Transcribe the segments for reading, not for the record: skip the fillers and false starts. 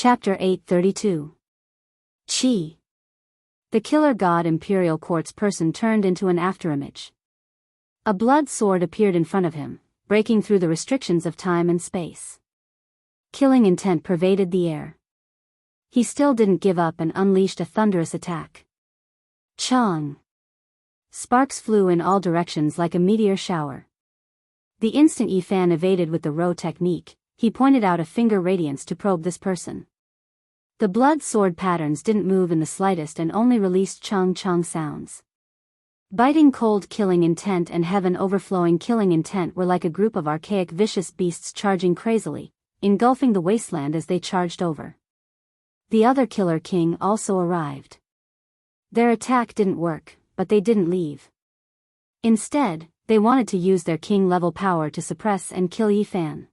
Chapter 832. Qi. The killer god Imperial Court's person turned into an afterimage. A blood sword appeared in front of him, breaking through the restrictions of time and space. Killing intent pervaded the air. He still didn't give up and unleashed a thunderous attack. Chong. Sparks flew in all directions like a meteor shower. The instant Yi Fan evaded with the row technique, he pointed out a finger radiance to probe this person. The blood sword patterns didn't move in the slightest and only released chong sounds. Biting cold killing intent and heaven overflowing killing intent were like a group of archaic vicious beasts charging crazily, engulfing the wasteland as they charged over. The other killer king also arrived. Their attack didn't work, but they didn't leave. Instead, they wanted to use their king-level power to suppress and kill Yi Fan.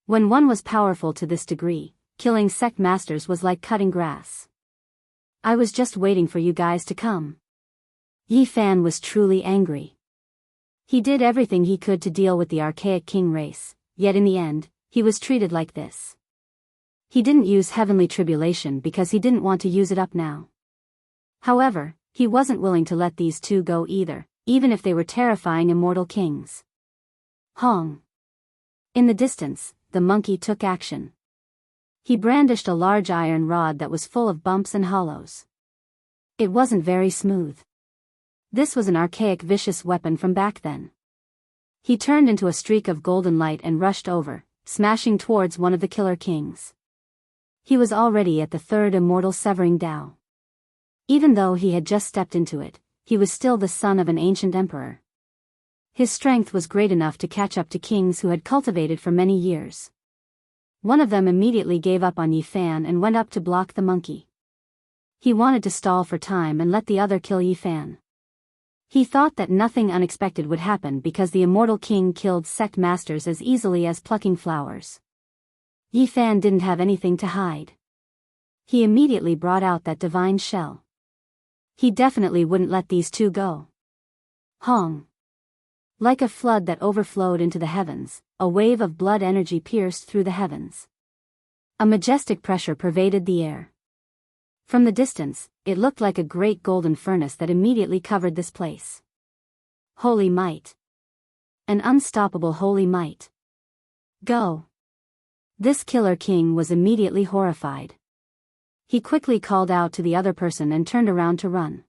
When one was powerful to this degree, killing sect masters was like cutting grass. I was just waiting for you guys to come. Yi Fan was truly angry. He did everything he could to deal with the archaic king race, yet in the end, he was treated like this. He didn't use heavenly tribulation because he didn't want to use it up now. However, he wasn't willing to let these two go either, even if they were terrifying immortal kings. Hong. In the distance, the monkey took action. He brandished a large iron rod that was full of bumps and hollows. It wasn't very smooth. This was an archaic vicious weapon from back then. He turned into a streak of golden light and rushed over, smashing towards one of the killer kings. He was already at the third immortal severing Dao. Even though he had just stepped into it, he was still the son of an ancient emperor. His strength was great enough to catch up to kings who had cultivated for many years. One of them immediately gave up on Yi Fan and went up to block the monkey. He wanted to stall for time and let the other kill Yi Fan. He thought that nothing unexpected would happen because the immortal king killed sect masters as easily as plucking flowers. Yi Fan didn't have anything to hide. He immediately brought out that divine shell. He definitely wouldn't let these two go. Hong. Like a flood that overflowed into the heavens, a wave of blood energy pierced through the heavens. A majestic pressure pervaded the air. From the distance, it looked like a great golden furnace that immediately covered this place. Holy might. An unstoppable holy might. Go. This killer king was immediately horrified. He quickly called out to the other person and turned around to run.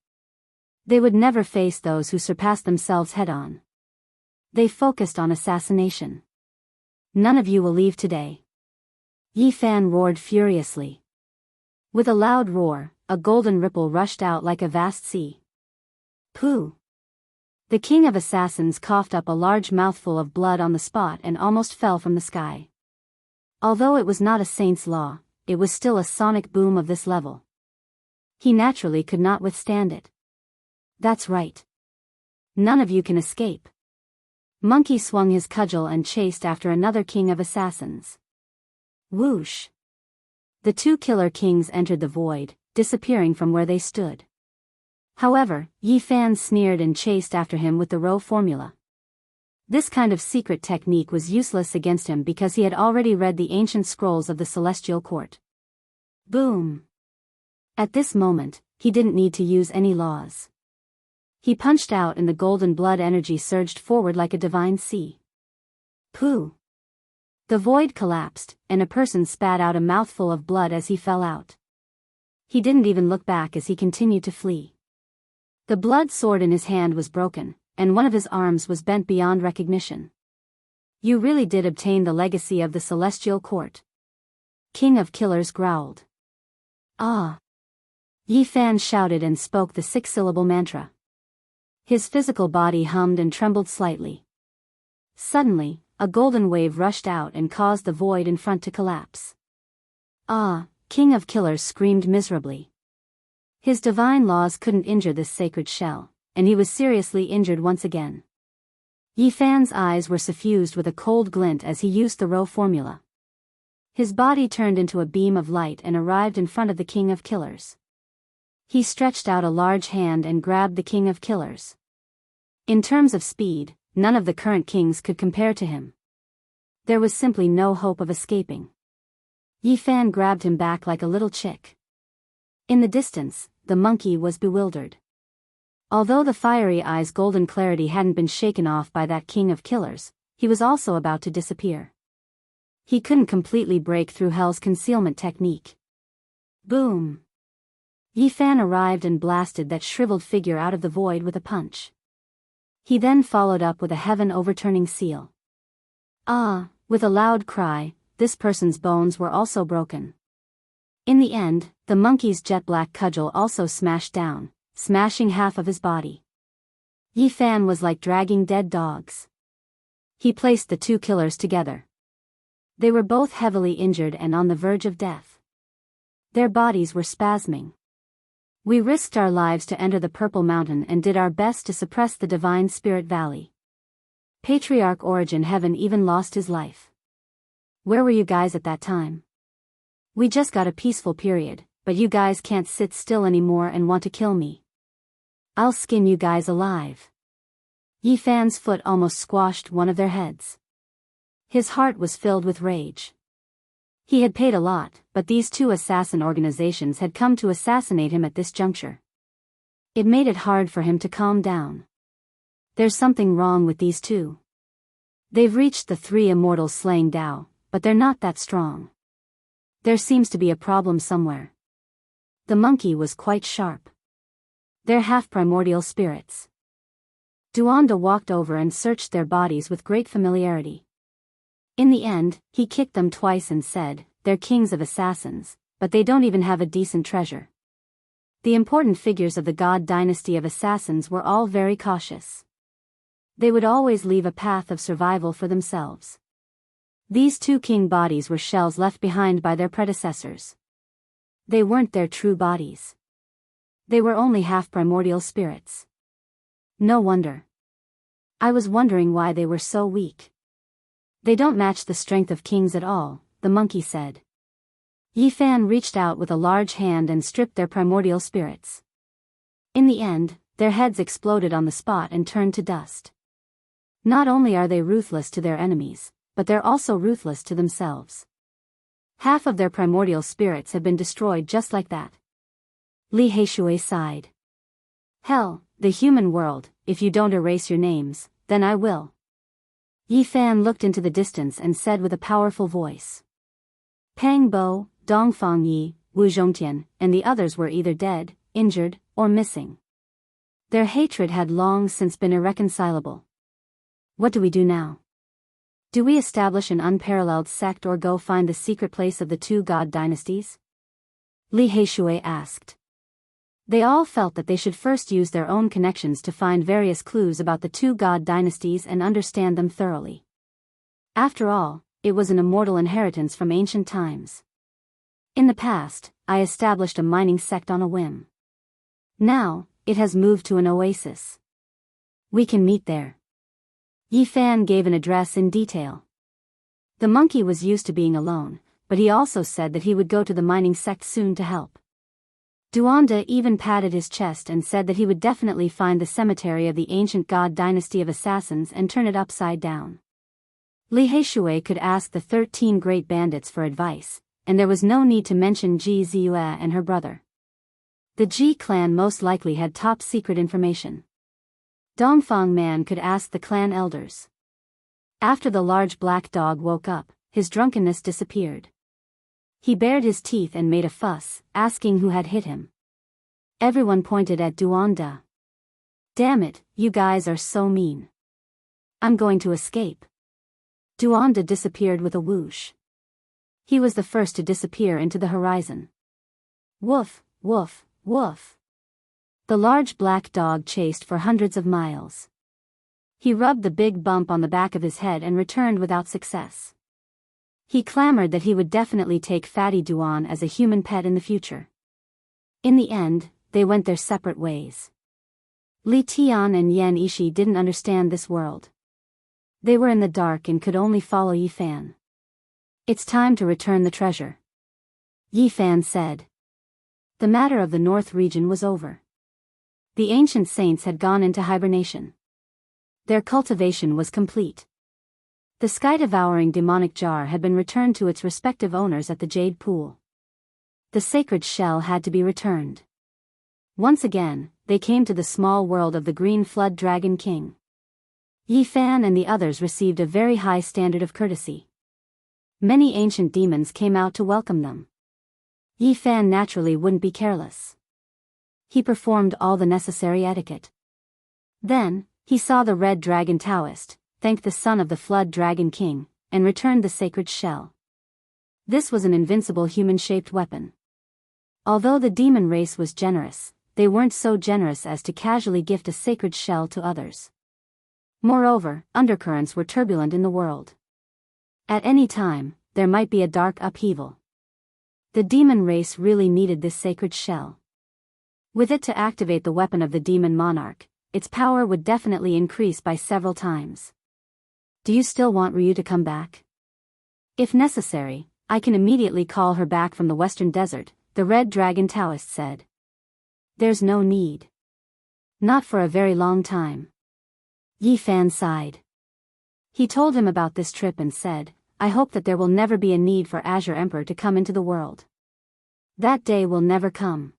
They would never face those who surpassed themselves head-on. They focused on assassination. None of you will leave today. Yi Fan roared furiously. With a loud roar, a golden ripple rushed out like a vast sea. Pooh! The king of assassins coughed up a large mouthful of blood on the spot and almost fell from the sky. Although it was not a saint's law, it was still a sonic boom of this level. He naturally could not withstand it. That's right. None of you can escape. Monkey swung his cudgel and chased after another king of assassins. Whoosh! The two killer kings entered the void, disappearing from where they stood. However, Yi Fan sneered and chased after him with the row formula. This kind of secret technique was useless against him because he had already read the ancient scrolls of the Celestial Court. Boom! At this moment, he didn't need to use any laws. He punched out and the golden blood energy surged forward like a divine sea. Pooh! The void collapsed, and a person spat out a mouthful of blood as he fell out. He didn't even look back as he continued to flee. The blood sword in his hand was broken, and one of his arms was bent beyond recognition. You really did obtain the legacy of the Celestial Court. King of Killers growled. Ah! Yi Fan shouted and spoke the six-syllable mantra. His physical body hummed and trembled slightly. Suddenly, a golden wave rushed out and caused the void in front to collapse. Ah! King of Killers screamed miserably. His divine laws couldn't injure this sacred shell, and he was seriously injured once again. Yi Fan's eyes were suffused with a cold glint as he used the row formula. His body turned into a beam of light and arrived in front of the King of Killers. He stretched out a large hand and grabbed the King of Killers. In terms of speed, none of the current kings could compare to him. There was simply no hope of escaping. Yi Fan grabbed him back like a little chick. In the distance, the monkey was bewildered. Although the fiery eye's golden clarity hadn't been shaken off by that king of killers, he was also about to disappear. He couldn't completely break through Hell's concealment technique. Boom! Yi Fan arrived and blasted that shriveled figure out of the void with a punch. He then followed up with a heaven-overturning seal. Ah! With a loud cry, this person's bones were also broken. In the end, the monkey's jet-black cudgel also smashed down, smashing half of his body. Yi Fan was like dragging dead dogs. He placed the two killers together. They were both heavily injured and on the verge of death. Their bodies were spasming. We risked our lives to enter the Purple Mountain and did our best to suppress the Divine Spirit Valley. Patriarch Origin Heaven even lost his life. Where were you guys at that time? We just got a peaceful period, but you guys can't sit still anymore and want to kill me. I'll skin you guys alive. Yi Fan's foot almost squashed one of their heads. His heart was filled with rage. He had paid a lot, but these two assassin organizations had come to assassinate him at this juncture. It made it hard for him to calm down. There's something wrong with these two. They've reached the three immortals slaying Dao, but they're not that strong. There seems to be a problem somewhere. The monkey was quite sharp. They're half-primordial spirits. Duanda walked over and searched their bodies with great familiarity. In the end, he kicked them twice and said, they're kings of assassins, but they don't even have a decent treasure. The important figures of the god dynasty of assassins were all very cautious. They would always leave a path of survival for themselves. These two king bodies were shells left behind by their predecessors. They weren't their true bodies. They were only half-primordial spirits. No wonder. I was wondering why they were so weak. They don't match the strength of kings at all, the monkey said. Yi Fan reached out with a large hand and stripped their primordial spirits. In the end, their heads exploded on the spot and turned to dust. Not only are they ruthless to their enemies, but they're also ruthless to themselves. Half of their primordial spirits have been destroyed just like that. Li Heishui sighed. Hell, the human world, if you don't erase your names, then I will. Yi Fan looked into the distance and said with a powerful voice. Pang Bo, Dongfang Yi, Wu Zhongtian, and the others were either dead, injured, or missing. Their hatred had long since been irreconcilable. What do we do now? Do we establish an unparalleled sect or go find the secret place of the two god dynasties? Li Heishui asked. They all felt that they should first use their own connections to find various clues about the two god dynasties and understand them thoroughly. After all, it was an immortal inheritance from ancient times. In the past, I established a mining sect on a whim. Now, it has moved to an oasis. We can meet there. Yi Fan gave an address in detail. The monkey was used to being alone, but he also said that he would go to the mining sect soon to help. Duanda even patted his chest and said that he would definitely find the cemetery of the ancient god dynasty of assassins and turn it upside down. Li Heishui could ask the 13 great bandits for advice, and there was no need to mention Ji Ziyue and her brother. The Ji clan most likely had top-secret information. Dongfang Man could ask the clan elders. After the large black dog woke up, his drunkenness disappeared. He bared his teeth and made a fuss, asking who had hit him. Everyone pointed at Duanda. Damn it, you guys are so mean. I'm going to escape. Duanda disappeared with a whoosh. He was the first to disappear into the horizon. Woof, woof, woof. The large black dog chased for hundreds of miles. He rubbed the big bump on the back of his head and returned without success. He clamored that he would definitely take Fatty Duan as a human pet in the future. In the end, they went their separate ways. Li Tian and Yan Ishi didn't understand this world. They were in the dark and could only follow Yi Fan. It's time to return the treasure. Yi Fan said. The matter of the North region was over. The ancient saints had gone into hibernation. Their cultivation was complete. The sky-devouring demonic jar had been returned to its respective owners at the Jade Pool. The sacred shell had to be returned. Once again, they came to the small world of the Green Flood Dragon King. Yi Fan and the others received a very high standard of courtesy. Many ancient demons came out to welcome them. Yi Fan naturally wouldn't be careless. He performed all the necessary etiquette. Then, he saw the Red Dragon Daoist, thanked the son of the Flood Dragon King, and returned the sacred shell. This was an invincible human-shaped weapon. Although the demon race was generous, they weren't so generous as to casually gift a sacred shell to others. Moreover, undercurrents were turbulent in the world. At any time, there might be a dark upheaval. The demon race really needed this sacred shell. With it to activate the weapon of the demon monarch, its power would definitely increase by several times. Do you still want Ryu to come back? If necessary, I can immediately call her back from the western desert, the Red Dragon Daoist said. There's no need. Not for a very long time. Yi Fan sighed. He told him about this trip and said, I hope that there will never be a need for Azure Emperor to come into the world. That day will never come.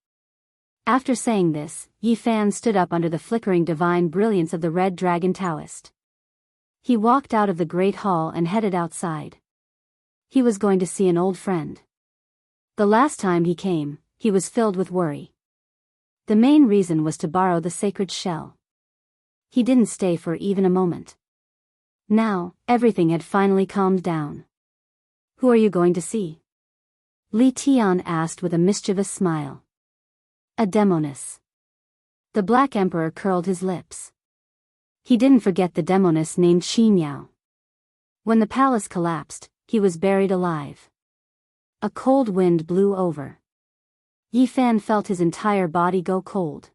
After saying this, Yi Fan stood up under the flickering divine brilliance of the Red Dragon Daoist. He walked out of the great hall and headed outside. He was going to see an old friend. The last time he came, he was filled with worry. The main reason was to borrow the sacred shell. He didn't stay for even a moment. Now, everything had finally calmed down. Who are you going to see? Li Tian asked with a mischievous smile. A demoness. The Black Emperor curled his lips. He didn't forget the demoness named Xianxia. When the palace collapsed, he was buried alive. A cold wind blew over. Yi Fan felt his entire body go cold.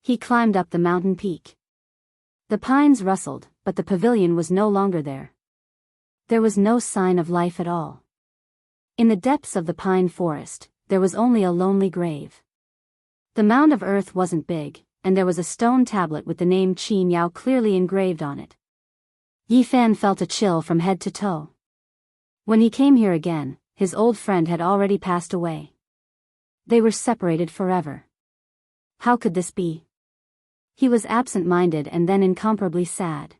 He climbed up the mountain peak. The pines rustled, but the pavilion was no longer there. There was no sign of life at all. In the depths of the pine forest, there was only a lonely grave. The mound of earth wasn't big, and there was a stone tablet with the name Qin Yao clearly engraved on it. Yi Fan felt a chill from head to toe. When he came here again, his old friend had already passed away. They were separated forever. How could this be? He was absent-minded and then incomparably sad.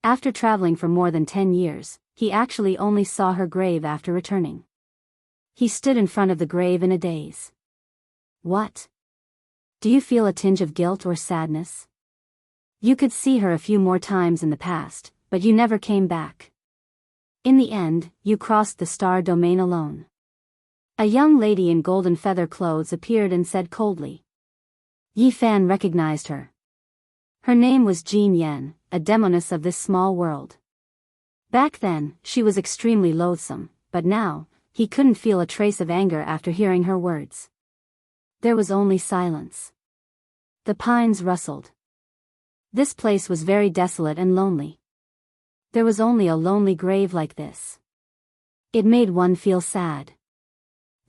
After traveling for more than 10 years, he actually only saw her grave after returning. He stood in front of the grave in a daze. What? Do you feel a tinge of guilt or sadness? You could see her a few more times in the past, but you never came back. In the end, you crossed the star domain alone. A young lady in golden feather clothes appeared and said coldly. Yi Fan recognized her. Her name was Jin Yen, a demoness of this small world. Back then, she was extremely loathsome, but now, he couldn't feel a trace of anger after hearing her words. There was only silence. The pines rustled. This place was very desolate and lonely. There was only a lonely grave like this. It made one feel sad.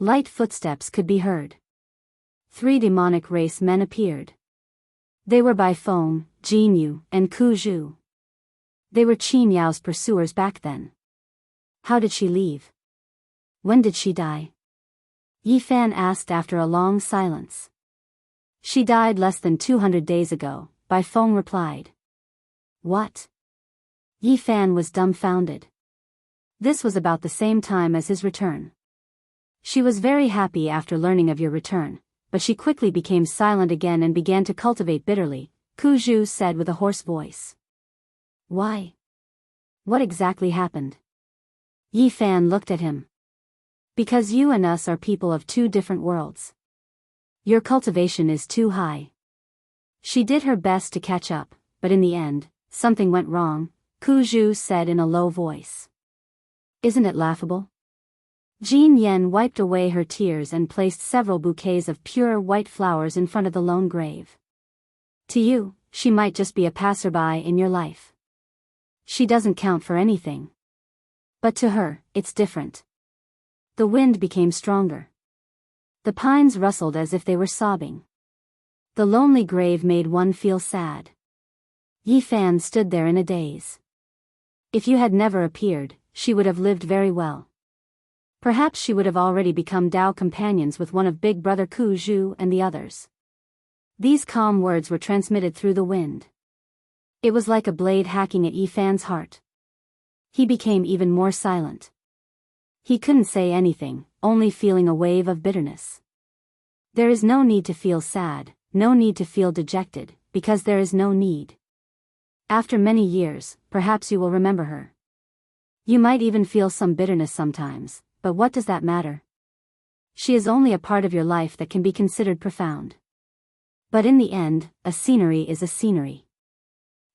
Light footsteps could be heard. 3 demonic race men appeared. They were Bai Feng, Jinyu, and Ku Zhu. They were Qin Yao's pursuers back then. How did she leave? When did she die? Yi Fan asked after a long silence. She died less than 200 days ago, Bai Feng replied. What? Yi Fan was dumbfounded. This was about the same time as his return. She was very happy after learning of your return, but she quickly became silent again and began to cultivate bitterly, Ku Zhu said with a hoarse voice. Why? What exactly happened? Yi Fan looked at him. Because you and us are people of 2 different worlds. Your cultivation is too high. She did her best to catch up, but in the end, something went wrong, Ku Zhu said in a low voice. Isn't it laughable? Jin Yen wiped away her tears and placed several bouquets of pure white flowers in front of the lone grave. To you, she might just be a passerby in your life. She doesn't count for anything. But to her, it's different. The wind became stronger. The pines rustled as if they were sobbing. The lonely grave made one feel sad. Yi Fan stood there in a daze. If you had never appeared, she would have lived very well. Perhaps she would have already become Dao companions with one of Big Brother Ku Zhu and the others. These calm words were transmitted through the wind. It was like a blade hacking at Yifan's heart. He became even more silent. He couldn't say anything, only feeling a wave of bitterness. There is no need to feel sad, no need to feel dejected, because there is no need. After many years, perhaps you will remember her. You might even feel some bitterness sometimes, but what does that matter? She is only a part of your life that can be considered profound. But in the end, a scenery is a scenery.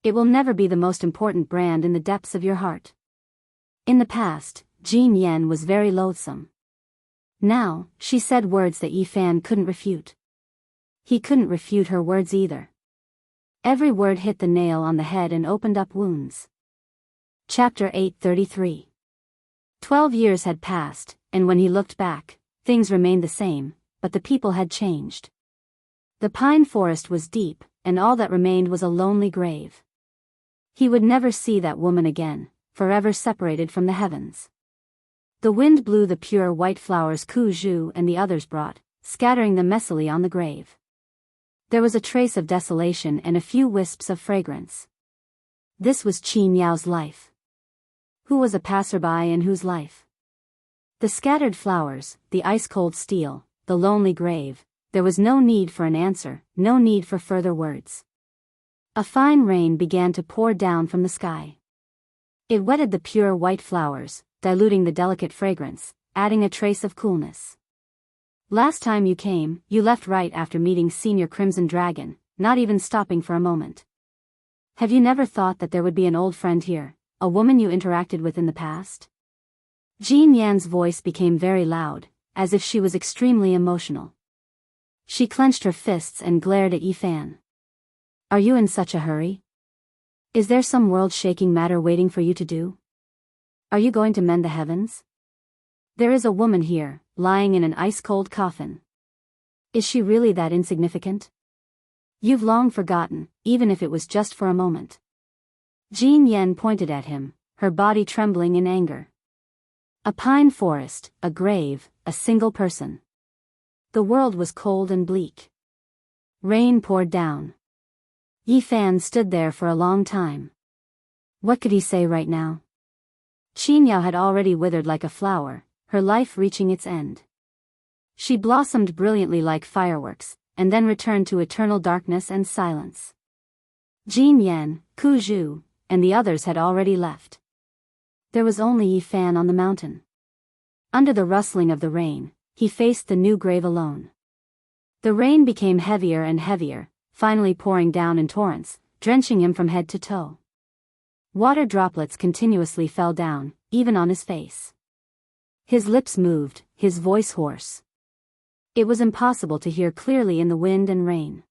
It will never be the most important brand in the depths of your heart. In the past, Jin Yan was very loathsome. Now, she said words that Yifan couldn't refute. He couldn't refute her words either. Every word hit the nail on the head and opened up wounds. Chapter 833. 12 years had passed, and when he looked back, things remained the same, but the people had changed. The pine forest was deep, and all that remained was a lonely grave. He would never see that woman again, forever separated from the heavens. The wind blew the pure white flowers Ku Zhu and the others brought, scattering them messily on the grave. There was a trace of desolation and a few wisps of fragrance. This was Qin Yao's life. Who was a passerby in whose life? The scattered flowers, the ice-cold steel, the lonely grave, there was no need for an answer, no need for further words. A fine rain began to pour down from the sky. It wetted the pure white flowers, diluting the delicate fragrance, adding a trace of coolness. Last time you came, you left right after meeting Senior Crimson Dragon, not even stopping for a moment. Have you never thought that there would be an old friend here, a woman you interacted with in the past? Jin Yan's voice became very loud, as if she was extremely emotional. She clenched her fists and glared at Yifan. Are you in such a hurry? Is there some world-shaking matter waiting for you to do? Are you going to mend the heavens? There is a woman here, lying in an ice-cold coffin. Is she really that insignificant? You've long forgotten, even if it was just for a moment. Jin Yan pointed at him, her body trembling in anger. A pine forest, a grave, a single person. The world was cold and bleak. Rain poured down. Yifan stood there for a long time. What could he say right now? Qin Yao had already withered like a flower, her life reaching its end. She blossomed brilliantly like fireworks, and then returned to eternal darkness and silence. Jin Yan, Ku Zhu, and the others had already left. There was only Yifan on the mountain. Under the rustling of the rain, he faced the new grave alone. The rain became heavier and heavier, finally pouring down in torrents, drenching him from head to toe. Water droplets continuously fell down, even on his face. His lips moved, his voice hoarse. It was impossible to hear clearly in the wind and rain.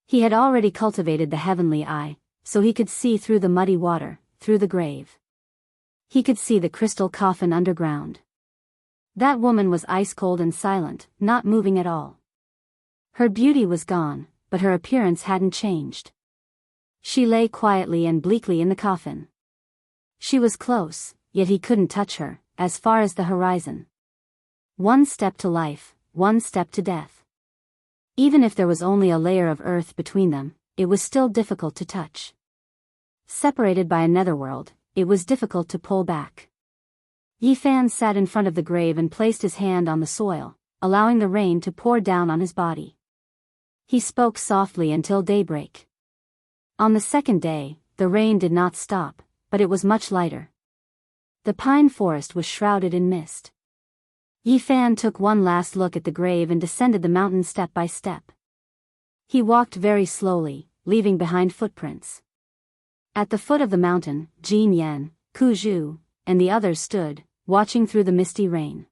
He had already cultivated the heavenly eye, so he could see through the muddy water, through the grave. He could see the crystal coffin underground. That woman was ice-cold and silent, not moving at all. Her beauty was gone, but her appearance hadn't changed. She lay quietly and bleakly in the coffin. She was close, yet he couldn't touch her, as far as the horizon. One step to life, one step to death. Even if there was only a layer of earth between them, it was still difficult to touch. Separated by a netherworld, it was difficult to pull back. Yifan sat in front of the grave and placed his hand on the soil, allowing the rain to pour down on his body. He spoke softly until daybreak. On the second day, the rain did not stop, but it was much lighter. The pine forest was shrouded in mist. Yifan took one last look at the grave and descended the mountain step by step. He walked very slowly, leaving behind footprints. At the foot of the mountain, Jin Yan, Ku Zhu, and the others stood, watching through the misty rain.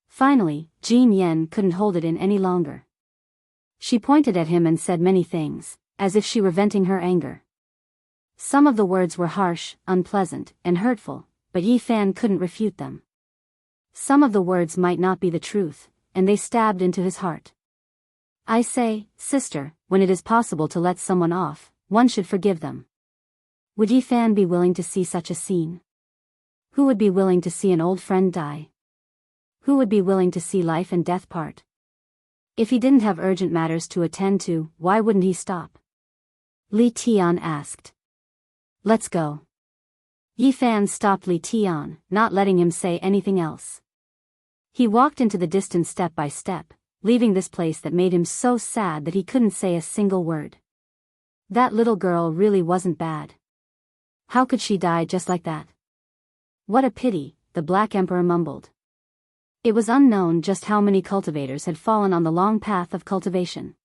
Finally, Jin Yan couldn't hold it in any longer. She pointed at him and said many things, as if she were venting her anger. Some of the words were harsh, unpleasant, and hurtful, but Yifan couldn't refute them. Some of the words might not be the truth, and they stabbed into his heart. I say, sister, when it is possible to let someone off, one should forgive them. Would Yi Fan be willing to see such a scene? Who would be willing to see an old friend die? Who would be willing to see life and death part? If he didn't have urgent matters to attend to, why wouldn't he stop? Li Tian asked. Let's go. Yi Fan stopped Li Tian, not letting him say anything else. He walked into the distance step by step, leaving this place that made him so sad that he couldn't say a single word. That little girl really wasn't bad. How could she die just like that? What a pity, the Black Emperor mumbled. It was unknown just how many cultivators had fallen on the long path of cultivation.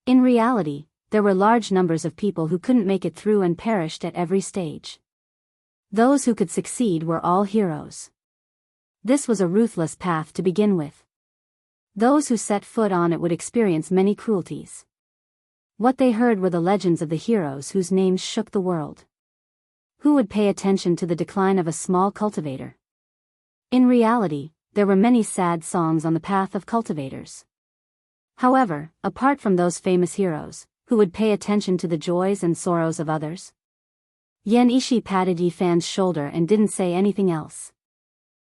In reality, there were large numbers of people who couldn't make it through and perished at every stage. Those who could succeed were all heroes. This was a ruthless path to begin with. Those who set foot on it would experience many cruelties. What they heard were the legends of the heroes whose names shook the world. Who would pay attention to the decline of a small cultivator? In reality, there were many sad songs on the path of cultivators. However, apart from those famous heroes, who would pay attention to the joys and sorrows of others? Yan Ishi patted Yi Fan's shoulder and didn't say anything else.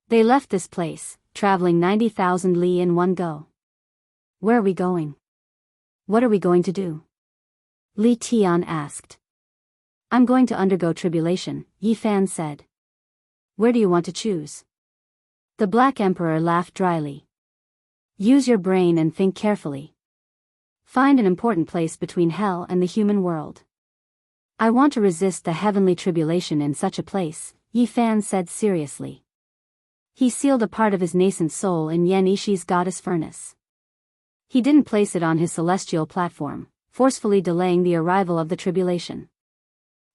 They left this place, traveling 90,000 li in one go. Where are we going? What are we going to do? Li Tian asked. I'm going to undergo tribulation, Yi Fan said. Where do you want to choose? The Black Emperor laughed dryly. Use your brain and think carefully. Find an important place between hell and the human world. I want to resist the heavenly tribulation in such a place, Yi Fan said seriously. He sealed a part of his nascent soul in Yan Ishi's goddess furnace. He didn't place it on his celestial platform, forcefully delaying the arrival of the tribulation.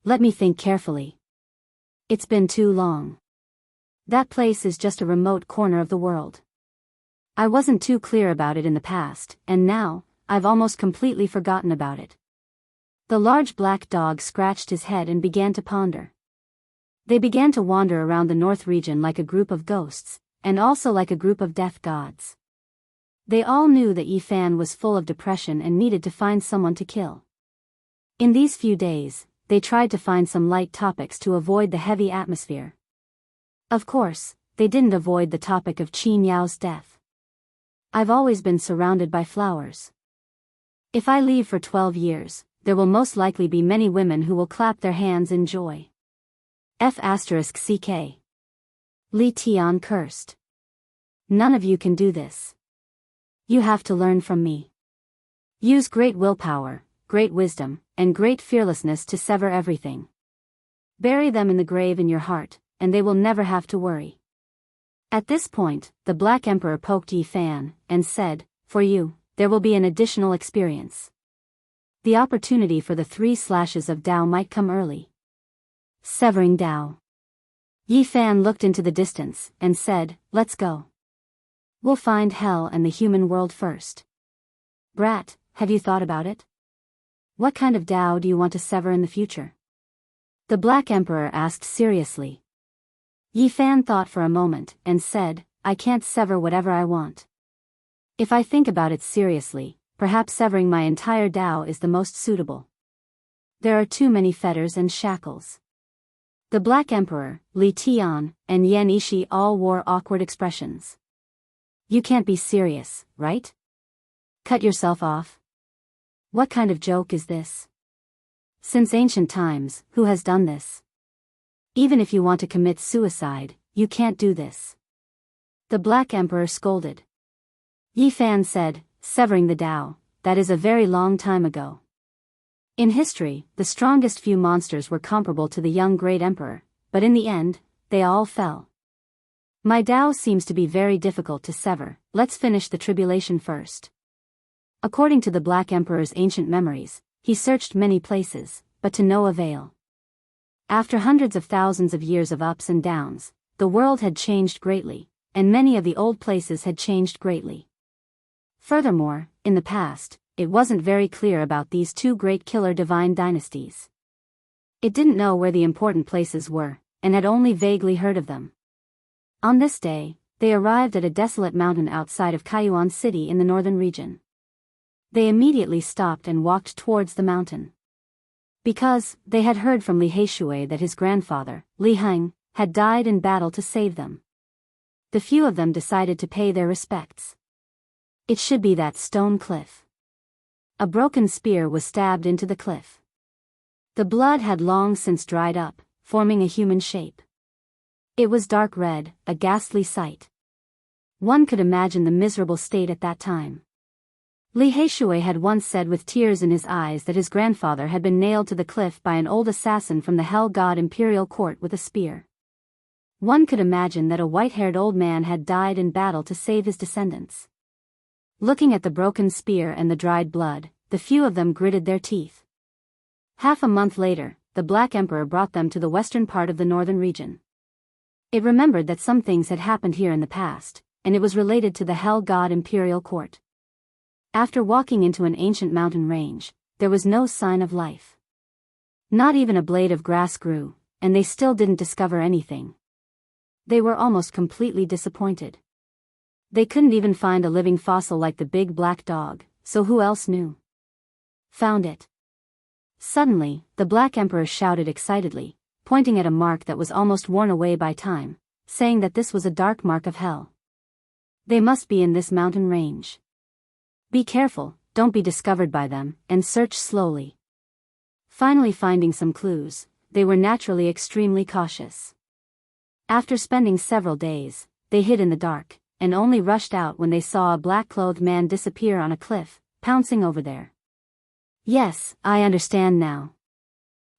Let me think carefully. It's been too long. That place is just a remote corner of the world. I wasn't too clear about it in the past, and now, I've almost completely forgotten about it. The large black dog scratched his head and began to ponder. They began to wander around the north region like a group of ghosts, and also like a group of death gods. They all knew that Yi Fan was full of depression and needed to find someone to kill. In these few days, they tried to find some light topics to avoid the heavy atmosphere. Of course, they didn't avoid the topic of Qin Yao's death. I've always been surrounded by flowers. If I leave for 12 years, there will most likely be many women who will clap their hands in joy. F***ck. Li Tian cursed. None of you can do this. You have to learn from me. Use great willpower, great wisdom, and great fearlessness to sever everything. Bury them in the grave in your heart, and they will never have to worry. At this point, the Black Emperor poked Yi Fan, and said, For you, there will be an additional experience. The opportunity for the 3 slashes of Dao might come early. Severing Dao. Yi Fan looked into the distance, and said, Let's go. We'll find hell and the human world first. Brat, have you thought about it? What kind of Dao do you want to sever in the future? The Black Emperor asked seriously. Yi Fan thought for a moment, and said, I can't sever whatever I want. If I think about it seriously, perhaps severing my entire Dao is the most suitable. There are too many fetters and shackles. The Black Emperor, Li Tian, and Yan Ishi all wore awkward expressions. You can't be serious, right? Cut yourself off? What kind of joke is this? Since ancient times, who has done this? Even if you want to commit suicide, you can't do this. The Black Emperor scolded. Yi Fan said, severing the Dao, that is a very long time ago. In history, the strongest few monsters were comparable to the young Great Emperor, but in the end, they all fell. My Dao seems to be very difficult to sever, let's finish the tribulation first. According to the Black Emperor's ancient memories, he searched many places, but to no avail. After hundreds of thousands of years of ups and downs, the world had changed greatly, and many of the old places had changed greatly. Furthermore, in the past, it wasn't very clear about these 2 great killer divine dynasties. It didn't know where the important places were, and had only vaguely heard of them. On this day, they arrived at a desolate mountain outside of Kaiyuan City in the northern region. They immediately stopped and walked towards the mountain. Because they had heard from Li Heishui that his grandfather, Li Heng, had died in battle to save them. The few of them decided to pay their respects. It should be that stone cliff. A broken spear was stabbed into the cliff. The blood had long since dried up, forming a human shape. It was dark red, a ghastly sight. One could imagine the miserable state at that time. Li Heishui had once said with tears in his eyes that his grandfather had been nailed to the cliff by an old assassin from the Hell God Imperial Court with a spear. One could imagine that a white-haired old man had died in battle to save his descendants. Looking at the broken spear and the dried blood, the few of them gritted their teeth. Half a month later, the Black Emperor brought them to the western part of the northern region. It remembered that some things had happened here in the past, and it was related to the Hell God Imperial Court. After walking into an ancient mountain range, there was no sign of life. Not even a blade of grass grew, and they still didn't discover anything. They were almost completely disappointed. They couldn't even find a living fossil like the big black dog, so who else knew? Found it. Suddenly, the Black Emperor shouted excitedly, pointing at a mark that was almost worn away by time, saying that this was a dark mark of hell. They must be in this mountain range. Be careful, don't be discovered by them, and search slowly. Finally finding some clues, they were naturally extremely cautious. After spending several days, they hid in the dark, and only rushed out when they saw a black-clothed man disappear on a cliff, pouncing over there. Yes, I understand now.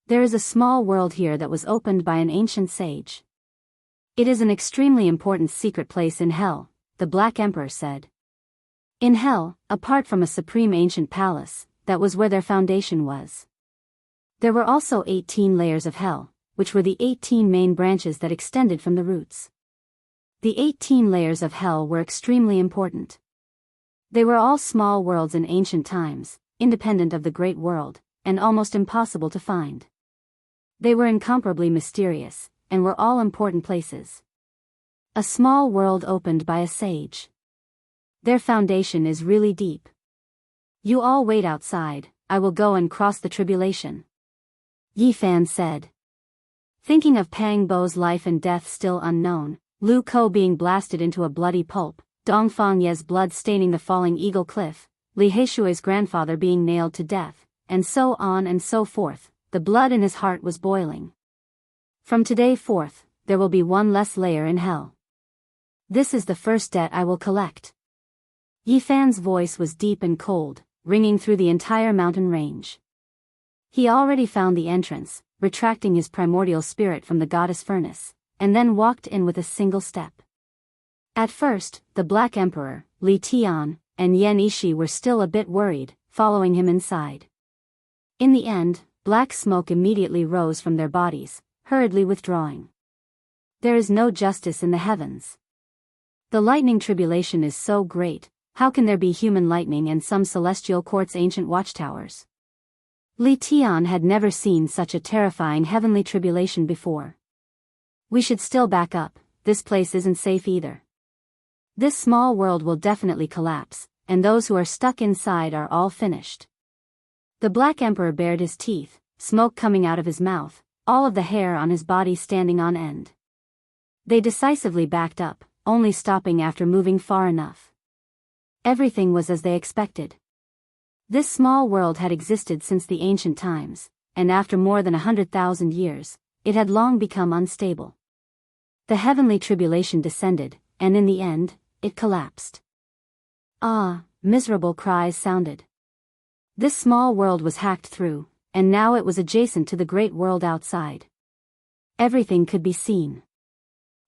There is a small world here that was opened by an ancient sage. It is an extremely important secret place in Hell, the Black Emperor said. In Hell, apart from a supreme ancient palace, that was where their foundation was. There were also 18 layers of Hell, which were the 18 main branches that extended from the roots. The 18 layers of Hell were extremely important. They were all small worlds in ancient times, independent of the Great World, and almost impossible to find. They were incomparably mysterious, and were all important places. A small world opened by a sage. Their foundation is really deep. You all wait outside, I will go and cross the tribulation. Yi Fan said. Thinking of Pang Bo's life and death still unknown, Lu Ko being blasted into a bloody pulp, Dong Fangye's blood staining the falling Eagle Cliff, Li Heishui's grandfather being nailed to death, and so on and so forth, the blood in his heart was boiling. From today forth, there will be one less layer in Hell. This is the first debt I will collect. Yi Fan's voice was deep and cold, ringing through the entire mountain range. He already found the entrance, retracting his primordial spirit from the goddess furnace, and then walked in with a single step. At first, the Black Emperor, Li Tian, and Yan Ishi were still a bit worried, following him inside. In the end, black smoke immediately rose from their bodies, hurriedly withdrawing. There is no justice in the heavens. The lightning tribulation is so great, how can there be human lightning and some celestial court's ancient watchtowers? Li Tian had never seen such a terrifying heavenly tribulation before. We should still back up, this place isn't safe either. This small world will definitely collapse, and those who are stuck inside are all finished. The Black Emperor bared his teeth, smoke coming out of his mouth, all of the hair on his body standing on end. They decisively backed up, only stopping after moving far enough. Everything was as they expected. This small world had existed since the ancient times, and after more than 100,000 years, it had long become unstable. The heavenly tribulation descended, and in the end, it collapsed. Ah, miserable cries sounded. This small world was hacked through, and now it was adjacent to the great world outside. Everything could be seen.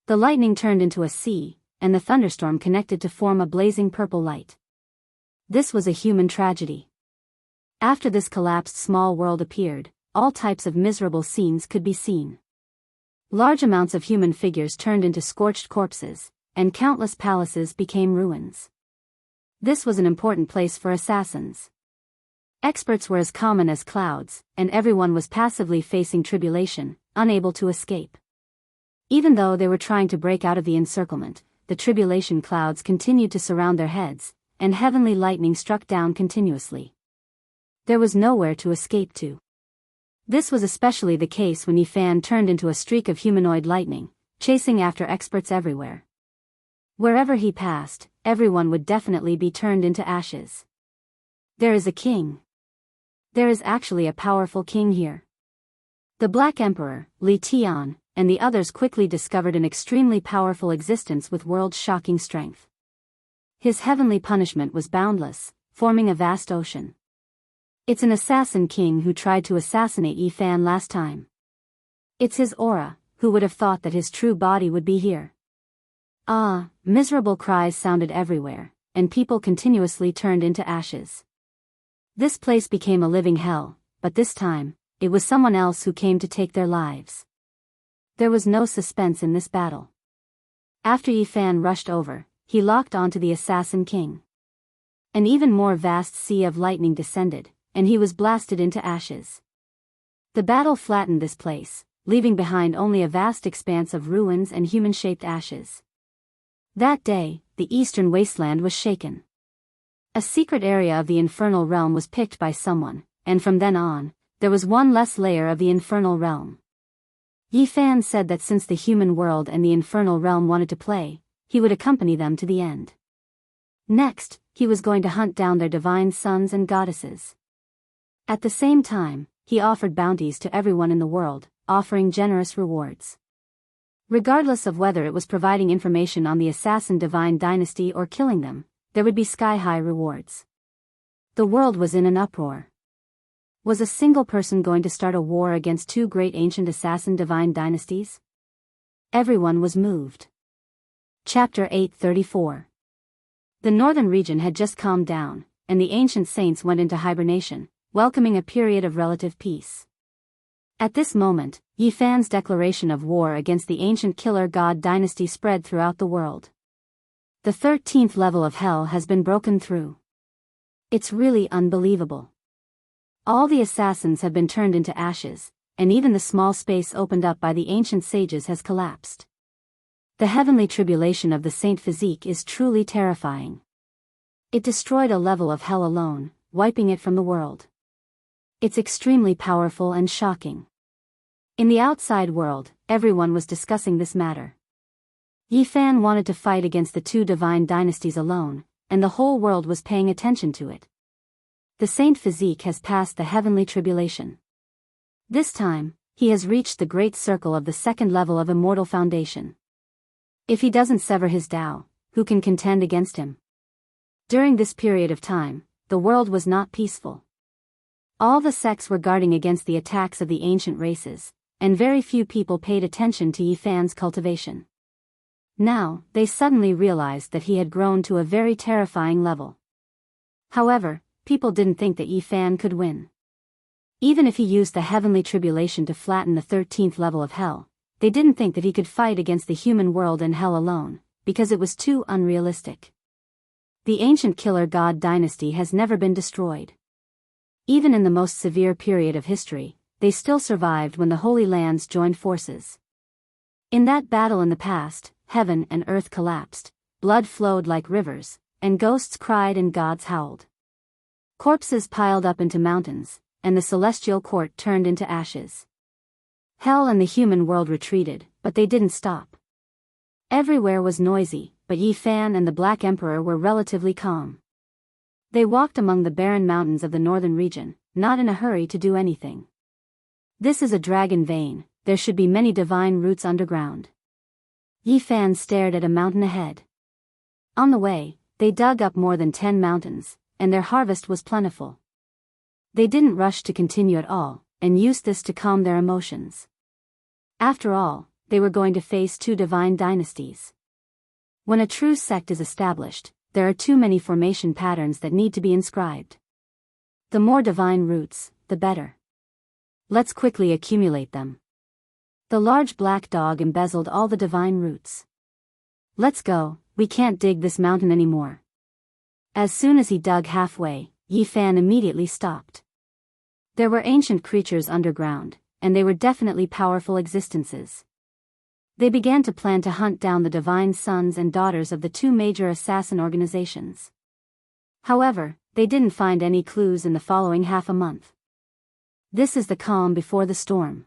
The lightning turned into a sea, and the thunderstorm connected to form a blazing purple light. This was a human tragedy. After this collapsed small world appeared, all types of miserable scenes could be seen. Large amounts of human figures turned into scorched corpses, and countless palaces became ruins. This was an important place for assassins. Experts were as common as clouds, and everyone was passively facing tribulation, unable to escape. Even though they were trying to break out of the encirclement, the tribulation clouds continued to surround their heads, and heavenly lightning struck down continuously. There was nowhere to escape to. This was especially the case when Yifan turned into a streak of humanoid lightning, chasing after experts everywhere. Wherever he passed, everyone would definitely be turned into ashes. There is a king. There is actually a powerful king here. The Black Emperor, Li Tian, and the others quickly discovered an extremely powerful existence with world-shocking strength. His heavenly punishment was boundless, forming a vast ocean. It's an assassin king who tried to assassinate Yifan last time. It's his aura, who would have thought that his true body would be here? Ah, miserable cries sounded everywhere, and people continuously turned into ashes. This place became a living hell, but this time, it was someone else who came to take their lives. There was no suspense in this battle. After Yifan rushed over, he locked onto the assassin king. An even more vast sea of lightning descended, and he was blasted into ashes. The battle flattened this place, leaving behind only a vast expanse of ruins and human-shaped ashes. That day, the eastern wasteland was shaken. A secret area of the infernal realm was picked by someone, and from then on, there was one less layer of the infernal realm. Yifan said that since the human world and the infernal realm wanted to play, he would accompany them to the end. Next, he was going to hunt down their divine sons and goddesses. At the same time, he offered bounties to everyone in the world, offering generous rewards. Regardless of whether it was providing information on the assassin divine dynasty or killing them, there would be sky-high rewards. The world was in an uproar. Was a single person going to start a war against two great ancient assassin divine dynasties? Everyone was moved. Chapter 834. The northern region had just calmed down, and the ancient saints went into hibernation, welcoming a period of relative peace. At this moment, Yifan's declaration of war against the ancient killer god dynasty spread throughout the world. The 13th level of hell has been broken through. It's really unbelievable. All the assassins have been turned into ashes, and even the small space opened up by the ancient sages has collapsed. The heavenly tribulation of the saint physique is truly terrifying. It destroyed a level of hell alone, wiping it from the world. It's extremely powerful and shocking. In the outside world, everyone was discussing this matter. Yifan wanted to fight against the two divine dynasties alone, and the whole world was paying attention to it. The saint physique has passed the heavenly tribulation. This time, he has reached the great circle of the second level of immortal foundation. If he doesn't sever his Tao, who can contend against him? During this period of time, the world was not peaceful. All the sects were guarding against the attacks of the ancient races, and very few people paid attention to Yifan's cultivation. Now, they suddenly realized that he had grown to a very terrifying level. However, people didn't think that Yifan could win. Even if he used the heavenly tribulation to flatten the 13th level of hell, they didn't think that he could fight against the human world and hell alone, because it was too unrealistic. The ancient killer god dynasty has never been destroyed. Even in the most severe period of history, they still survived when the Holy Lands joined forces. In that battle in the past, heaven and earth collapsed, blood flowed like rivers, and ghosts cried and gods howled. Corpses piled up into mountains, and the celestial court turned into ashes. Hell and the human world retreated, but they didn't stop. Everywhere was noisy, but Yifan and the Black Emperor were relatively calm. They walked among the barren mountains of the northern region, not in a hurry to do anything. This is a dragon vein, there should be many divine roots underground. Yifan stared at a mountain ahead. On the way, they dug up more than 10 mountains, and their harvest was plentiful. They didn't rush to continue at all, and used this to calm their emotions. After all, they were going to face two divine dynasties. When a true sect is established, there are too many formation patterns that need to be inscribed. The more divine roots, the better. Let's quickly accumulate them. The large black dog embezzled all the divine roots. Let's go, we can't dig this mountain anymore. As soon as he dug halfway, Yifan immediately stopped. There were ancient creatures underground, and they were definitely powerful existences. They began to plan to hunt down the divine sons and daughters of the two major assassin organizations. However, they didn't find any clues in the following half a month. This is the calm before the storm.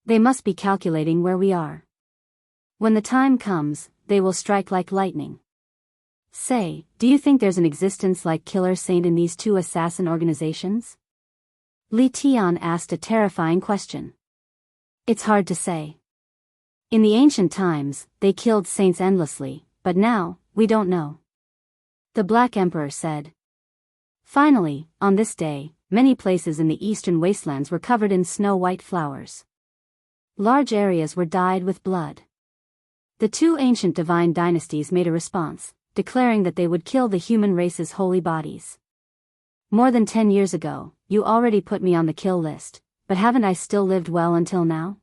They must be calculating where we are. When the time comes, they will strike like lightning. Say, do you think there's an existence like Killer Saint in these two assassin organizations? Li Tian asked a terrifying question. It's hard to say. In the ancient times, they killed saints endlessly, but now, we don't know. The Black Emperor said. Finally, on this day, many places in the eastern wastelands were covered in snow-white flowers. Large areas were dyed with blood. The two ancient divine dynasties made a response, declaring that they would kill the human race's holy bodies. More than 10 years ago, you already put me on the kill list, but haven't I still lived well until now?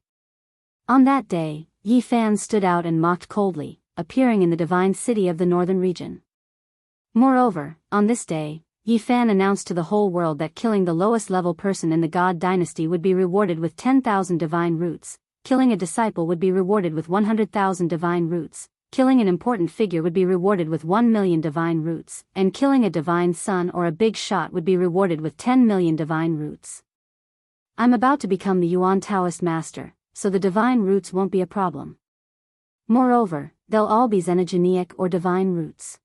On that day, Yi Fan stood out and mocked coldly, appearing in the divine city of the northern region. Moreover, on this day, Yi Fan announced to the whole world that killing the lowest level person in the God dynasty would be rewarded with 10,000 divine roots, killing a disciple would be rewarded with 100,000 divine roots, killing an important figure would be rewarded with 1 million divine roots, and killing a divine son or a big shot would be rewarded with 10 million divine roots. I'm about to become the Yuan Taoist master, so the divine roots won't be a problem. Moreover, they'll all be xenogenic or divine roots.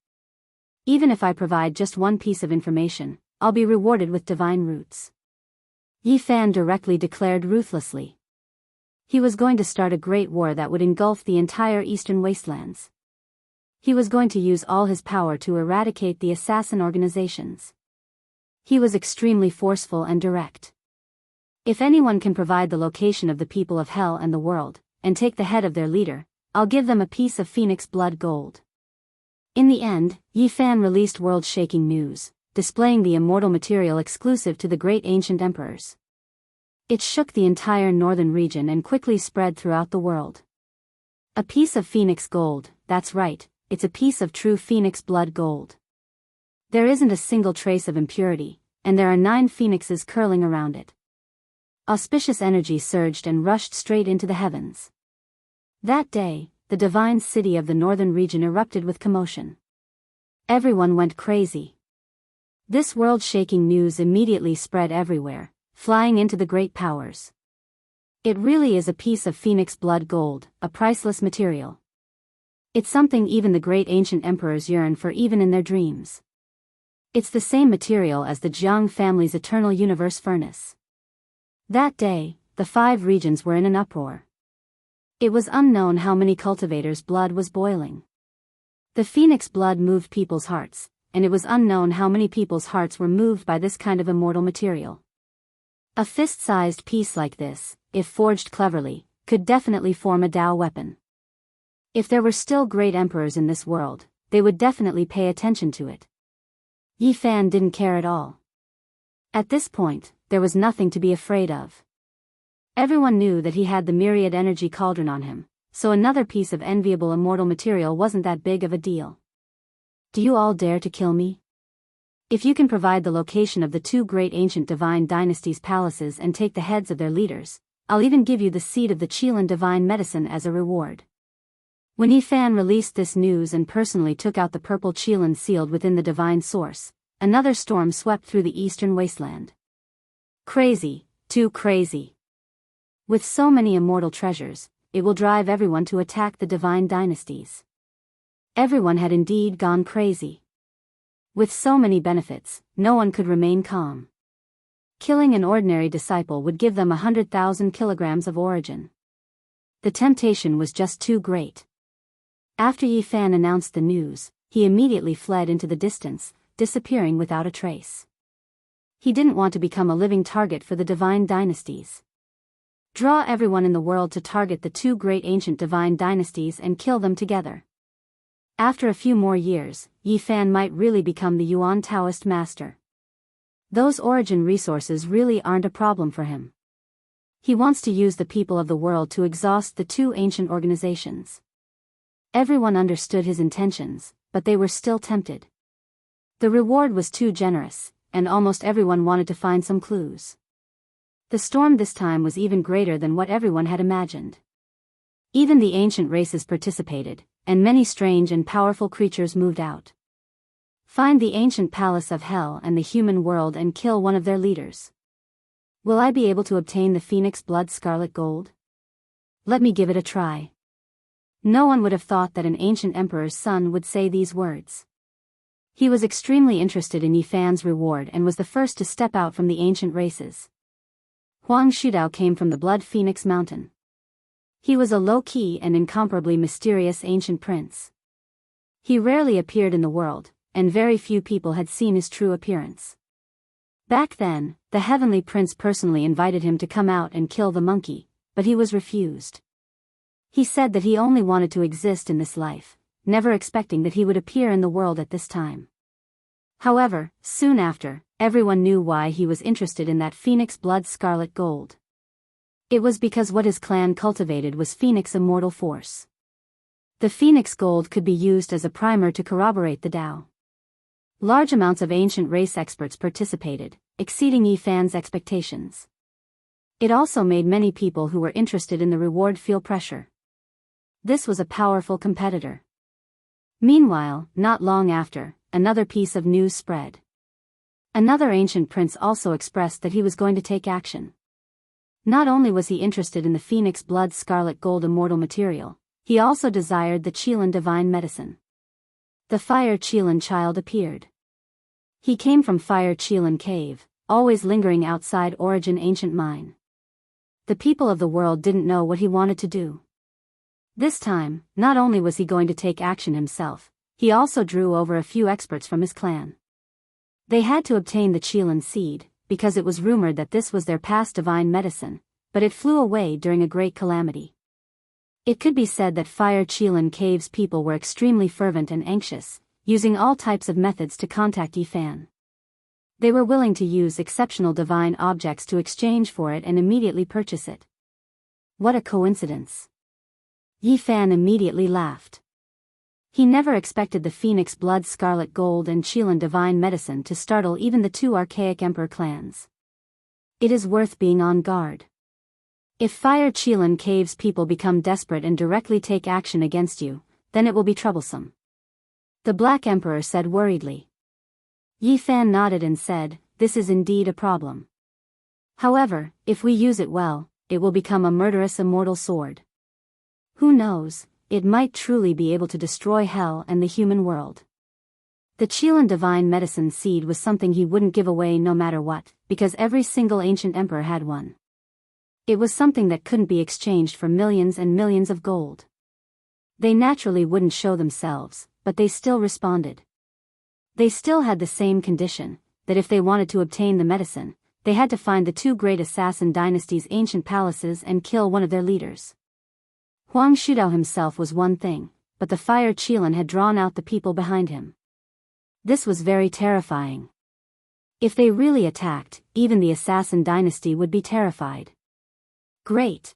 Even if I provide just one piece of information, I'll be rewarded with divine roots. Yi Fan directly declared ruthlessly. He was going to start a great war that would engulf the entire eastern wastelands. He was going to use all his power to eradicate the assassin organizations. He was extremely forceful and direct. If anyone can provide the location of the people of hell and the world, and take the head of their leader, I'll give them a piece of phoenix blood gold. In the end, Yi Fan released world-shaking news, displaying the immortal material exclusive to the great ancient emperors. It shook the entire northern region and quickly spread throughout the world. A piece of phoenix gold, that's right, it's a piece of true phoenix blood gold. There isn't a single trace of impurity, and there are 9 phoenixes curling around it. Auspicious energy surged and rushed straight into the heavens. That day, the divine city of the northern region erupted with commotion. Everyone went crazy. This world-shaking news immediately spread everywhere, flying into the great powers. It really is a piece of phoenix blood gold, a priceless material. It's something even the great ancient emperors yearn for even in their dreams. It's the same material as the Jianghu family's eternal universe furnace. That day, the 5 regions were in an uproar. It was unknown how many cultivators' blood was boiling. The phoenix blood moved people's hearts, and it was unknown how many people's hearts were moved by this kind of immortal material. A fist-sized piece like this, if forged cleverly, could definitely form a Dao weapon. If there were still great emperors in this world, they would definitely pay attention to it. Yi Fan didn't care at all. At this point, there was nothing to be afraid of. Everyone knew that he had the myriad energy cauldron on him, so another piece of enviable immortal material wasn't that big of a deal. Do you all dare to kill me? If you can provide the location of the 2 great ancient divine dynasties' palaces and take the heads of their leaders, I'll even give you the seed of the Qilin divine medicine as a reward. When Yi Fan released this news and personally took out the purple Qilin sealed within the divine source, another storm swept through the eastern wasteland. Crazy, too crazy. With so many immortal treasures, it will drive everyone to attack the divine dynasties. Everyone had indeed gone crazy. With so many benefits, no one could remain calm. Killing an ordinary disciple would give them 100,000 kilograms of origin. The temptation was just too great. After Yi Fan announced the news, he immediately fled into the distance, disappearing without a trace. He didn't want to become a living target for the divine dynasties. Draw everyone in the world to target the 2 great ancient divine dynasties and kill them together. After a few more years, Yi Fan might really become the Yuan Taoist master. Those origin resources really aren't a problem for him. He wants to use the people of the world to exhaust the 2 ancient organizations. Everyone understood his intentions, but they were still tempted. The reward was too generous, and almost everyone wanted to find some clues. The storm this time was even greater than what everyone had imagined. Even the ancient races participated, and many strange and powerful creatures moved out. Find the ancient palace of hell and the human world and kill one of their leaders. Will I be able to obtain the phoenix blood scarlet gold? Let me give it a try. No one would have thought that an ancient emperor's son would say these words. He was extremely interested in Yi Fan's reward and was the first to step out from the ancient races. Huang Shudao came from the Blood Phoenix Mountain. He was a low-key and incomparably mysterious ancient prince. He rarely appeared in the world, and very few people had seen his true appearance. Back then, the Heavenly Prince personally invited him to come out and kill the monkey, but he was refused. He said that he only wanted to exist in this life, never expecting that he would appear in the world at this time. However, soon after, everyone knew why he was interested in that phoenix blood scarlet gold. It was because what his clan cultivated was phoenix immortal force. The phoenix gold could be used as a primer to corroborate the Tao. Large amounts of ancient race experts participated, exceeding Yi Fan's expectations. It also made many people who were interested in the reward feel pressure. This was a powerful competitor. Meanwhile, not long after, another piece of news spread. Another ancient prince also expressed that he was going to take action. Not only was he interested in the phoenix blood scarlet gold immortal material, he also desired the Qilin divine medicine. The Fire Qilin child appeared. He came from Fire Qilin cave, always lingering outside Origin ancient mine. The people of the world didn't know what he wanted to do. This time, not only was he going to take action himself, he also drew over a few experts from his clan. They had to obtain the Qilin seed, because it was rumored that this was their past divine medicine, but it flew away during a great calamity. It could be said that Fire Qilin cave's people were extremely fervent and anxious, using all types of methods to contact Yi Fan. They were willing to use exceptional divine objects to exchange for it and immediately purchase it. What a coincidence. Yi Fan immediately laughed. He never expected the Phoenix Blood Scarlet Gold and Qilin Divine Medicine to startle even the two archaic emperor clans. It is worth being on guard. If Fire Qilin Cave's people become desperate and directly take action against you, then it will be troublesome. The Black Emperor said worriedly. Yi Fan nodded and said, "This is indeed a problem. However, if we use it well, it will become a murderous immortal sword. Who knows, it might truly be able to destroy hell and the human world." The Qilin Divine Medicine seed was something he wouldn't give away no matter what, because every single ancient emperor had one. It was something that couldn't be exchanged for millions and millions of gold. They naturally wouldn't show themselves, but they still responded. They still had the same condition, that if they wanted to obtain the medicine, they had to find the two great assassin dynasties' ancient palaces and kill one of their leaders. Huang Shudao himself was one thing, but the Fire Qilin had drawn out the people behind him. This was very terrifying. If they really attacked, even the assassin dynasty would be terrified. Great.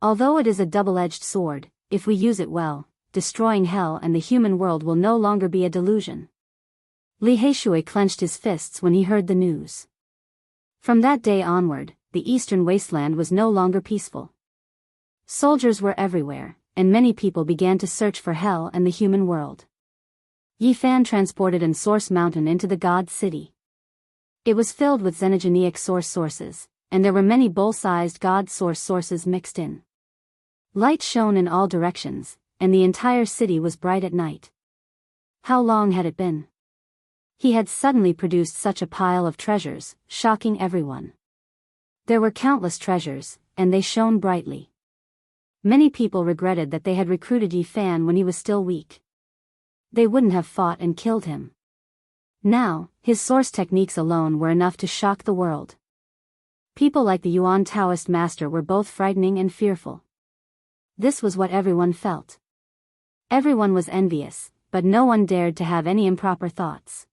Although it is a double-edged sword, if we use it well, destroying hell and the human world will no longer be a delusion. Li Heishui clenched his fists when he heard the news. From that day onward, the eastern wasteland was no longer peaceful. Soldiers were everywhere, and many people began to search for hell and the human world. Yi Fan transported an Source Mountain into the God City. It was filled with xenogeneic source sources, and there were many bull-sized God source sources mixed in. Light shone in all directions, and the entire city was bright at night. How long had it been? He had suddenly produced such a pile of treasures, shocking everyone. There were countless treasures, and they shone brightly. Many people regretted that they had recruited Yi Fan when he was still weak. They wouldn't have fought and killed him. Now, his source techniques alone were enough to shock the world. People like the Yuan Taoist master were both frightening and fearful. This was what everyone felt. Everyone was envious, but no one dared to have any improper thoughts.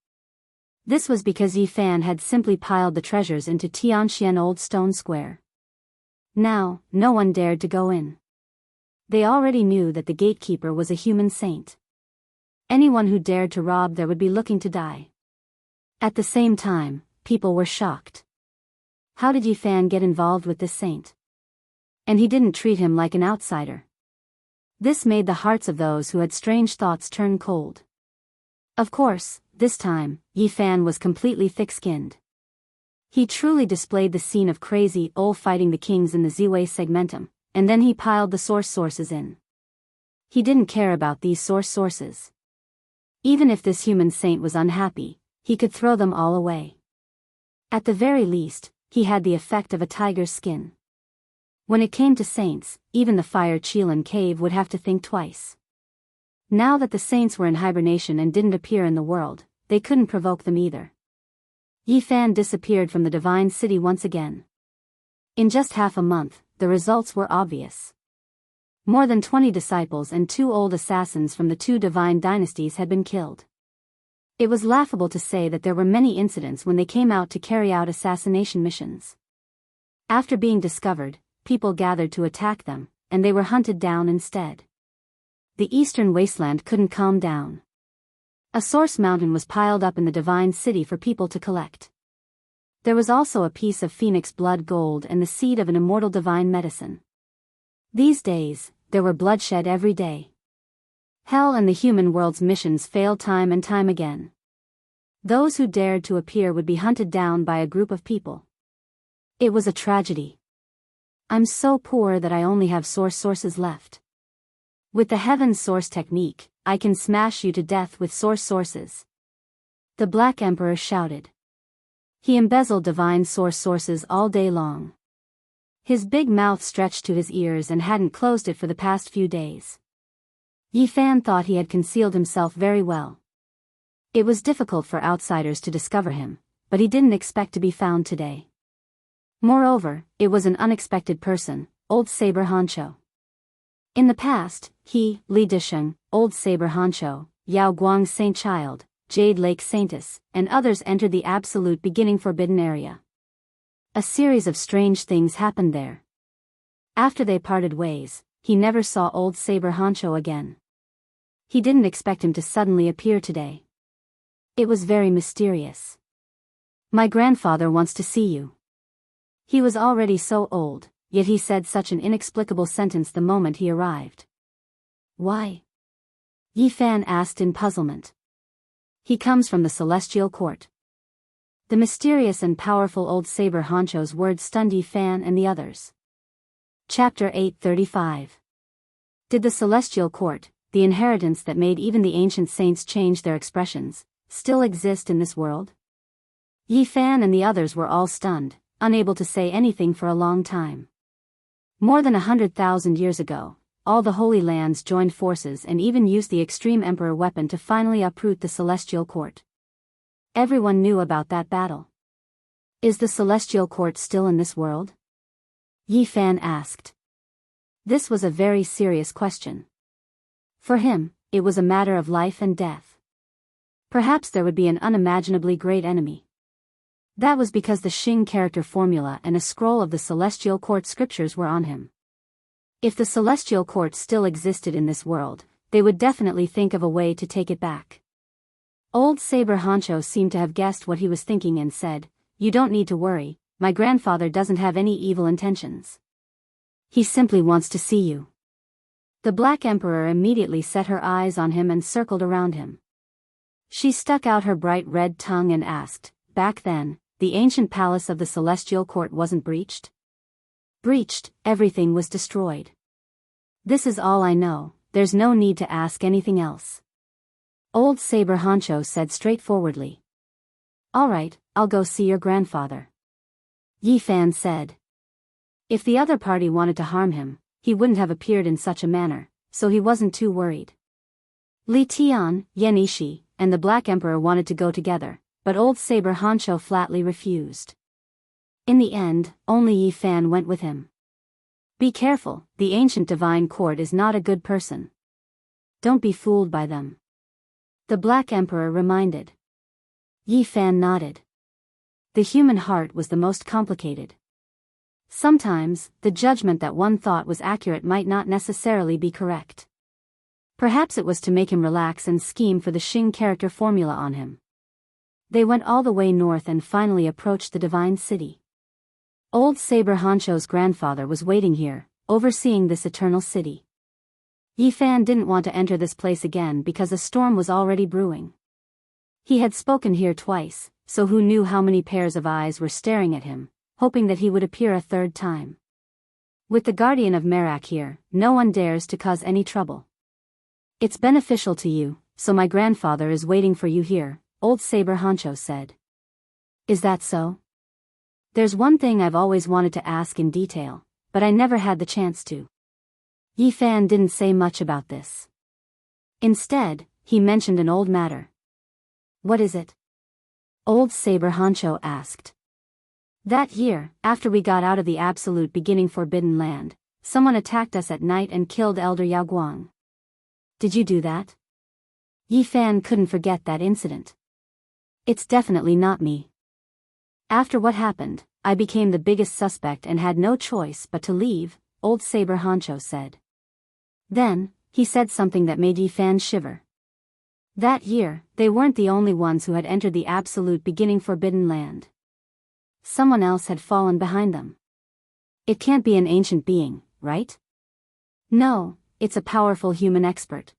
This was because Yi Fan had simply piled the treasures into Tianxian Old Stone Square. Now, no one dared to go in. They already knew that the gatekeeper was a human saint. Anyone who dared to rob there would be looking to die. At the same time, people were shocked. How did Yi Fan get involved with this saint? And he didn't treat him like an outsider. This made the hearts of those who had strange thoughts turn cold. Of course, this time, Yi Fan was completely thick-skinned. He truly displayed the scene of crazy Ol fighting the kings in the Ziwei segmentum, and then he piled the sources in. He didn't care about these sources. Even if this human saint was unhappy, he could throw them all away. At the very least, he had the effect of a tiger's skin. When it came to saints, even the Fire Qilin cave would have to think twice. Now that the saints were in hibernation and didn't appear in the world, they couldn't provoke them either. Yi Fan disappeared from the divine city once again. In just half a month, the results were obvious. More than 20 disciples and 2 old assassins from the 2 divine dynasties had been killed. It was laughable to say that there were many incidents when they came out to carry out assassination missions. After being discovered, people gathered to attack them, and they were hunted down instead. The eastern wasteland couldn't calm down. A source mountain was piled up in the divine city for people to collect. There was also a piece of phoenix blood gold and the seed of an immortal divine medicine. These days, there were bloodshed every day. Hell and the human world's missions failed time and time again. Those who dared to appear would be hunted down by a group of people. It was a tragedy. I'm so poor that I only have sources left. With the Heaven Source technique, I can smash you to death with sources. The Black Emperor shouted. He embezzled divine sources all day long. His big mouth stretched to his ears and hadn't closed it for the past few days. Yi Fan thought he had concealed himself very well. It was difficult for outsiders to discover him, but he didn't expect to be found today. Moreover, it was an unexpected person, Old Saber Honcho. In the past, he, Li Disheng, Old Saber Honcho, Yao Guang Saint Child, Jade Lake Saintess, and others entered the absolute beginning forbidden area. A series of strange things happened there. After they parted ways, he never saw Old Saber Honcho again. He didn't expect him to suddenly appear today. It was very mysterious. My grandfather wants to see you. He was already so old, yet he said such an inexplicable sentence the moment he arrived. Why? Yi Fan asked in puzzlement. He comes from the celestial court. The mysterious and powerful Old Saber Honcho's words stunned Yi Fan and the others. Chapter 835. Did the celestial court, the inheritance that made even the ancient saints change their expressions, still exist in this world? Yi Fan and the others were all stunned, unable to say anything for a long time. More than 100,000 years ago, all the Holy Lands joined forces and even used the extreme Emperor weapon to finally uproot the Celestial Court. Everyone knew about that battle. Is the Celestial Court still in this world? Yi Fan asked. This was a very serious question. For him, it was a matter of life and death. Perhaps there would be an unimaginably great enemy. That was because the Xing character formula and a scroll of the Celestial Court scriptures were on him. If the Celestial Court still existed in this world, they would definitely think of a way to take it back. Old Saber Honcho seemed to have guessed what he was thinking and said, "You don't need to worry, my grandfather doesn't have any evil intentions. He simply wants to see you." The Black Emperor immediately set her eyes on him and circled around him. She stuck out her bright red tongue and asked, "Back then, the ancient palace of the Celestial Court wasn't breached?" "Breached, everything was destroyed. This is all I know, there's no need to ask anything else." Old Saber Honcho said straightforwardly. "All right, I'll go see your grandfather." Yi Fan said. If the other party wanted to harm him, he wouldn't have appeared in such a manner, so he wasn't too worried. Li Tian, Yan Ishi, and the Black Emperor wanted to go together, but Old Saber Honcho flatly refused. In the end, only Yi Fan went with him. Be careful, the ancient divine court is not a good person. Don't be fooled by them. The Black Emperor reminded. Yi Fan nodded. The human heart was the most complicated. Sometimes, the judgment that one thought was accurate might not necessarily be correct. Perhaps it was to make him relax and scheme for the Xing character formula on him. They went all the way north and finally approached the divine city. Old Saber Honcho's grandfather was waiting here, overseeing this eternal city. Yi Fan didn't want to enter this place again because a storm was already brewing. He had spoken here twice, so who knew how many pairs of eyes were staring at him, hoping that he would appear a third time. With the guardian of Merak here, no one dares to cause any trouble. It's beneficial to you, so my grandfather is waiting for you here, old Saber Honcho said. Is that so? There's one thing I've always wanted to ask in detail, but I never had the chance to. Yi Fan didn't say much about this. Instead, he mentioned an old matter. What is it? Old Saber Honcho asked. That year, after we got out of the absolute beginning forbidden land, someone attacked us at night and killed Elder Yao Guang. Did you do that? Yi Fan couldn't forget that incident. It's definitely not me. After what happened, I became the biggest suspect and had no choice but to leave, old Saber Honcho said. Then, he said something that made Yi Fan shiver. That year, they weren't the only ones who had entered the absolute beginning forbidden land. Someone else had fallen behind them. It can't be an ancient being, right? No, it's a powerful human expert.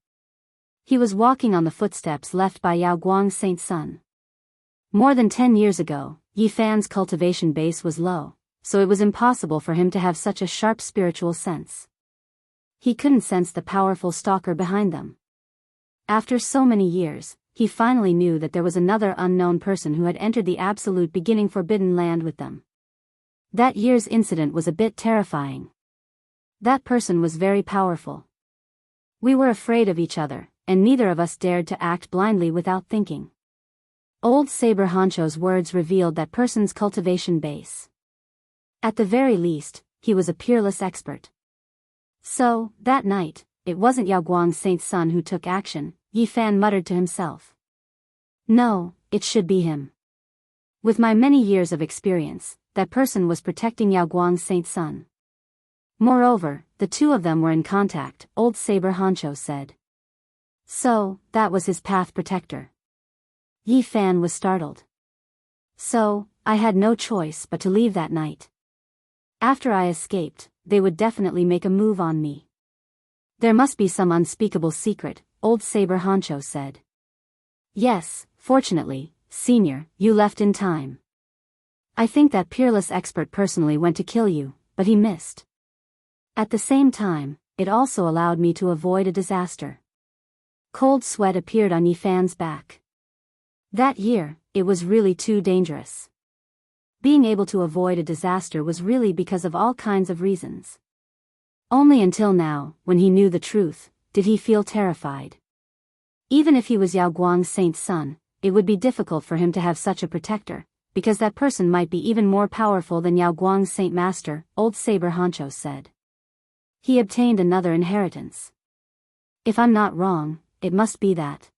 He was walking on the footsteps left by Yao Guang's saint son. More than 10 years ago, Yi Fan's cultivation base was low, so it was impossible for him to have such a sharp spiritual sense. He couldn't sense the powerful stalker behind them. After so many years, he finally knew that there was another unknown person who had entered the absolute beginning forbidden land with them. That year's incident was a bit terrifying. That person was very powerful. We were afraid of each other, and neither of us dared to act blindly without thinking. Old Saber Honcho's words revealed that person's cultivation base. At the very least, he was a peerless expert. So, that night, it wasn't Yao Guang's saint's son who took action, Yi Fan muttered to himself. No, it should be him. With my many years of experience, that person was protecting Yao Guang's saint's son. Moreover, the two of them were in contact, old Saber Honcho said. So, that was his path protector. Yi Fan was startled. So, I had no choice but to leave that night. After I escaped, they would definitely make a move on me. There must be some unspeakable secret, old Saber Honcho said. Yes, fortunately, senior, you left in time. I think that peerless expert personally went to kill you, but he missed. At the same time, it also allowed me to avoid a disaster. Cold sweat appeared on Yi Fan's back. That year, it was really too dangerous. Being able to avoid a disaster was really because of all kinds of reasons. Only until now, when he knew the truth, did he feel terrified. Even if he was Yao Guang's saint's son, it would be difficult for him to have such a protector, because that person might be even more powerful than Yao Guang's saint master, old Saber Honcho said. He obtained another inheritance. If I'm not wrong, it must be that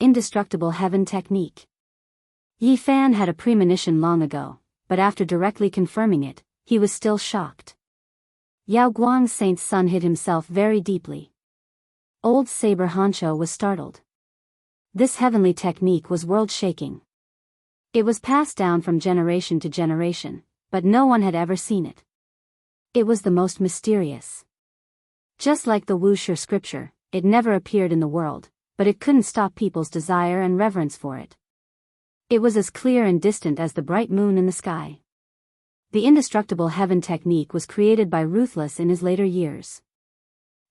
indestructible heaven technique. Yi Fan had a premonition long ago, but after directly confirming it, he was still shocked. Yao Guang's saint's son hid himself very deeply. Old Saber Honcho was startled. This heavenly technique was world-shaking. It was passed down from generation to generation, but no one had ever seen it. It was the most mysterious. Just like the Wuxia scripture, it never appeared in the world, but it couldn't stop people's desire and reverence for it. It was as clear and distant as the bright moon in the sky. The indestructible heaven technique was created by Ruthless in his later years.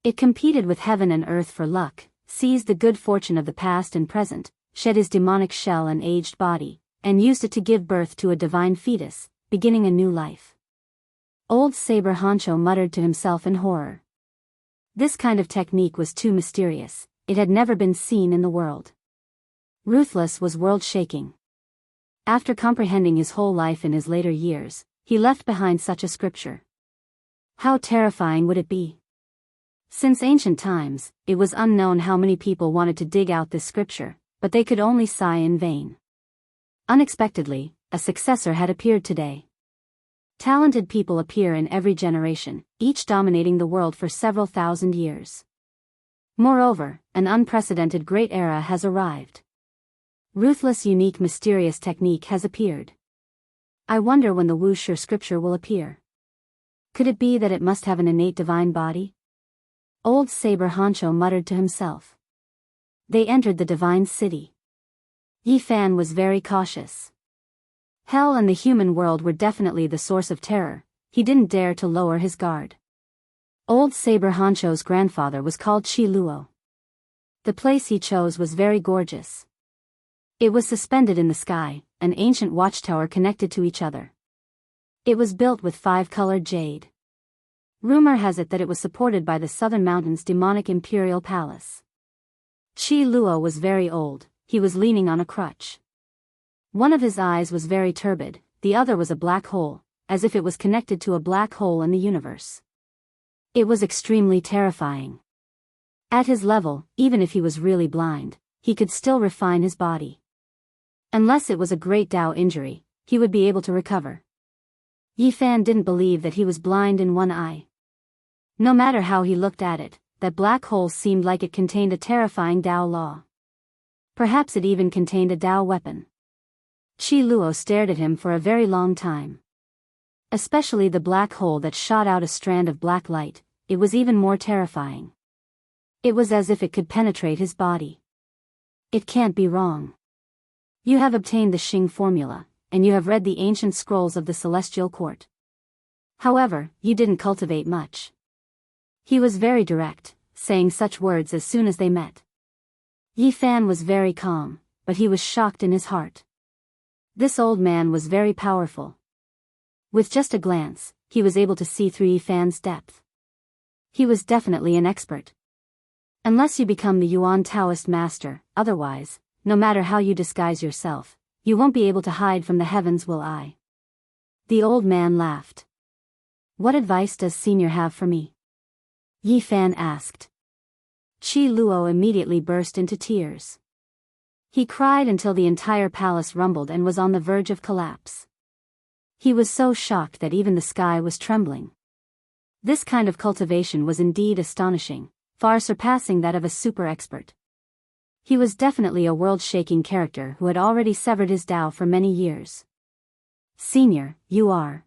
It competed with heaven and earth for luck, seized the good fortune of the past and present, shed his demonic shell and aged body, and used it to give birth to a divine fetus, beginning a new life. Old Saber Honcho muttered to himself in horror. This kind of technique was too mysterious, it had never been seen in the world. Ruthless was world-shaking. After comprehending his whole life in his later years, he left behind such a scripture. How terrifying would it be? Since ancient times, it was unknown how many people wanted to dig out this scripture, but they could only sigh in vain. Unexpectedly, a successor had appeared today. Talented people appear in every generation, each dominating the world for several thousand years. Moreover, an unprecedented great era has arrived. Ruthless' unique mysterious technique has appeared. I wonder when the Wuxia scripture will appear. Could it be that it must have an innate divine body? Old Saber Honcho muttered to himself. They entered the divine city. Yi Fan was very cautious. Hell and the human world were definitely the source of terror. He didn't dare to lower his guard. Old Saber Hancho's grandfather was called Chi Luo. The place he chose was very gorgeous. It was suspended in the sky, an ancient watchtower connected to each other. It was built with 5-colored jade. Rumor has it that it was supported by the Southern Mountains' demonic imperial palace. Chi Luo was very old, he was leaning on a crutch. One of his eyes was very turbid, the other was a black hole, as if it was connected to a black hole in the universe. It was extremely terrifying. At his level, even if he was really blind, he could still refine his body. Unless it was a great Dao injury, he would be able to recover. Yi Fan didn't believe that he was blind in one eye. No matter how he looked at it, that black hole seemed like it contained a terrifying Dao law. Perhaps it even contained a Dao weapon. Chi Luo stared at him for a very long time. Especially the black hole that shot out a strand of black light, it was even more terrifying. It was as if it could penetrate his body. It can't be wrong. You have obtained the Xing formula, and you have read the ancient scrolls of the Celestial Court. However, you didn't cultivate much. He was very direct, saying such words as soon as they met. Yi Fan was very calm, but he was shocked in his heart. This old man was very powerful. With just a glance, he was able to see through Yi Fan's depth. He was definitely an expert. Unless you become the Yuan Taoist master, otherwise, no matter how you disguise yourself, you won't be able to hide from the heavens, will I? The old man laughed. What advice does Senior have for me? Yi Fan asked. Chi Luo immediately burst into tears. He cried until the entire palace rumbled and was on the verge of collapse. He was so shocked that even the sky was trembling. This kind of cultivation was indeed astonishing, far surpassing that of a super expert. He was definitely a world-shaking character who had already severed his Dao for many years. Senior, you are.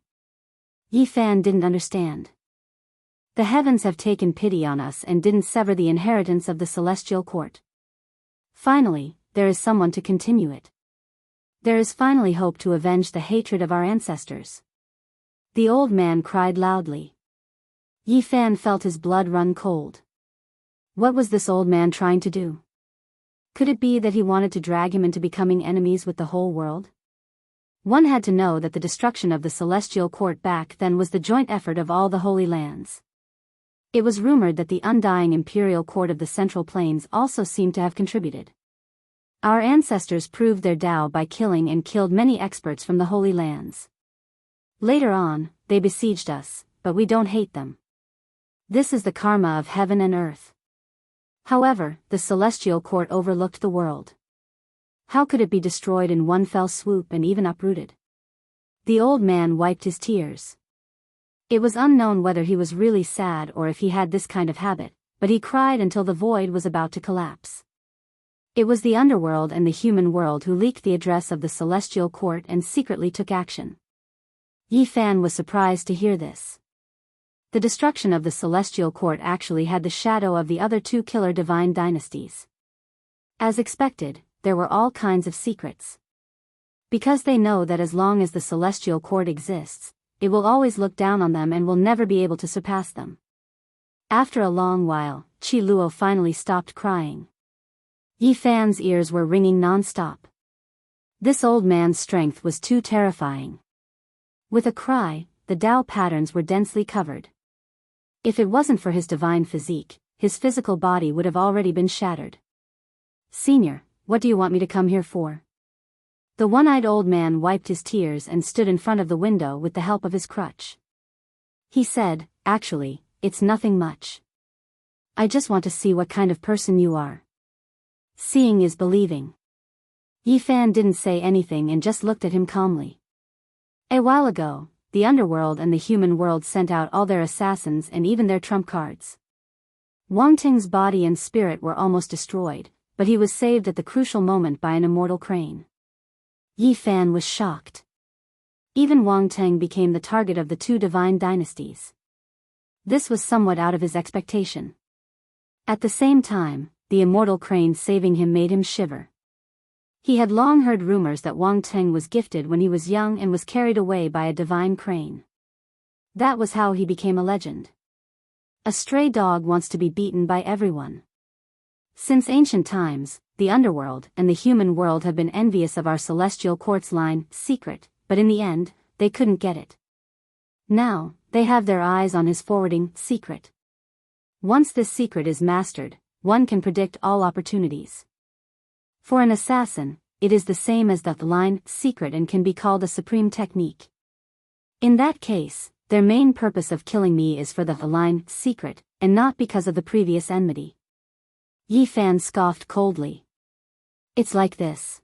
Yi Fan didn't understand. The heavens have taken pity on us and didn't sever the inheritance of the Celestial Court. Finally, there is someone to continue it. There is finally hope to avenge the hatred of our ancestors. The old man cried loudly. Yi Fan felt his blood run cold. What was this old man trying to do? Could it be that he wanted to drag him into becoming enemies with the whole world? One had to know that the destruction of the Celestial Court back then was the joint effort of all the Holy Lands. It was rumored that the undying Imperial Court of the Central Plains also seemed to have contributed. Our ancestors proved their Dao by killing and killed many experts from the Holy Lands. Later on, they besieged us, but we don't hate them. This is the karma of heaven and earth. However, the Celestial Court overlooked the world. How could it be destroyed in one fell swoop and even uprooted? The old man wiped his tears. It was unknown whether he was really sad or if he had this kind of habit, but he cried until the void was about to collapse. It was the underworld and the human world who leaked the address of the Celestial Court and secretly took action. Yi Fan was surprised to hear this. The destruction of the Celestial Court actually had the shadow of the other two killer divine dynasties. As expected, there were all kinds of secrets. Because they know that as long as the Celestial Court exists, it will always look down on them and will never be able to surpass them. After a long while, Chi Luo finally stopped crying. Yi Fan's ears were ringing non-stop. This old man's strength was too terrifying. With a cry, the Dao patterns were densely covered. If it wasn't for his divine physique, his physical body would have already been shattered. Senior, what do you want me to come here for? The one-eyed old man wiped his tears and stood in front of the window with the help of his crutch. He said, actually, it's nothing much. I just want to see what kind of person you are. Seeing is believing. Yi Fan didn't say anything and just looked at him calmly. A while ago, the underworld and the human world sent out all their assassins and even their trump cards. Wang Ting's body and spirit were almost destroyed, but he was saved at the crucial moment by an immortal crane. Yi Fan was shocked. Even Wang Ting became the target of the two divine dynasties. This was somewhat out of his expectation. At the same time, the immortal crane saving him made him shiver. He had long heard rumors that Wang Teng was gifted when he was young and was carried away by a divine crane. That was how he became a legend. A stray dog wants to be beaten by everyone. Since ancient times, the underworld and the human world have been envious of our celestial quartz line, secret, but in the end, they couldn't get it. Now, they have their eyes on his forwarding, secret. Once this secret is mastered, one can predict all opportunities. For an assassin, it is the same as the line, secret, and can be called a supreme technique. In that case, their main purpose of killing me is for the line, secret, and not because of the previous enmity. Yi Fan scoffed coldly. It's like this.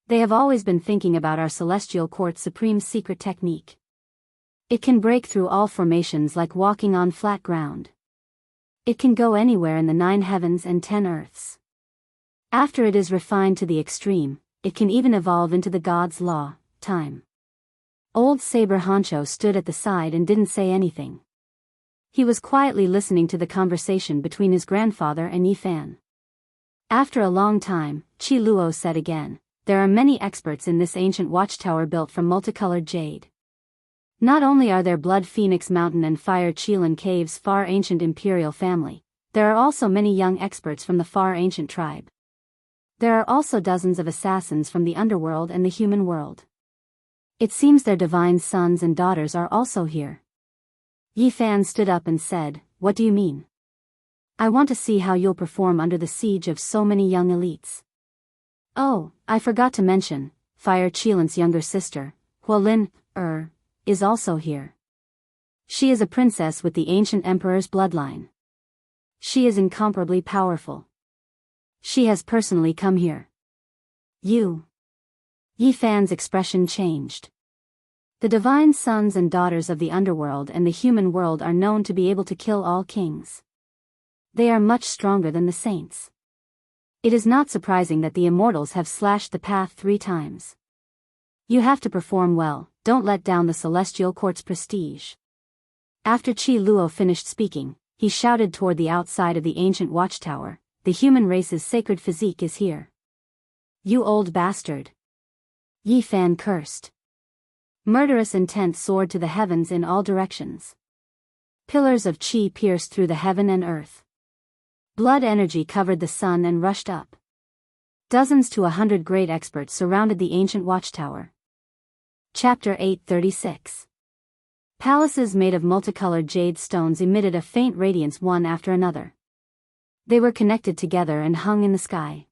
They have always been thinking about our celestial court's supreme secret technique. It can break through all formations like walking on flat ground. It can go anywhere in the 9 heavens and 10 earths. After it is refined to the extreme, it can even evolve into the god's law, time. Old Saber Honcho stood at the side and didn't say anything. He was quietly listening to the conversation between his grandfather and Yi Fan. After a long time, Qi Luo said again, "There are many experts in this ancient watchtower built from multicolored jade. Not only are there Blood Phoenix Mountain and Fire Qilin Caves' far ancient imperial family, there are also many young experts from the far ancient tribe. There are also dozens of assassins from the underworld and the human world. It seems their divine sons and daughters are also here." Yi Fan stood up and said, "What do you mean? I want to see how you'll perform under the siege of so many young elites." "Oh, I forgot to mention, Fire Qilin's younger sister, Huolin, is also here. She is a princess with the ancient emperor's bloodline. She is incomparably powerful. She has personally come here." "You?" Yi Fan's expression changed. The divine sons and daughters of the underworld and the human world are known to be able to kill all kings. They are much stronger than the saints. It is not surprising that the immortals have slashed the path 3 times. You have to perform well, don't let down the celestial court's prestige. After Qi Luo finished speaking, he shouted toward the outside of the ancient watchtower, "The human race's sacred physique is here." "You old bastard!" Yi Fan cursed. Murderous intent soared to the heavens in all directions. Pillars of qi pierced through the heaven and earth. Blood energy covered the sun and rushed up. Dozens to 100 great experts surrounded the ancient watchtower. Chapter 836. Palaces made of multicolored jade stones emitted a faint radiance one after another. They were connected together and hung in the sky.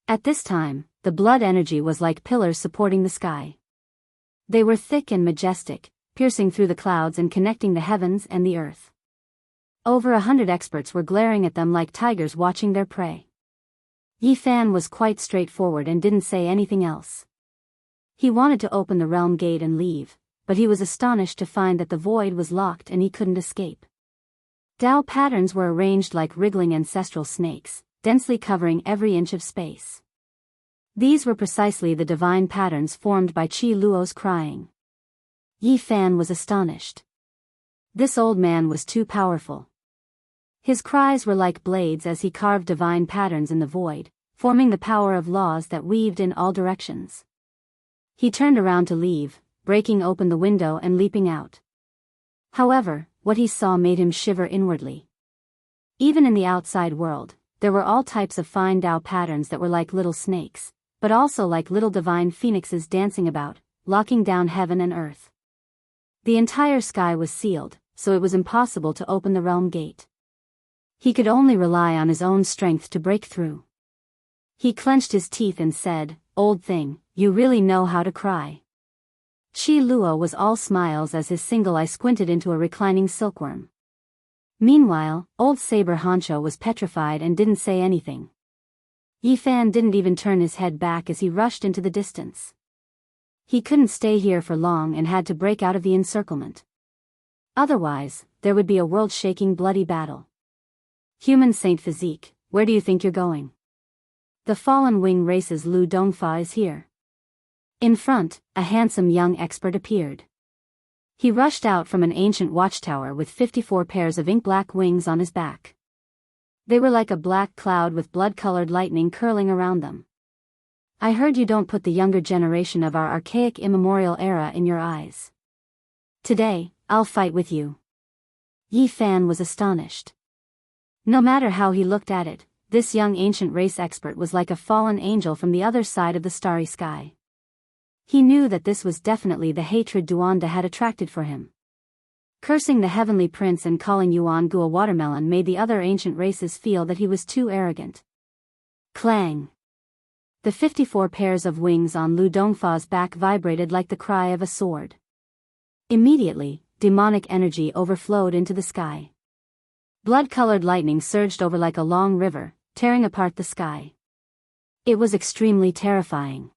At this time, the blood energy was like pillars supporting the sky. They were thick and majestic, piercing through the clouds and connecting the heavens and the earth. Over 100 experts were glaring at them like tigers watching their prey. Yi Fan was quite straightforward and didn't say anything else. He wanted to open the realm gate and leave, but he was astonished to find that the void was locked and he couldn't escape. Dao patterns were arranged like wriggling ancestral snakes, densely covering every inch of space. These were precisely the divine patterns formed by Qi Luo's crying. Yi Fan was astonished. This old man was too powerful. His cries were like blades as he carved divine patterns in the void, forming the power of laws that weaved in all directions. He turned around to leave, breaking open the window and leaping out. However, what he saw made him shiver inwardly. Even in the outside world, there were all types of fine Dao patterns that were like little snakes, but also like little divine phoenixes dancing about, locking down heaven and earth. The entire sky was sealed, so it was impossible to open the realm gate. He could only rely on his own strength to break through. He clenched his teeth and said, "Old thing, you really know how to cry." Qi Luo was all smiles as his single eye squinted into a reclining silkworm. Meanwhile, old Saber Honcho was petrified and didn't say anything. Yi Fan didn't even turn his head back as he rushed into the distance. He couldn't stay here for long and had to break out of the encirclement. Otherwise, there would be a world-shaking bloody battle. "Human Saint Physique, where do you think you're going? The Fallen Wing Race's Lu Dongfa is here." In front, a handsome young expert appeared. He rushed out from an ancient watchtower with 54 pairs of ink-black wings on his back. They were like a black cloud with blood-colored lightning curling around them. I heard you don't put the younger generation of our archaic immemorial era in your eyes. Today, I'll fight with you. Yi Fan was astonished. No matter how he looked at it, this young ancient race expert was like a fallen angel from the other side of the starry sky. He knew that this was definitely the hatred Duanda had attracted for him. Cursing the heavenly prince and calling Yuan Gu a watermelon made the other ancient races feel that he was too arrogant. Clang! The 54 pairs of wings on Lu Dongfa's back vibrated like the cry of a sword. Immediately, demonic energy overflowed into the sky. Blood-colored lightning surged over like a long river, tearing apart the sky. It was extremely terrifying.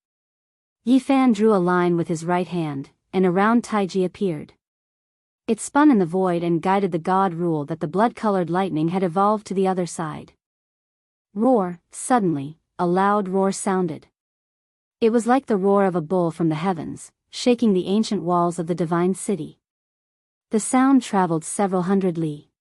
Yi Fan drew a line with his right hand, and a round taiji appeared. It spun in the void and guided the god rule that the blood-colored lightning had evolved to the other side. Roar! Suddenly, a loud roar sounded. It was like the roar of a bull from the heavens, shaking the ancient walls of the divine city. The sound traveled several hundred li.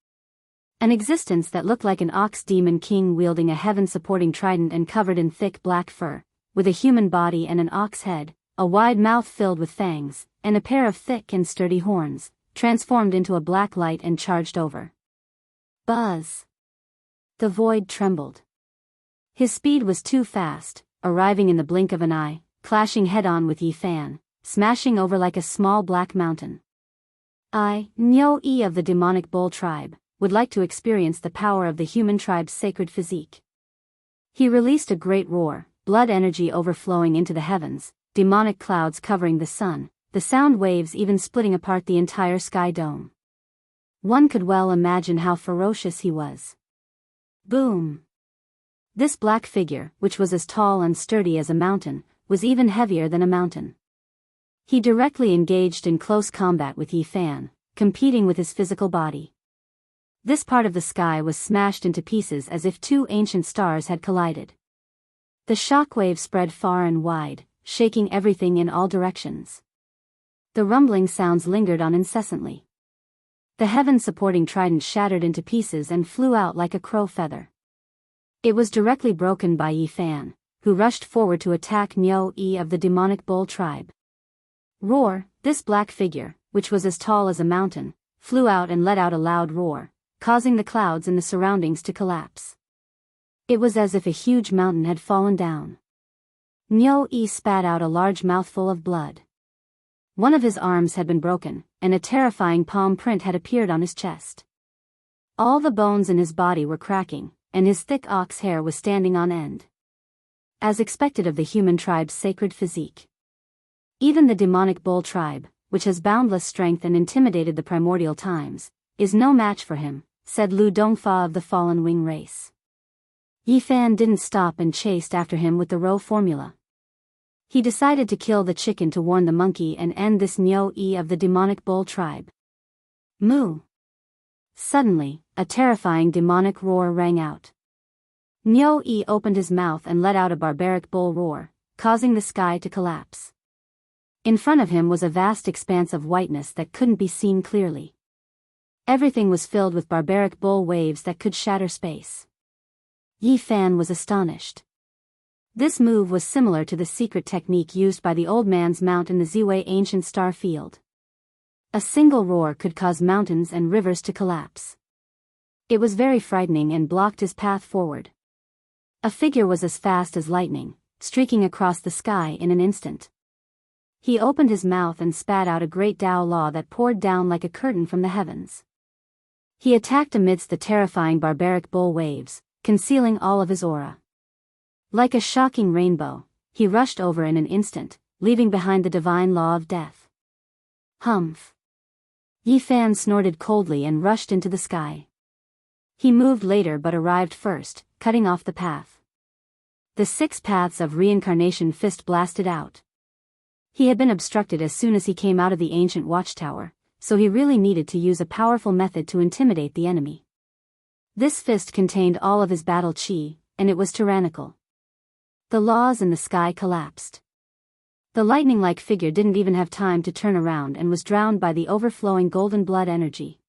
An existence that looked like an ox demon king wielding a heaven-supporting trident and covered in thick black fur, with a human body and an ox head, a wide mouth filled with fangs, and a pair of thick and sturdy horns, transformed into a black light and charged over. Buzz! The void trembled. His speed was too fast, arriving in the blink of an eye, clashing head-on with Yi Fan, smashing over like a small black mountain. I, Nyo-E of the demonic bull tribe, would like to experience the power of the human tribe's sacred physique. He released a great roar, blood energy overflowing into the heavens, demonic clouds covering the sun, the sound waves even splitting apart the entire sky dome. One could well imagine how ferocious he was. Boom! This black figure, which was as tall and sturdy as a mountain, was even heavier than a mountain. He directly engaged in close combat with Yi Fan, competing with his physical body. This part of the sky was smashed into pieces as if two ancient stars had collided. The shockwave spread far and wide, shaking everything in all directions. The rumbling sounds lingered on incessantly. The heaven-supporting trident shattered into pieces and flew out like a crow feather. It was directly broken by Yi Fan, who rushed forward to attack Nyo-E of the demonic bull tribe. Roar! This black figure, which was as tall as a mountain, flew out and let out a loud roar, causing the clouds in the surroundings to collapse. It was as if a huge mountain had fallen down. Nyo-E spat out a large mouthful of blood. One of his arms had been broken, and a terrifying palm print had appeared on his chest. All the bones in his body were cracking, and his thick ox hair was standing on end. As expected of the human tribe's sacred physique. Even the demonic bull tribe, which has boundless strength and intimidated the primordial times, is no match for him, said Lu Dongfa of the fallen wing race. Yi Fan didn't stop and chased after him with the row formula. He decided to kill the chicken to warn the monkey and end this Nyo-E of the demonic bull tribe. Moo! Suddenly, a terrifying demonic roar rang out. Nyo-E opened his mouth and let out a barbaric bull roar, causing the sky to collapse. In front of him was a vast expanse of whiteness that couldn't be seen clearly. Everything was filled with barbaric bull waves that could shatter space. Yi Fan was astonished. This move was similar to the secret technique used by the old man's mount in the Ziwei ancient star field. A single roar could cause mountains and rivers to collapse. It was very frightening and blocked his path forward. A figure was as fast as lightning, streaking across the sky in an instant. He opened his mouth and spat out a great Dao law that poured down like a curtain from the heavens. He attacked amidst the terrifying barbaric bull waves, concealing all of his aura. Like a shocking rainbow, he rushed over in an instant, leaving behind the divine law of death. Humph! Yi Fan snorted coldly and rushed into the sky. He moved later but arrived first, cutting off the path. The 6 paths of reincarnation fist blasted out. He had been obstructed as soon as he came out of the ancient watchtower, so he really needed to use a powerful method to intimidate the enemy. This fist contained all of his battle chi, and it was tyrannical. The laws in the sky collapsed. The lightning-like figure didn't even have time to turn around and was drowned by the overflowing golden blood energy.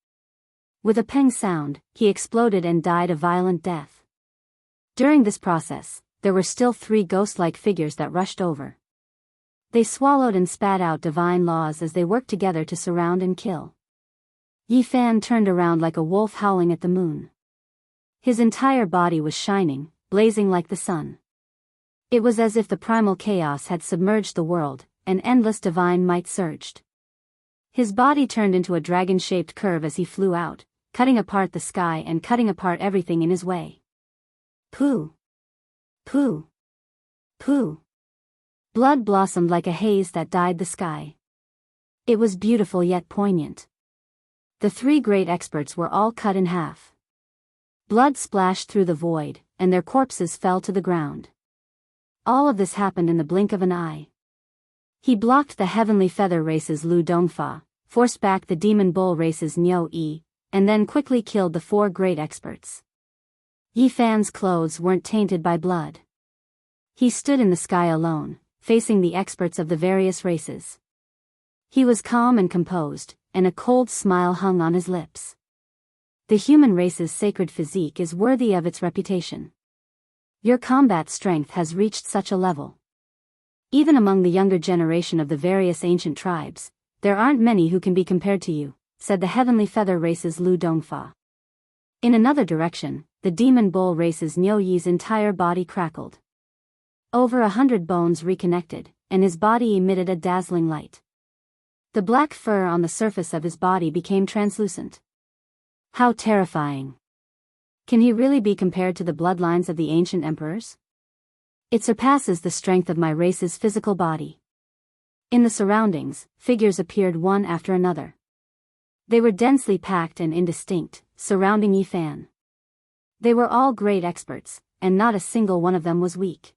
With a peng sound, he exploded and died a violent death. During this process, there were still 3 ghost-like figures that rushed over. They swallowed and spat out divine laws as they worked together to surround and kill. Yi Fan turned around like a wolf howling at the moon. His entire body was shining, blazing like the sun. It was as if the primal chaos had submerged the world, and endless divine might surged. His body turned into a dragon-shaped curve as he flew out, cutting apart the sky and cutting apart everything in his way. Pooh! Pooh! Pooh! Blood blossomed like a haze that dyed the sky. It was beautiful yet poignant. The 3 great experts were all cut in half. Blood splashed through the void, and their corpses fell to the ground. All of this happened in the blink of an eye. He blocked the heavenly feather race's Lu Dongfa, forced back the demon bull race's Niu Yi, and then quickly killed the 4 great experts. Yi Fan's clothes weren't tainted by blood. He stood in the sky alone, facing the experts of the various races. He was calm and composed, and a cold smile hung on his lips. The human race's sacred physique is worthy of its reputation. Your combat strength has reached such a level. Even among the younger generation of the various ancient tribes, there aren't many who can be compared to you, said the heavenly feather race's Lu Dongfa. In another direction, the demon bull race's Niu Yi's entire body crackled. Over 100 bones reconnected, and his body emitted a dazzling light. The black fur on the surface of his body became translucent. How terrifying! Can he really be compared to the bloodlines of the ancient emperors? It surpasses the strength of my race's physical body. In the surroundings, figures appeared one after another. They were densely packed and indistinct, surrounding Yi Fan. They were all great experts, and not a single one of them was weak.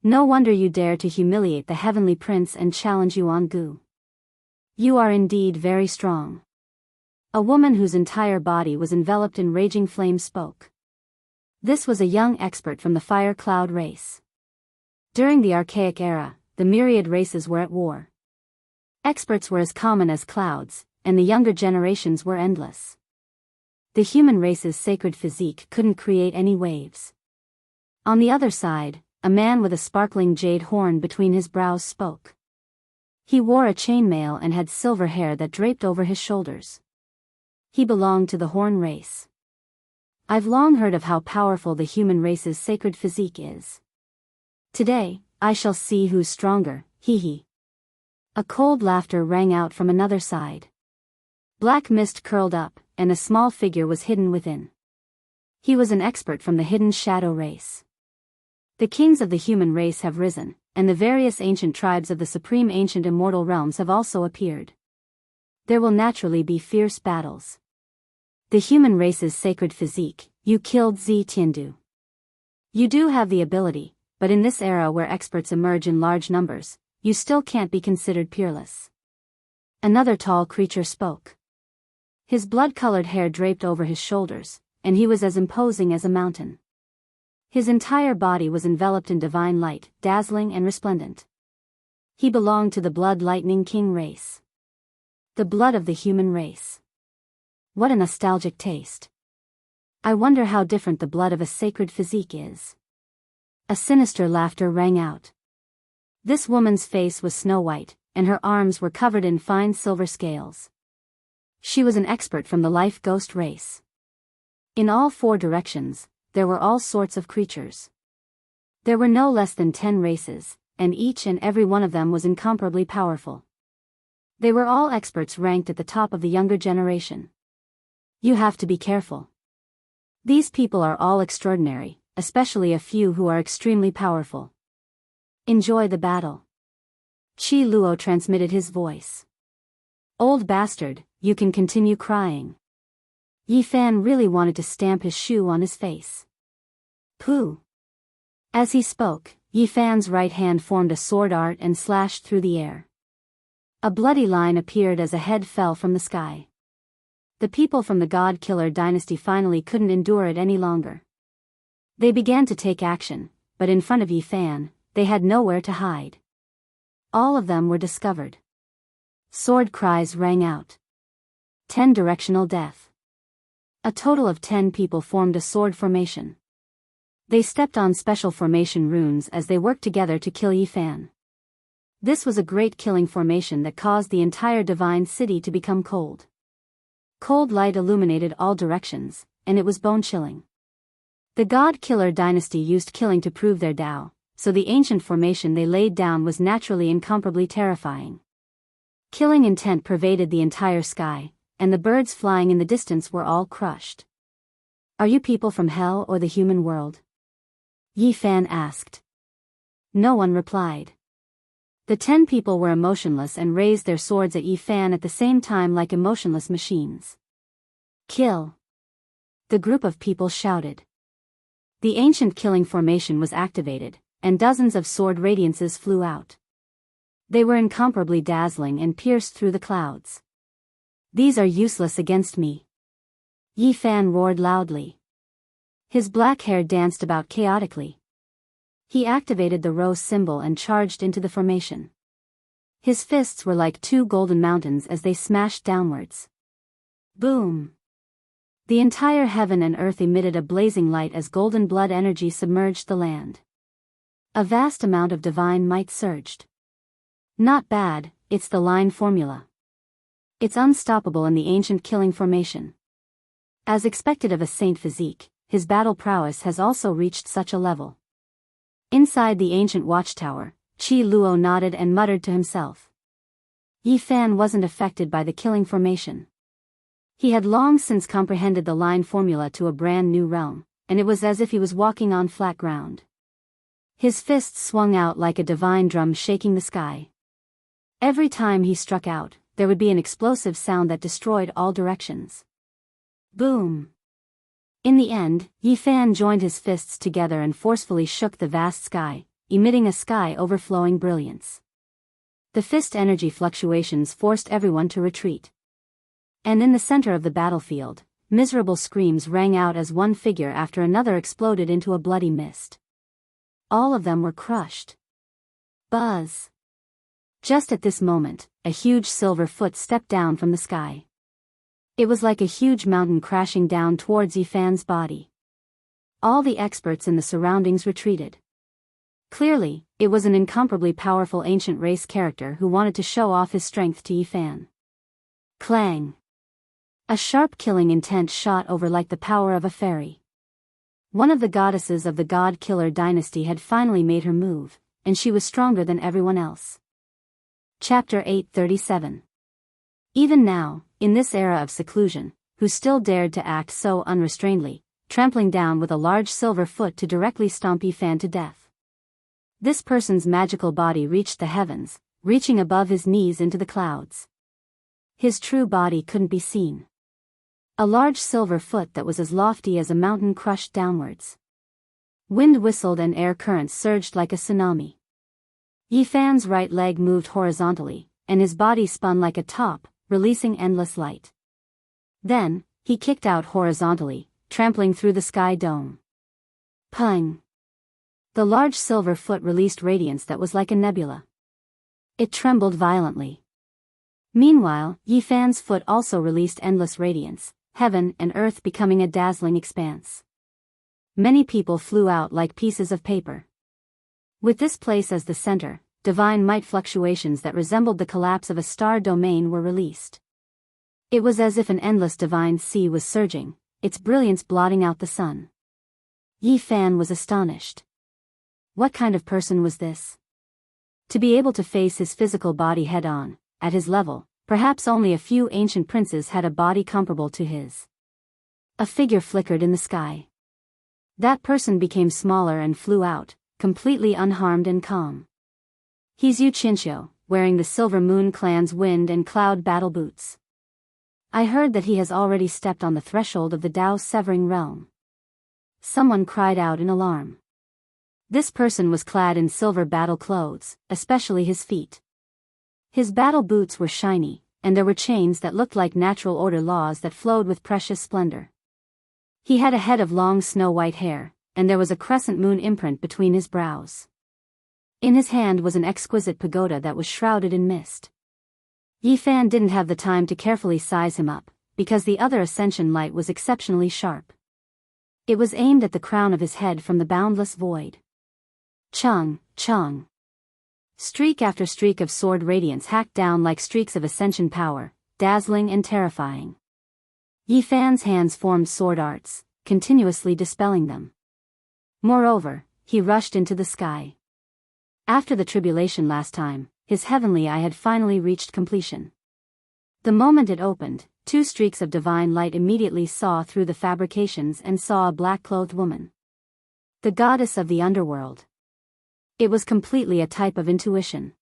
No wonder you dare to humiliate the heavenly prince and challenge Yuan Gu. You are indeed very strong. A woman whose entire body was enveloped in raging flames spoke. This was a young expert from the Fire Cloud race. During the Archaic era, the myriad races were at war. Experts were as common as clouds, and the younger generations were endless. The human race's sacred physique couldn't create any waves. On the other side, a man with a sparkling jade horn between his brows spoke. He wore a chainmail and had silver hair that draped over his shoulders. He belonged to the horn race. I've long heard of how powerful the human race's sacred physique is. Today, I shall see who's stronger, hee hee. A cold laughter rang out from another side. Black mist curled up, and a small figure was hidden within. He was an expert from the hidden shadow race. The kings of the human race have risen, and the various ancient tribes of the supreme ancient immortal realms have also appeared. There will naturally be fierce battles. The human race's sacred physique, you killed Zi Tiandu. You do have the ability, but in this era where experts emerge in large numbers, you still can't be considered peerless. Another tall creature spoke. His blood-colored hair draped over his shoulders, and he was as imposing as a mountain. His entire body was enveloped in divine light, dazzling and resplendent. He belonged to the Blood Lightning King race. The blood of the human race. What a nostalgic taste. I wonder how different the blood of a sacred physique is. A sinister laughter rang out. This woman's face was snow-white, and her arms were covered in fine silver scales. She was an expert from the life ghost race. In all 4 directions, there were all sorts of creatures. There were no less than 10 races, and each and every one of them was incomparably powerful. They were all experts ranked at the top of the younger generation. You have to be careful. These people are all extraordinary, especially a few who are extremely powerful. Enjoy the battle. Qi Luo transmitted his voice. Old bastard, you can continue crying. Yi Fan really wanted to stamp his shoe on his face. Pooh. As he spoke, Yi Fan's right hand formed a sword art and slashed through the air. A bloody line appeared as a head fell from the sky. The people from the God Killer dynasty finally couldn't endure it any longer. They began to take action, but in front of Yi Fan, they had nowhere to hide. All of them were discovered. Sword cries rang out. 10 directional death. A total of 10 people formed a sword formation. They stepped on special formation runes as they worked together to kill Yi Fan. This was a great killing formation that caused the entire divine city to become cold. Cold light illuminated all directions, and it was bone-chilling. The God-Killer dynasty used killing to prove their Tao, so the ancient formation they laid down was naturally incomparably terrifying. Killing intent pervaded the entire sky, and the birds flying in the distance were all crushed. "Are you people from hell or the human world?" Yi Fan asked. No one replied. The 10 people were emotionless and raised their swords at Yi Fan at the same time like emotionless machines. "Kill!" the group of people shouted. The ancient killing formation was activated, and dozens of sword radiances flew out. They were incomparably dazzling and pierced through the clouds. "These are useless against me," Yi Fan roared loudly. His black hair danced about chaotically. He activated the rose symbol and charged into the formation. His fists were like 2 golden mountains as they smashed downwards. Boom! The entire heaven and earth emitted a blazing light as golden blood energy submerged the land. A vast amount of divine might surged. Not bad, it's the line formula. It's unstoppable in the ancient killing formation. As expected of a saint physique, his battle prowess has also reached such a level. Inside the ancient watchtower, Qi Luo nodded and muttered to himself. Yi Fan wasn't affected by the killing formation. He had long since comprehended the line formula to a brand new realm, and it was as if he was walking on flat ground. His fists swung out like a divine drum shaking the sky. Every time he struck out, there would be an explosive sound that destroyed all directions. Boom! In the end, Yi Fan joined his fists together and forcefully shook the vast sky, emitting a sky-overflowing brilliance. The fist energy fluctuations forced everyone to retreat. And in the center of the battlefield, miserable screams rang out as one figure after another exploded into a bloody mist. All of them were crushed. Buzz! Just at this moment, a huge silver foot stepped down from the sky. It was like a huge mountain crashing down towards Yi Fan's body. All the experts in the surroundings retreated. Clearly, it was an incomparably powerful ancient race character who wanted to show off his strength to Yi Fan. Clang! A sharp killing intent shot over like the power of a fairy. One of the goddesses of the God-Killer dynasty had finally made her move, and she was stronger than everyone else. Chapter 837. Even now, in this era of seclusion, who still dared to act so unrestrainedly, trampling down with a large silver foot to directly stomp Yi Fan to death. This person's magical body reached the heavens, reaching above his knees into the clouds. His true body couldn't be seen. A large silver foot that was as lofty as a mountain crushed downwards. Wind whistled and air currents surged like a tsunami. Yi Fan's right leg moved horizontally, and his body spun like a top, releasing endless light. Then, he kicked out horizontally, trampling through the sky dome. Pung! The large silver foot released radiance that was like a nebula. It trembled violently. Meanwhile, Yi Fan's foot also released endless radiance, heaven and earth becoming a dazzling expanse. Many people flew out like pieces of paper. With this place as the center, divine might fluctuations that resembled the collapse of a star domain were released. It was as if an endless divine sea was surging, its brilliance blotting out the sun. Yi Fan was astonished. What kind of person was this? To be able to face his physical body head-on, at his level, perhaps only a few ancient princes had a body comparable to his. A figure flickered in the sky. That person became smaller and flew out, completely unharmed and calm. He's Wuxia Xianxia, wearing the Silver Moon Clan's wind and cloud battle boots. I heard that he has already stepped on the threshold of the Tao-severing realm. Someone cried out in alarm. This person was clad in silver battle clothes, especially his feet. His battle boots were shiny, and there were chains that looked like natural order laws that flowed with precious splendor. He had a head of long snow-white hair, and there was a crescent moon imprint between his brows. In his hand was an exquisite pagoda that was shrouded in mist. Yi Fan didn't have the time to carefully size him up, because the other ascension light was exceptionally sharp. It was aimed at the crown of his head from the boundless void. Chung, chung. Streak after streak of sword radiance hacked down like streaks of ascension power, dazzling and terrifying. Yi Fan's hands formed sword arts, continuously dispelling them. Moreover, he rushed into the sky. After the tribulation last time, his heavenly eye had finally reached completion. The moment it opened, 2 streaks of divine light immediately saw through the fabrications and saw a black-clothed woman. The goddess of the underworld. It was completely a type of intuition.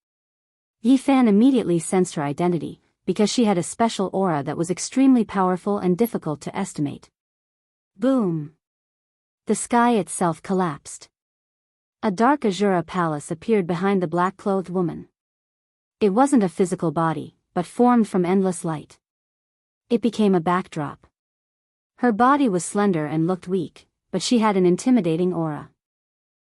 Yi Fan immediately sensed her identity, because she had a special aura that was extremely powerful and difficult to estimate. Boom! The sky itself collapsed. A dark azure palace appeared behind the black-clothed woman. It wasn't a physical body, but formed from endless light. It became a backdrop. Her body was slender and looked weak, but she had an intimidating aura.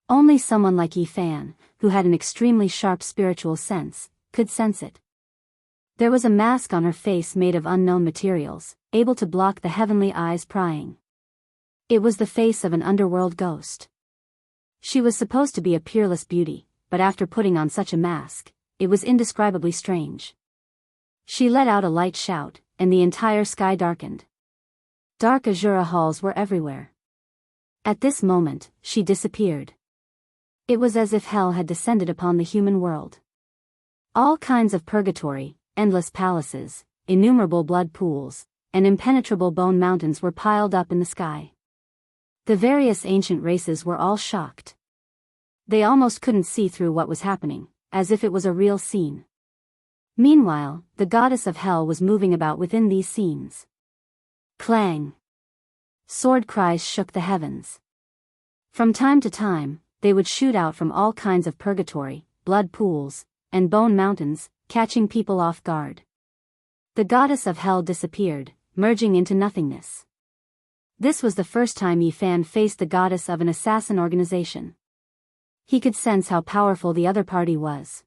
Only someone like Yi Fan, who had an extremely sharp spiritual sense, could sense it. There was a mask on her face made of unknown materials, able to block the heavenly eyes prying. It was the face of an underworld ghost. She was supposed to be a peerless beauty, but after putting on such a mask, it was indescribably strange. She let out a light shout, and the entire sky darkened. Dark azure halls were everywhere. At this moment, she disappeared. It was as if hell had descended upon the human world. All kinds of purgatory, endless palaces, innumerable blood pools, and impenetrable bone mountains were piled up in the sky. The various ancient races were all shocked. They almost couldn't see through what was happening, as if it was a real scene. Meanwhile, the goddess of hell was moving about within these scenes. Clang! Sword cries shook the heavens. From time to time, they would shoot out from all kinds of purgatory, blood pools, and bone mountains, catching people off guard. The goddess of hell disappeared, merging into nothingness. This was the first time Yi Fan faced the goddess of an assassin organization. He could sense how powerful the other party was.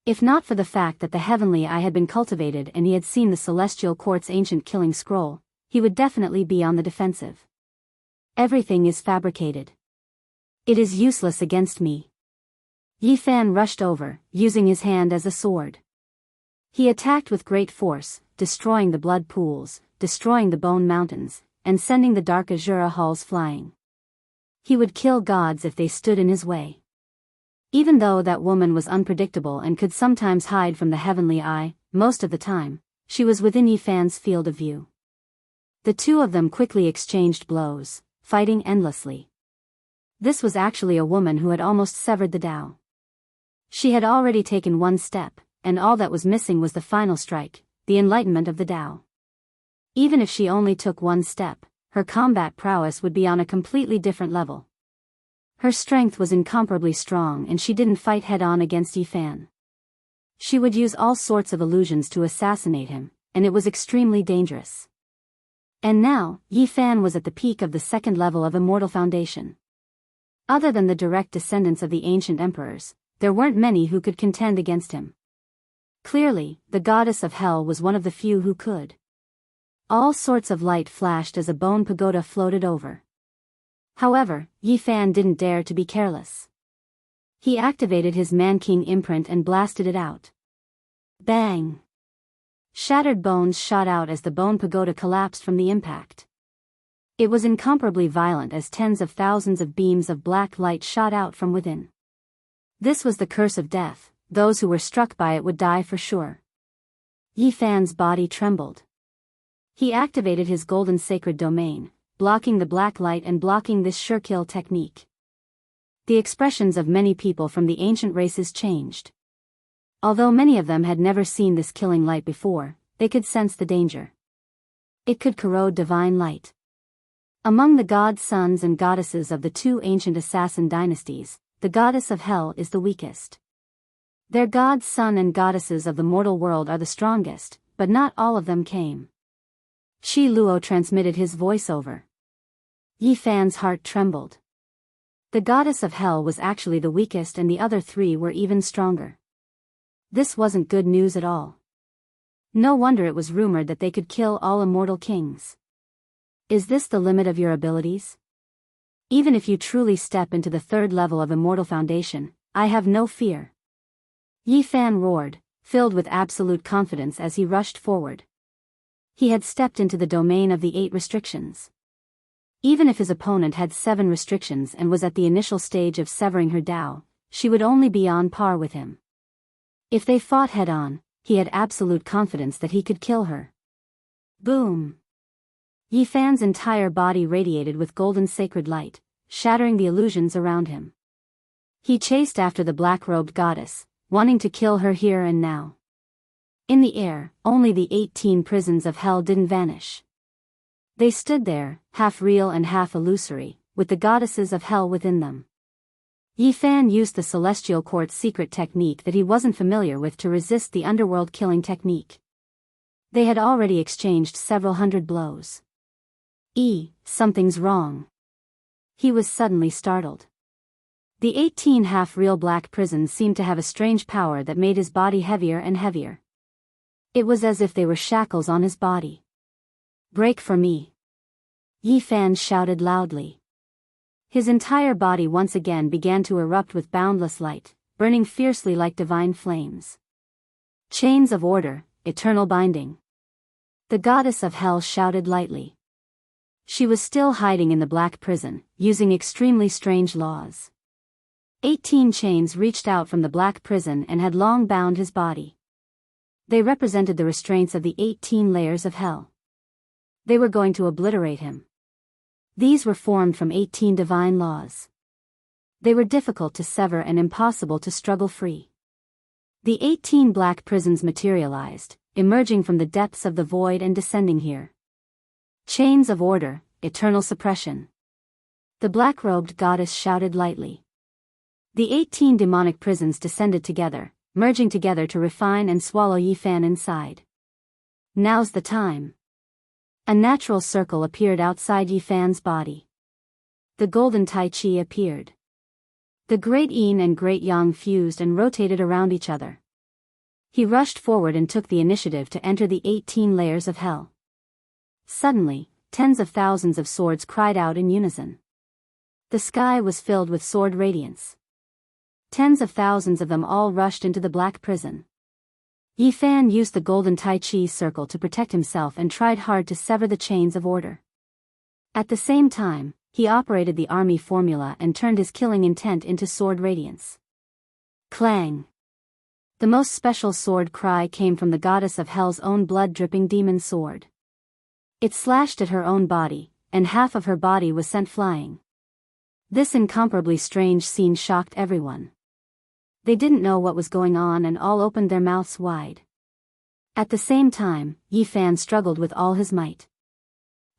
If not for the fact that the heavenly eye had been cultivated and he had seen the celestial court's ancient killing scroll, he would definitely be on the defensive. Everything is fabricated. It is useless against me. Yi Fan rushed over, using his hand as a sword. He attacked with great force, destroying the blood pools, destroying the bone mountains, and sending the dark azure halls flying. He would kill gods if they stood in his way. Even though that woman was unpredictable and could sometimes hide from the heavenly eye, most of the time, she was within Yi Fan's field of view. The two of them quickly exchanged blows, fighting endlessly. This was actually a woman who had almost severed the Tao. She had already taken one step, and all that was missing was the final strike, the enlightenment of the Tao. Even if she only took one step, her combat prowess would be on a completely different level. Her strength was incomparably strong and she didn't fight head-on against Yi Fan. She would use all sorts of illusions to assassinate him, and it was extremely dangerous. And now, Yi Fan was at the peak of the second level of Immortal Foundation. Other than the direct descendants of the ancient emperors, there weren't many who could contend against him. Clearly, the goddess of hell was one of the few who could. All sorts of light flashed as a bone pagoda floated over. However, Yi Fan didn't dare to be careless. He activated his Man-King imprint and blasted it out. Bang! Shattered bones shot out as the bone pagoda collapsed from the impact. It was incomparably violent as tens of thousands of beams of black light shot out from within. This was the curse of death, those who were struck by it would die for sure. Yi Fan's body trembled. He activated his golden sacred domain, blocking the black light and blocking this sure kill technique. The expressions of many people from the ancient races changed. Although many of them had never seen this killing light before, they could sense the danger. It could corrode divine light. Among the god sons and goddesses of the two ancient assassin dynasties, the goddess of hell is the weakest. Their god son and goddesses of the mortal world are the strongest, but not all of them came. Shi Luo transmitted his voiceover. Yi Fan's heart trembled. The goddess of hell was actually the weakest and the other three were even stronger. This wasn't good news at all. No wonder it was rumored that they could kill all immortal kings. Is this the limit of your abilities? Even if you truly step into the third level of Immortal Foundation, I have no fear. Yi Fan roared, filled with absolute confidence as he rushed forward. He had stepped into the domain of the 8 restrictions. Even if his opponent had 7 restrictions and was at the initial stage of severing her Dao, she would only be on par with him. If they fought head-on, he had absolute confidence that he could kill her. Boom! Yi Fan's entire body radiated with golden sacred light, shattering the illusions around him. He chased after the black-robed goddess, wanting to kill her here and now. In the air, only the 18 prisons of hell didn't vanish. They stood there, half real and half illusory, with the goddesses of hell within them. Yi Fan used the Celestial Court's secret technique that he wasn't familiar with to resist the underworld killing technique. They had already exchanged several hundred blows. Something's wrong. He was suddenly startled. The 18 half-real black prisons seemed to have a strange power that made his body heavier and heavier. It was as if they were shackles on his body. Break for me! Yi Fan shouted loudly. His entire body once again began to erupt with boundless light, burning fiercely like divine flames. Chains of order, eternal binding. The goddess of hell shouted lightly. She was still hiding in the black prison, using extremely strange laws. 18 chains reached out from the black prison and had long bound his body. They represented the restraints of the 18 layers of hell. They were going to obliterate him. These were formed from 18 divine laws. They were difficult to sever and impossible to struggle free. The 18 black prisons materialized, emerging from the depths of the void and descending here. Chains of order, eternal suppression. The black-robed goddess shouted lightly. The 18 demonic prisons descended together, merging together to refine and swallow Yi Fan inside. Now's the time. A natural circle appeared outside Yi Fan's body. The golden Tai Chi appeared. The Great Yin and Great Yang fused and rotated around each other. He rushed forward and took the initiative to enter the 18 layers of hell. Suddenly, tens of thousands of swords cried out in unison. The sky was filled with sword radiance. Tens of thousands of them all rushed into the black prison. Yi Fan used the golden Tai Chi circle to protect himself and tried hard to sever the chains of order. At the same time, he operated the army formula and turned his killing intent into sword radiance. Clang! The most special sword cry came from the goddess of hell's own blood-dripping demon sword. It slashed at her own body, and half of her body was sent flying. This incomparably strange scene shocked everyone. They didn't know what was going on and all opened their mouths wide. At the same time, Yi Fan struggled with all his might.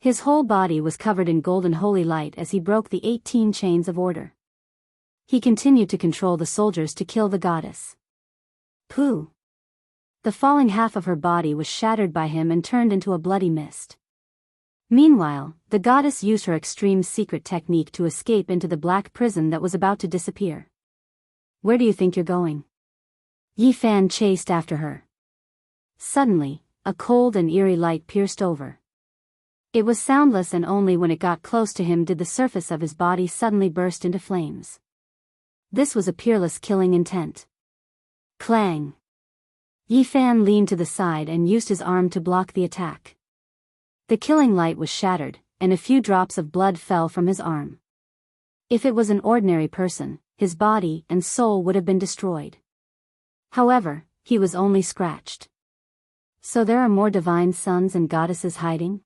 His whole body was covered in golden holy light as he broke the 18 chains of order. He continued to control the soldiers to kill the goddess. Pooh! The falling half of her body was shattered by him and turned into a bloody mist. Meanwhile, the goddess used her extreme secret technique to escape into the black prison that was about to disappear. Where do you think you're going? Yi Fan chased after her. Suddenly, a cold and eerie light pierced over. It was soundless, and only when it got close to him did the surface of his body suddenly burst into flames. This was a peerless killing intent. Clang! Yi Fan leaned to the side and used his arm to block the attack. The killing light was shattered, and a few drops of blood fell from his arm. If it was an ordinary person, his body and soul would have been destroyed. However, he was only scratched. So there are more divine sons and goddesses hiding?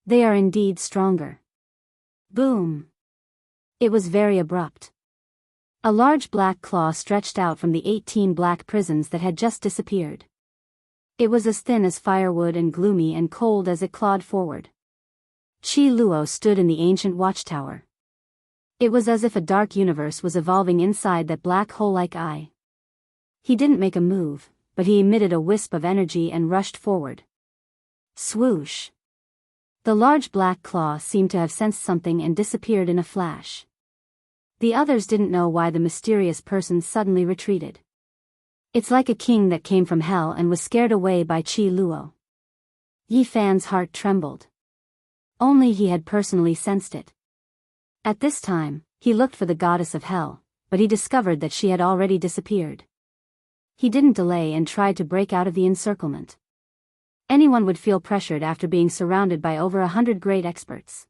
They are indeed stronger. Boom! It was very abrupt. A large black claw stretched out from the 18 black prisons that had just disappeared. It was as thin as firewood and gloomy and cold as it clawed forward. Qi Luo stood in the ancient watchtower. It was as if a dark universe was evolving inside that black hole-like eye. He didn't make a move, but he emitted a wisp of energy and rushed forward. Swoosh! The large black claw seemed to have sensed something and disappeared in a flash. The others didn't know why the mysterious person suddenly retreated. It's like a king that came from hell and was scared away by Qi Luo. Yi Fan's heart trembled. Only he had personally sensed it. At this time, he looked for the goddess of hell, but he discovered that she had already disappeared. He didn't delay and tried to break out of the encirclement. Anyone would feel pressured after being surrounded by over 100 great experts.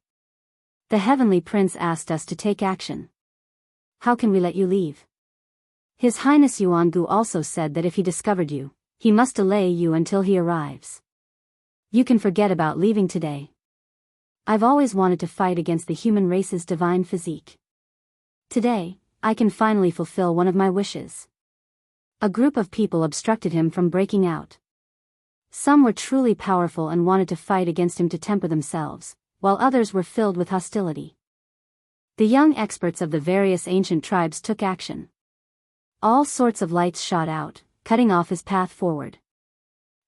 The Heavenly Prince asked us to take action. How can we let you leave? His Highness Yuangu also said that if he discovered you, he must delay you until he arrives. You can forget about leaving today. I've always wanted to fight against the human race's divine physique. Today, I can finally fulfill one of my wishes. A group of people obstructed him from breaking out. Some were truly powerful and wanted to fight against him to temper themselves, while others were filled with hostility. The young experts of the various ancient tribes took action. All sorts of lights shot out, cutting off his path forward.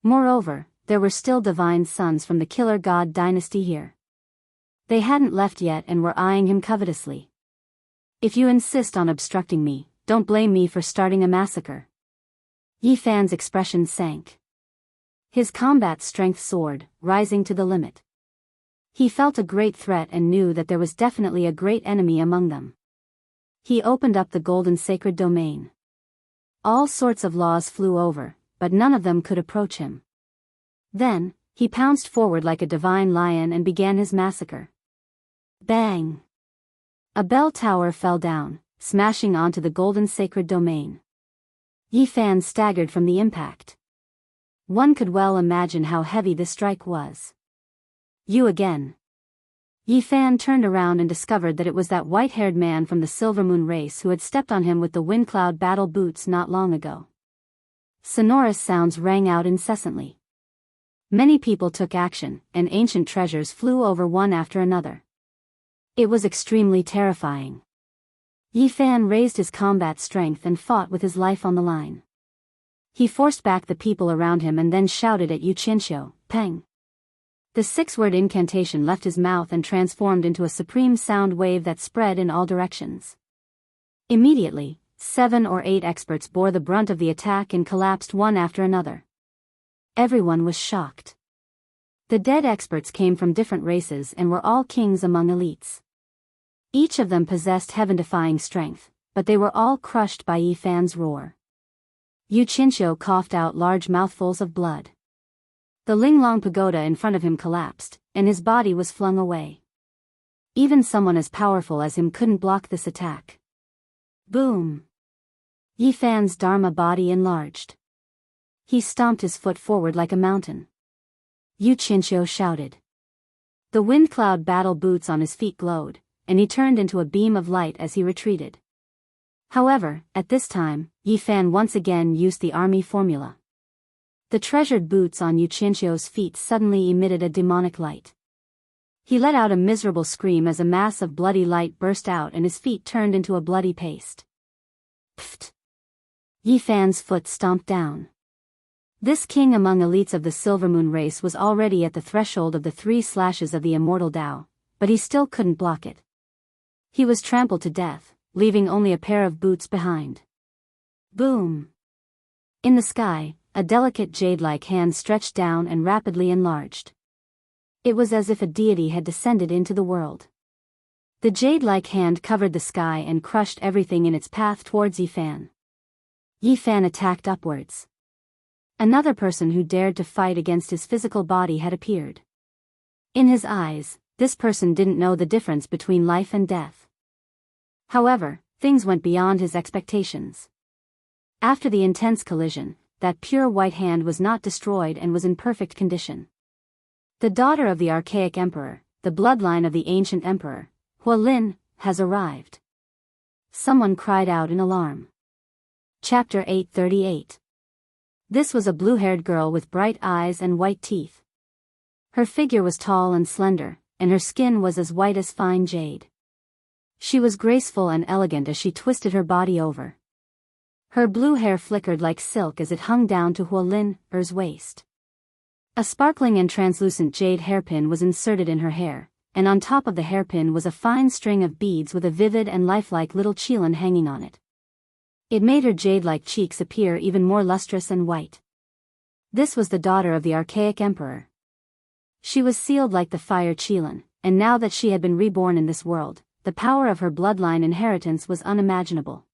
Moreover, there were still divine sons from the Killer God dynasty here. They hadn't left yet and were eyeing him covetously. If you insist on obstructing me, don't blame me for starting a massacre. Yi Fan's expression sank. His combat strength soared, rising to the limit. He felt a great threat and knew that there was definitely a great enemy among them. He opened up the golden sacred domain. All sorts of laws flew over, but none of them could approach him. Then, he pounced forward like a divine lion and began his massacre. Bang! A bell tower fell down, smashing onto the golden sacred domain. Yi Fan staggered from the impact. One could well imagine how heavy this strike was. You again. Yi Fan turned around and discovered that it was that white-haired man from the Silvermoon race who had stepped on him with the Windcloud battle boots not long ago. Sonorous sounds rang out incessantly. Many people took action, and ancient treasures flew over one after another. It was extremely terrifying. Yi Fan raised his combat strength and fought with his life on the line. He forced back the people around him and then shouted at Yu Qianxiu, Peng. The six-word incantation left his mouth and transformed into a supreme sound wave that spread in all directions. Immediately, 7 or 8 experts bore the brunt of the attack and collapsed one after another. Everyone was shocked. The dead experts came from different races and were all kings among elites. Each of them possessed heaven-defying strength, but they were all crushed by Yi Fan's roar. Yu Qianxiu coughed out large mouthfuls of blood. The Linglong pagoda in front of him collapsed, and his body was flung away. Even someone as powerful as him couldn't block this attack. Boom! Yi Fan's Dharma body enlarged. He stomped his foot forward like a mountain. Yu Qianxiu shouted. The Windcloud battle boots on his feet glowed, and he turned into a beam of light as he retreated. However, at this time, Yi Fan once again used the army formula. The treasured boots on Yu Qianxiu's feet suddenly emitted a demonic light. He let out a miserable scream as a mass of bloody light burst out and his feet turned into a bloody paste. Pfft! Yi Fan's foot stomped down. This king among elites of the Silvermoon race was already at the threshold of the 3 slashes of the immortal Tao, but he still couldn't block it. He was trampled to death, leaving only a pair of boots behind. Boom! In the sky, a delicate jade-like hand stretched down and rapidly enlarged. It was as if a deity had descended into the world. The jade-like hand covered the sky and crushed everything in its path towards Yi Fan. Yi Fan attacked upwards. Another person who dared to fight against his physical body had appeared. In his eyes, this person didn't know the difference between life and death. However, things went beyond his expectations. After the intense collision, that pure white hand was not destroyed and was in perfect condition. The daughter of the archaic emperor, the bloodline of the ancient emperor, Huolin, has arrived. Someone cried out in alarm. Chapter 838. This was a blue-haired girl with bright eyes and white teeth. Her figure was tall and slender, and her skin was as white as fine jade. She was graceful and elegant as she twisted her body over. Her blue hair flickered like silk as it hung down to Huolin's waist. A sparkling and translucent jade hairpin was inserted in her hair, and on top of the hairpin was a fine string of beads with a vivid and lifelike little qilin hanging on it. It made her jade-like cheeks appear even more lustrous and white. This was the daughter of the archaic emperor. She was sealed like the fire qilin, and now that she had been reborn in this world, the power of her bloodline inheritance was unimaginable.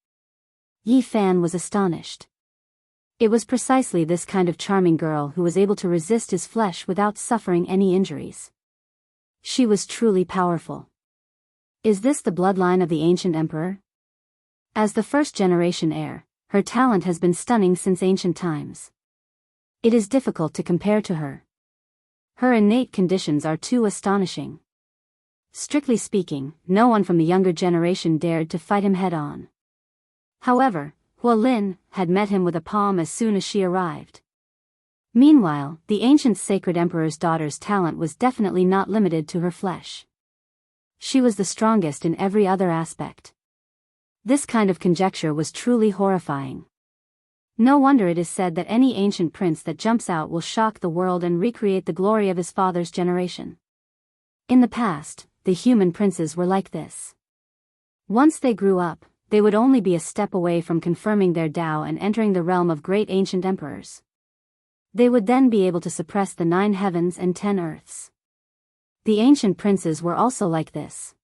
Yi Fan was astonished. It was precisely this kind of charming girl who was able to resist his flesh without suffering any injuries. She was truly powerful. Is this the bloodline of the ancient emperor? As the first-generation heir, her talent has been stunning since ancient times. It is difficult to compare to her. Her innate conditions are too astonishing. Strictly speaking, no one from the younger generation dared to fight him head-on. However, Huolin had met him with a palm as soon as she arrived. Meanwhile, the ancient sacred emperor's daughter's talent was definitely not limited to her flesh. She was the strongest in every other aspect. This kind of conjecture was truly horrifying. No wonder it is said that any ancient prince that jumps out will shock the world and recreate the glory of his father's generation. In the past, the human princes were like this. Once they grew up, they would only be a step away from confirming their Tao and entering the realm of great ancient emperors. They would then be able to suppress the 9 heavens and 10 earths. The ancient princes were also like this.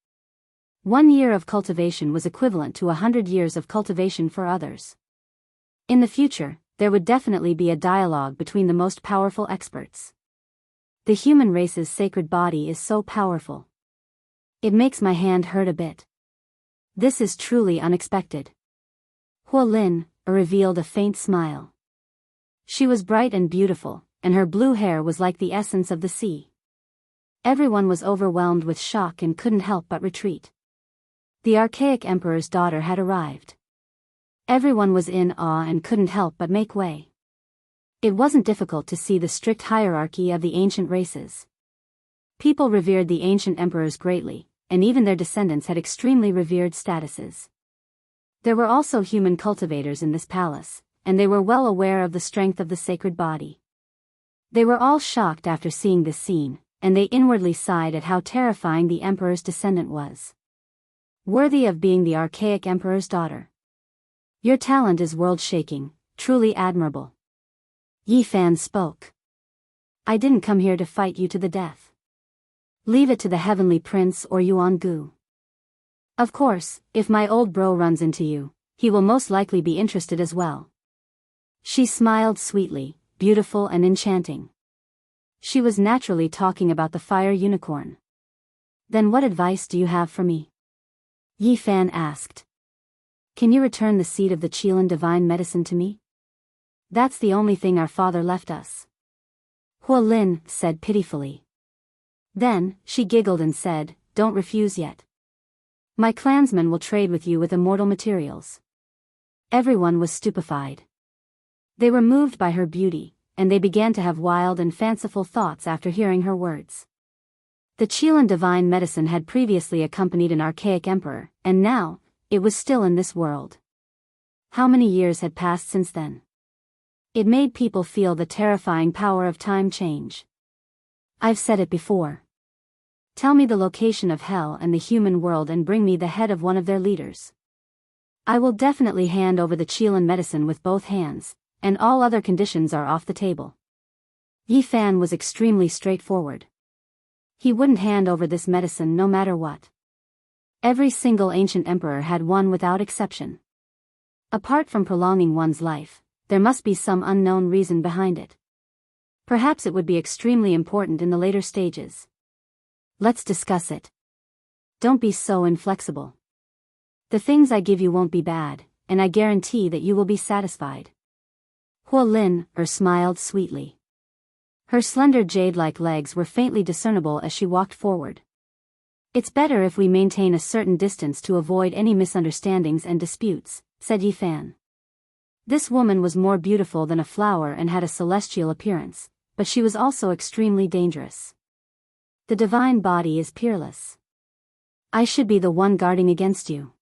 1 year of cultivation was equivalent to 100 years of cultivation for others. In the future, there would definitely be a dialogue between the most powerful experts. The human race's sacred body is so powerful. It makes my hand hurt a bit. This is truly unexpected. Huolin revealed a faint smile. She was bright and beautiful, and her blue hair was like the essence of the sea. Everyone was overwhelmed with shock and couldn't help but retreat. The archaic emperor's daughter had arrived. Everyone was in awe and couldn't help but make way. It wasn't difficult to see the strict hierarchy of the ancient races. People revered the ancient emperors greatly, and even their descendants had extremely revered statuses. There were also human cultivators in this palace, and they were well aware of the strength of the sacred body. They were all shocked after seeing this scene, and they inwardly sighed at how terrifying the emperor's descendant was. Worthy of being the archaic emperor's daughter. Your talent is world-shaking, truly admirable. Yi Fan spoke. I didn't come here to fight you to the death. Leave it to the heavenly prince or Yuan Gu. Of course, if my old bro runs into you, he will most likely be interested as well. She smiled sweetly, beautiful and enchanting. She was naturally talking about the fire unicorn. Then what advice do you have for me? Yi Fan asked. Can you return the seed of the Qilin divine medicine to me? That's the only thing our father left us. Huolin said pitifully. Then, she giggled and said, don't refuse yet. My clansmen will trade with you with immortal materials. Everyone was stupefied. They were moved by her beauty, and they began to have wild and fanciful thoughts after hearing her words. The Qilin divine medicine had previously accompanied an archaic emperor, and now, it was still in this world. How many years had passed since then? It made people feel the terrifying power of time change. I've said it before. Tell me the location of hell and the human world and bring me the head of one of their leaders. I will definitely hand over the Qilin medicine with both hands, and all other conditions are off the table. Yi Fan was extremely straightforward. He wouldn't hand over this medicine no matter what. Every single ancient emperor had one without exception. Apart from prolonging one's life, there must be some unknown reason behind it. Perhaps it would be extremely important in the later stages. Let's discuss it. Don't be so inflexible. The things I give you won't be bad, and I guarantee that you will be satisfied. Huolin smiled sweetly. Her slender jade-like legs were faintly discernible as she walked forward. It's better if we maintain a certain distance to avoid any misunderstandings and disputes, said Yi Fan. This woman was more beautiful than a flower and had a celestial appearance, but she was also extremely dangerous. The divine body is peerless. I should be the one guarding against you.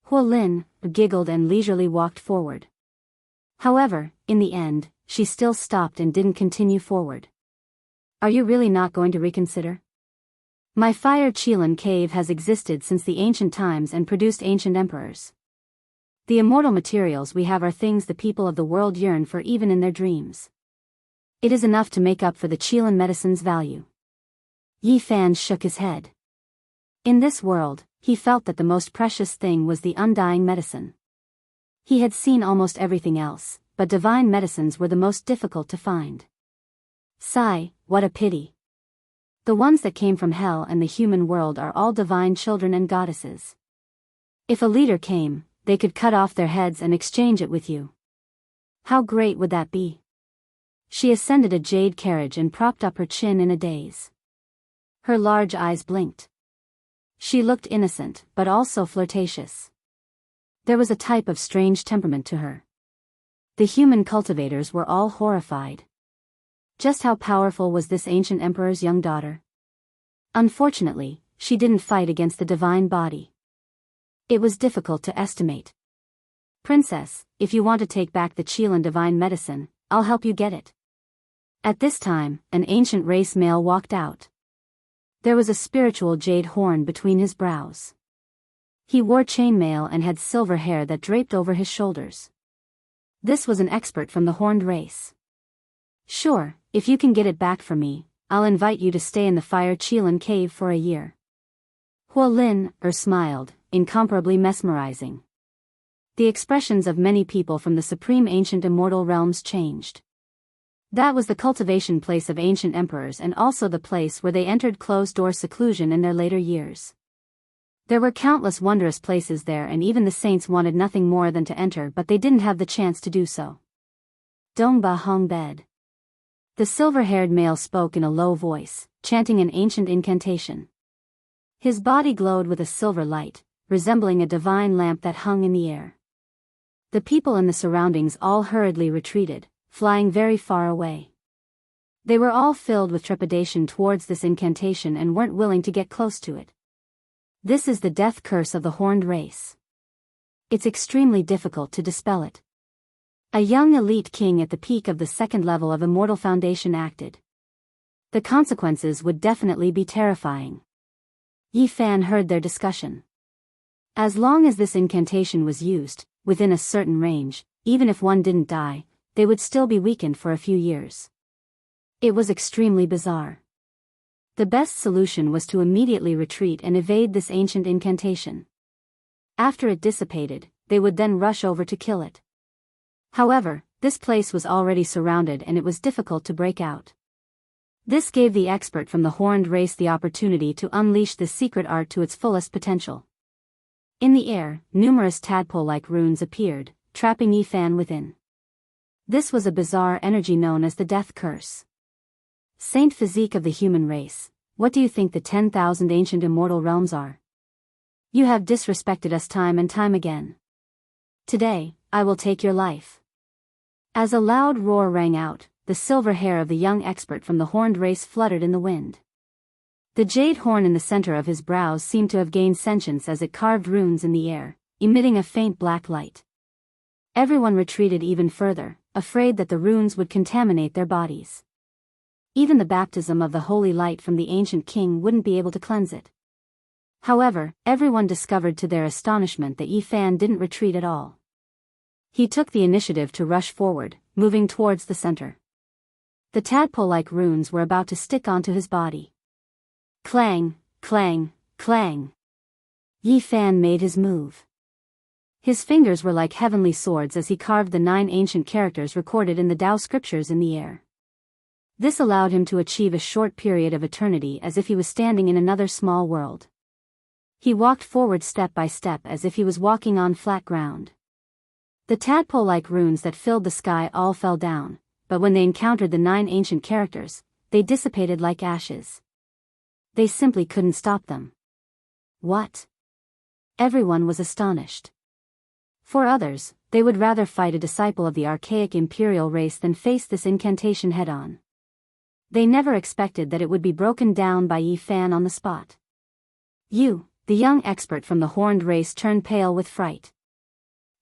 Huolin giggled and leisurely walked forward. However, in the end, she still stopped and didn't continue forward. Are you really not going to reconsider? My fire Qilin cave has existed since the ancient times and produced ancient emperors. The immortal materials we have are things the people of the world yearn for even in their dreams. It is enough to make up for the Qilin medicine's value. Yi Fan shook his head. In this world, he felt that the most precious thing was the undying medicine. He had seen almost everything else, but divine medicines were the most difficult to find. Sigh, what a pity. The ones that came from hell and the human world are all divine children and goddesses. If a leader came, they could cut off their heads and exchange it with you. How great would that be? She ascended a jade carriage and propped up her chin in a daze. Her large eyes blinked. She looked innocent, but also flirtatious. There was a type of strange temperament to her. The human cultivators were all horrified. Just how powerful was this ancient emperor's young daughter? Unfortunately, she didn't fight against the divine body. It was difficult to estimate. Princess, if you want to take back the Qilin divine medicine, I'll help you get it. At this time, an ancient race male walked out. There was a spiritual jade horn between his brows. He wore chainmail and had silver hair that draped over his shoulders. This was an expert from the horned race. Sure, if you can get it back for me, I'll invite you to stay in the Fire Qilin cave for a year. Huolin smiled, incomparably mesmerizing. The expressions of many people from the supreme ancient immortal realms changed. That was the cultivation place of ancient emperors and also the place where they entered closed-door seclusion in their later years. There were countless wondrous places there, and even the saints wanted nothing more than to enter, but they didn't have the chance to do so. Dongba Hong Bed. The silver-haired male spoke in a low voice, chanting an ancient incantation. His body glowed with a silver light, resembling a divine lamp that hung in the air. The people in the surroundings all hurriedly retreated, flying very far away. They were all filled with trepidation towards this incantation and weren't willing to get close to it. This is the death curse of the horned race. It's extremely difficult to dispel it. A young elite king at the peak of the second level of Immortal Foundation acted. The consequences would definitely be terrifying. Yi Fan heard their discussion. As long as this incantation was used, within a certain range, even if one didn't die, they would still be weakened for a few years. It was extremely bizarre. The best solution was to immediately retreat and evade this ancient incantation. After it dissipated, they would then rush over to kill it. However, this place was already surrounded and it was difficult to break out. This gave the expert from the horned race the opportunity to unleash this secret art to its fullest potential. In the air, numerous tadpole-like runes appeared, trapping Yi Fan within. This was a bizarre energy known as the Death Curse. Saint Physique of the human race, what do you think the 10,000 ancient immortal realms are? You have disrespected us time and time again. Today, I will take your life. As a loud roar rang out, the silver hair of the young expert from the horned race fluttered in the wind. The jade horn in the center of his brows seemed to have gained sentience as it carved runes in the air, emitting a faint black light. Everyone retreated even further, afraid that the runes would contaminate their bodies. Even the baptism of the holy light from the ancient king wouldn't be able to cleanse it. However, everyone discovered to their astonishment that Yi Fan didn't retreat at all. He took the initiative to rush forward, moving towards the center. The tadpole-like runes were about to stick onto his body. Clang, clang, clang. Yi Fan made his move. His fingers were like heavenly swords as he carved the 9 ancient characters recorded in the Tao scriptures in the air. This allowed him to achieve a short period of eternity as if he was standing in another small world. He walked forward step by step as if he was walking on flat ground. The tadpole-like runes that filled the sky all fell down, but when they encountered the 9 ancient characters, they dissipated like ashes. They simply couldn't stop them. What? Everyone was astonished. For others, they would rather fight a disciple of the archaic imperial race than face this incantation head-on. They never expected that it would be broken down by Yi Fan on the spot. You, the young expert from the horned race, turned pale with fright.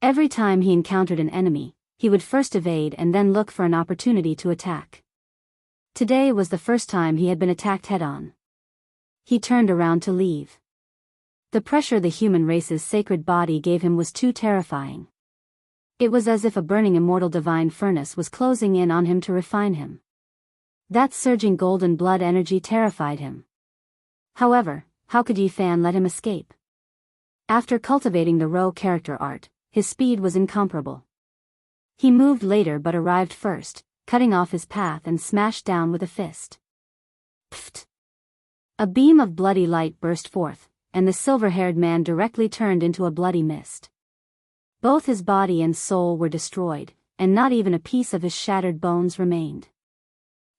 Every time he encountered an enemy, he would first evade and then look for an opportunity to attack. Today was the first time he had been attacked head-on. He turned around to leave. The pressure the human race's sacred body gave him was too terrifying. It was as if a burning immortal divine furnace was closing in on him to refine him. That surging golden blood energy terrified him. However, how could Yi Fan let him escape? After cultivating the Ro character art, his speed was incomparable. He moved later but arrived first, cutting off his path and smashed down with a fist. Pfft! A beam of bloody light burst forth, and the silver-haired man directly turned into a bloody mist. Both his body and soul were destroyed, and not even a piece of his shattered bones remained.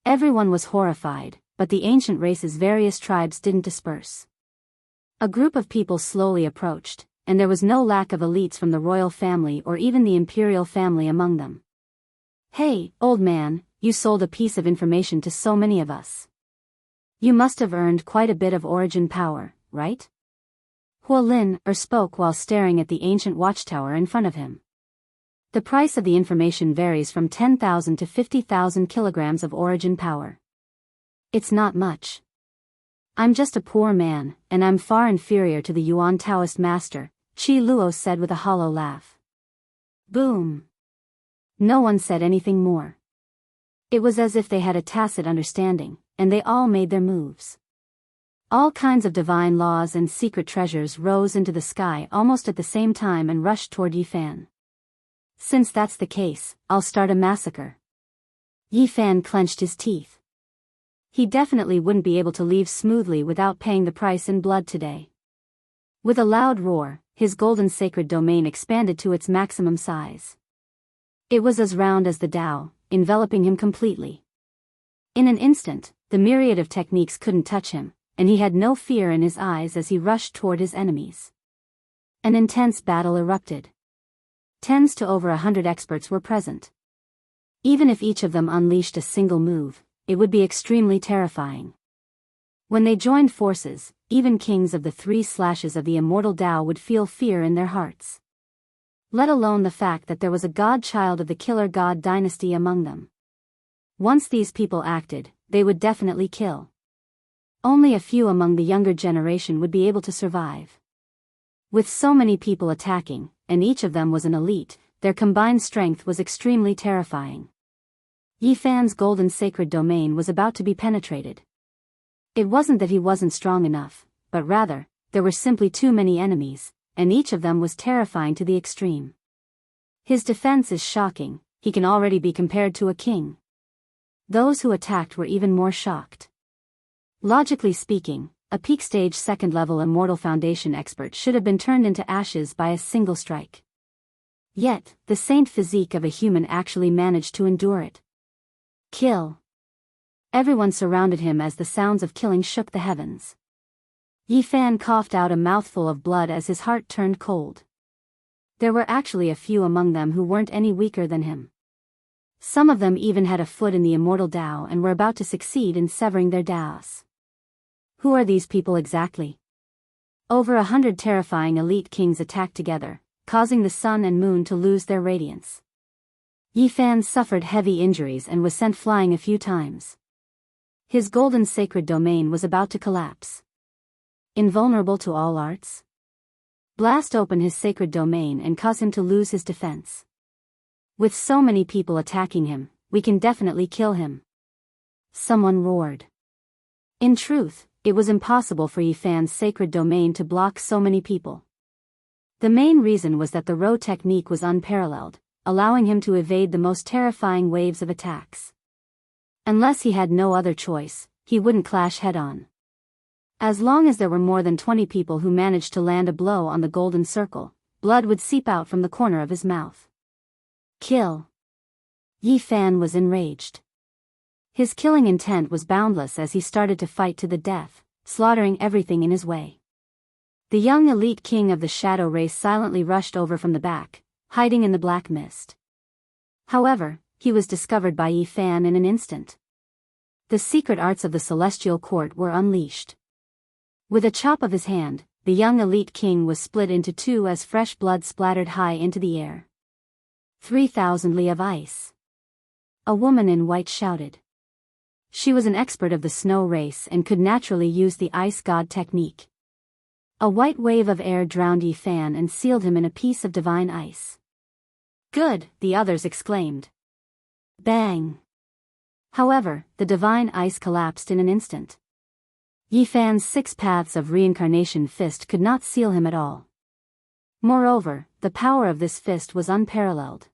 Everyone was horrified, but the ancient race's various tribes didn't disperse. A group of people slowly approached, and there was no lack of elites from the royal family or even the imperial family among them. "Hey, old man, you sold a piece of information to so many of us. You must have earned quite a bit of origin power, right?" Huolin spoke while staring at the ancient watchtower in front of him. The price of the information varies from 10,000 to 50,000 kilograms of origin power. It's not much. I'm just a poor man, and I'm far inferior to the Yuan Taoist master, Qi Luo said with a hollow laugh. Boom. No one said anything more. It was as if they had a tacit understanding, and they all made their moves. All kinds of divine laws and secret treasures rose into the sky almost at the same time and rushed toward Yifan. Since that's the case, I'll start a massacre. Yifan clenched his teeth. He definitely wouldn't be able to leave smoothly without paying the price in blood today. With a loud roar, his golden sacred domain expanded to its maximum size. It was as round as the Tao, enveloping him completely. In an instant, the myriad of techniques couldn't touch him, and he had no fear in his eyes as he rushed toward his enemies. An intense battle erupted. Tens to over 100 experts were present. Even if each of them unleashed a single move, it would be extremely terrifying. When they joined forces, even kings of the 3 slashes of the immortal Tao would feel fear in their hearts. Let alone the fact that there was a godchild of the killer god dynasty among them. Once these people acted, they would definitely kill. Only a few among the younger generation would be able to survive. With so many people attacking, and each of them was an elite, their combined strength was extremely terrifying. Yifan's golden sacred domain was about to be penetrated. It wasn't that he wasn't strong enough, but rather, there were simply too many enemies, and each of them was terrifying to the extreme. His defense is shocking, he can already be compared to a king. Those who attacked were even more shocked. Logically speaking, a peak stage second-level Immortal Foundation expert should have been turned into ashes by a single strike. Yet, the saint physique of a human actually managed to endure it. Kill. Everyone surrounded him as the sounds of killing shook the heavens. Yifan coughed out a mouthful of blood as his heart turned cold. There were actually a few among them who weren't any weaker than him. Some of them even had a foot in the immortal Tao and were about to succeed in severing their Taos. Who are these people exactly? Over 100 terrifying elite kings attacked together, causing the sun and moon to lose their radiance. Yifan suffered heavy injuries and was sent flying a few times. His golden sacred domain was about to collapse. Invulnerable to all arts? Blast open his sacred domain and cause him to lose his defense. With so many people attacking him, we can definitely kill him. Someone roared. In truth, it was impossible for Yifan's sacred domain to block so many people. The main reason was that the Ro technique was unparalleled, allowing him to evade the most terrifying waves of attacks. Unless he had no other choice, he wouldn't clash head-on. As long as there were more than 20 people who managed to land a blow on the golden circle, blood would seep out from the corner of his mouth. Kill. Yifan was enraged. His killing intent was boundless as he started to fight to the death, slaughtering everything in his way. The young elite king of the shadow race silently rushed over from the back, hiding in the black mist. However, he was discovered by Yifan in an instant. The secret arts of the celestial court were unleashed. With a chop of his hand, the young elite king was split into two as fresh blood splattered high into the air. 3,000 li of ice. A woman in white shouted. She was an expert of the snow race and could naturally use the ice god technique. A white wave of air drowned Yifan and sealed him in a piece of divine ice. Good, the others exclaimed. Bang! However, the divine ice collapsed in an instant. Yifan's 6 paths of reincarnation fist could not seal him at all. Moreover, the power of this fist was unparalleled.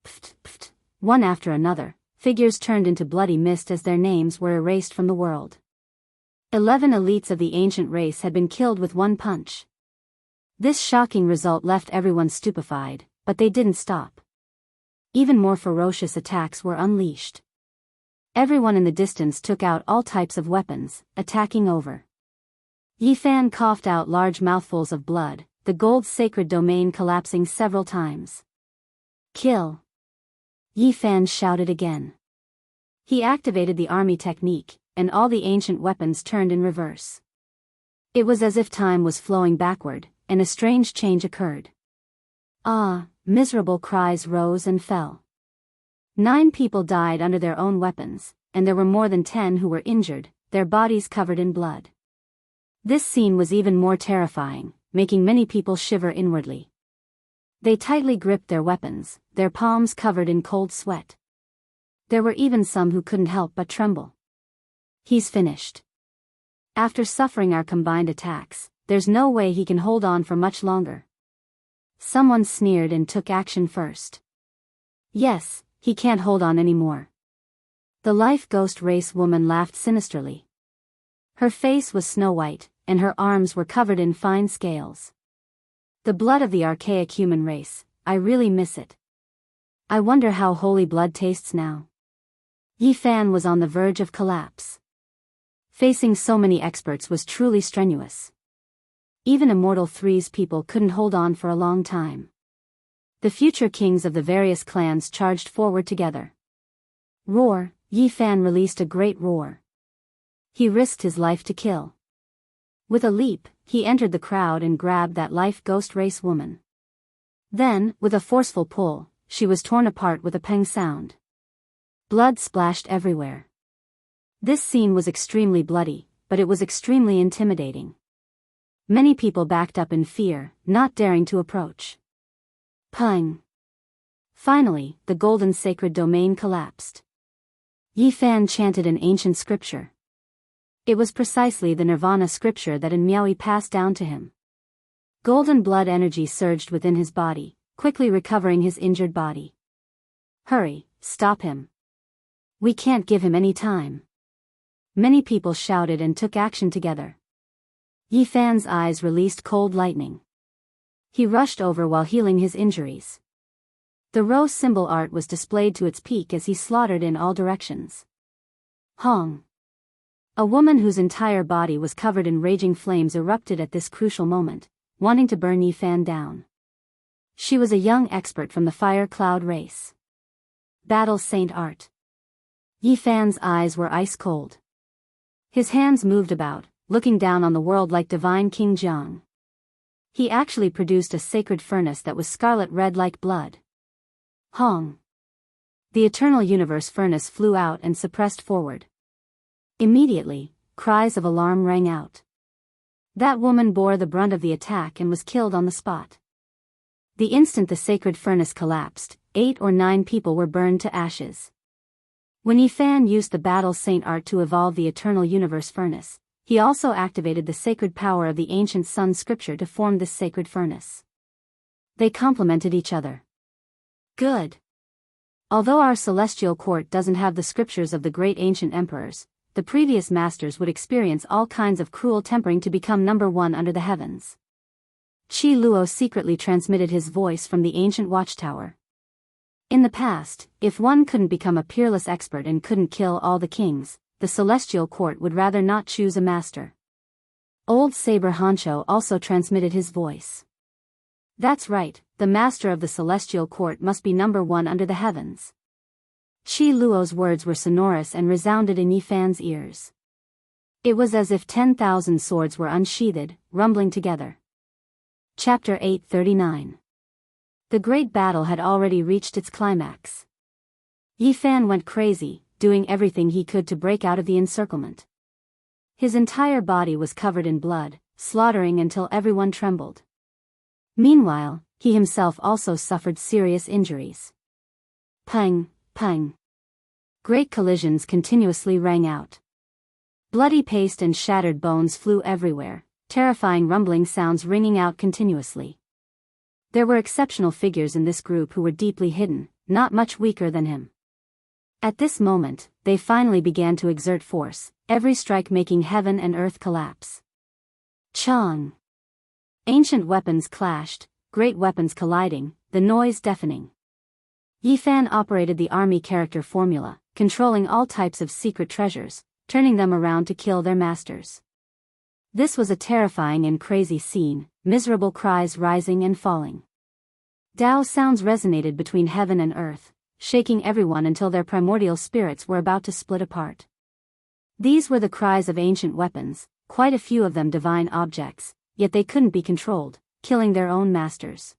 Pft, pft. One after another, figures turned into bloody mist as their names were erased from the world. 11 elites of the ancient race had been killed with one punch. This shocking result left everyone stupefied, but they didn't stop. Even more ferocious attacks were unleashed. Everyone in the distance took out all types of weapons, attacking over. Yifan coughed out large mouthfuls of blood, the gold sacred domain collapsing several times. Kill! Yifan shouted again. He activated the army technique, and all the ancient weapons turned in reverse. It was as if time was flowing backward, and a strange change occurred. Ah! Miserable cries rose and fell. 9 people died under their own weapons, and there were more than 10 who were injured, their bodies covered in blood. This scene was even more terrifying, making many people shiver inwardly. They tightly gripped their weapons, their palms covered in cold sweat. There were even some who couldn't help but tremble. He's finished. After suffering our combined attacks, there's no way he can hold on for much longer. Someone sneered and took action first. Yes, he can't hold on anymore. The life ghost race woman laughed sinisterly. Her face was snow-white, and her arms were covered in fine scales. The blood of the archaic human race, I really miss it. I wonder how holy blood tastes now. Yifan was on the verge of collapse. Facing so many experts was truly strenuous. Even Immortal Three's people couldn't hold on for a long time. The future kings of the various clans charged forward together. Roar! Yifan released a great roar. He risked his life to kill. With a leap, he entered the crowd and grabbed that life ghost race woman. Then, with a forceful pull, she was torn apart with a peng sound. Blood splashed everywhere. This scene was extremely bloody, but it was extremely intimidating. Many people backed up in fear, not daring to approach. Peng! Finally, the golden sacred domain collapsed. Yifan chanted an ancient scripture. It was precisely the Nirvana scripture that Miaoi passed down to him. Golden blood energy surged within his body, quickly recovering his injured body. Hurry, stop him. We can't give him any time. Many people shouted and took action together. Yifan's eyes released cold lightning. He rushed over while healing his injuries. The rose symbol art was displayed to its peak as he slaughtered in all directions. Hong! A woman whose entire body was covered in raging flames erupted at this crucial moment, wanting to burn Yifan down. She was a young expert from the Fire Cloud race. Battle Saint Art. Yifan's eyes were ice cold. His hands moved about, looking down on the world like divine King Jianghu. He actually produced a sacred furnace that was scarlet red like blood. Hong! The eternal universe furnace flew out and suppressed forward. Immediately, cries of alarm rang out. That woman bore the brunt of the attack and was killed on the spot. The instant the sacred furnace collapsed, 8 or 9 people were burned to ashes. When Yifan used the Battle Saint art to evolve the eternal universe furnace, he also activated the sacred power of the ancient sun scripture to form this sacred furnace. They complemented each other. Good. Although our celestial court doesn't have the scriptures of the great ancient emperors, the previous masters would experience all kinds of cruel tempering to become number 1 under the heavens. Qi Luo secretly transmitted his voice from the ancient watchtower. In the past, if one couldn't become a peerless expert and couldn't kill all the kings, the celestial court would rather not choose a master. Old Saber Hancho also transmitted his voice. That's right, the master of the celestial court must be number 1 under the heavens. Qi Luo's words were sonorous and resounded in Yifan's ears. It was as if 10,000 swords were unsheathed, rumbling together. Chapter 839. The great battle had already reached its climax. Yifan went crazy, doing everything he could to break out of the encirclement. His entire body was covered in blood, slaughtering until everyone trembled. Meanwhile, he himself also suffered serious injuries. Peng, peng. Great collisions continuously rang out. Bloody paste and shattered bones flew everywhere, terrifying rumbling sounds ringing out continuously. There were exceptional figures in this group who were deeply hidden, not much weaker than him. At this moment, they finally began to exert force, every strike making heaven and earth collapse. Chang! Ancient weapons clashed, great weapons colliding, the noise deafening. Yifan operated the army character formula, controlling all types of secret treasures, turning them around to kill their masters. This was a terrifying and crazy scene, miserable cries rising and falling. Dao sounds resonated between heaven and earth, shaking everyone until their primordial spirits were about to split apart. These were the cries of ancient weapons, quite a few of them divine objects, yet they couldn't be controlled, killing their own masters.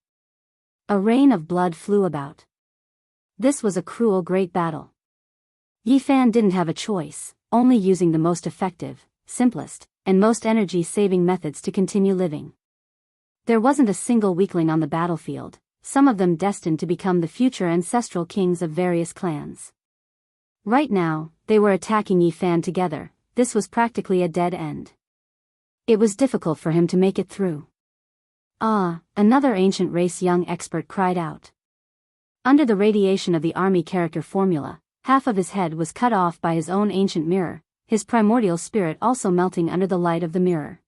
A rain of blood flew about. This was a cruel great battle. Yifan didn't have a choice, only using the most effective, simplest, and most energy-saving methods to continue living. There wasn't a single weakling on the battlefield, some of them destined to become the future ancestral kings of various clans. Right now, they were attacking Yifan together. This was practically a dead end. It was difficult for him to make it through. Ah, another ancient race young expert cried out. Under the radiation of the army character formula, half of his head was cut off by his own ancient mirror, his primordial spirit also melting under the light of the mirror.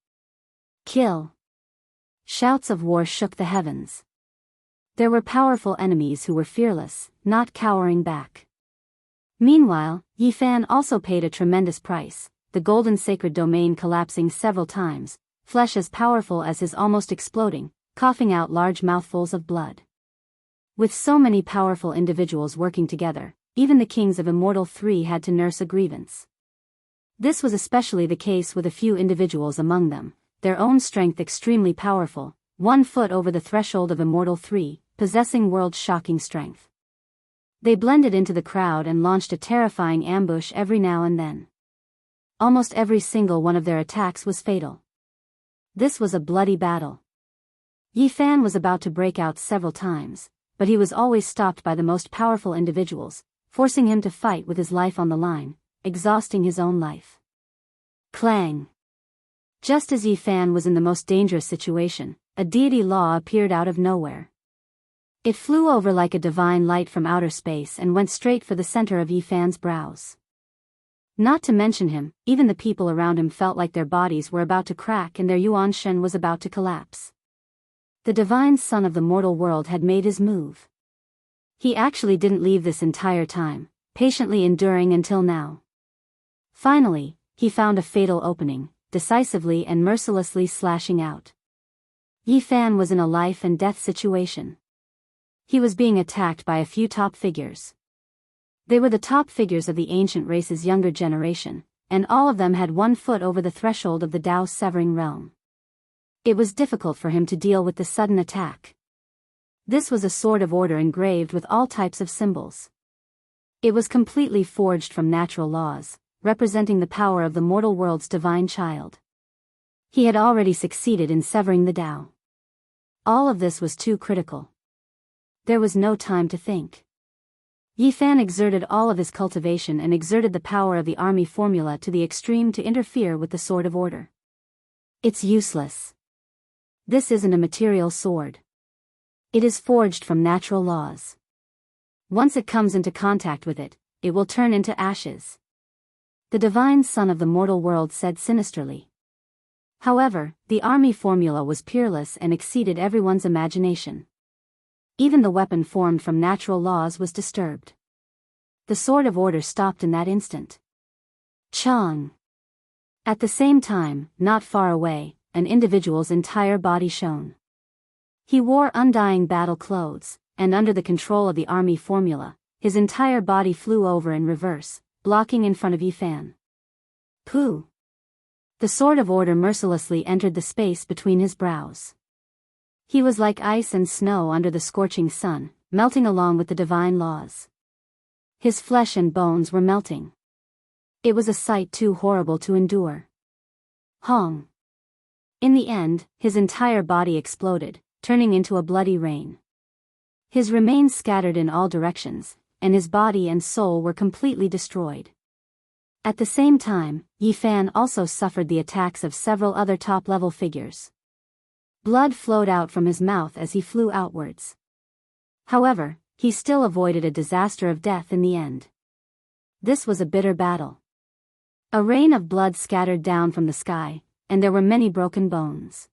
Kill! Shouts of war shook the heavens. There were powerful enemies who were fearless, not cowering back. Meanwhile, Yifan also paid a tremendous price, the golden sacred domain collapsing several times, flesh as powerful as his almost exploding, coughing out large mouthfuls of blood. With so many powerful individuals working together, even the kings of Immortal 3 had to nurse a grievance. This was especially the case with a few individuals among them, their own strength extremely powerful, 1 foot over the threshold of Immortal 3, possessing world-shocking strength. They blended into the crowd and launched a terrifying ambush every now and then. Almost every single one of their attacks was fatal. This was a bloody battle. Yifan was about to break out several times, but he was always stopped by the most powerful individuals, forcing him to fight with his life on the line, exhausting his own life. Clang! Just as Yifan was in the most dangerous situation, a deity law appeared out of nowhere. It flew over like a divine light from outer space and went straight for the center of Yifan's brows. Not to mention him, even the people around him felt like their bodies were about to crack and their yuan shen was about to collapse. The divine son of the mortal world had made his move. He actually didn't leave this entire time, patiently enduring until now. Finally, he found a fatal opening, decisively and mercilessly slashing out. Yifan was in a life and death situation. He was being attacked by a few top figures. They were the top figures of the ancient race's younger generation, and all of them had 1 foot over the threshold of the Dao severing realm. It was difficult for him to deal with the sudden attack. This was a sword of order engraved with all types of symbols. It was completely forged from natural laws, representing the power of the mortal world's divine child. He had already succeeded in severing the Dao. All of this was too critical. There was no time to think. Yifan exerted all of his cultivation and exerted the power of the army formula to the extreme to interfere with the sword of order. It's useless. This isn't a material sword. It is forged from natural laws. Once it comes into contact with it, it will turn into ashes. The divine son of the mortal world said sinisterly. However, the army formula was peerless and exceeded everyone's imagination. Even the weapon formed from natural laws was disturbed. The sword of order stopped in that instant. Chang! At the same time, not far away, an individual's entire body shone. He wore undying battle clothes, and under the control of the army formula, his entire body flew over in reverse, blocking in front of Yifan. Pooh! The sword of order mercilessly entered the space between his brows. He was like ice and snow under the scorching sun, melting along with the divine laws. His flesh and bones were melting. It was a sight too horrible to endure. Hong! In the end, his entire body exploded, turning into a bloody rain. His remains scattered in all directions, and his body and soul were completely destroyed. At the same time, Yifan also suffered the attacks of several other top-level figures. Blood flowed out from his mouth as he flew outwards. However, he still avoided a disaster of death in the end. This was a bitter battle. A rain of blood scattered down from the sky, and there were many broken bones.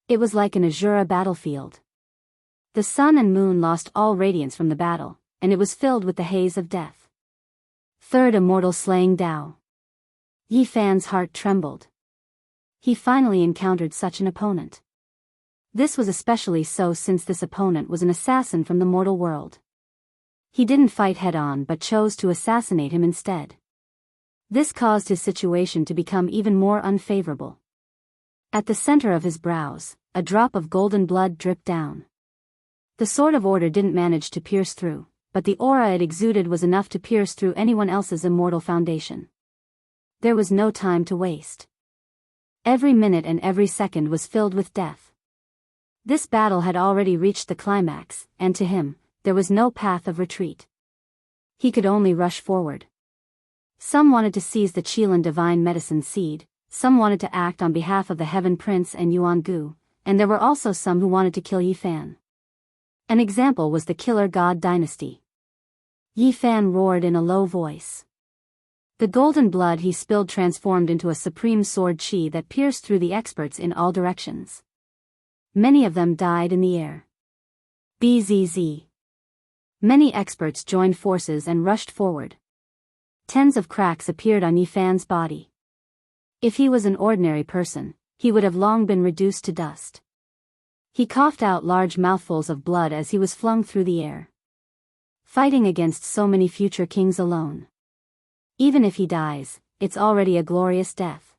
It was like an azure battlefield. The sun and moon lost all radiance from the battle, and it was filled with the haze of death. Third immortal slaying Dao. Yi Fan's heart trembled. He finally encountered such an opponent. This was especially so since this opponent was an assassin from the mortal world. He didn't fight head-on but chose to assassinate him instead. This caused his situation to become even more unfavorable. At the center of his brows, a drop of golden blood dripped down. The Sword of Order didn't manage to pierce through, but the aura it exuded was enough to pierce through anyone else's immortal foundation. There was no time to waste. Every minute and every second was filled with death. This battle had already reached the climax, and to him, there was no path of retreat. He could only rush forward. Some wanted to seize the Qilin divine medicine seed, some wanted to act on behalf of the Heaven Prince and Yuan-gu, and there were also some who wanted to kill Yi Fan. An example was the Killer God Dynasty. Yi Fan roared in a low voice. The golden blood he spilled transformed into a supreme sword qi that pierced through the experts in all directions. Many of them died in the air. Bzz. Many experts joined forces and rushed forward. Tens of cracks appeared on Yi Fan's body. If he was an ordinary person, he would have long been reduced to dust. He coughed out large mouthfuls of blood as he was flung through the air. Fighting against so many future kings alone. Even if he dies, it's already a glorious death.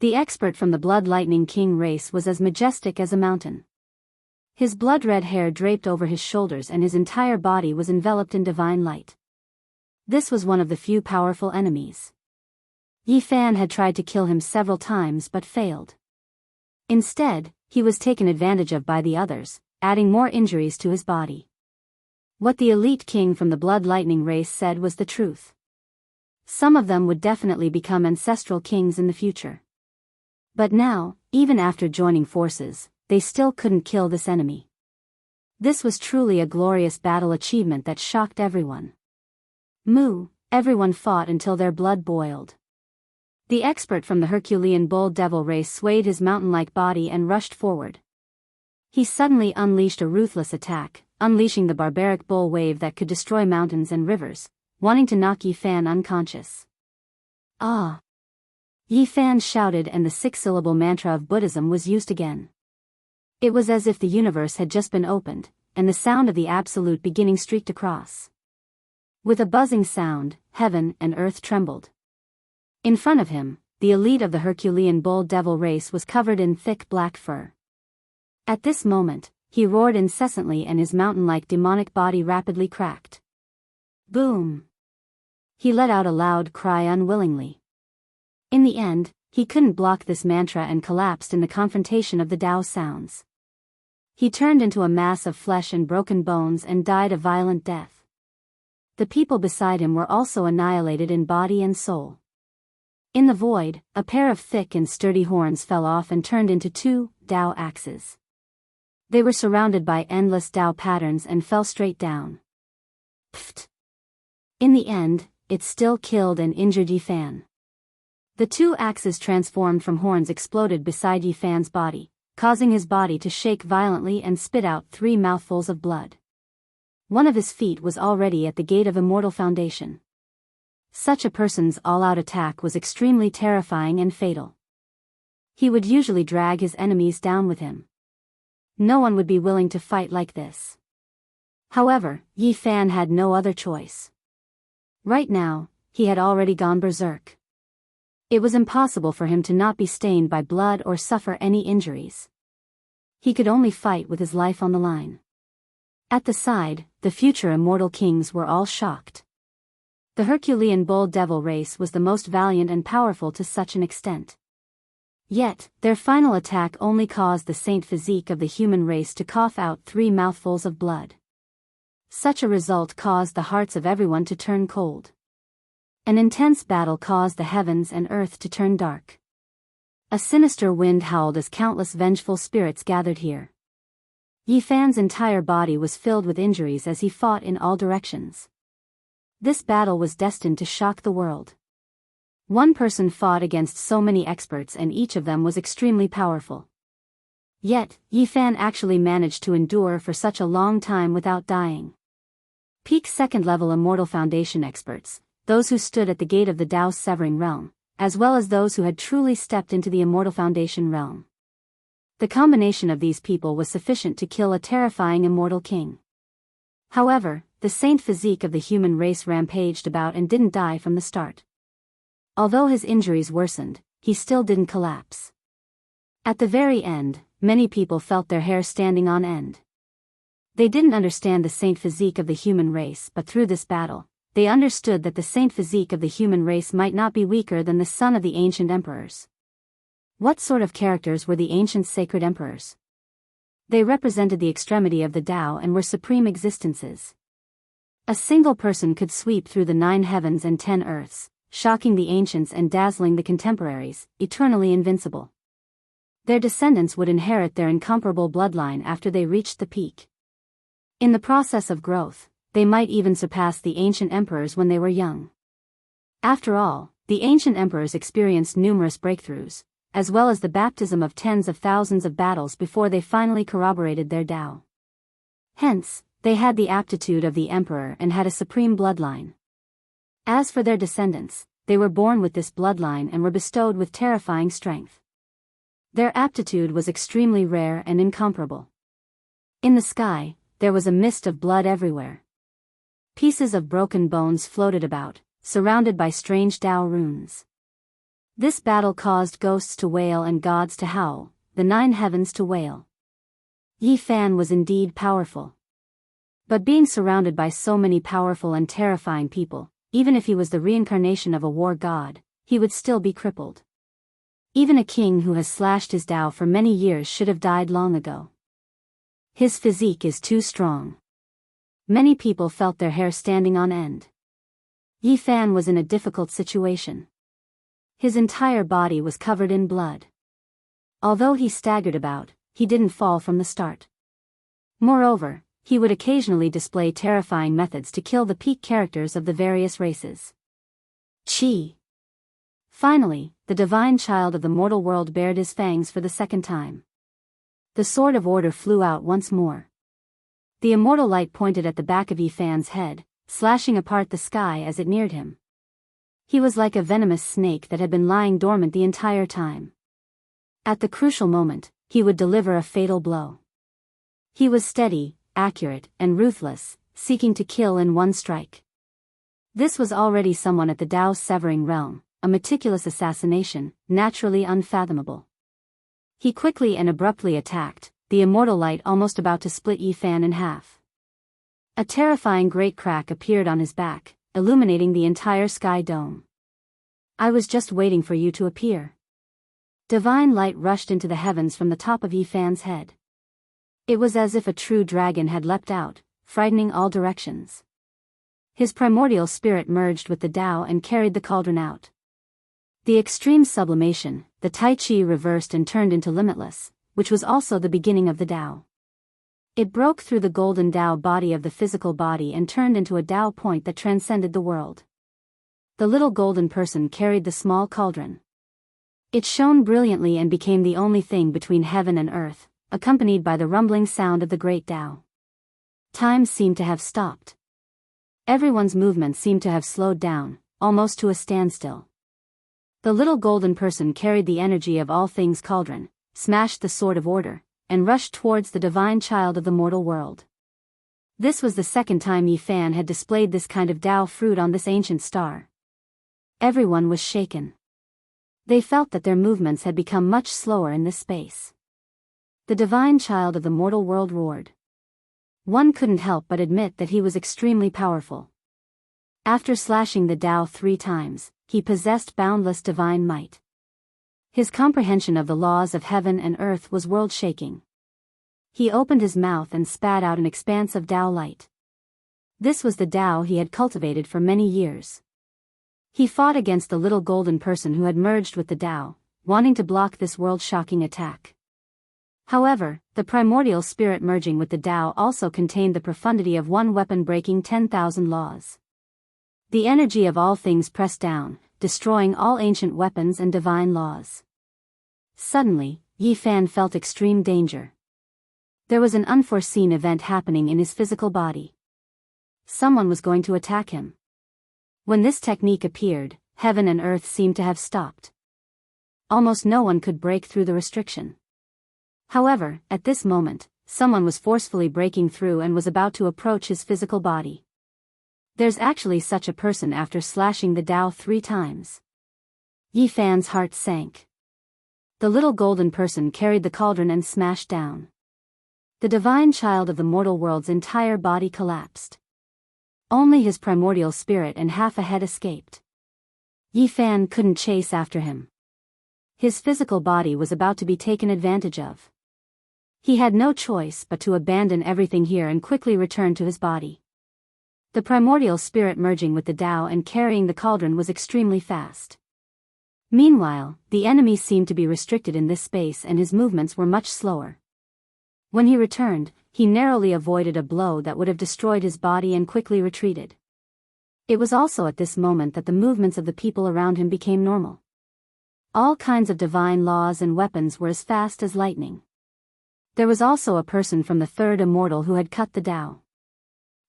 The expert from the Blood Lightning King race was as majestic as a mountain. His blood-red hair draped over his shoulders and his entire body was enveloped in divine light. This was one of the few powerful enemies. Yi Fan had tried to kill him several times but failed. Instead, he was taken advantage of by the others, adding more injuries to his body. What the elite king from the Blood Lightning race said was the truth. Some of them would definitely become ancestral kings in the future. But now, even after joining forces, they still couldn't kill this enemy. This was truly a glorious battle achievement that shocked everyone. Everyone fought until their blood boiled. The expert from the Herculean bull devil race swayed his mountain-like body and rushed forward. He suddenly unleashed a ruthless attack, unleashing the barbaric bull wave that could destroy mountains and rivers, wanting to knock Yi Fan unconscious. Ah! Yi Fan shouted and the six-syllable mantra of Buddhism was used again. It was as if the universe had just been opened, and the sound of the Absolute beginning streaked across. With a buzzing sound, heaven and earth trembled. In front of him, the elite of the Herculean bull devil race was covered in thick black fur. At this moment, he roared incessantly and his mountain-like demonic body rapidly cracked. Boom! He let out a loud cry unwillingly. In the end, he couldn't block this mantra and collapsed in the confrontation of the Tao sounds. He turned into a mass of flesh and broken bones and died a violent death. The people beside him were also annihilated in body and soul. In the void, a pair of thick and sturdy horns fell off and turned into two Tao axes. They were surrounded by endless Tao patterns and fell straight down. Pfft! In the end, it still killed and injured Yi Fan. The two axes transformed from horns exploded beside Yi Fan's body, causing his body to shake violently and spit out 3 mouthfuls of blood. One of his feet was already at the gate of Immortal Foundation. Such a person's all-out attack was extremely terrifying and fatal. He would usually drag his enemies down with him. No one would be willing to fight like this. However, Yi Fan had no other choice. Right now, he had already gone berserk. It was impossible for him to not be stained by blood or suffer any injuries. He could only fight with his life on the line. At the side, the future immortal kings were all shocked. The Herculean bull devil race was the most valiant and powerful to such an extent. Yet, their final attack only caused the saint physique of the human race to cough out 3 mouthfuls of blood. Such a result caused the hearts of everyone to turn cold. An intense battle caused the heavens and earth to turn dark. A sinister wind howled as countless vengeful spirits gathered here. Yi Fan's entire body was filled with injuries as he fought in all directions. This battle was destined to shock the world. One person fought against so many experts and each of them was extremely powerful. Yet, Yi Fan actually managed to endure for such a long time without dying. Peak second-level Immortal Foundation experts, those who stood at the gate of the Daoist Severing Realm, as well as those who had truly stepped into the Immortal Foundation realm. The combination of these people was sufficient to kill a terrifying immortal king. However, the saint physique of the human race rampaged about and didn't die from the start. Although his injuries worsened, he still didn't collapse. At the very end, many people felt their hair standing on end. They didn't understand the saint physique of the human race, but through this battle, they understood that the saint physique of the human race might not be weaker than the son of the ancient emperors. What sort of characters were the ancient sacred emperors? They represented the extremity of the Tao and were supreme existences. A single person could sweep through the 9 heavens and 10 earths, shocking the ancients and dazzling the contemporaries, eternally invincible. Their descendants would inherit their incomparable bloodline after they reached the peak. In the process of growth, they might even surpass the ancient emperors when they were young. After all, the ancient emperors experienced numerous breakthroughs, as well as the baptism of tens of thousands of battles before they finally corroborated their Tao. Hence, they had the aptitude of the emperor and had a supreme bloodline. As for their descendants, they were born with this bloodline and were bestowed with terrifying strength. Their aptitude was extremely rare and incomparable. In the sky, there was a mist of blood everywhere. Pieces of broken bones floated about, surrounded by strange Tao runes. This battle caused ghosts to wail and gods to howl, the 9 heavens to wail. Yi Fan was indeed powerful. But being surrounded by so many powerful and terrifying people, even if he was the reincarnation of a war god, he would still be crippled. Even a king who has slashed his Tao for many years should have died long ago. His physique is too strong. Many people felt their hair standing on end. Yi Fan was in a difficult situation. His entire body was covered in blood. Although he staggered about, he didn't fall from the start. Moreover, he would occasionally display terrifying methods to kill the peak characters of the various races. Qi. Finally, the divine child of the mortal world bared his fangs for the second time. The sword of order flew out once more. The immortal light pointed at the back of Yi Fan's head, slashing apart the sky as it neared him. He was like a venomous snake that had been lying dormant the entire time. At the crucial moment, he would deliver a fatal blow. He was steady, accurate, and ruthless, seeking to kill in one strike. This was already someone at the Daoist Severing Realm, a meticulous assassination, naturally unfathomable. He quickly and abruptly attacked, the immortal light almost about to split Yi Fan in half. A terrifying great crack appeared on his back, illuminating the entire sky dome. I was just waiting for you to appear. Divine light rushed into the heavens from the top of Yi Fan's head. It was as if a true dragon had leapt out, frightening all directions. His primordial spirit merged with the Tao and carried the cauldron out. The extreme sublimation, the Tai Chi reversed and turned into limitless, which was also the beginning of the Tao. It broke through the golden Tao body of the physical body and turned into a Tao point that transcended the world. The little golden person carried the small cauldron. It shone brilliantly and became the only thing between heaven and earth, accompanied by the rumbling sound of the great Tao. Time seemed to have stopped. Everyone's movement seemed to have slowed down, almost to a standstill. The little golden person carried the energy of all things cauldron, smashed the sword of order, and rushed towards the divine child of the mortal world. This was the second time Yi Fan had displayed this kind of Tao fruit on this ancient star. Everyone was shaken. They felt that their movements had become much slower in this space. The divine child of the mortal world roared. One couldn't help but admit that he was extremely powerful. After slashing the Tao 3 times, he possessed boundless divine might. His comprehension of the laws of heaven and earth was world-shaking. He opened his mouth and spat out an expanse of Tao light. This was the Tao he had cultivated for many years. He fought against the little golden person who had merged with the Tao, wanting to block this world-shocking attack. However, the primordial spirit merging with the Tao also contained the profundity of one weapon breaking 10,000 laws. The energy of all things pressed down, destroying all ancient weapons and divine laws. Suddenly, Yi Fan felt extreme danger. There was an unforeseen event happening in his physical body. Someone was going to attack him. When this technique appeared, heaven and earth seemed to have stopped. Almost no one could break through the restriction. However, at this moment, someone was forcefully breaking through and was about to approach his physical body. There's actually such a person after slashing the Tao 3 times. Yi Fan's heart sank. The little golden person carried the cauldron and smashed down. The divine child of the mortal world's entire body collapsed. Only his primordial spirit and half a head escaped. Yi Fan couldn't chase after him. His physical body was about to be taken advantage of. He had no choice but to abandon everything here and quickly return to his body. The primordial spirit merging with the Tao and carrying the cauldron was extremely fast. Meanwhile, the enemy seemed to be restricted in this space and his movements were much slower. When he returned, he narrowly avoided a blow that would have destroyed his body and quickly retreated. It was also at this moment that the movements of the people around him became normal. All kinds of divine laws and weapons were as fast as lightning. There was also a person from the third immortal who had cut the Tao.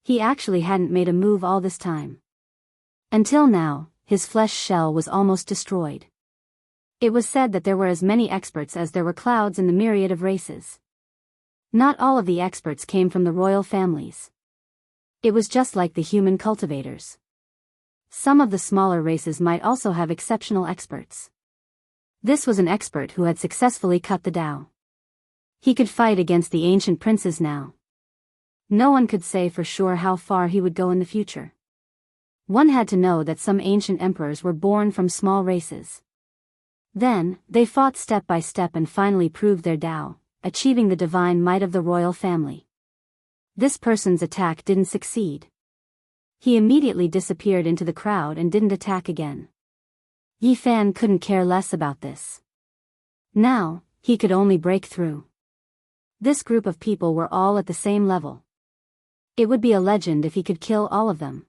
He actually hadn't made a move all this time. Until now, his flesh shell was almost destroyed. It was said that there were as many experts as there were clouds in the myriad of races. Not all of the experts came from the royal families. It was just like the human cultivators. Some of the smaller races might also have exceptional experts. This was an expert who had successfully cut the Tao. He could fight against the ancient princes now. No one could say for sure how far he would go in the future. One had to know that some ancient emperors were born from small races. Then, they fought step by step and finally proved their Tao, achieving the divine might of the royal family. This person's attack didn't succeed. He immediately disappeared into the crowd and didn't attack again. Yi Fan couldn't care less about this. Now, he could only break through. This group of people were all at the same level. It would be a legend if he could kill all of them.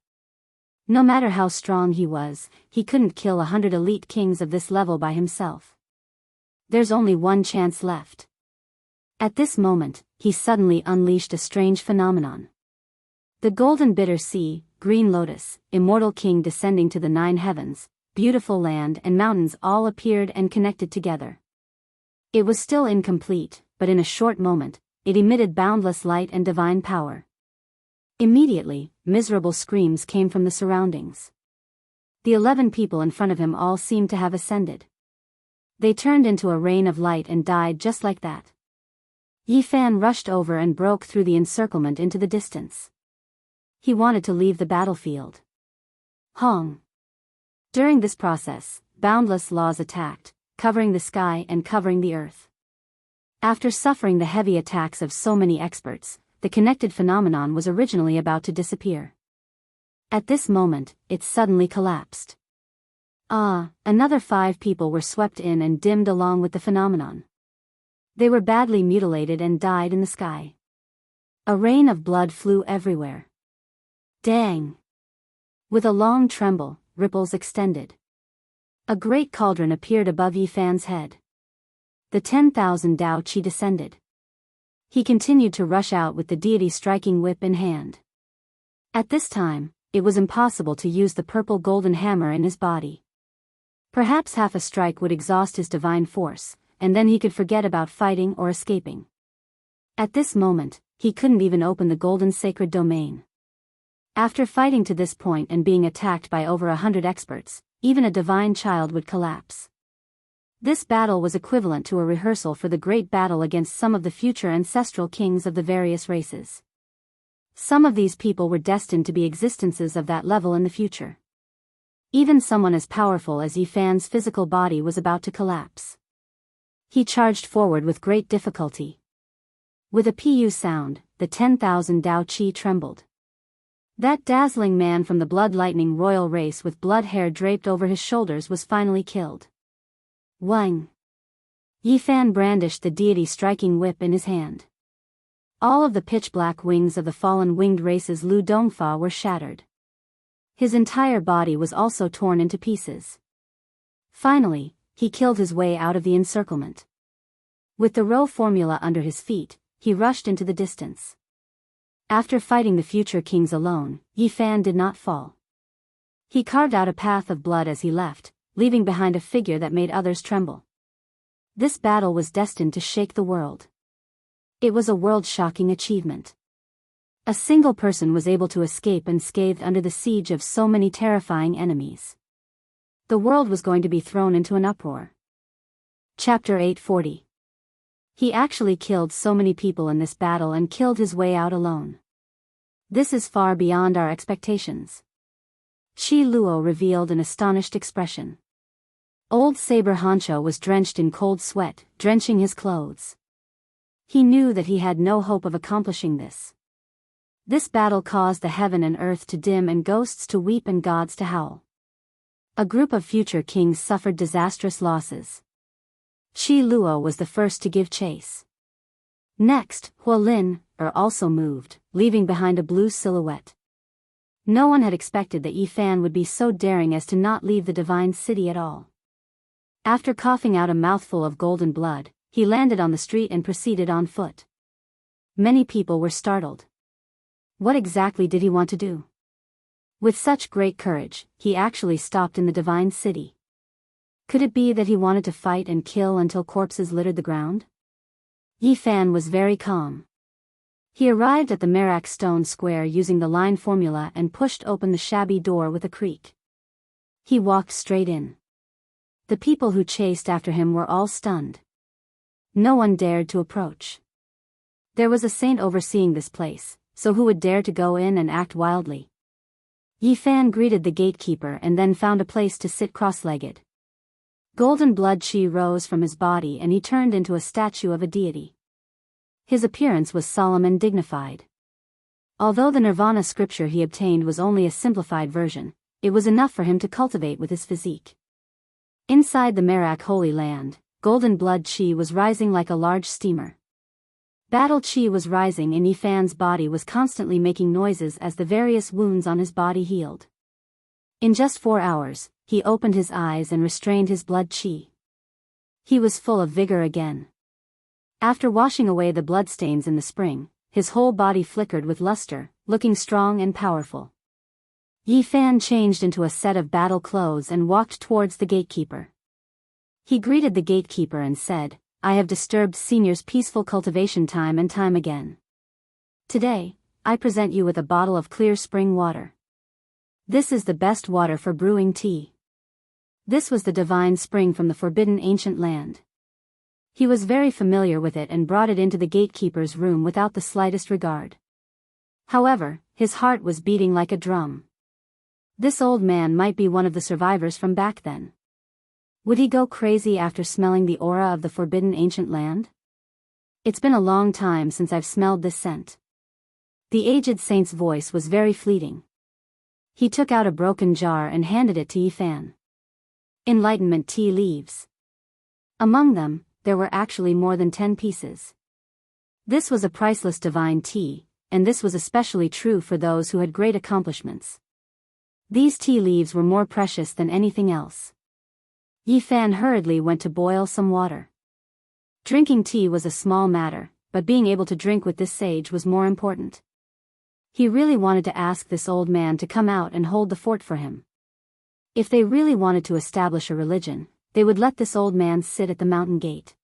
No matter how strong he was, he couldn't kill 100 elite kings of this level by himself. There's only one chance left. At this moment, he suddenly unleashed a strange phenomenon. The golden bitter sea, green lotus, immortal king descending to the 9 heavens, beautiful land and mountains all appeared and connected together. It was still incomplete, but in a short moment, it emitted boundless light and divine power. Immediately, miserable screams came from the surroundings. The 11 people in front of him all seemed to have ascended. They turned into a rain of light and died just like that. Yi Fan rushed over and broke through the encirclement into the distance. He wanted to leave the battlefield. Hong. During this process, boundless laws attacked, covering the sky and covering the earth. After suffering the heavy attacks of so many experts, the connected phenomenon was originally about to disappear. At this moment, it suddenly collapsed. Another 5 people were swept in and dimmed along with the phenomenon. They were badly mutilated and died in the sky. A rain of blood flew everywhere. Dang! With a long tremble, ripples extended. A great cauldron appeared above Yi Fan's head. The 10,000 Dao Qi descended. He continued to rush out with the deity striking whip in hand. At this time, it was impossible to use the purple golden hammer in his body. Perhaps half a strike would exhaust his divine force, and then he could forget about fighting or escaping. At this moment, he couldn't even open the golden sacred domain. After fighting to this point and being attacked by over 100 experts, even a divine child would collapse. This battle was equivalent to a rehearsal for the great battle against some of the future ancestral kings of the various races. Some of these people were destined to be existences of that level in the future. Even someone as powerful as Yi Fan's physical body was about to collapse. He charged forward with great difficulty. With a pu sound, the 10,000 Dao Qi trembled. That dazzling man from the blood lightning royal race with blood hair draped over his shoulders was finally killed. Wang. Yi Fan brandished the deity-striking whip in his hand. All of the pitch-black wings of the fallen winged race's Lu Dongfa were shattered. His entire body was also torn into pieces. Finally, he killed his way out of the encirclement. With the Rho formula under his feet, he rushed into the distance. After fighting the future kings alone, Yi Fan did not fall. He carved out a path of blood as he left, leaving behind a figure that made others tremble. This battle was destined to shake the world. It was a world-shocking achievement. A single person was able to escape unscathed under the siege of so many terrifying enemies. The world was going to be thrown into an uproar. Chapter 840. He actually killed so many people in this battle and killed his way out alone. This is far beyond our expectations. Shi Luo revealed an astonished expression. Old Saber Hancho was drenched in cold sweat, drenching his clothes. He knew that he had no hope of accomplishing this. This battle caused the heaven and earth to dim and ghosts to weep and gods to howl. A group of future kings suffered disastrous losses. Shi Luo was the first to give chase. Next, Huolin also moved, leaving behind a blue silhouette. No one had expected that Yi Fan would be so daring as to not leave the divine city at all. After coughing out a mouthful of golden blood, he landed on the street and proceeded on foot. Many people were startled. What exactly did he want to do? With such great courage, he actually stopped in the divine city. Could it be that he wanted to fight and kill until corpses littered the ground? Yi Fan was very calm. He arrived at the Merak stone square using the line formula and pushed open the shabby door with a creak. He walked straight in. The people who chased after him were all stunned. No one dared to approach. There was a saint overseeing this place, so who would dare to go in and act wildly? Yi Fan greeted the gatekeeper and then found a place to sit cross-legged. Golden blood chi rose from his body and he turned into a statue of a deity. His appearance was solemn and dignified. Although the Nirvana scripture he obtained was only a simplified version, it was enough for him to cultivate with his physique. Inside the Merak Holy Land, golden blood chi was rising like a large steamer. Battle chi was rising and Yi Fan's body was constantly making noises as the various wounds on his body healed. In just 4 hours, he opened his eyes and restrained his blood chi. He was full of vigor again. After washing away the bloodstains in the spring, his whole body flickered with luster, looking strong and powerful. Yi Fan changed into a set of battle clothes and walked towards the gatekeeper. He greeted the gatekeeper and said, "I have disturbed senior's peaceful cultivation time and time again. Today, I present you with a bottle of clear spring water. This is the best water for brewing tea." This was the divine spring from the forbidden ancient land. He was very familiar with it and brought it into the gatekeeper's room without the slightest regard. However, his heart was beating like a drum. This old man might be one of the survivors from back then. Would he go crazy after smelling the aura of the forbidden ancient land? It's been a long time since I've smelled this scent. The aged saint's voice was very fleeting. He took out a broken jar and handed it to Yi Fan. Enlightenment tea leaves. Among them, there were actually more than 10 pieces. This was a priceless divine tea, and this was especially true for those who had great accomplishments. These tea leaves were more precious than anything else. Yi Fan hurriedly went to boil some water. Drinking tea was a small matter, but being able to drink with this sage was more important. He really wanted to ask this old man to come out and hold the fort for him. If they really wanted to establish a religion, they would let this old man sit at the mountain gate.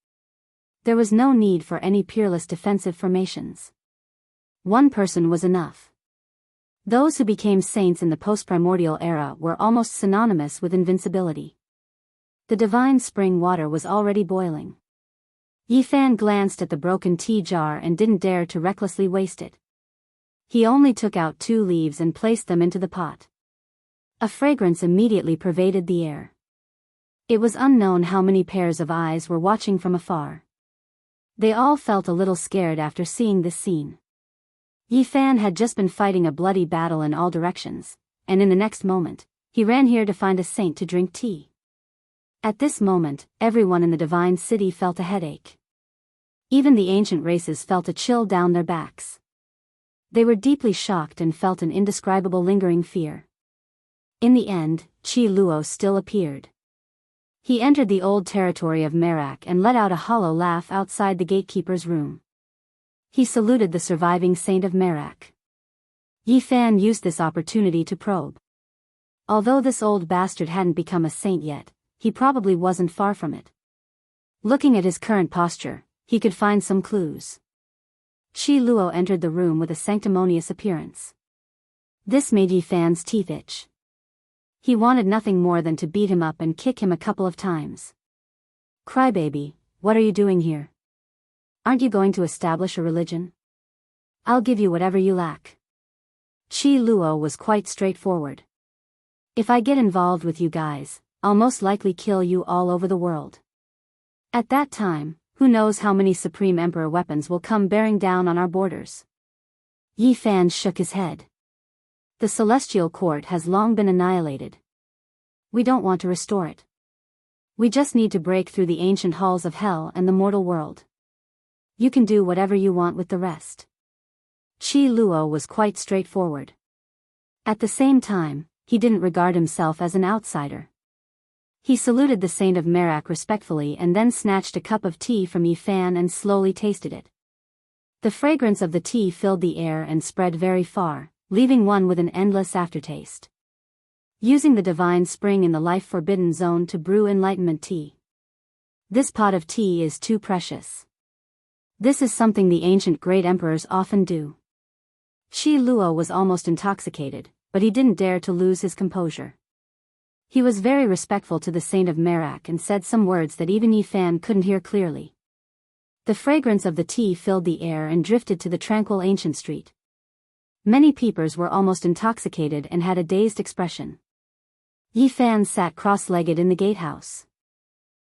There was no need for any peerless defensive formations. One person was enough. Those who became saints in the post-primordial era were almost synonymous with invincibility. The divine spring water was already boiling. Yi Fan glanced at the broken tea jar and didn't dare to recklessly waste it. He only took out 2 leaves and placed them into the pot. A fragrance immediately pervaded the air. It was unknown how many pairs of eyes were watching from afar. They all felt a little scared after seeing this scene. Yi Fan had just been fighting a bloody battle in all directions, and in the next moment, he ran here to find a saint to drink tea. At this moment, everyone in the divine city felt a headache. Even the ancient races felt a chill down their backs. They were deeply shocked and felt an indescribable lingering fear. In the end, Qi Luo still appeared. He entered the old territory of Merak and let out a hollow laugh outside the gatekeeper's room. He saluted the surviving saint of Merak. Yi Fan used this opportunity to probe. Although this old bastard hadn't become a saint yet, he probably wasn't far from it. Looking at his current posture, he could find some clues. Qi Luo entered the room with a sanctimonious appearance. This made Yi Fan's teeth itch. He wanted nothing more than to beat him up and kick him a couple of times. Crybaby, what are you doing here? Aren't you going to establish a religion? I'll give you whatever you lack. Qi Luo was quite straightforward. If I get involved with you guys, I'll most likely kill you all over the world. At that time, who knows how many Supreme Emperor weapons will come bearing down on our borders. Yi Fan shook his head. The Celestial Court has long been annihilated. We don't want to restore it. We just need to break through the ancient halls of hell and the mortal world. You can do whatever you want with the rest. Qi Luo was quite straightforward. At the same time, he didn't regard himself as an outsider. He saluted the Saint of Merak respectfully and then snatched a cup of tea from Yi Fan and slowly tasted it. The fragrance of the tea filled the air and spread very far, leaving one with an endless aftertaste. Using the divine spring in the life-forbidden zone to brew enlightenment tea. This pot of tea is too precious. This is something the ancient great emperors often do. Qi Luo was almost intoxicated, but he didn't dare to lose his composure. He was very respectful to the Saint of Merak and said some words that even Yi Fan couldn't hear clearly. The fragrance of the tea filled the air and drifted to the tranquil ancient street. Many peepers were almost intoxicated and had a dazed expression. Yi Fan sat cross-legged in the gatehouse.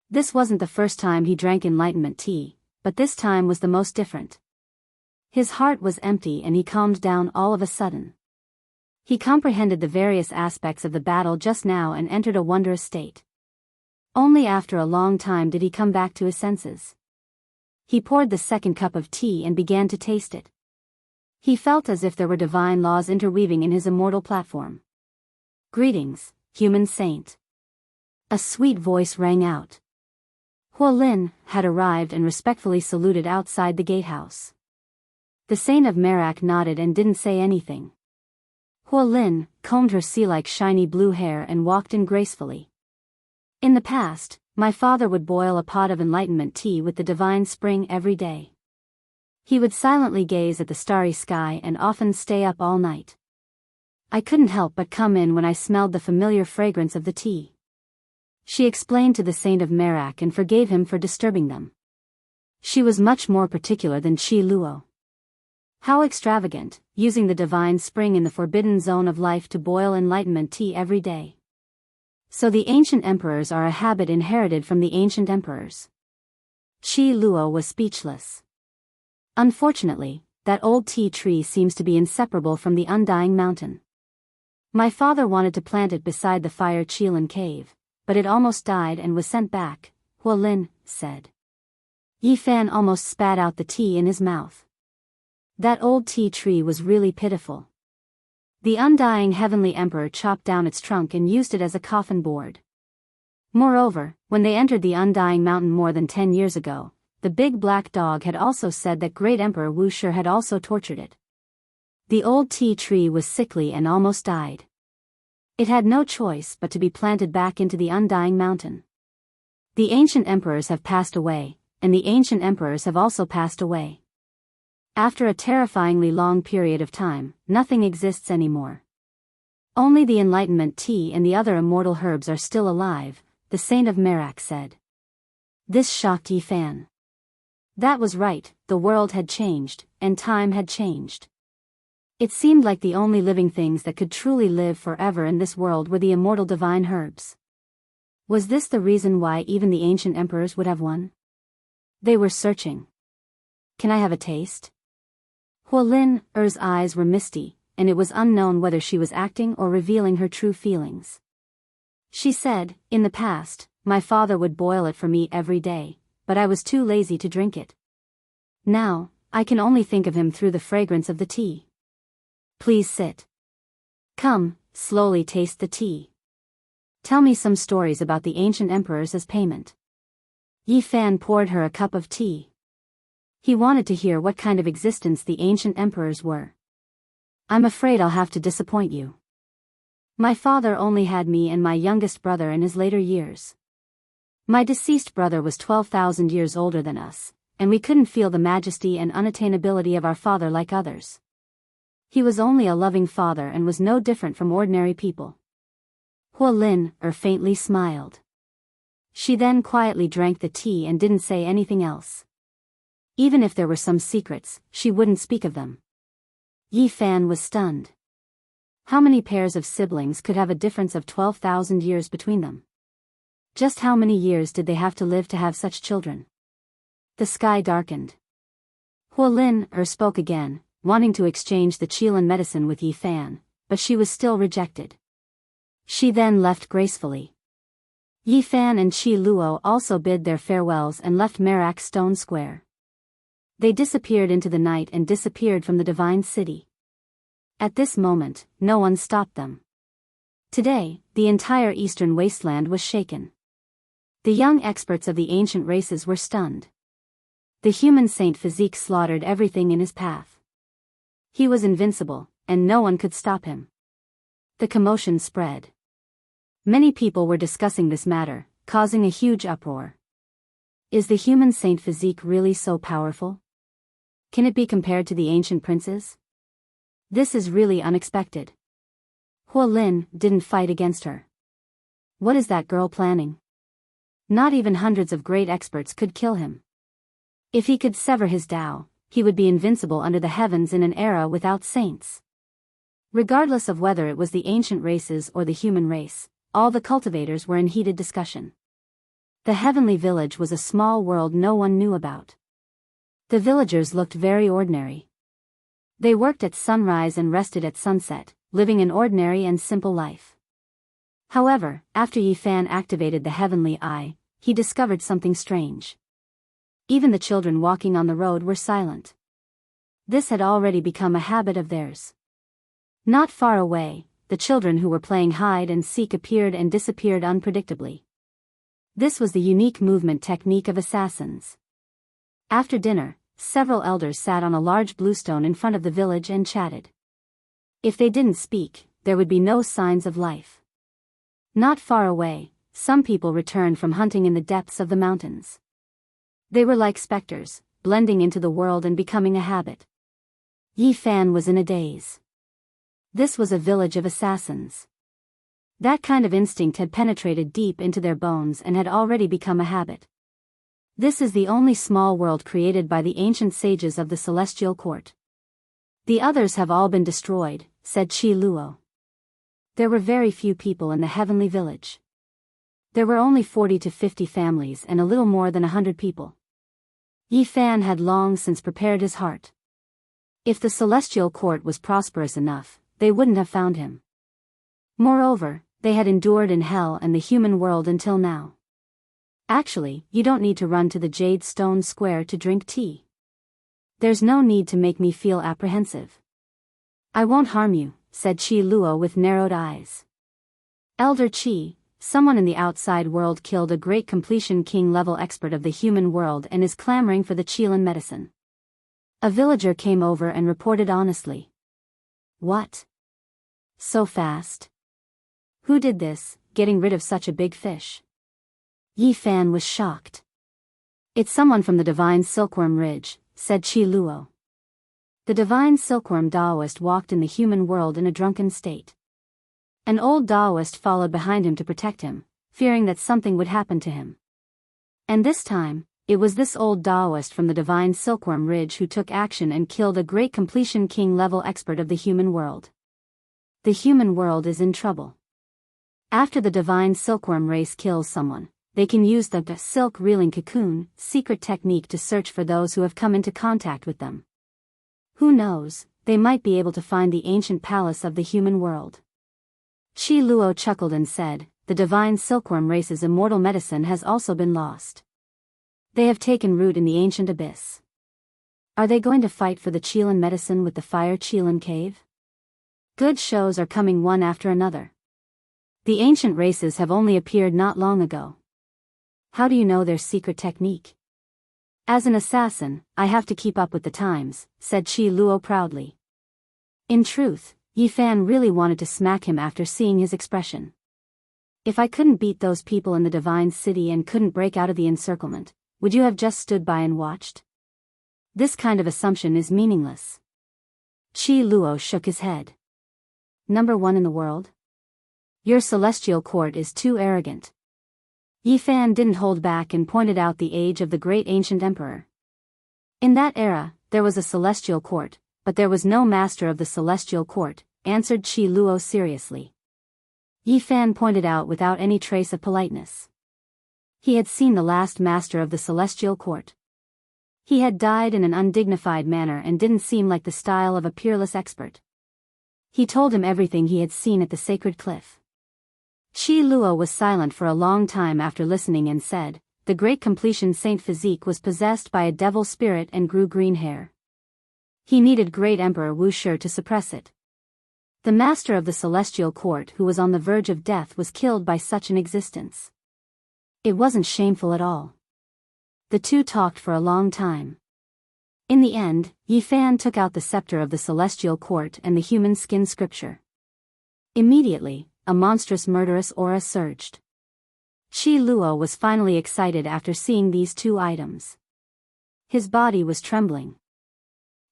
This wasn't the first time he drank enlightenment tea, but this time was the most different. His heart was empty and he calmed down all of a sudden. He comprehended the various aspects of the battle just now and entered a wondrous state. Only after a long time did he come back to his senses. He poured the second cup of tea and began to taste it. He felt as if there were divine laws interweaving in his immortal platform. Greetings, human saint. A sweet voice rang out. Huolin had arrived and respectfully saluted outside the gatehouse. The Saint of Merak nodded and didn't say anything. Huolin combed her sea-like shiny blue hair and walked in gracefully. In the past, my father would boil a pot of enlightenment tea with the divine spring every day. He would silently gaze at the starry sky and often stay up all night. I couldn't help but come in when I smelled the familiar fragrance of the tea. She explained to the Saint of Merak and forgave him for disturbing them. She was much more particular than Qi Luo. How extravagant, using the divine spring in the forbidden zone of life to boil enlightenment tea every day. So the ancient emperors are a habit inherited from the ancient emperors. Qi Luo was speechless. Unfortunately, that old tea tree seems to be inseparable from the undying mountain. My father wanted to plant it beside the fire Qilin cave, but it almost died and was sent back, Huolin said. Yi Fan almost spat out the tea in his mouth. That old tea tree was really pitiful. The undying heavenly emperor chopped down its trunk and used it as a coffin board. Moreover, when they entered the undying mountain more than 10 years ago, the big black dog had also said that great Emperor Wuxia had also tortured it. The old tea tree was sickly and almost died. It had no choice but to be planted back into the undying mountain. The ancient emperors have passed away, and the ancient emperors have also passed away. After a terrifyingly long period of time, nothing exists anymore. Only the enlightenment tea and the other immortal herbs are still alive, the Saint of Merak said. This shocked Yi Fan. That was right, the world had changed, and time had changed. It seemed like the only living things that could truly live forever in this world were the immortal divine herbs. Was this the reason why even the ancient emperors would have won? They were searching. Can I have a taste? Huolin-er's eyes were misty, and it was unknown whether she was acting or revealing her true feelings. She said, in the past, my father would boil it for me every day, but I was too lazy to drink it. Now, I can only think of him through the fragrance of the tea. Please sit. Come, slowly taste the tea. Tell me some stories about the ancient emperors as payment. Yi Fan poured her a cup of tea. He wanted to hear what kind of existence the ancient emperors were. I'm afraid I'll have to disappoint you. My father only had me and my youngest brother in his later years. My deceased brother was 12,000 years older than us, and we couldn't feel the majesty and unattainability of our father like others. He was only a loving father and was no different from ordinary people. Huo Lin faintly smiled. She then quietly drank the tea and didn't say anything else. Even if there were some secrets, she wouldn't speak of them. Yi Fan was stunned. How many pairs of siblings could have a difference of 12,000 years between them? Just how many years did they have to live to have such children? The sky darkened. Huo Lin spoke again, wanting to exchange the Qilin medicine with Yi Fan, but she was still rejected. She then left gracefully. Yi Fan and Qi Luo also bid their farewells and left Merak Stone Square. They disappeared into the night and disappeared from the divine city. At this moment, no one stopped them. Today, the entire eastern wasteland was shaken. The young experts of the ancient races were stunned. The human saint physique slaughtered everything in his path. He was invincible, and no one could stop him. The commotion spread. Many people were discussing this matter, causing a huge uproar. Is the human saint physique really so powerful? Can it be compared to the ancient princes? This is really unexpected. Huo Lin didn't fight against her. What is that girl planning? Not even hundreds of great experts could kill him. If he could sever his Tao, he would be invincible under the heavens in an era without saints. Regardless of whether it was the ancient races or the human race, all the cultivators were in heated discussion. The heavenly village was a small world no one knew about. The villagers looked very ordinary. They worked at sunrise and rested at sunset, living an ordinary and simple life. However, after Yi Fan activated the heavenly eye, he discovered something strange. Even the children walking on the road were silent. This had already become a habit of theirs. Not far away, the children who were playing hide and seek appeared and disappeared unpredictably. This was the unique movement technique of assassins. After dinner, several elders sat on a large bluestone in front of the village and chatted. If they didn't speak, there would be no signs of life. Not far away, some people returned from hunting in the depths of the mountains. They were like specters, blending into the world and becoming a habit. Yi Fan was in a daze. This was a village of assassins. That kind of instinct had penetrated deep into their bones and had already become a habit. This is the only small world created by the ancient sages of the celestial court. The others have all been destroyed, said Qi Luo. There were very few people in the heavenly village. There were only 40 to 50 families and a little more than 100 people. Yi Fan had long since prepared his heart. If the celestial court was prosperous enough, they wouldn't have found him. Moreover, they had endured in hell and the human world until now. Actually, you don't need to run to the Jade Stone Square to drink tea. There's no need to make me feel apprehensive. I won't harm you, said Qi Luo with narrowed eyes. Elder Qi, someone in the outside world killed a great completion king-level expert of the human world and is clamoring for the Qilin medicine. A villager came over and reported honestly. What? So fast? Who did this, getting rid of such a big fish? Yi Fan was shocked. It's someone from the divine silkworm ridge, said Qi Luo. The divine silkworm Daoist walked in the human world in a drunken state. An old Daoist followed behind him to protect him, fearing that something would happen to him. And this time, it was this old Daoist from the divine silkworm ridge who took action and killed a great completion king-level expert of the human world. The human world is in trouble. After the divine silkworm race kills someone, they can use the silk reeling cocoon secret technique to search for those who have come into contact with them. Who knows, they might be able to find the ancient palace of the human world. Qi Luo chuckled and said, the divine silkworm race's immortal medicine has also been lost. They have taken root in the ancient abyss. Are they going to fight for the Qilin medicine with the fire Qilin cave? Good shows are coming one after another. The ancient races have only appeared not long ago. How do you know their secret technique? As an assassin, I have to keep up with the times, said Qi Luo proudly. In truth, Yi Fan really wanted to smack him after seeing his expression. If I couldn't beat those people in the divine city and couldn't break out of the encirclement, would you have just stood by and watched? This kind of assumption is meaningless. Qi Luo shook his head. Number one in the world? Your celestial court is too arrogant. Yi Fan didn't hold back and pointed out the age of the great ancient emperor. In that era, there was a celestial court, but there was no master of the celestial court, answered Qi Luo seriously. Yi Fan pointed out without any trace of politeness. He had seen the last master of the celestial court. He had died in an undignified manner and didn't seem like the style of a peerless expert. He told him everything he had seen at the sacred cliff. Qi Luo was silent for a long time after listening and said, "The great completion Saint Physique was possessed by a devil spirit and grew green hair. He needed great Emperor Wuxia to suppress it. The master of the celestial court who was on the verge of death was killed by such an existence. It wasn't shameful at all." The two talked for a long time. In the end, Yi Fan took out the scepter of the celestial court and the human skin scripture. Immediately, a monstrous murderous aura surged. Qi Luo was finally excited after seeing these two items. His body was trembling.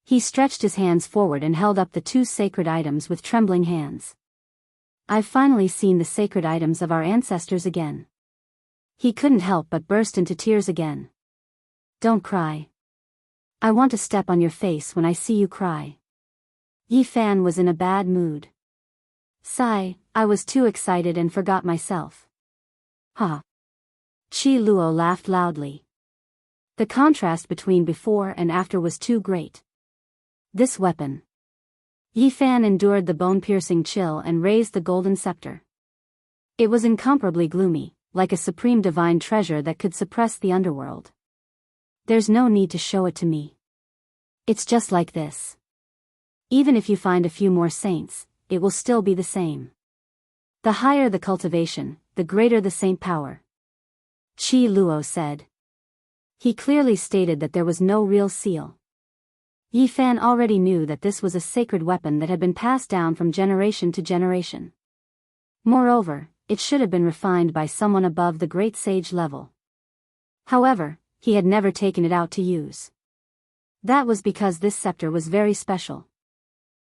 He stretched his hands forward and held up the two sacred items with trembling hands. "I've finally seen the sacred items of our ancestors again." He couldn't help but burst into tears again. "Don't cry. I want to step on your face when I see you cry." Yi Fan was in a bad mood. "Sigh, I was too excited and forgot myself." "Ha." Qi Luo laughed loudly. The contrast between before and after was too great. This weapon. Yi Fan endured the bone-piercing chill and raised the golden scepter. It was incomparably gloomy, like a supreme divine treasure that could suppress the underworld. "There's no need to show it to me. It's just like this. Even if you find a few more saints, it will still be the same. The higher the cultivation, the greater the saint power," Qi Luo said. He clearly stated that there was no real seal. Yi Fan already knew that this was a sacred weapon that had been passed down from generation to generation. Moreover, it should have been refined by someone above the great sage level. However, he had never taken it out to use. That was because this scepter was very special.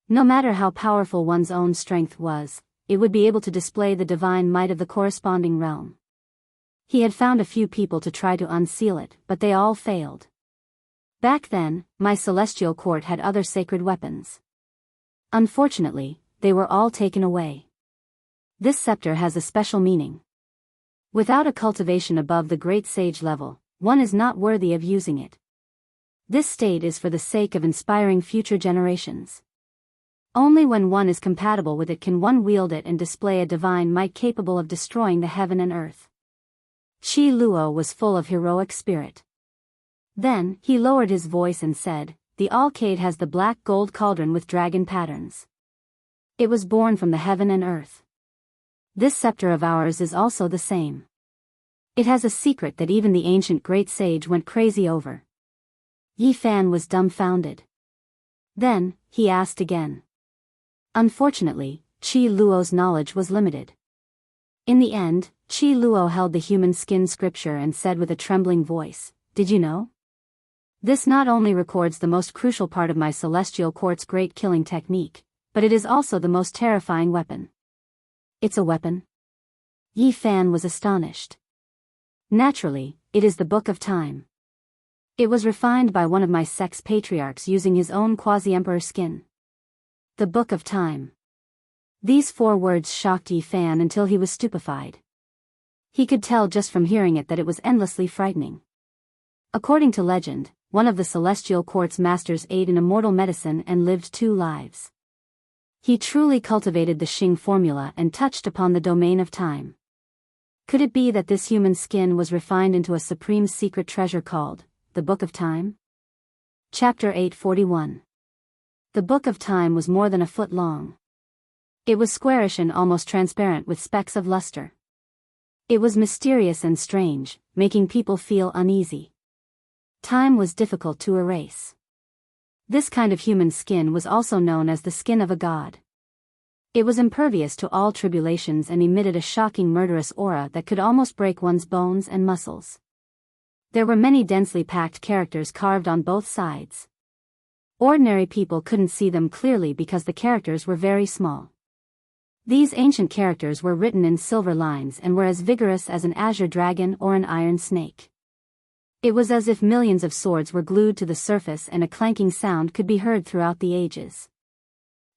No matter how powerful one's own strength was, it would be able to display the divine might of the corresponding realm. He had found a few people to try to unseal it, but they all failed. Back then, my celestial court had other sacred weapons. Unfortunately, they were all taken away. This scepter has a special meaning. Without a cultivation above the great sage level, one is not worthy of using it. This state is for the sake of inspiring future generations. Only when one is compatible with it can one wield it and display a divine might capable of destroying the heaven and earth. Qi Luo was full of heroic spirit. Then, he lowered his voice and said, "The Alcade has the black gold cauldron with dragon patterns. It was born from the heaven and earth. This scepter of ours is also the same. It has a secret that even the ancient great sage went crazy over." Yi Fan was dumbfounded. Then, he asked again. Unfortunately, Qi Luo's knowledge was limited. In the end, Qi Luo held the human skin scripture and said with a trembling voice, "Did you know? This not only records the most crucial part of my celestial court's great killing technique, but it is also the most terrifying weapon." "It's a weapon?" Yi Fan was astonished. "Naturally, it is the Book of Time. It was refined by one of my sect's patriarchs using his own quasi-emperor skin." The Book of Time. These 4 words shocked Yi Fan until he was stupefied. He could tell just from hearing it that it was endlessly frightening. According to legend, one of the celestial court's masters ate an immortal medicine and lived 2 lives. He truly cultivated the Xing formula and touched upon the domain of time. Could it be that this human skin was refined into a supreme secret treasure called the Book of Time? Chapter 841. The Book of Time was more than a foot long. It was squarish and almost transparent with specks of luster. It was mysterious and strange, making people feel uneasy. Time was difficult to erase. This kind of human skin was also known as the skin of a god. It was impervious to all tribulations and emitted a shocking murderous aura that could almost break one's bones and muscles. There were many densely packed characters carved on both sides. Ordinary people couldn't see them clearly because the characters were very small. These ancient characters were written in silver lines and were as vigorous as an azure dragon or an iron snake. It was as if millions of swords were glued to the surface and a clanking sound could be heard throughout the ages.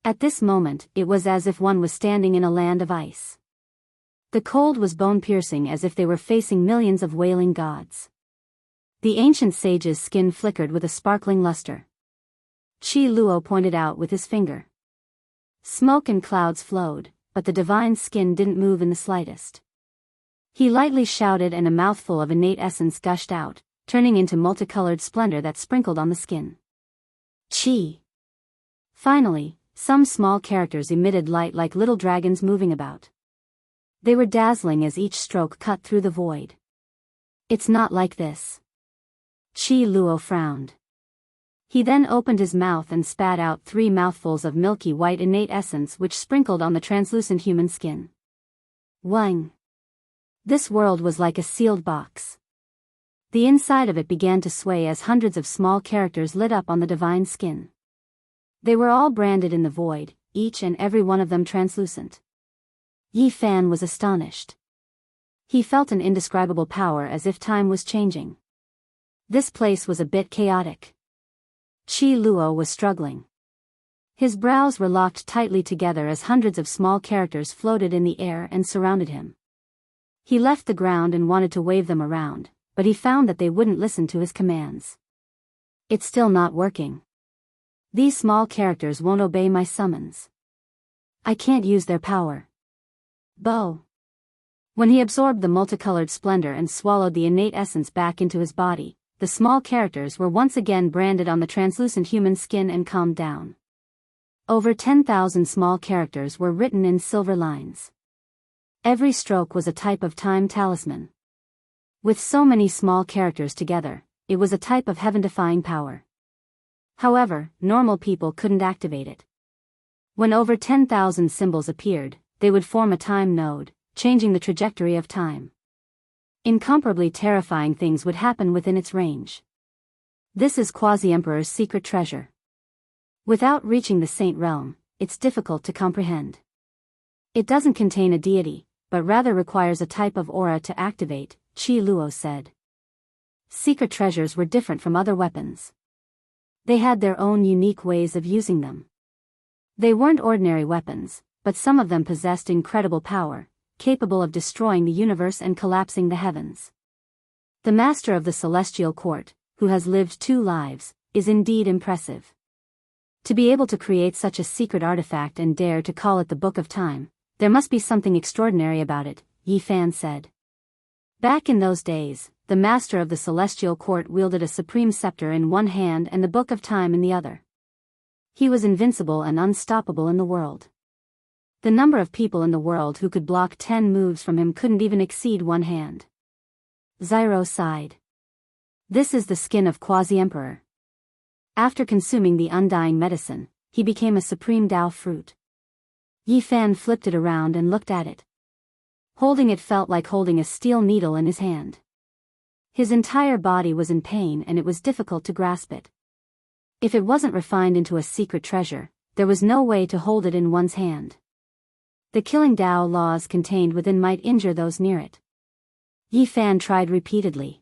At this moment, it was as if one was standing in a land of ice. The cold was bone-piercing as if they were facing millions of wailing gods. The ancient sage's skin flickered with a sparkling luster. Qi Luo pointed out with his finger. Smoke and clouds flowed, but the divine skin didn't move in the slightest. He lightly shouted and a mouthful of innate essence gushed out, turning into multicolored splendor that sprinkled on the skin. Qi. Finally, some small characters emitted light like little dragons moving about. They were dazzling as each stroke cut through the void. It's not like this. Qi Luo frowned. He then opened his mouth and spat out 3 mouthfuls of milky white innate essence which sprinkled on the translucent human skin. Wang. This world was like a sealed box. The inside of it began to sway as hundreds of small characters lit up on the divine skin. They were all branded in the void, each and every one of them translucent. Yi Fan was astonished. He felt an indescribable power as if time was changing. This place was a bit chaotic. Qi Luo was struggling. His brows were locked tightly together as hundreds of small characters floated in the air and surrounded him. He left the ground and wanted to wave them around, but he found that they wouldn't listen to his commands. It's still not working. These small characters won't obey my summons. I can't use their power. Bo. When he absorbed the multicolored splendor and swallowed the innate essence back into his body, the small characters were once again branded on the translucent human skin and calmed down. Over 10,000 small characters were written in silver lines. Every stroke was a type of time talisman. With so many small characters together, it was a type of heaven-defying power. However, normal people couldn't activate it. When over 10,000 symbols appeared, they would form a time node, changing the trajectory of time. Incomparably terrifying things would happen within its range. This is Quasi-Emperor's secret treasure. Without reaching the Saint Realm, it's difficult to comprehend. It doesn't contain a deity, but rather requires a type of aura to activate, Qi Luo said. Secret treasures were different from other weapons. They had their own unique ways of using them. They weren't ordinary weapons, but some of them possessed incredible power, capable of destroying the universe and collapsing the heavens. The master of the celestial court, who has lived 2 lives, is indeed impressive. To be able to create such a secret artifact and dare to call it the Book of Time, there must be something extraordinary about it, Yi Fan said. Back in those days, the master of the celestial court wielded a supreme scepter in one hand and the Book of Time in the other. He was invincible and unstoppable in the world. The number of people in the world who could block 10 moves from him couldn't even exceed one hand. Zyro sighed. This is the skin of Quasi-Emperor. After consuming the undying medicine, he became a supreme Dao fruit. Yi Fan flipped it around and looked at it. Holding it felt like holding a steel needle in his hand. His entire body was in pain and it was difficult to grasp it. If it wasn't refined into a secret treasure, there was no way to hold it in one's hand. The killing Dao laws contained within might injure those near it. Yi Fan tried repeatedly.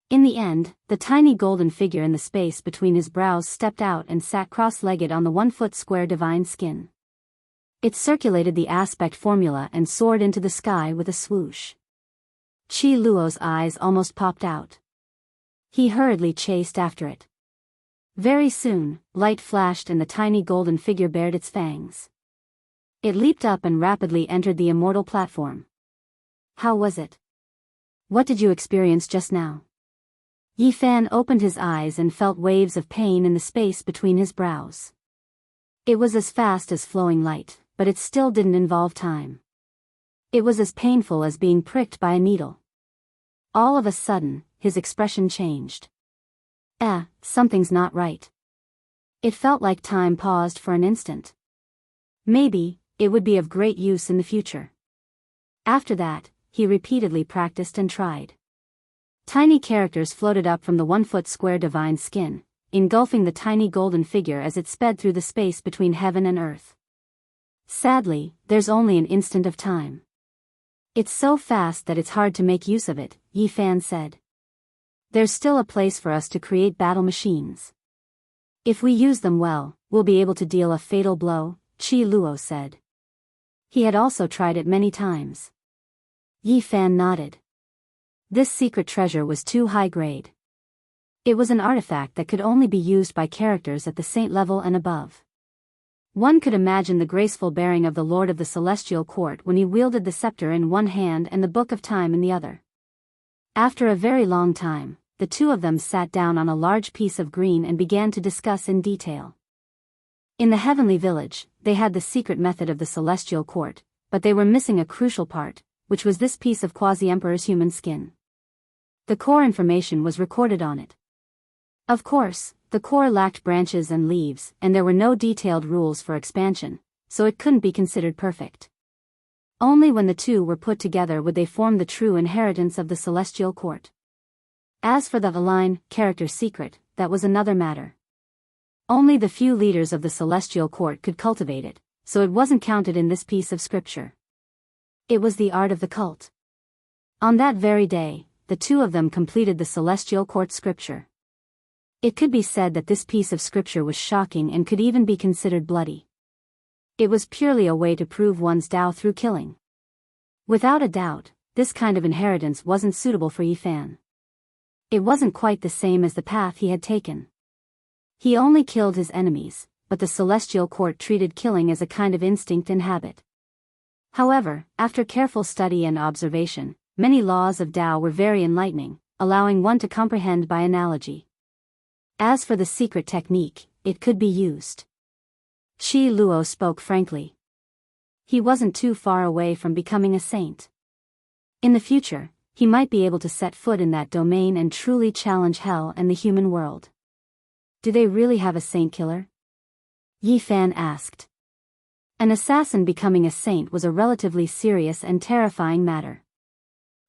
In the end, the tiny golden figure in the space between his brows stepped out and sat cross-legged on the 1-foot square divine skin. It circulated the aspect formula and soared into the sky with a swoosh. Qi Luo's eyes almost popped out. He hurriedly chased after it. Very soon, light flashed and the tiny golden figure bared its fangs. It leaped up and rapidly entered the immortal platform. How was it? What did you experience just now? Yi Fan opened his eyes and felt waves of pain in the space between his brows. It was as fast as flowing light, but it still didn't involve time. It was as painful as being pricked by a needle. All of a sudden, his expression changed. Something's not right. It felt like time paused for an instant. Maybe, it would be of great use in the future. After that, he repeatedly practiced and tried. Tiny characters floated up from the 1-foot square divine skin, engulfing the tiny golden figure as it sped through the space between heaven and earth. Sadly, there's only an instant of time. It's so fast that it's hard to make use of it, Yi Fan said. There's still a place for us to create battle machines. If we use them well, we'll be able to deal a fatal blow, Qi Luo said. He had also tried it many times. Yi Fan nodded. This secret treasure was too high grade. It was an artifact that could only be used by characters at the saint level and above. One could imagine the graceful bearing of the Lord of the Celestial Court when he wielded the scepter in one hand and the Book of Time in the other. After a very long time, the two of them sat down on a large piece of green and began to discuss in detail. In the heavenly village, they had the secret method of the Celestial Court, but they were missing a crucial part, which was this piece of Quasi-Emperor's human skin. The core information was recorded on it. Of course, the core lacked branches and leaves, and there were no detailed rules for expansion, so it couldn't be considered perfect. Only when the two were put together would they form the true inheritance of the Celestial Court. As for the line, character secret, that was another matter. Only the few leaders of the Celestial Court could cultivate it, so it wasn't counted in this piece of scripture. It was the art of the cult. On that very day, the two of them completed the Celestial Court scripture. It could be said that this piece of scripture was shocking and could even be considered bloody. It was purely a way to prove one's Dao through killing. Without a doubt, this kind of inheritance wasn't suitable for Yi Fan. It wasn't quite the same as the path he had taken. He only killed his enemies, but the Celestial Court treated killing as a kind of instinct and habit. However, after careful study and observation, many laws of Dao were very enlightening, allowing one to comprehend by analogy. As for the secret technique, it could be used. Qi Luo spoke frankly. He wasn't too far away from becoming a saint. In the future, he might be able to set foot in that domain and truly challenge hell and the human world. Do they really have a saint killer? Yi Fan asked. An assassin becoming a saint was a relatively serious and terrifying matter.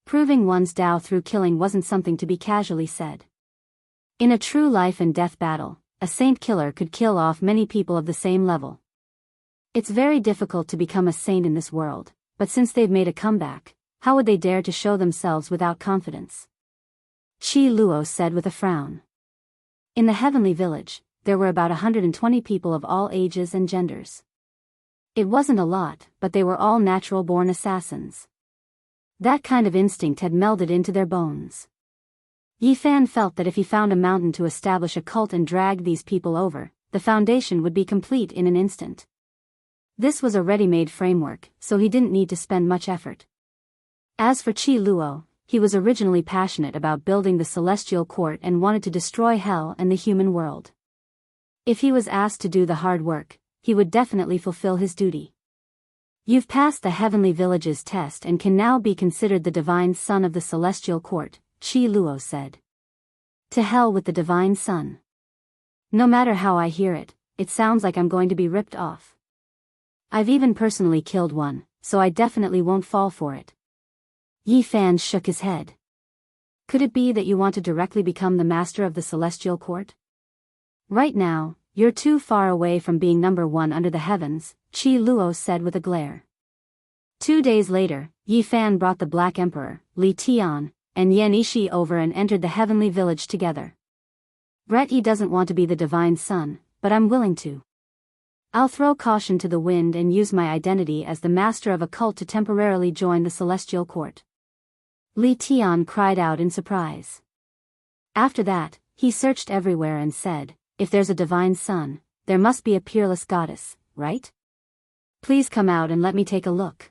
Proving one's Dao through killing wasn't something to be casually said. In a true life and death battle, a saint killer could kill off many people of the same level. It's very difficult to become a saint in this world, but since they've made a comeback, how would they dare to show themselves without confidence? Qi Luo said with a frown. In the heavenly village, there were about 120 people of all ages and genders. It wasn't a lot, but they were all natural-born assassins. That kind of instinct had melded into their bones. Yi Fan felt that if he found a mountain to establish a cult and dragged these people over, the foundation would be complete in an instant. This was a ready-made framework, so he didn't need to spend much effort. As for Qi Luo, he was originally passionate about building the Celestial Court and wanted to destroy hell and the human world. If he was asked to do the hard work, he would definitely fulfill his duty. You've passed the Heavenly Village's test and can now be considered the divine son of the Celestial Court, Qi Luo said. To hell with the divine son. No matter how I hear it, it sounds like I'm going to be ripped off. I've even personally killed one, so I definitely won't fall for it. Yi Fan shook his head. Could it be that you want to directly become the master of the Celestial Court? Right now, you're too far away from being number one under the heavens, Qi Luo said with a glare. 2 days later, Yi Fan brought the Black Emperor, Li Tian, and Yan Ishi over and entered the heavenly village together. Brett Yi doesn't want to be the divine son, but I'm willing to. I'll throw caution to the wind and use my identity as the master of a cult to temporarily join the Celestial Court. Li Tian cried out in surprise. After that, he searched everywhere and said, if there's a divine son, there must be a peerless goddess, right? Please come out and let me take a look.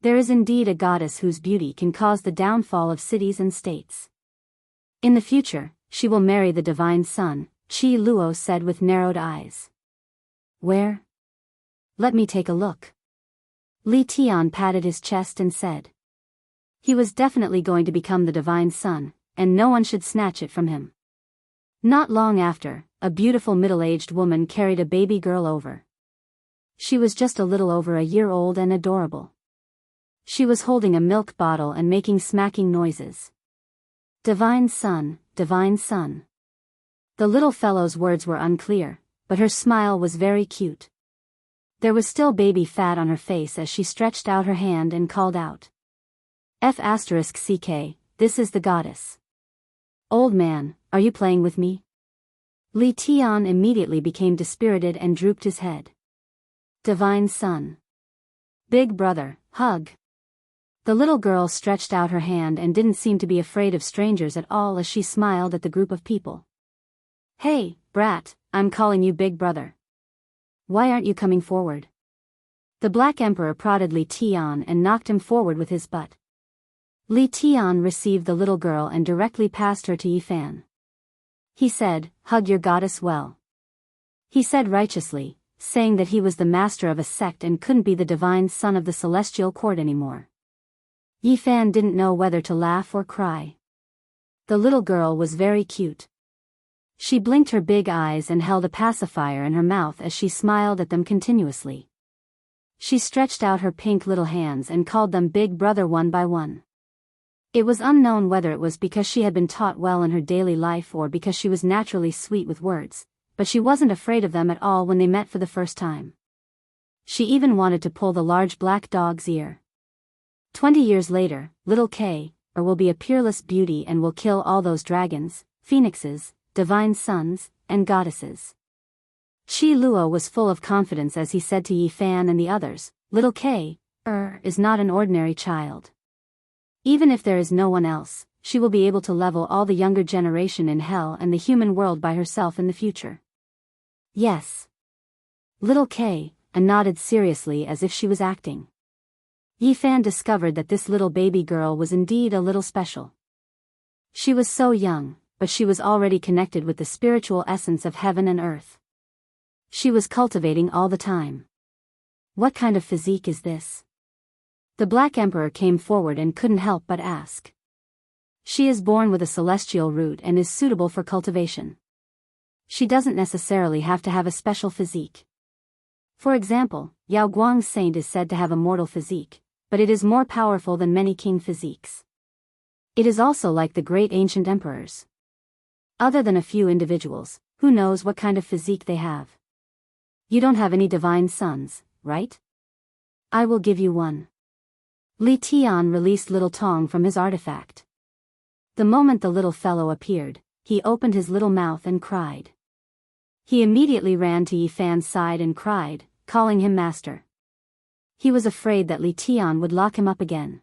There is indeed a goddess whose beauty can cause the downfall of cities and states. In the future, she will marry the divine son, Qi Luo said with narrowed eyes. Where? Let me take a look. Li Tian patted his chest and said. He was definitely going to become the divine son, and no one should snatch it from him. Not long after, a beautiful middle-aged woman carried a baby girl over. She was just a little over a year old and adorable. She was holding a milk bottle and making smacking noises. Divine son, divine son. The little fellow's words were unclear, but her smile was very cute. There was still baby fat on her face as she stretched out her hand and called out. F***CK, this is the goddess. Old man, are you playing with me? Li Tian immediately became dispirited and drooped his head. Divine son. Big brother, hug. The little girl stretched out her hand and didn't seem to be afraid of strangers at all as she smiled at the group of people. Hey, brat, I'm calling you big brother. Why aren't you coming forward? The Black Emperor prodded Li Tian and knocked him forward with his butt. Li Tian received the little girl and directly passed her to Yifan. He said, hug your goddess well. He said righteously, saying that he was the master of a sect and couldn't be the divine son of the celestial court anymore. Yifan didn't know whether to laugh or cry. The little girl was very cute. She blinked her big eyes and held a pacifier in her mouth as she smiled at them continuously. She stretched out her pink little hands and called them big brother one by one. It was unknown whether it was because she had been taught well in her daily life or because she was naturally sweet with words, but she wasn't afraid of them at all when they met for the first time. She even wanted to pull the large black dog's ear. 20 years later, little K, will be a peerless beauty and will kill all those dragons, phoenixes, divine sons, and goddesses. Qi Luo was full of confidence as he said to Yifan and the others, little K, is not an ordinary child. Even if there is no one else, she will be able to level all the younger generation in hell and the human world by herself in the future. Yes. Little K, nodded seriously as if she was acting. Yifan discovered that this little baby girl was indeed a little special. She was so young, but she was already connected with the spiritual essence of heaven and earth. She was cultivating all the time. What kind of physique is this? The Black Emperor came forward and couldn't help but ask. She is born with a celestial root and is suitable for cultivation. She doesn't necessarily have to have a special physique. For example, Yao Guang's saint is said to have a mortal physique, but it is more powerful than many king physiques. It is also like the great ancient emperors. Other than a few individuals, who knows what kind of physique they have. You don't have any divine sons, right? I will give you one. Li Tian released little Tong from his artifact. The moment the little fellow appeared, he opened his little mouth and cried. He immediately ran to Yifan's side and cried, calling him master. He was afraid that Li Tian would lock him up again.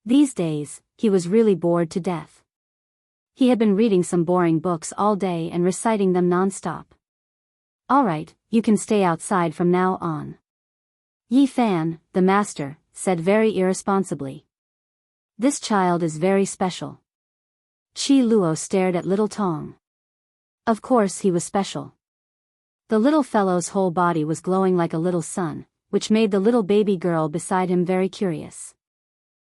These days, he was really bored to death. He had been reading some boring books all day and reciting them non-stop. All right, you can stay outside from now on. Yifan, the master, said very irresponsibly. This child is very special. Qi Luo stared at little Tong. Of course he was special. The little fellow's whole body was glowing like a little sun, which made the little baby girl beside him very curious.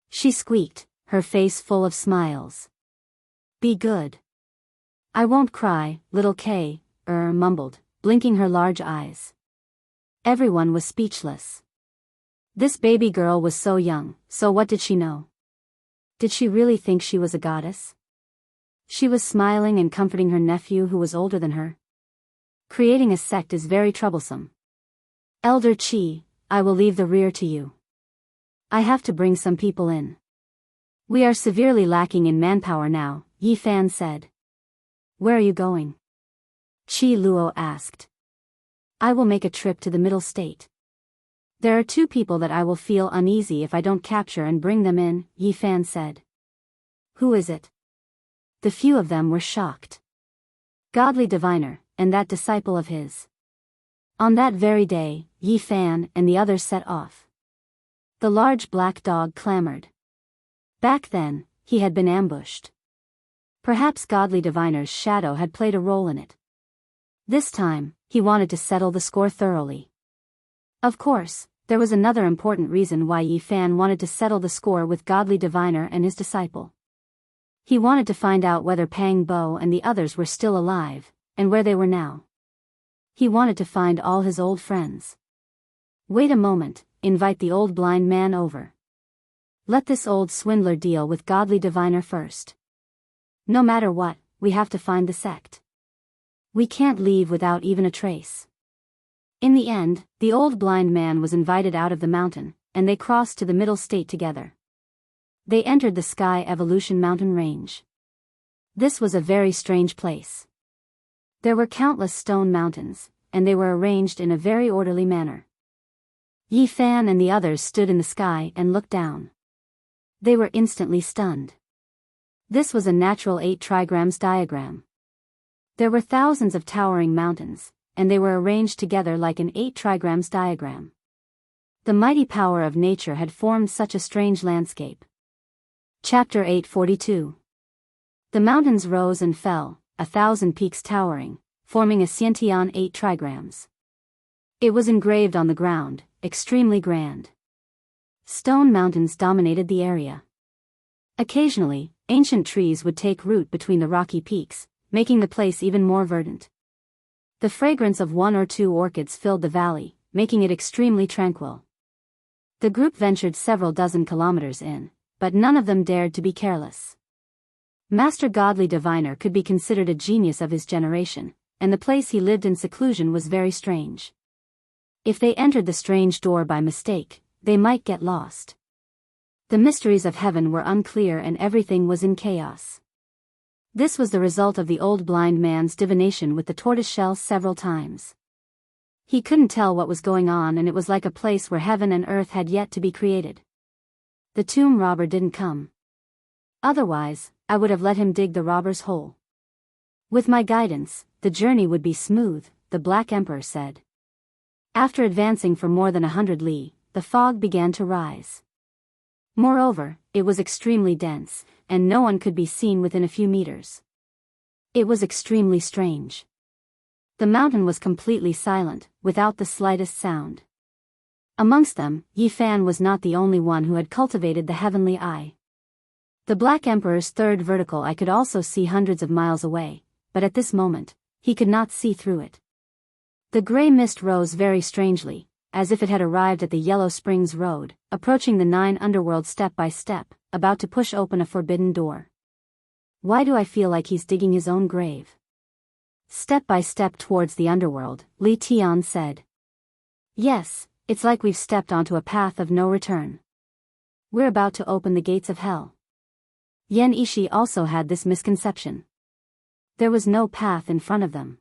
She squeaked, her face full of smiles. Be good. I won't cry, little K, mumbled, blinking her large eyes. Everyone was speechless. This baby girl was so young, so what did she know? Did she really think she was a goddess? She was smiling and comforting her nephew who was older than her. Creating a sect is very troublesome. Elder Qi, I will leave the rear to you. I have to bring some people in. We are severely lacking in manpower now, Yifan said. Where are you going? Qi Luo asked. I will make a trip to the middle state. There are 2 people that I will feel uneasy if I don't capture and bring them in, Yifan said. Who is it? The few of them were shocked. Godly diviner, and that disciple of his. On that very day, Yifan and the others set off. The large black dog clamored. Back then, he had been ambushed. Perhaps godly diviner's shadow had played a role in it. This time, he wanted to settle the score thoroughly. Of course, there was another important reason why Yi Fan wanted to settle the score with godly diviner and his disciple. He wanted to find out whether Pang Bo and the others were still alive, and where they were now. He wanted to find all his old friends. Wait a moment, invite the old blind man over. Let this old swindler deal with godly diviner first. No matter what, we have to find the sect. We can't leave without even a trace. In the end, the old blind man was invited out of the mountain, and they crossed to the middle state together. They entered the Sky Evolution mountain range. This was a very strange place. There were countless stone mountains, and they were arranged in a very orderly manner. Yi Fan and the others stood in the sky and looked down. They were instantly stunned. This was a natural 8 trigrams diagram. There were thousands of towering mountains, and they were arranged together like an 8 trigrams diagram. The mighty power of nature had formed such a strange landscape. Chapter 842. The mountains rose and fell, 1,000 peaks towering, forming a Xiantian 8 trigrams. It was engraved on the ground, extremely grand. Stone mountains dominated the area. Occasionally, ancient trees would take root between the rocky peaks, making the place even more verdant. The fragrance of 1 or 2 orchids filled the valley, making it extremely tranquil. The group ventured several dozen kilometers in, but none of them dared to be careless. Master Godly Diviner could be considered a genius of his generation, and the place he lived in seclusion was very strange. If they entered the strange door by mistake, they might get lost. The mysteries of heaven were unclear and everything was in chaos. This was the result of the old blind man's divination with the tortoiseshell several times. He couldn't tell what was going on, and it was like a place where heaven and earth had yet to be created. The tomb robber didn't come. Otherwise, I would have let him dig the robber's hole. With my guidance, the journey would be smooth, the Black Emperor said. After advancing for more than 100 li, the fog began to rise. Moreover, it was extremely dense, and no one could be seen within a few meters. It was extremely strange. The mountain was completely silent, without the slightest sound. Amongst them, Yi Fan was not the only one who had cultivated the heavenly eye. The Black Emperor's third vertical eye could also see hundreds of miles away, but at this moment, he could not see through it. The gray mist rose very strangely, as if it had arrived at the Yellow Springs Road, approaching the 9 underworld step by step, about to push open a forbidden door. Why do I feel like he's digging his own grave? Step by step towards the underworld, Li Tian said. Yes, it's like we've stepped onto a path of no return. We're about to open the gates of hell. Yan Ishi also had this misconception. There was no path in front of them.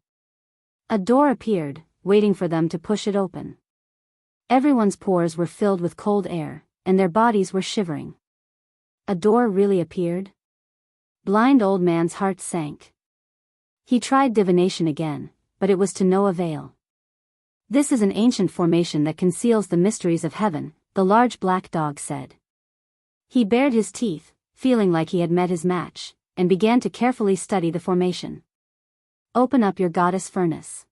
A door appeared, waiting for them to push it open. Everyone's pores were filled with cold air, and their bodies were shivering. A door really appeared? Blind old man's heart sank. He tried divination again, but it was to no avail. This is an ancient formation that conceals the mysteries of heaven, the large black dog said. He bared his teeth, feeling like he had met his match, and began to carefully study the formation. Open up your goddess furnace.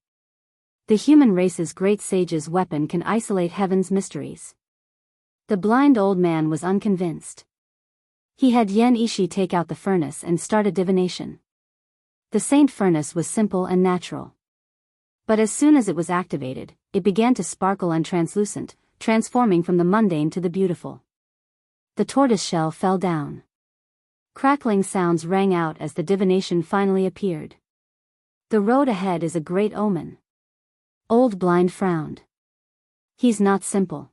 The human race's great sage's weapon can isolate heaven's mysteries. The blind old man was unconvinced. He had Yan Ishi take out the furnace and start a divination. The saint furnace was simple and natural. But as soon as it was activated, it began to sparkle and translucent, transforming from the mundane to the beautiful. The tortoiseshell fell down. Crackling sounds rang out as the divination finally appeared. The road ahead is a great omen. Old Blind frowned. He's not simple.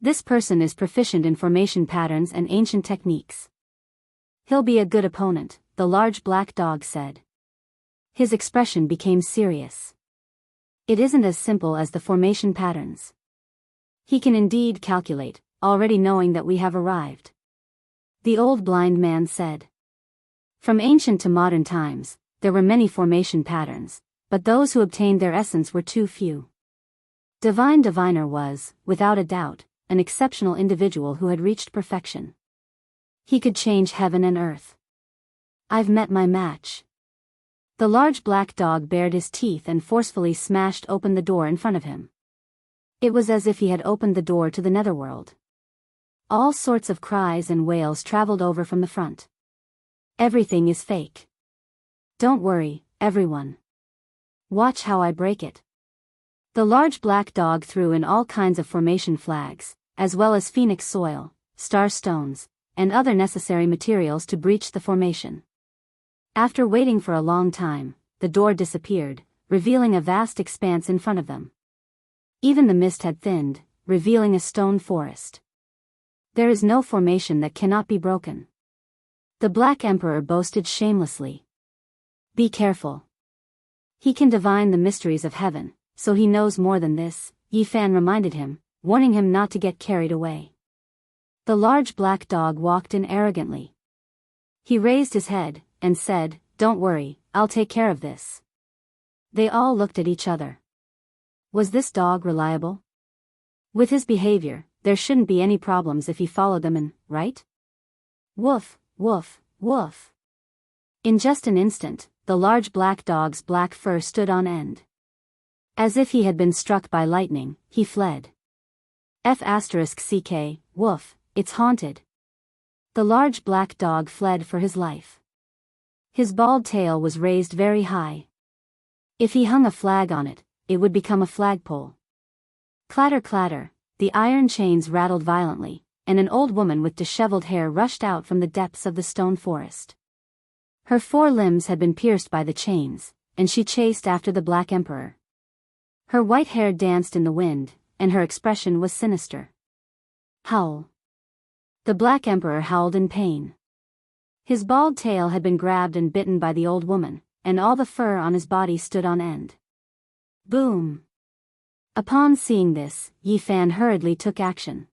This person is proficient in formation patterns and ancient techniques. He'll be a good opponent, the large black dog said. His expression became serious. It isn't as simple as the formation patterns. He can indeed calculate, already knowing that we have arrived. The old blind man said. From ancient to modern times, there were many formation patterns, but those who obtained their essence were too few. Diviner was, without a doubt, an exceptional individual who had reached perfection. He could change heaven and earth. I've met my match. The large black dog bared his teeth and forcefully smashed open the door in front of him. It was as if he had opened the door to the netherworld. All sorts of cries and wails traveled over from the front. Everything is fake. Don't worry, everyone. Watch how I break it. The large black dog threw in all kinds of formation flags, as well as phoenix soil, star stones, and other necessary materials to breach the formation. After waiting for a long time, the door disappeared, revealing a vast expanse in front of them. Even the mist had thinned, revealing a stone forest. There is no formation that cannot be broken. The Black Emperor boasted shamelessly. Be careful. He can divine the mysteries of heaven, so he knows more than this, Yi Fan reminded him, warning him not to get carried away. The large black dog walked in arrogantly. He raised his head, and said, Don't worry, I'll take care of this. They all looked at each other. Was this dog reliable? With his behavior, there shouldn't be any problems if he followed them in, right? Woof, woof, woof. In just an instant, the large black dog's black fur stood on end. As if he had been struck by lightning, he fled. F***ck, woof, it's haunted. The large black dog fled for his life. His bald tail was raised very high. If he hung a flag on it, it would become a flagpole. Clatter clatter, the iron chains rattled violently, and an old woman with disheveled hair rushed out from the depths of the stone forest. Her 4 limbs had been pierced by the chains, and she chased after the Black Emperor. Her white hair danced in the wind, and her expression was sinister. Howl. The Black Emperor howled in pain. His bald tail had been grabbed and bitten by the old woman, and all the fur on his body stood on end. Boom. Upon seeing this, Yi Fan hurriedly took action.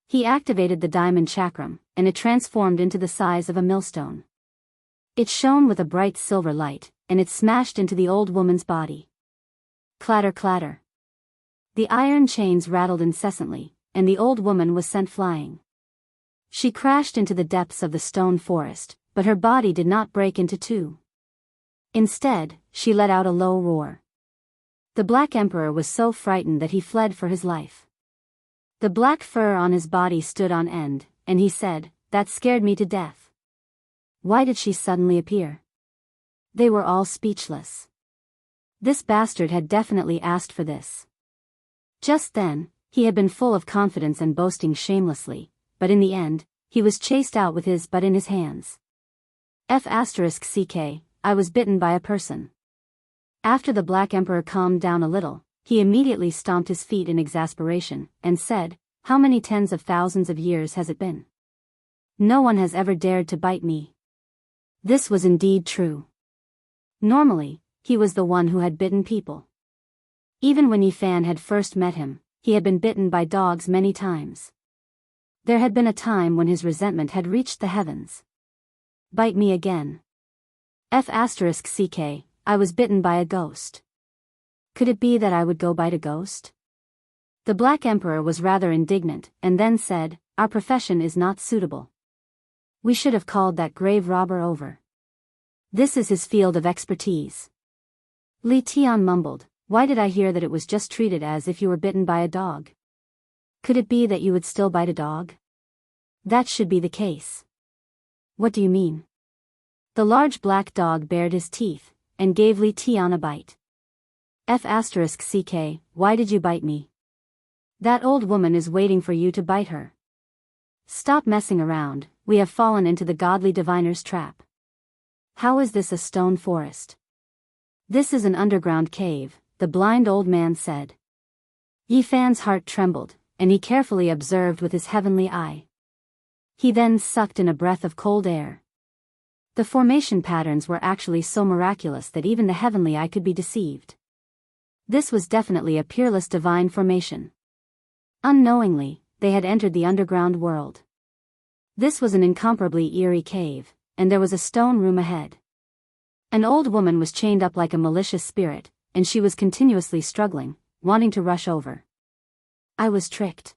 He activated the diamond chakram, and it transformed into the size of a millstone. It shone with a bright silver light, and it smashed into the old woman's body. Clatter clatter. The iron chains rattled incessantly, and the old woman was sent flying. She crashed into the depths of the stone forest, but her body did not break into 2. Instead, she let out a low roar. The Black Emperor was so frightened that he fled for his life. The black fur on his body stood on end, and he said, That scared me to death. Why did she suddenly appear? They were all speechless. This bastard had definitely asked for this. Just then, he had been full of confidence and boasting shamelessly, but in the end, he was chased out with his butt in his hands. F***ck, I was bitten by a person. After the Black Emperor calmed down a little, he immediately stomped his feet in exasperation, and said, How many tens of thousands of years has it been? No one has ever dared to bite me. This was indeed true. Normally, he was the one who had bitten people. Even when Yi Fan had first met him, he had been bitten by dogs many times. There had been a time when his resentment had reached the heavens. Bite me again. F***ck, I was bitten by a ghost. Could it be that I would go bite a ghost? The Black Emperor was rather indignant, and then said, Our profession is not suitable. We should have called that grave robber over. This is his field of expertise. Li Tian mumbled, Why did I hear that it was just treated as if you were bitten by a dog? Could it be that you would still bite a dog? That should be the case. What do you mean? The large black dog bared his teeth, and gave Li Tian a bite. F***ck, why did you bite me? That old woman is waiting for you to bite her. Stop messing around, we have fallen into the godly diviner's trap. How is this a stone forest? This is an underground cave, the blind old man said. Yi Fan's heart trembled, and he carefully observed with his heavenly eye. He then sucked in a breath of cold air. The formation patterns were actually so miraculous that even the heavenly eye could be deceived. This was definitely a peerless divine formation. Unknowingly, they had entered the underground world. This was an incomparably eerie cave, and there was a stone room ahead. An old woman was chained up like a malicious spirit, and she was continuously struggling, wanting to rush over. I was tricked.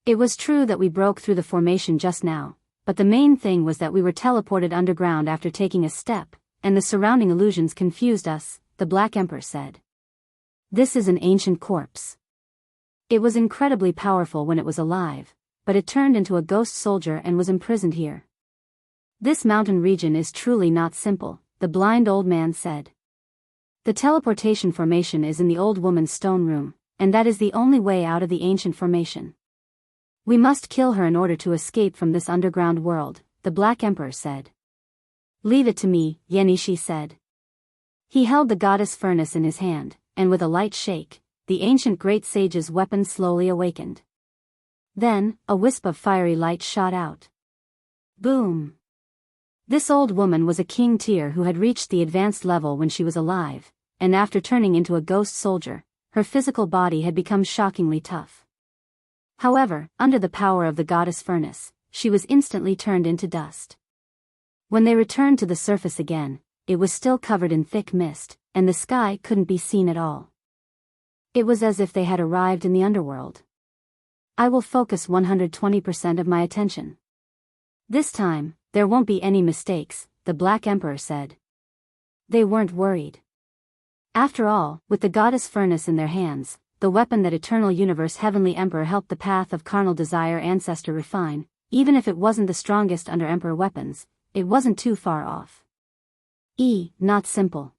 It was true that we broke through the formation just now, but the main thing was that we were teleported underground after taking a step, and the surrounding illusions confused us, the Black Emperor said. This is an ancient corpse. It was incredibly powerful when it was alive, but it turned into a ghost soldier and was imprisoned here. This mountain region is truly not simple, the blind old man said. The teleportation formation is in the old woman's stone room, and that is the only way out of the ancient formation. We must kill her in order to escape from this underground world, the Black Emperor said. Leave it to me, Yenishi said. He held the goddess furnace in his hand, and with a light shake, the ancient great sage's weapon slowly awakened. Then, a wisp of fiery light shot out. Boom! This old woman was a king tier who had reached the advanced level when she was alive, and after turning into a ghost soldier, her physical body had become shockingly tough. However, under the power of the goddess furnace, she was instantly turned into dust. When they returned to the surface again, it was still covered in thick mist, and the sky couldn't be seen at all. It was as if they had arrived in the underworld. I will focus 120% of my attention. This time, there won't be any mistakes, the Black Emperor said. They weren't worried. After all, with the goddess furnace in their hands, the weapon that Eternal Universe Heavenly Emperor helped the path of carnal desire ancestor refine, even if it wasn't the strongest under Emperor weapons, it wasn't too far off. Not simple.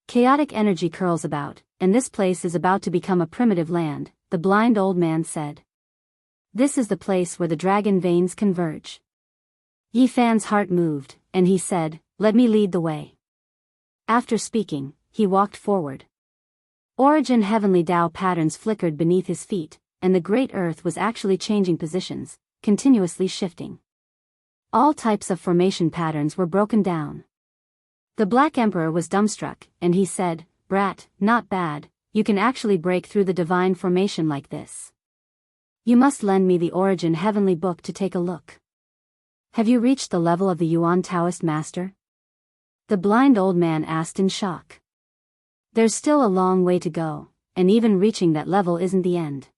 Chaotic energy curls about, and this place is about to become a primitive land, the blind old man said. This is the place where the dragon veins converge. Yi Fan's heart moved, and he said, "Let me lead the way." After speaking, he walked forward. Origin heavenly Tao patterns flickered beneath his feet, and the great earth was actually changing positions, continuously shifting. All types of formation patterns were broken down. The Black Emperor was dumbstruck, and he said, "Brat, not bad, you can actually break through the divine formation like this. You must lend me the Origin Heavenly Book to take a look." Have you reached the level of the Yuan Taoist master? The blind old man asked in shock. There's still a long way to go, and even reaching that level isn't the end.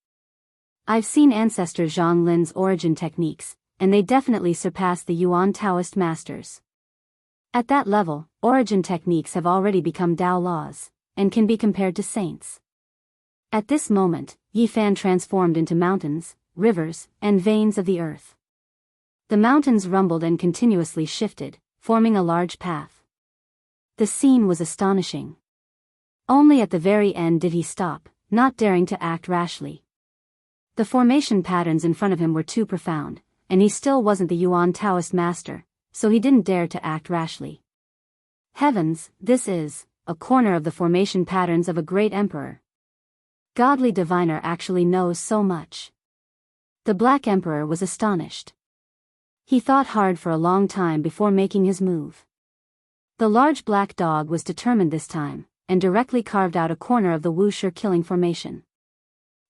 I've seen ancestor Zhang Lin's origin techniques, and they definitely surpass the Yuan Taoist masters. At that level, origin techniques have already become Tao laws, and can be compared to saints. At this moment, Yi Fan transformed into mountains, rivers, and veins of the earth. The mountains rumbled and continuously shifted, forming a large path. The scene was astonishing. Only at the very end did he stop, not daring to act rashly. The formation patterns in front of him were too profound, and he still wasn't the Yuan Taoist master, so he didn't dare to act rashly. Heavens, this is a corner of the formation patterns of a great emperor. Godly diviner actually knows so much. The Black Emperor was astonished. He thought hard for a long time before making his move. The large black dog was determined this time, and directly carved out a corner of the Wuxia killing formation.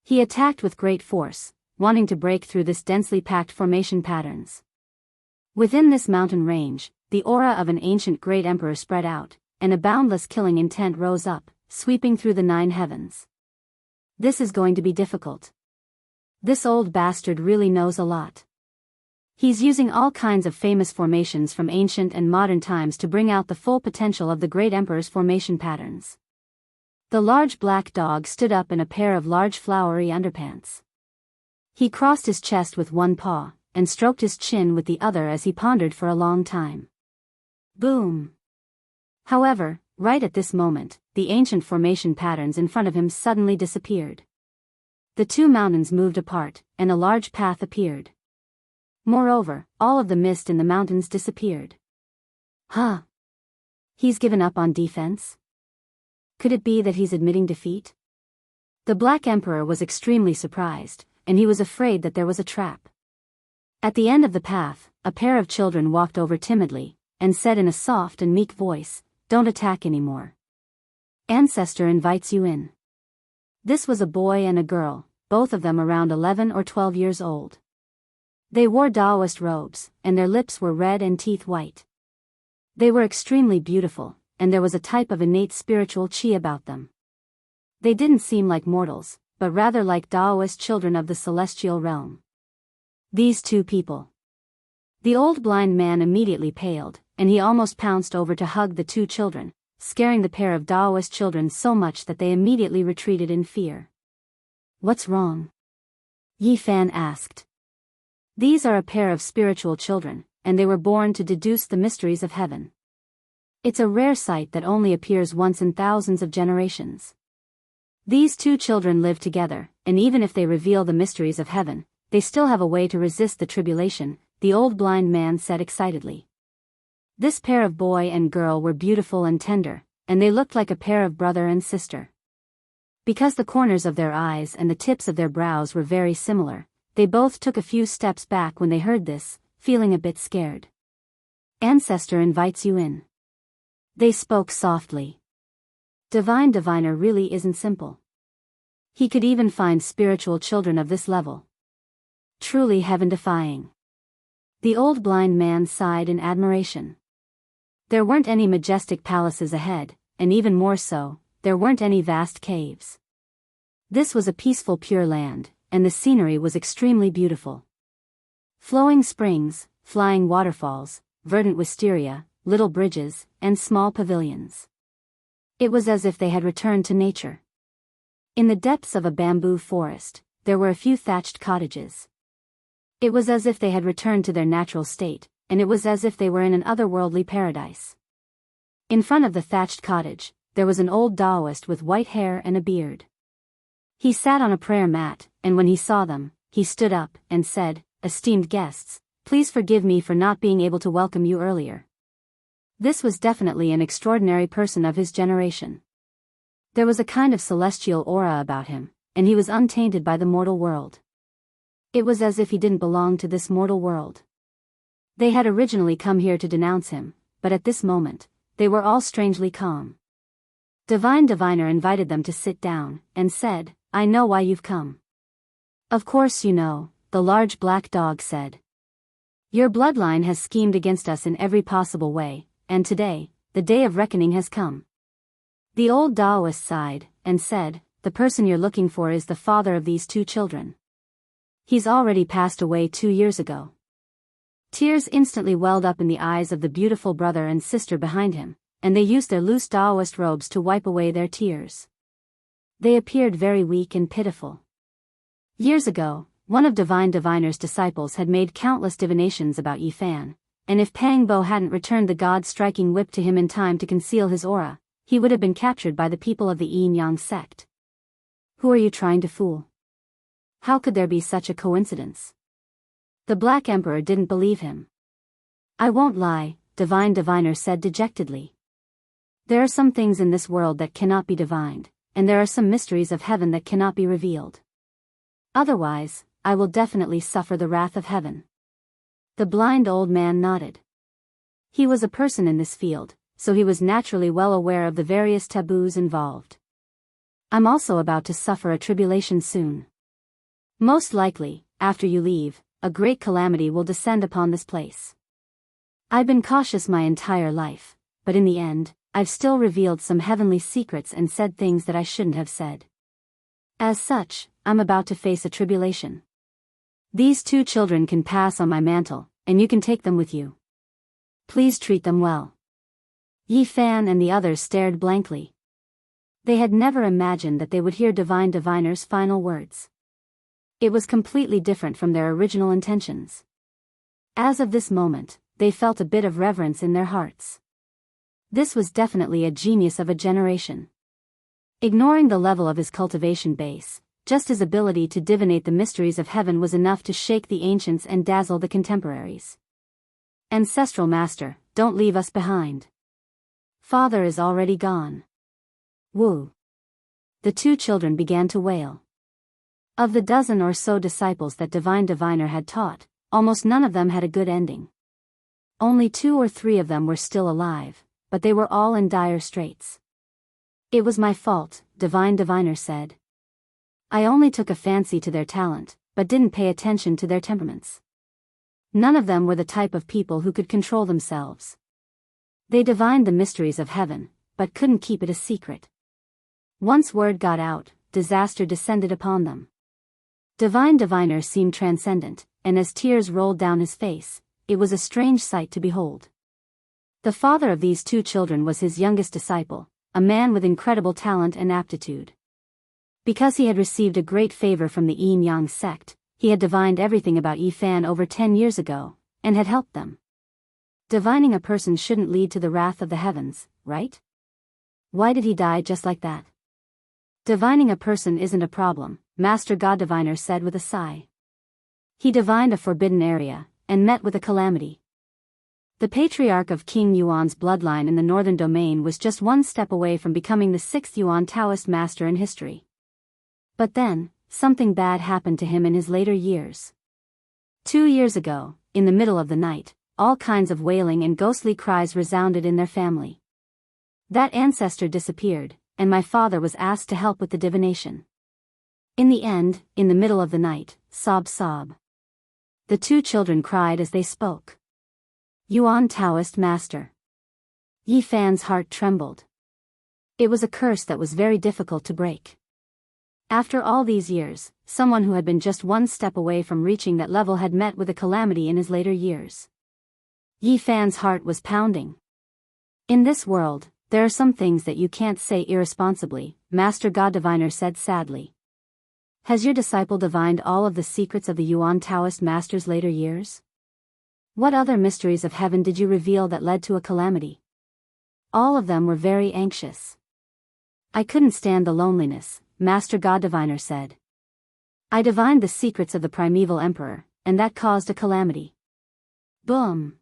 He attacked with great force, wanting to break through this densely packed formation patterns. Within this mountain range, the aura of an ancient great emperor spread out, and a boundless killing intent rose up, sweeping through the 9 heavens. This is going to be difficult. This old bastard really knows a lot. He's using all kinds of famous formations from ancient and modern times to bring out the full potential of the great emperor's formation patterns. The large black dog stood up in a pair of large flowery underpants. He crossed his chest with one paw, and stroked his chin with the other as he pondered for a long time. Boom! However, right at this moment, the ancient formation patterns in front of him suddenly disappeared. The 2 mountains moved apart, and a large path appeared. Moreover, all of the mist in the mountains disappeared. Huh? He's given up on defense? Could it be that he's admitting defeat? The Black Emperor was extremely surprised, and he was afraid that there was a trap. At the end of the path, a pair of children walked over timidly, and said in a soft and meek voice, "Don't attack anymore. Ancestor invites you in." This was a boy and a girl, both of them around 11 or 12 years old. They wore Daoist robes, and their lips were red and teeth white. They were extremely beautiful, and there was a type of innate spiritual qi about them. They didn't seem like mortals, but rather like Daoist children of the celestial realm. These two people. The old blind man immediately paled, and he almost pounced over to hug the two children, scaring the pair of Daoist children so much that they immediately retreated in fear. What's wrong? Yi Fan asked. These are a pair of spiritual children, and they were born to deduce the mysteries of heaven. It's a rare sight that only appears once in thousands of generations. These two children live together, and even if they reveal the mysteries of heaven, they still have a way to resist the tribulation, the old blind man said excitedly. This pair of boy and girl were beautiful and tender, and they looked like a pair of brother and sister. Because the corners of their eyes and the tips of their brows were very similar, they both took a few steps back when they heard this, feeling a bit scared. Ancestor invites you in. They spoke softly. Divine Diviner really isn't simple. He could even find spiritual children of this level. Truly heaven-defying. The old blind man sighed in admiration. There weren't any majestic palaces ahead, and even more so, there weren't any vast caves. This was a peaceful pure land, and the scenery was extremely beautiful. Flowing springs, flying waterfalls, verdant wisteria, little bridges, and small pavilions. It was as if they had returned to nature. In the depths of a bamboo forest, there were a few thatched cottages. It was as if they had returned to their natural state, and it was as if they were in an otherworldly paradise. In front of the thatched cottage, there was an old Daoist with white hair and a beard. He sat on a prayer mat, and when he saw them, he stood up and said, "Esteemed guests, please forgive me for not being able to welcome you earlier." This was definitely an extraordinary person of his generation. There was a kind of celestial aura about him, and he was untainted by the mortal world. It was as if he didn't belong to this mortal world. They had originally come here to denounce him, but at this moment, they were all strangely calm. Divine Diviner invited them to sit down, and said, "I know why you've come." "Of course you know," the large black dog said. "Your bloodline has schemed against us in every possible way, and today, the day of reckoning has come." The old Daoist sighed, and said, "The person you're looking for is the father of these two children. He's already passed away 2 years ago." Tears instantly welled up in the eyes of the beautiful brother and sister behind him, and they used their loose Daoist robes to wipe away their tears. They appeared very weak and pitiful. Years ago, one of Divine Diviner's disciples had made countless divinations about Yi Fan, and if Pang Bo hadn't returned the god-striking whip to him in time to conceal his aura, he would have been captured by the people of the Yin Yang sect. Who are you trying to fool? How could there be such a coincidence? The Black Emperor didn't believe him. "I won't lie," Divine Diviner said dejectedly. "There are some things in this world that cannot be divined, and there are some mysteries of heaven that cannot be revealed. Otherwise, I will definitely suffer the wrath of heaven." The blind old man nodded. He was a person in this field, so he was naturally well aware of the various taboos involved. "I'm also about to suffer a tribulation soon. Most likely, after you leave, a great calamity will descend upon this place. I've been cautious my entire life, but in the end, I've still revealed some heavenly secrets and said things that I shouldn't have said. As such, I'm about to face a tribulation. These two children can pass on my mantle, and you can take them with you. Please treat them well." Yi Fan and the others stared blankly. They had never imagined that they would hear Divine Diviner's final words. It was completely different from their original intentions. As of this moment, they felt a bit of reverence in their hearts. This was definitely a genius of a generation. Ignoring the level of his cultivation base, just his ability to divinate the mysteries of heaven was enough to shake the ancients and dazzle the contemporaries. "Ancestral Master, don't leave us behind. Father is already gone." "Woo." The two children began to wail. Of the dozen or so disciples that Divine Diviner had taught, almost none of them had a good ending. Only 2 or 3 of them were still alive, but they were all in dire straits. "It was my fault," Divine Diviner said. "I only took a fancy to their talent, but didn't pay attention to their temperaments. None of them were the type of people who could control themselves. They divined the mysteries of heaven, but couldn't keep it a secret. Once word got out, disaster descended upon them. Divine Diviner seemed transcendent, and as tears rolled down his face, it was a strange sight to behold. The father of these two children was his youngest disciple, a man with incredible talent and aptitude. Because he had received a great favor from the Yin Yang sect, he had divined everything about Yi Fan over 10 years ago, and had helped them. Divining a person shouldn't lead to the wrath of the heavens, right? Why did he die just like that? Divining a person isn't a problem, Master God Diviner said with a sigh. He divined a forbidden area, and met with a calamity. The patriarch of King Yuan's bloodline in the northern domain was just one step away from becoming the 6th Yuan Taoist master in history. But then, something bad happened to him in his later years. 2 years ago, in the middle of the night, all kinds of wailing and ghostly cries resounded in their family. That ancestor disappeared, and my father was asked to help with the divination. In the end, in the middle of the night, sob. The two children cried as they spoke. Yuan Taoist master. Yi Fan's heart trembled. It was a curse that was very difficult to break. After all these years, someone who had been just one step away from reaching that level had met with a calamity in his later years. Yi Fan's heart was pounding. In this world, there are some things that you can't say irresponsibly, Master God Diviner said sadly. Has your disciple divined all of the secrets of the Yuan Taoist master's later years? What other mysteries of heaven did you reveal that led to a calamity? All of them were very anxious. I couldn't stand the loneliness, Master God Diviner said. I divined the secrets of the primeval emperor, and that caused a calamity. Boom!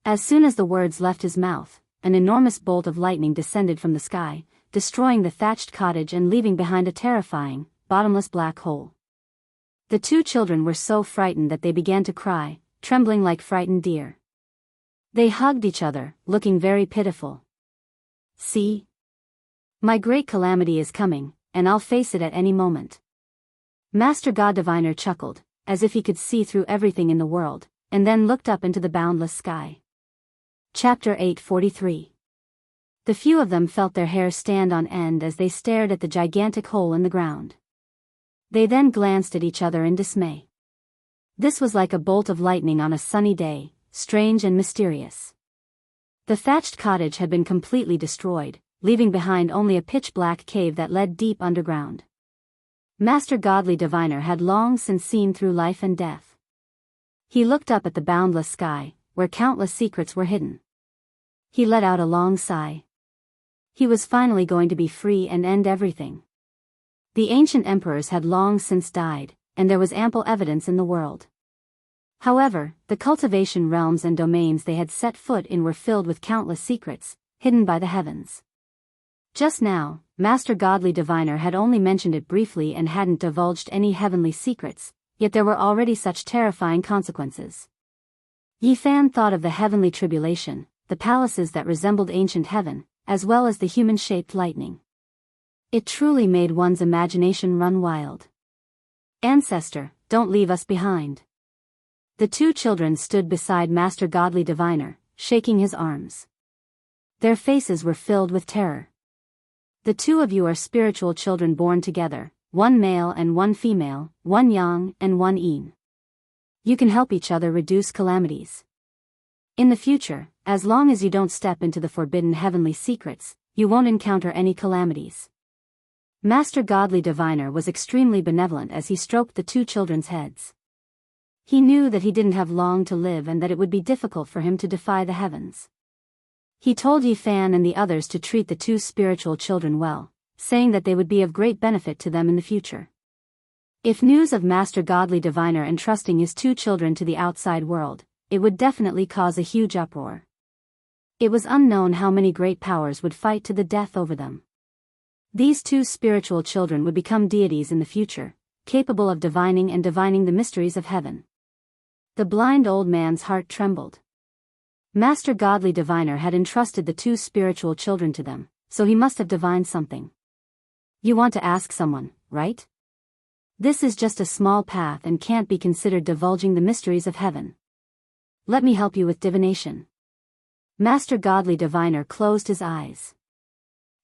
As soon as the words left his mouth, an enormous bolt of lightning descended from the sky, destroying the thatched cottage and leaving behind a terrifying, bottomless black hole. The two children were so frightened that they began to cry, trembling like frightened deer. They hugged each other, looking very pitiful. See? My great calamity is coming, and I'll face it at any moment. Master God Diviner chuckled, as if he could see through everything in the world, and then looked up into the boundless sky. Chapter 843. The few of them felt their hair stand on end as they stared at the gigantic hole in the ground. They then glanced at each other in dismay. This was like a bolt of lightning on a sunny day, strange and mysterious. The thatched cottage had been completely destroyed, leaving behind only a pitch-black cave that led deep underground. Master Godly Diviner had long since seen through life and death. He looked up at the boundless sky, where countless secrets were hidden. He let out a long sigh. He was finally going to be free and end everything. The ancient emperors had long since died, and there was ample evidence in the world. However, the cultivation realms and domains they had set foot in were filled with countless secrets, hidden by the heavens. Just now, Master Godly Diviner had only mentioned it briefly and hadn't divulged any heavenly secrets, yet there were already such terrifying consequences. Yi Fan thought of the heavenly tribulation, the palaces that resembled ancient heaven, as well as the human-shaped lightning. It truly made one's imagination run wild. Ancestor, don't leave us behind. The two children stood beside Master Godly Diviner, shaking his arms. Their faces were filled with terror. The two of you are spiritual children born together, one male and one female, one yang and one yin. You can help each other reduce calamities. In the future, as long as you don't step into the forbidden heavenly secrets, you won't encounter any calamities. Master Godly Diviner was extremely benevolent as he stroked the two children's heads. He knew that he didn't have long to live and that it would be difficult for him to defy the heavens. He told Yi Fan and the others to treat the two spiritual children well, saying that they would be of great benefit to them in the future. If news of Master Godly Diviner entrusting his two children to the outside world, it would definitely cause a huge uproar. It was unknown how many great powers would fight to the death over them. These two spiritual children would become deities in the future, capable of divining the mysteries of heaven. The blind old man's heart trembled. Master Godly Diviner had entrusted the two spiritual children to them, so he must have divined something. You want to ask someone, right? This is just a small path and can't be considered divulging the mysteries of heaven. Let me help you with divination. Master Godly Diviner closed his eyes.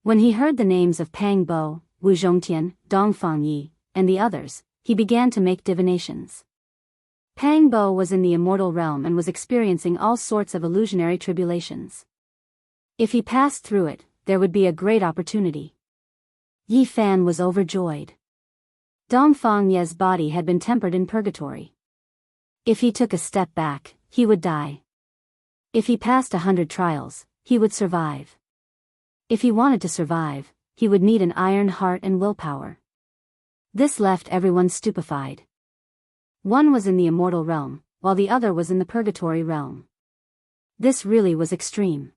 When he heard the names of Pang Bo, Wu Zhongtian, Dong Fangyi, and the others, he began to make divinations. Pang Bo was in the immortal realm and was experiencing all sorts of illusionary tribulations. If he passed through it, there would be a great opportunity. Yi Fan was overjoyed. Dong Feng Ye's body had been tempered in purgatory. If he took a step back, he would die. If he passed 100 trials, he would survive. If he wanted to survive, he would need an iron heart and willpower. This left everyone stupefied. One was in the immortal realm, while the other was in the purgatory realm. This really was extreme.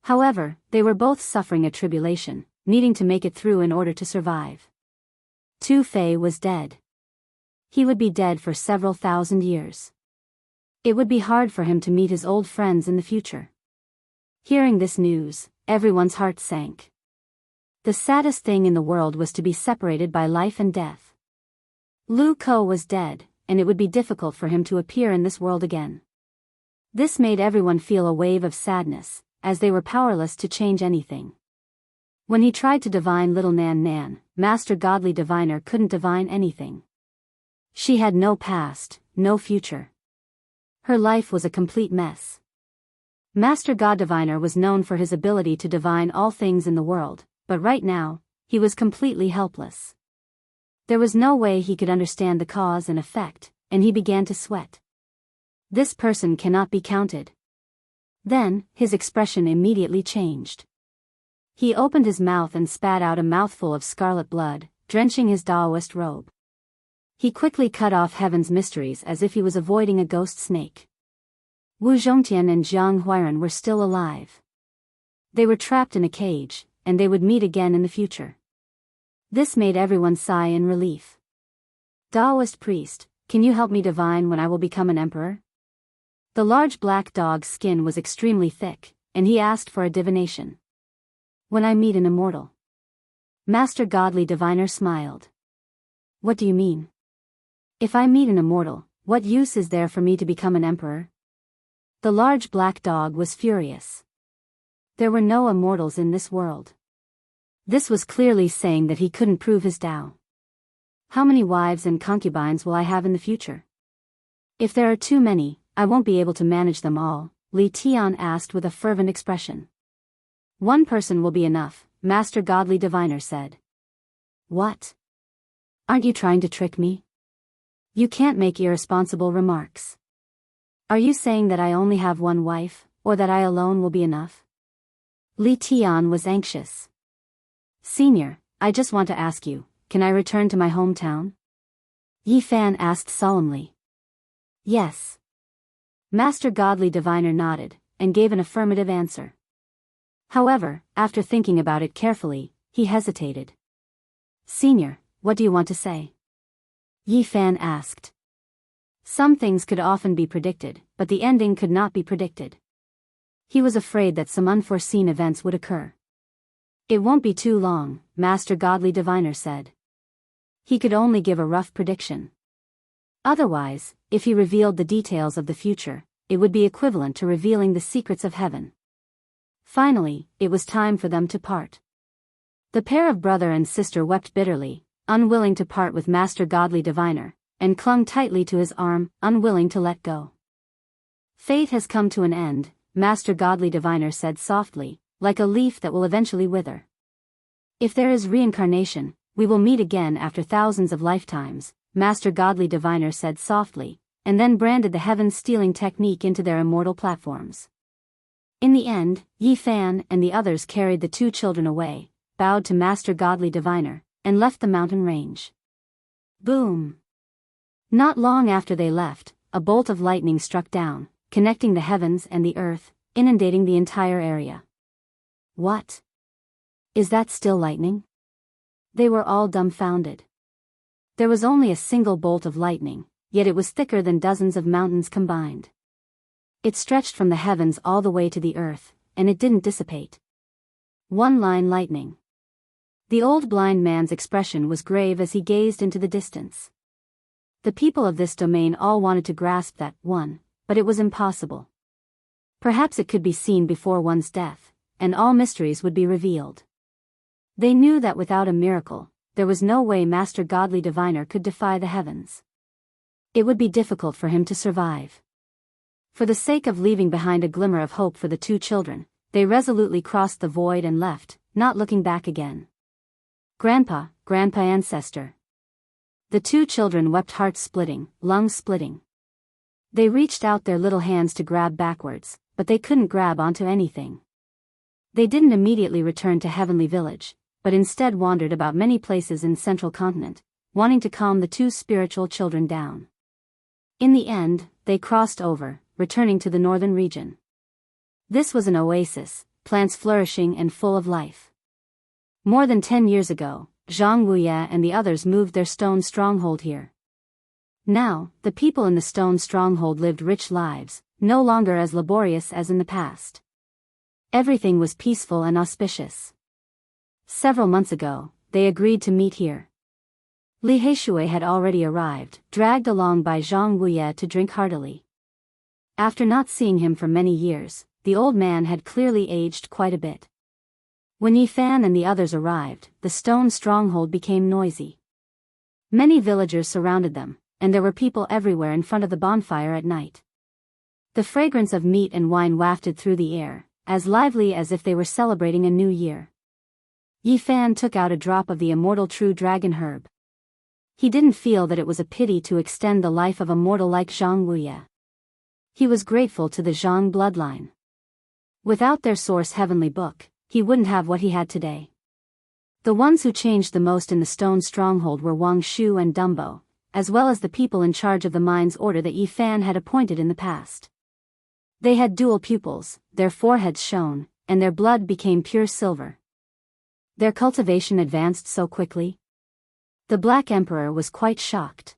However, they were both suffering a tribulation, needing to make it through in order to survive. Tu Fei was dead. He would be dead for several thousand years. It would be hard for him to meet his old friends in the future. Hearing this news, everyone's heart sank. The saddest thing in the world was to be separated by life and death. Lu Ko was dead, and it would be difficult for him to appear in this world again. This made everyone feel a wave of sadness, as they were powerless to change anything. When he tried to divine little Nan Nan, Master Godly Diviner couldn't divine anything. She had no past, no future. Her life was a complete mess. Master God Diviner was known for his ability to divine all things in the world, but right now, he was completely helpless. There was no way he could understand the cause and effect, and he began to sweat. This person cannot be counted. Then, his expression immediately changed. He opened his mouth and spat out a mouthful of scarlet blood, drenching his Daoist robe. He quickly cut off heaven's mysteries as if he was avoiding a ghost snake. Wu Zhongtian and Jiang Huiran were still alive. They were trapped in a cage, and they would meet again in the future. This made everyone sigh in relief. Daoist priest, can you help me divine when I will become an emperor? The large black dog's skin was extremely thick, and he asked for a divination. When I meet an immortal. Master Godly Diviner smiled. What do you mean? If I meet an immortal, what use is there for me to become an emperor? The large black dog was furious. There were no immortals in this world. This was clearly saying that he couldn't prove his Tao. How many wives and concubines will I have in the future? If there are too many, I won't be able to manage them all, Li Tian asked with a fervent expression. One person will be enough, Master Godly Diviner said. What? Aren't you trying to trick me? You can't make irresponsible remarks. Are you saying that I only have one wife, or that I alone will be enough? Li Tian was anxious. Senior, I just want to ask you, can I return to my hometown? Yi Fan asked solemnly. Yes. Master Godly Diviner nodded, and gave an affirmative answer. However, after thinking about it carefully, he hesitated. Senior, what do you want to say? Yi Fan asked. Some things could often be predicted, but the ending could not be predicted. He was afraid that some unforeseen events would occur. It won't be too long, Master Godly Diviner said. He could only give a rough prediction. Otherwise, if he revealed the details of the future, it would be equivalent to revealing the secrets of heaven. Finally, it was time for them to part. The pair of brother and sister wept bitterly, unwilling to part with Master Godly Diviner, and clung tightly to his arm, unwilling to let go. Fate has come to an end, Master Godly Diviner said softly, like a leaf that will eventually wither. If there is reincarnation, we will meet again after thousands of lifetimes, Master Godly Diviner said softly, and then branded the heaven-stealing technique into their immortal platforms. In the end, Yi Fan and the others carried the two children away, bowed to Master Godly Diviner, and left the mountain range. Boom! Not long after they left, a bolt of lightning struck down, connecting the heavens and the earth, inundating the entire area. What? Is that still lightning? They were all dumbfounded. There was only a single bolt of lightning, yet it was thicker than dozens of mountains combined. It stretched from the heavens all the way to the earth, and it didn't dissipate. One-line lightning. The old blind man's expression was grave as he gazed into the distance. The people of this domain all wanted to grasp that one, but it was impossible. Perhaps it could be seen before one's death, and all mysteries would be revealed. They knew that without a miracle, there was no way Master Godly Diviner could defy the heavens. It would be difficult for him to survive. For the sake of leaving behind a glimmer of hope for the two children, they resolutely crossed the void and left, not looking back again. Grandpa ancestor. The two children wept, hearts splitting, lungs splitting. They reached out their little hands to grab backwards, but they couldn't grab onto anything. They didn't immediately return to Heavenly Village, but instead wandered about many places in Central Continent, wanting to calm the two spiritual children down. In the end, they crossed over, returning to the northern region. This was an oasis, plants flourishing and full of life. More than 10 years ago, Jianghu and the others moved their stone stronghold here. Now, the people in the stone stronghold lived rich lives, no longer as laborious as in the past. Everything was peaceful and auspicious. Several months ago, they agreed to meet here. Li Heishui had already arrived, dragged along by Zhang Wuye to drink heartily. After not seeing him for many years, the old man had clearly aged quite a bit. When Yi Fan and the others arrived, the stone stronghold became noisy. Many villagers surrounded them, and there were people everywhere in front of the bonfire at night. The fragrance of meat and wine wafted through the air, as lively as if they were celebrating a new year. Yi Fan took out a drop of the immortal true dragon herb. He didn't feel that it was a pity to extend the life of a mortal like Zhang Wuye. He was grateful to the Zhang bloodline. Without their source heavenly book, he wouldn't have what he had today. The ones who changed the most in the stone stronghold were Wang Shu and Dumbo, as well as the people in charge of the mines order that Yi Fan had appointed in the past. They had dual pupils, their foreheads shone, and their blood became pure silver. Their cultivation advanced so quickly. The Black Emperor was quite shocked.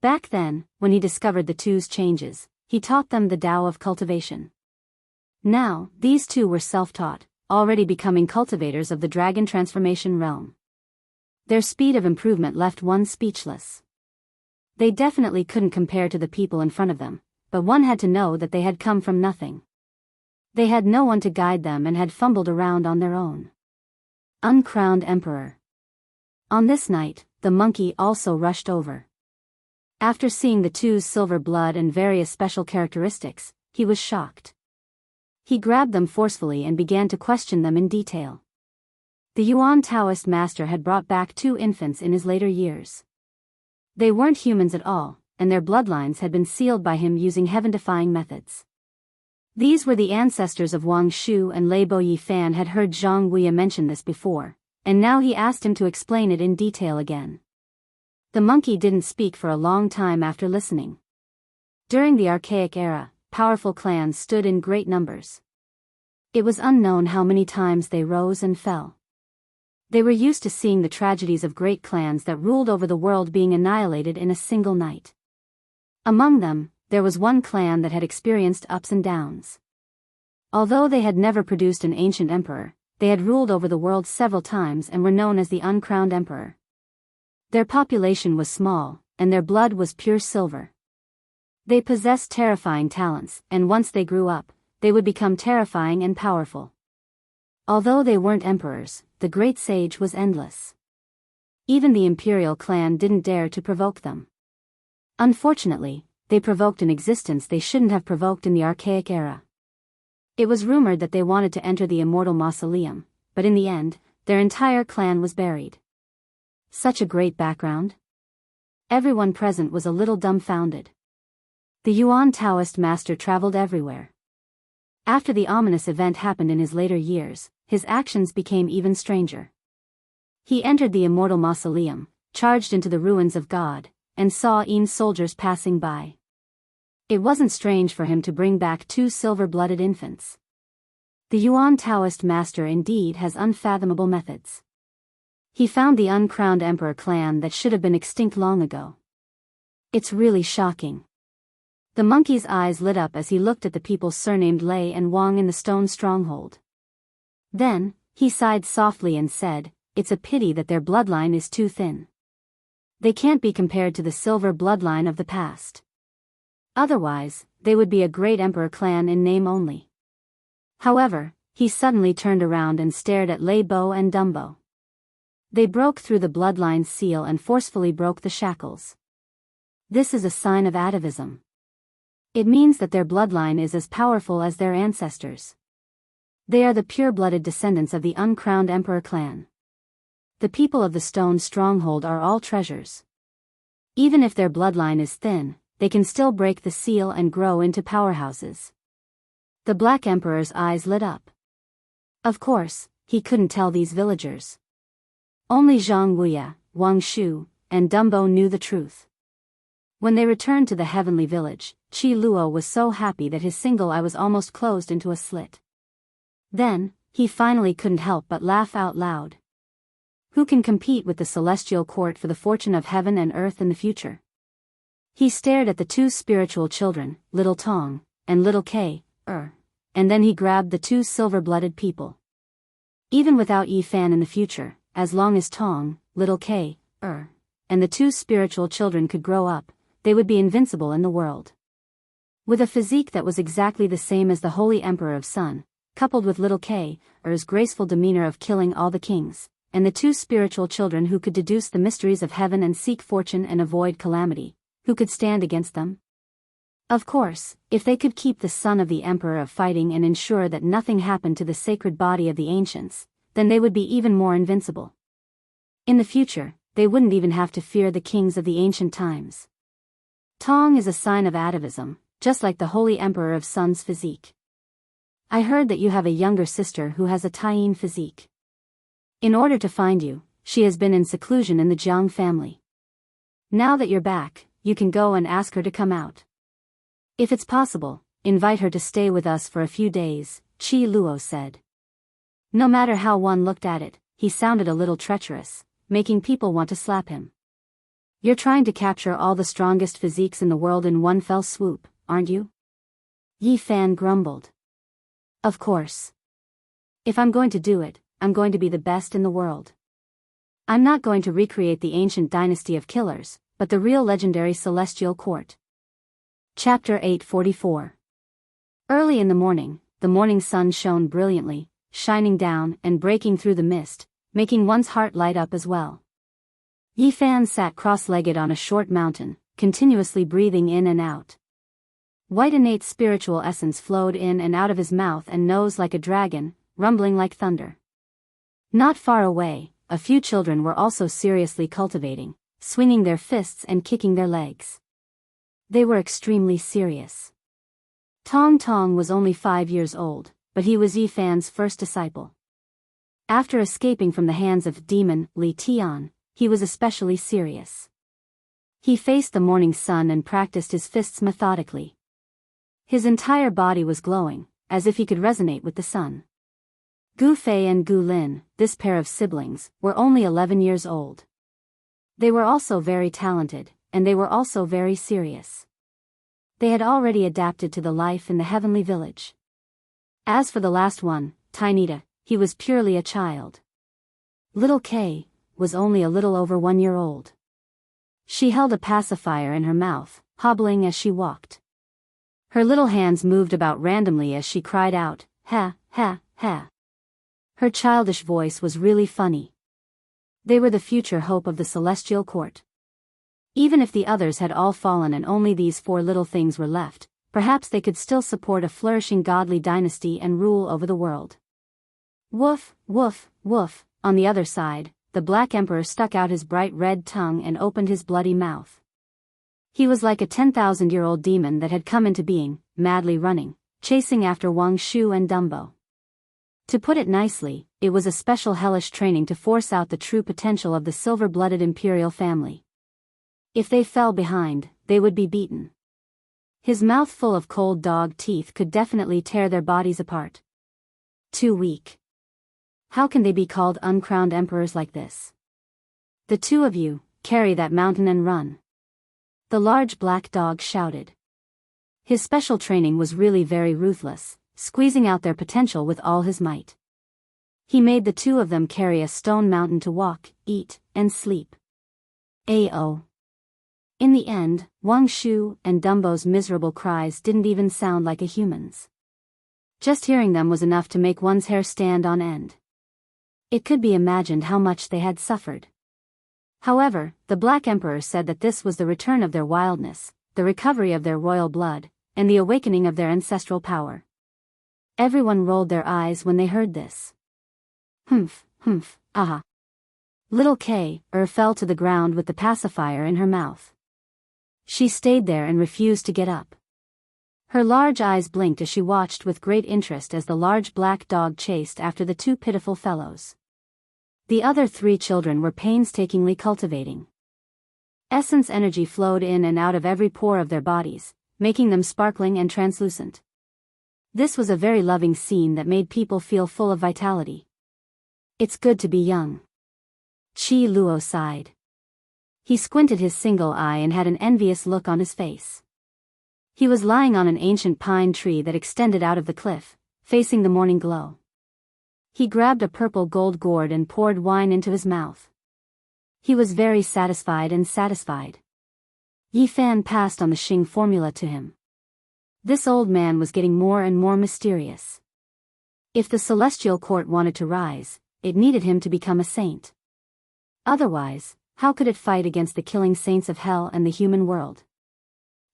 Back then, when he discovered the two's changes, he taught them the Tao of cultivation. Now, these two were self-taught, already becoming cultivators of the dragon transformation realm. Their speed of improvement left one speechless. They definitely couldn't compare to the people in front of them, but one had to know that they had come from nothing. They had no one to guide them and had fumbled around on their own. Uncrowned Emperor. On this night, the monkey also rushed over. After seeing the two's silver blood and various special characteristics, he was shocked. He grabbed them forcefully and began to question them in detail. The Yuan Taoist master had brought back two infants in his later years. They weren't humans at all, and their bloodlines had been sealed by him using heaven-defying methods. These were the ancestors of Wang Shu, and Lei Bo Yi Fan had heard Zhang Wuye mention this before, and now he asked him to explain it in detail again. The monkey didn't speak for a long time after listening. During the archaic era, powerful clans stood in great numbers. It was unknown how many times they rose and fell. They were used to seeing the tragedies of great clans that ruled over the world being annihilated in a single night. Among them, there was one clan that had experienced ups and downs. Although they had never produced an ancient emperor, they had ruled over the world several times and were known as the uncrowned emperor. Their population was small, and their blood was pure silver. They possessed terrifying talents, and once they grew up, they would become terrifying and powerful. Although they weren't emperors, the great sage was endless. Even the imperial clan didn't dare to provoke them. Unfortunately, they provoked an existence they shouldn't have provoked in the archaic era. It was rumored that they wanted to enter the immortal mausoleum, but in the end, their entire clan was buried. Such a great background. Everyone present was a little dumbfounded. The Yuan Taoist master traveled everywhere. After the ominous event happened in his later years, his actions became even stranger. He entered the immortal mausoleum, charged into the ruins of God, and saw soldiers passing by. It wasn't strange for him to bring back two silver-blooded infants. The Yuan Taoist master indeed has unfathomable methods. He found the uncrowned emperor clan that should have been extinct long ago. It's really shocking. The monkey's eyes lit up as he looked at the people surnamed Lei and Wang in the stone stronghold. Then, he sighed softly and said, "It's a pity that their bloodline is too thin. They can't be compared to the silver bloodline of the past. Otherwise, they would be a great emperor clan in name only." However, he suddenly turned around and stared at Lei Bo and Dumbo. They broke through the bloodline's seal and forcefully broke the shackles. This is a sign of atavism. It means that their bloodline is as powerful as their ancestors. They are the pure-blooded descendants of the uncrowned emperor clan. The people of the stone stronghold are all treasures. Even if their bloodline is thin, they can still break the seal and grow into powerhouses. The Black Emperor's eyes lit up. Of course, he couldn't tell these villagers. Only Jianghu, Wang Shu, and Dumbo knew the truth. When they returned to the heavenly village, Qi Luo was so happy that his single eye was almost closed into a slit. Then, he finally couldn't help but laugh out loud. Who can compete with the celestial court for the fortune of heaven and earth in the future? He stared at the two spiritual children, Little Tong, and Little K, and then he grabbed the two silver-blooded people. Even without Yi Fan in the future, as long as Tong, Little K, and the two spiritual children could grow up, they would be invincible in the world. With a physique that was exactly the same as the Holy Emperor of Sun, coupled with Little K's graceful demeanor of killing all the kings, and the two spiritual children who could deduce the mysteries of heaven and seek fortune and avoid calamity, who could stand against them? Of course, if they could keep the son of the Emperor of fighting and ensure that nothing happened to the sacred body of the ancients, then they would be even more invincible. In the future, they wouldn't even have to fear the kings of the ancient times. Tong is a sign of atavism, just like the Holy Emperor of Sun's physique. I heard that you have a younger sister who has a Taiyin physique. In order to find you, she has been in seclusion in the Jiang family. Now that you're back, you can go and ask her to come out. If it's possible, invite her to stay with us for a few days, Qi Luo said. No matter how one looked at it, he sounded a little treacherous, making people want to slap him. You're trying to capture all the strongest physiques in the world in one fell swoop, aren't you? Yi Fan grumbled. Of course. If I'm going to do it, I'm going to be the best in the world. I'm not going to recreate the ancient dynasty of killers, but the real legendary celestial court. Chapter 844. Early in the morning sun shone brilliantly, shining down and breaking through the mist, making one's heart light up as well. Yi Fan sat cross-legged on a short mountain, continuously breathing in and out. White innate spiritual essence flowed in and out of his mouth and nose like a dragon, rumbling like thunder. Not far away, a few children were also seriously cultivating, swinging their fists and kicking their legs. They were extremely serious. Tong Tong was only 5 years old, but he was Yi Fan's first disciple. After escaping from the hands of demon Li Tian, he was especially serious. He faced the morning sun and practiced his fists methodically. His entire body was glowing, as if he could resonate with the sun. Gu Fei and Gu Lin, this pair of siblings, were only 11 years old. They were also very talented, and they were also very serious. They had already adapted to the life in the heavenly village. As for the last one, Tainita, he was purely a child. Little K was only a little over 1 year old. She held a pacifier in her mouth, hobbling as she walked. Her little hands moved about randomly as she cried out, "Ha, ha, ha." Her childish voice was really funny. They were the future hope of the celestial court. Even if the others had all fallen and only these 4 little things were left, perhaps they could still support a flourishing godly dynasty and rule over the world. Woof, woof, woof. On the other side, the Black Emperor stuck out his bright red tongue and opened his bloody mouth. He was like a 10,000-year-old demon that had come into being, madly running, chasing after Wang Shu and Dumbo. To put it nicely, it was a special hellish training to force out the true potential of the silver-blooded imperial family. If they fell behind, they would be beaten. His mouth full of cold dog teeth could definitely tear their bodies apart. Too weak. How can they be called uncrowned emperors like this? The two of you, carry that mountain and run. The large black dog shouted. His special training was really very ruthless, squeezing out their potential with all his might. He made the two of them carry a stone mountain to walk, eat, and sleep. A.O. In the end, Wang Shu and Dumbo's miserable cries didn't even sound like a human's. Just hearing them was enough to make one's hair stand on end. It could be imagined how much they had suffered. However, the Black Emperor said that this was the return of their wildness, the recovery of their royal blood, and the awakening of their ancestral power. Everyone rolled their eyes when they heard this. Humph, aha. Little Kay fell to the ground with the pacifier in her mouth. She stayed there and refused to get up. Her large eyes blinked as she watched with great interest as the large black dog chased after the two pitiful fellows. The other 3 children were painstakingly cultivating. Essence energy flowed in and out of every pore of their bodies, making them sparkling and translucent. This was a very loving scene that made people feel full of vitality. It's good to be young. Qi Luo sighed. He squinted his single eye and had an envious look on his face. He was lying on an ancient pine tree that extended out of the cliff, facing the morning glow. He grabbed a purple gold gourd and poured wine into his mouth. He was very satisfied. Yi Fan passed on the Xing formula to him. This old man was getting more and more mysterious. If the celestial court wanted to rise, it needed him to become a saint. Otherwise, how could it fight against the killing saints of hell and the human world?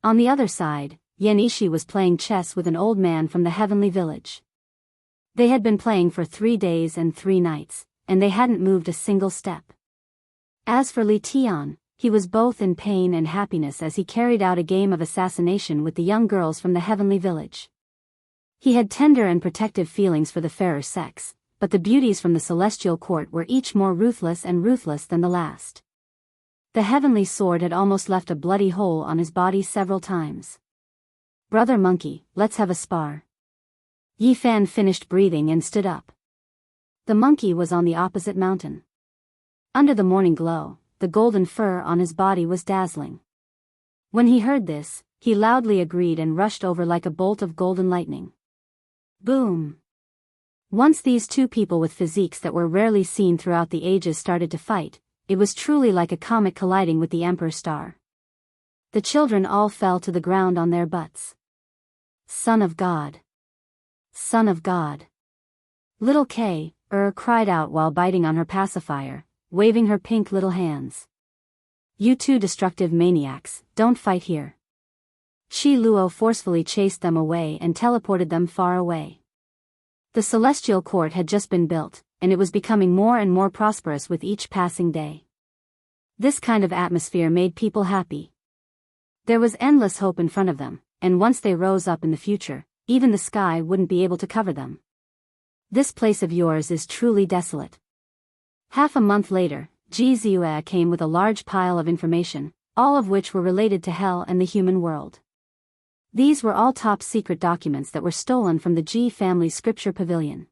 On the other side, Yan Ishi was playing chess with an old man from the heavenly village. They had been playing for 3 days and 3 nights, and they hadn't moved a single step. As for Li Tian, he was both in pain and happiness as he carried out a game of assassination with the young girls from the heavenly village. He had tender and protective feelings for the fairer sex, but the beauties from the celestial court were each more ruthless than the last. The heavenly sword had almost left a bloody hole on his body several times. "Brother Monkey, let's have a spar." Yi Fan finished breathing and stood up. The monkey was on the opposite mountain. Under the morning glow, the golden fur on his body was dazzling. When he heard this, he loudly agreed and rushed over like a bolt of golden lightning. Boom! Once these 2 people with physiques that were rarely seen throughout the ages started to fight, it was truly like a comet colliding with the Emperor star. The children all fell to the ground on their butts. Son of God! Son of God! Little Kay cried out while biting on her pacifier, waving her pink little hands. "You 2 destructive maniacs, don't fight here." Qi Luo forcefully chased them away and teleported them far away. The celestial court had just been built, and it was becoming more and more prosperous with each passing day. This kind of atmosphere made people happy. There was endless hope in front of them, and once they rose up in the future, even the sky wouldn't be able to cover them. "This place of yours is truly desolate." Half a month later, Ji Ziyue came with a large pile of information, all of which were related to hell and the human world. These were all top-secret documents that were stolen from the Ji family scripture pavilion.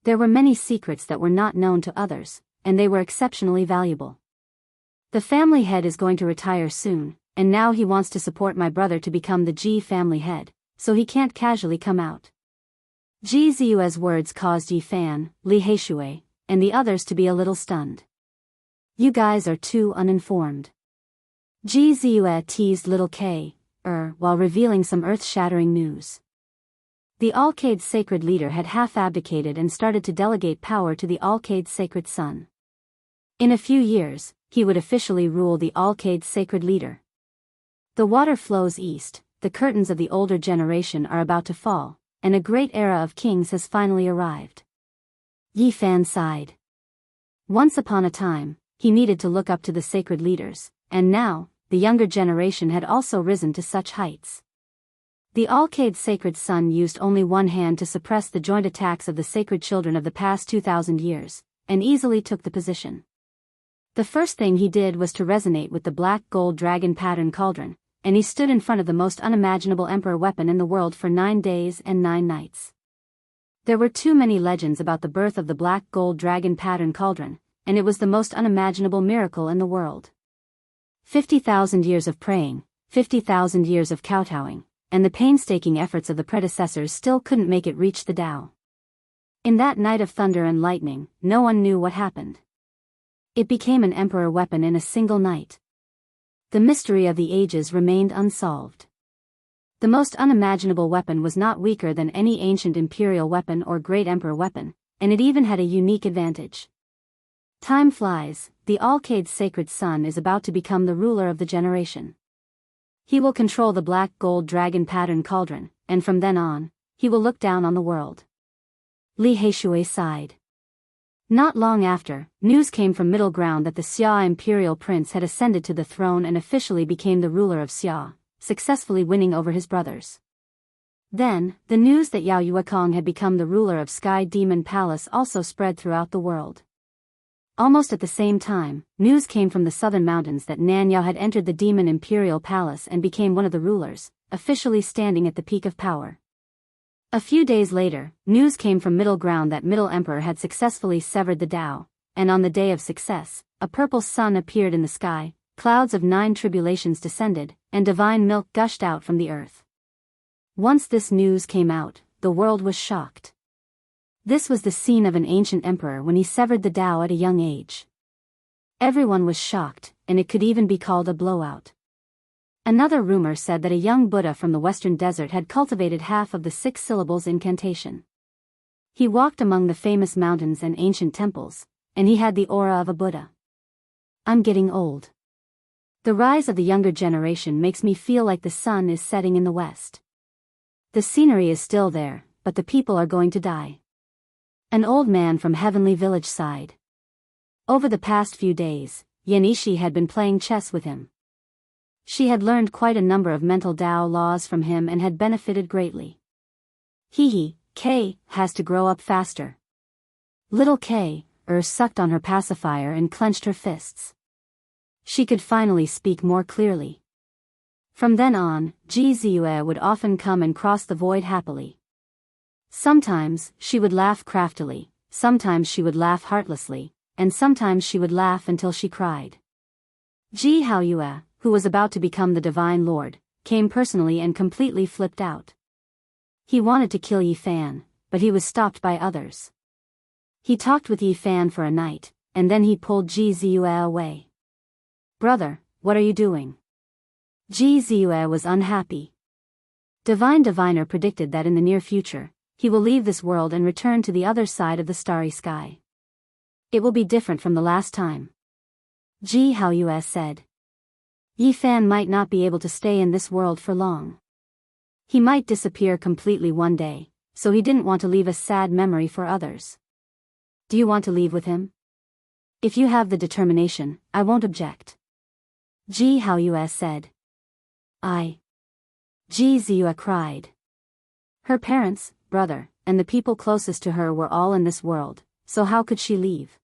There were many secrets that were not known to others, and they were exceptionally valuable. "The family head is going to retire soon, and now he wants to support my brother to become the Ji family head, so he can't casually come out." Ji Ziyue's words caused Yi Fan, Li Heishui, and the others to be a little stunned. "You guys are too uninformed." Ji Ziyue teased little Kay, while revealing some earth-shattering news. The Alcade's sacred leader had half-abdicated and started to delegate power to the Alcade's sacred son. In a few years, he would officially rule the Alcade's sacred leader. The water flows east, the curtains of the older generation are about to fall, and a great era of kings has finally arrived. Yi Fan sighed. Once upon a time, he needed to look up to the sacred leaders, and now, the younger generation had also risen to such heights. The Alcade's sacred son used only one hand to suppress the joint attacks of the sacred children of the past 2,000 years, and easily took the position. The first thing he did was to resonate with the black gold dragon pattern cauldron, and he stood in front of the most unimaginable emperor weapon in the world for 9 days and 9 nights. There were too many legends about the birth of the black gold dragon pattern cauldron, and it was the most unimaginable miracle in the world. 50,000 years of praying, 50,000 years of kowtowing, and the painstaking efforts of the predecessors still couldn't make it reach the Tao. In that night of thunder and lightning, no one knew what happened. It became an emperor weapon in a single night. The mystery of the ages remained unsolved. The most unimaginable weapon was not weaker than any ancient imperial weapon or great emperor weapon, and it even had a unique advantage. Time flies, the Alcade's sacred son is about to become the ruler of the generation. He will control the black gold dragon pattern cauldron, and from then on, he will look down on the world. Li Heishui sighed. Not long after, news came from Middle Ground that the Xia imperial prince had ascended to the throne and officially became the ruler of Xia, successfully winning over his brothers. Then, the news that Yao Yuekong had become the ruler of Sky Demon Palace also spread throughout the world. Almost at the same time, news came from the southern mountains that Nan Yao had entered the Demon Imperial Palace and became one of the rulers, officially standing at the peak of power. A few days later, news came from Middle Ground that Middle Emperor had successfully severed the Tao, and on the day of success, a purple sun appeared in the sky, clouds of 9 tribulations descended, and divine milk gushed out from the earth. Once this news came out, the world was shocked. This was the scene of an ancient emperor when he severed the Tao at a young age. Everyone was shocked, and it could even be called a blowout. Another rumor said that a young Buddha from the western desert had cultivated half of the 6 syllables incantation. He walked among the famous mountains and ancient temples, and he had the aura of a Buddha. I'm getting old. The rise of the younger generation makes me feel like the sun is setting in the west. The scenery is still there, but the people are going to die. An old man from Heavenly Village sighed. Over the past few days, Yanishi had been playing chess with him. She had learned quite a number of mental Tao laws from him and had benefited greatly. Kay has to grow up faster. Little Kay, sucked on her pacifier and clenched her fists. She could finally speak more clearly. From then on, Ji Ziyue would often come and cross the void happily. Sometimes, she would laugh craftily, sometimes she would laugh heartlessly, and sometimes she would laugh until she cried. Ji Haoyue, who was about to become the Divine Lord, came personally and completely flipped out. He wanted to kill Yi Fan, but he was stopped by others. He talked with Yi Fan for a night, and then he pulled Ji Ziyue away. Brother, what are you doing? Ji Ziyue was unhappy. Divine Diviner predicted that in the near future, he will leave this world and return to the other side of the starry sky. It will be different from the last time. Ji Haoyue said. Yi Fan might not be able to stay in this world for long. He might disappear completely one day, so he didn't want to leave a sad memory for others. Do you want to leave with him? If you have the determination, I won't object. Ji Haoyue said. Ji Ziyue cried. Her parents, brother, and the people closest to her were all in this world, so how could she leave?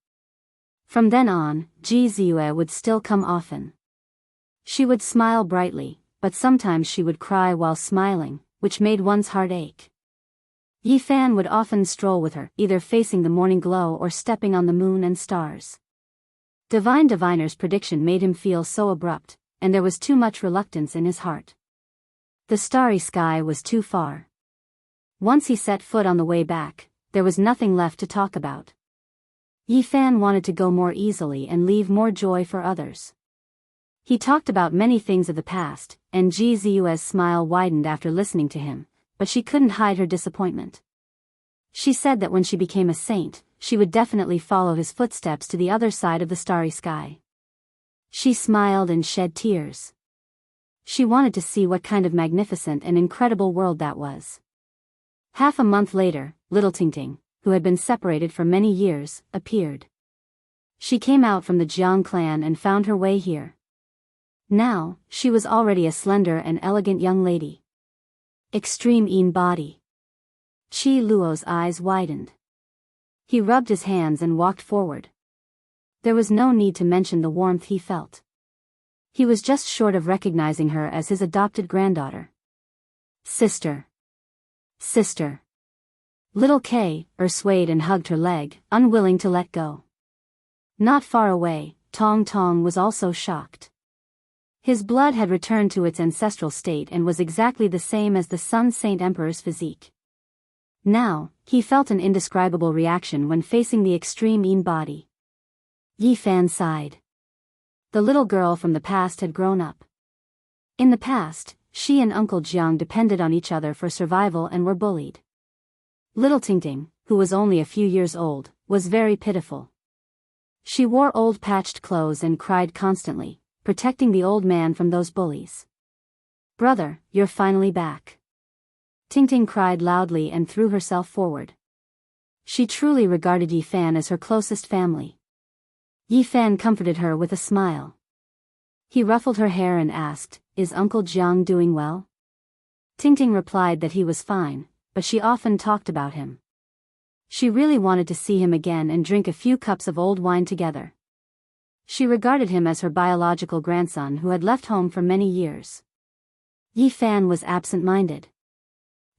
From then on, Ji Ziyue would still come often. She would smile brightly, but sometimes she would cry while smiling, which made one's heart ache. Yi Fan would often stroll with her, either facing the morning glow or stepping on the moon and stars. Divine Diviner's prediction made him feel so abrupt, and there was too much reluctance in his heart. The starry sky was too far. Once he set foot on the way back, there was nothing left to talk about. Yi Fan wanted to go more easily and leave more joy for others. He talked about many things of the past, and Ji Ziyue's smile widened after listening to him, but she couldn't hide her disappointment. She said that when she became a saint, she would definitely follow his footsteps to the other side of the starry sky. She smiled and shed tears. She wanted to see what kind of magnificent and incredible world that was. Half a month later, Little Tingting, who had been separated for many years, appeared. She came out from the Jiang clan and found her way here. Now, she was already a slender and elegant young lady. Extreme in body. Qi Luo's eyes widened. He rubbed his hands and walked forward. There was no need to mention the warmth he felt. He was just short of recognizing her as his adopted granddaughter. Sister. Sister. Little Kay, swayed and hugged her leg, unwilling to let go. Not far away, Tong Tong was also shocked. His blood had returned to its ancestral state and was exactly the same as the Sun Saint Emperor's physique. Now, he felt an indescribable reaction when facing the extreme in body. Yi Fan sighed. The little girl from the past had grown up. In the past, she and Uncle Jiang depended on each other for survival and were bullied. Little Tingting, who was only a few years old, was very pitiful. She wore old patched clothes and cried constantly, protecting the old man from those bullies. "Brother, you're finally back." Tingting cried loudly and threw herself forward. She truly regarded Yi Fan as her closest family. Yi Fan comforted her with a smile. He ruffled her hair and asked, "Is Uncle Jiang doing well?" Tingting replied that he was fine, but she often talked about him. She really wanted to see him again and drink a few cups of old wine together. She regarded him as her biological grandson who had left home for many years. Yi Fan was absent-minded.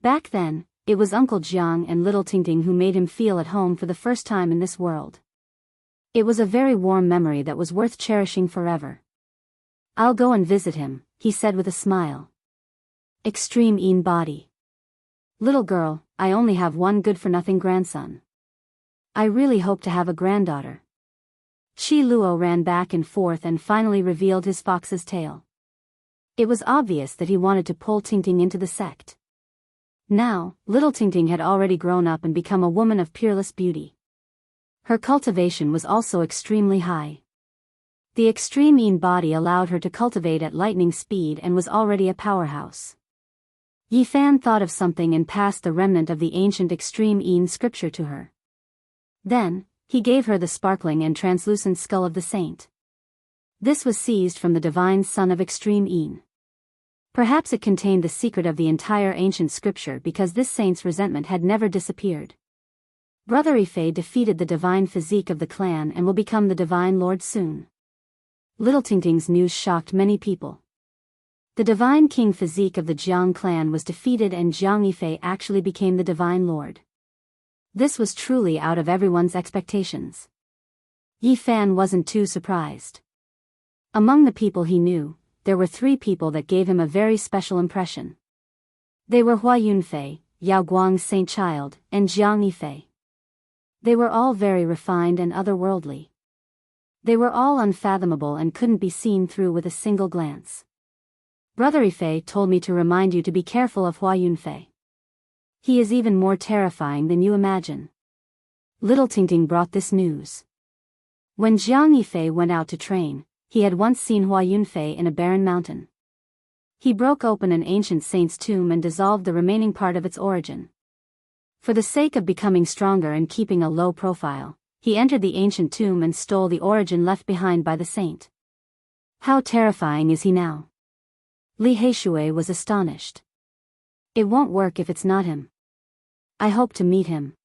Back then, it was Uncle Jiang and little Tingting who made him feel at home for the first time in this world. It was a very warm memory that was worth cherishing forever. "I'll go and visit him," he said with a smile. Extreme Yin body. "Little girl, I only have one good-for-nothing grandson. I really hope to have a granddaughter." Qi Luo ran back and forth and finally revealed his fox's tail. It was obvious that he wanted to pull Tingting into the sect. Now, little Tingting had already grown up and become a woman of peerless beauty. Her cultivation was also extremely high. The extreme Yin body allowed her to cultivate at lightning speed and was already a powerhouse. Yi Fan thought of something and passed the remnant of the ancient extreme Yin scripture to her. Then, he gave her the sparkling and translucent skull of the saint. This was seized from the divine son of extreme Yin. Perhaps it contained the secret of the entire ancient scripture because this saint's resentment had never disappeared. Brother Ife defeated the divine physique of the clan and will become the divine lord soon. Little Tingting's news shocked many people. The divine king physique of the Jiang clan was defeated and Jiang Ife actually became the divine lord. This was truly out of everyone's expectations. Yi Fan wasn't too surprised. Among the people he knew, there were 3 people that gave him a very special impression. They were Hua Yunfei, Yao Guang's saint child, and Jiang Ife. They were all very refined and otherworldly. They were all unfathomable and couldn't be seen through with a single glance. Brother Ife told me to remind you to be careful of Hua Yunfei. He is even more terrifying than you imagine. Little Tingting brought this news. When Jiang Ife went out to train, he had once seen Hua Yunfei in a barren mountain. He broke open an ancient saint's tomb and dissolved the remaining part of its origin. For the sake of becoming stronger and keeping a low profile, he entered the ancient tomb and stole the origin left behind by the saint. How terrifying is he now? Li Heishui was astonished. "It won't work if it's not him. I hope to meet him,"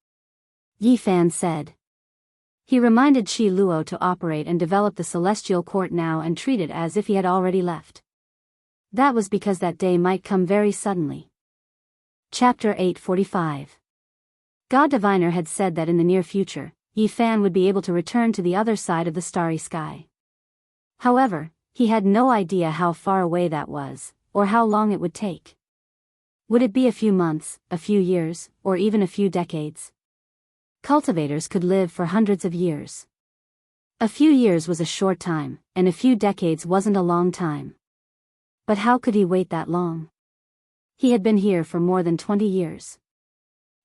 Yi Fan said. He reminded Qi Luo to operate and develop the celestial court now and treat it as if he had already left. That was because that day might come very suddenly. Chapter 845. God Diviner had said that in the near future, Yi Fan would be able to return to the other side of the starry sky. However, he had no idea how far away that was, or how long it would take. Would it be a few months, a few years, or even a few decades? Cultivators could live for hundreds of years. A few years was a short time, and a few decades wasn't a long time. But how could he wait that long? He had been here for more than 20 years.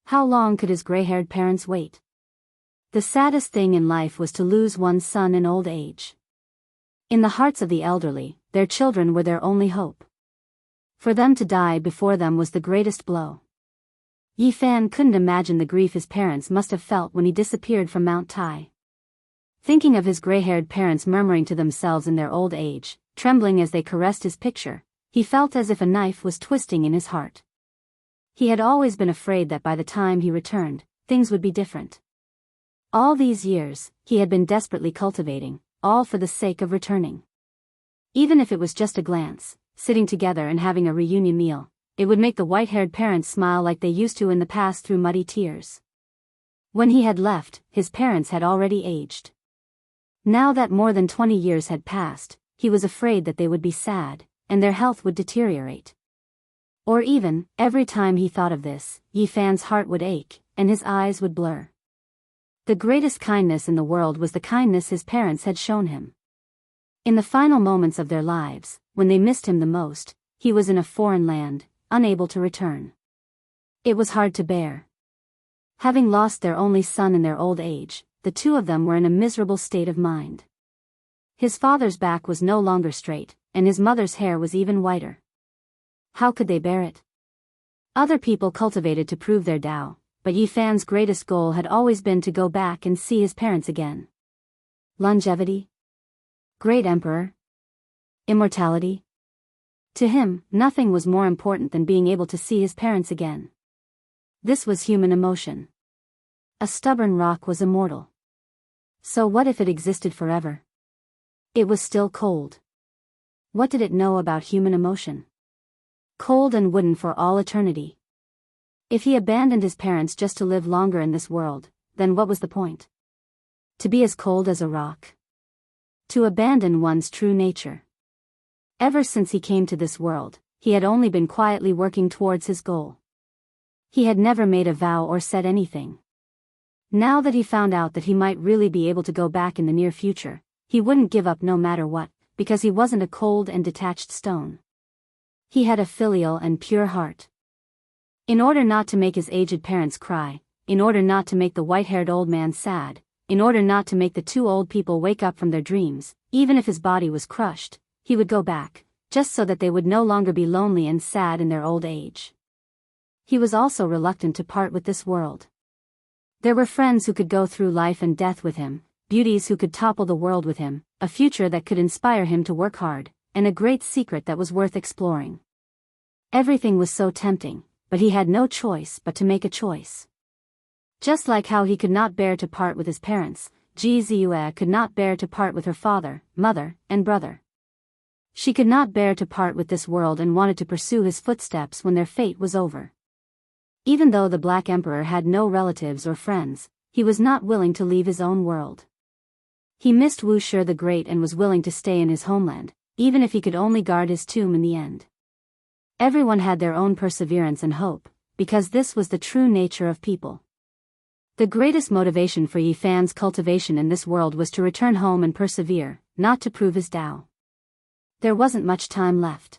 How long could his gray-haired parents wait? The saddest thing in life was to lose one's son in old age. In the hearts of the elderly, their children were their only hope. For them to die before them was the greatest blow. Yi Fan couldn't imagine the grief his parents must have felt when he disappeared from Mount Tai. Thinking of his gray-haired parents murmuring to themselves in their old age, trembling as they caressed his picture, he felt as if a knife was twisting in his heart. He had always been afraid that by the time he returned, things would be different. All these years, he had been desperately cultivating, all for the sake of returning. Even if it was just a glance, sitting together and having a reunion meal, it would make the white-haired parents smile like they used to in the past through muddy tears. When he had left, his parents had already aged. Now that more than 20 years had passed, he was afraid that they would be sad, and their health would deteriorate. Or even, every time he thought of this, Yi Fan's heart would ache, and his eyes would blur. The greatest kindness in the world was the kindness his parents had shown him. In the final moments of their lives, when they missed him the most, he was in a foreign land, unable to return. It was hard to bear. Having lost their only son in their old age, the two of them were in a miserable state of mind. His father's back was no longer straight, and his mother's hair was even whiter. How could they bear it? Other people cultivated to prove their Tao, but Yi Fan's greatest goal had always been to go back and see his parents again. Longevity? Great Emperor? Immortality? To him, nothing was more important than being able to see his parents again. This was human emotion. A stubborn rock was immortal. So what if it existed forever? It was still cold. What did it know about human emotion? Cold and wooden for all eternity. If he abandoned his parents just to live longer in this world, then what was the point? To be as cold as a rock? To abandon one's true nature. Ever since he came to this world, he had only been quietly working towards his goal. He had never made a vow or said anything. Now that he found out that he might really be able to go back in the near future, he wouldn't give up no matter what, because he wasn't a cold and detached stone. He had a filial and pure heart. In order not to make his aged parents cry, in order not to make the white-haired old man sad, in order not to make the two old people wake up from their dreams, even if his body was crushed, he would go back, just so that they would no longer be lonely and sad in their old age. He was also reluctant to part with this world. There were friends who could go through life and death with him, beauties who could topple the world with him, a future that could inspire him to work hard, and a great secret that was worth exploring. Everything was so tempting, but he had no choice but to make a choice. Just like how he could not bear to part with his parents, Ji Ziyue could not bear to part with her father, mother, and brother. She could not bear to part with this world and wanted to pursue his footsteps when their fate was over. Even though the Black Emperor had no relatives or friends, he was not willing to leave his own world. He missed Wuxia the Great and was willing to stay in his homeland, even if he could only guard his tomb in the end. Everyone had their own perseverance and hope, because this was the true nature of people. The greatest motivation for Yi Fan's cultivation in this world was to return home and persevere, not to prove his Tao. There wasn't much time left.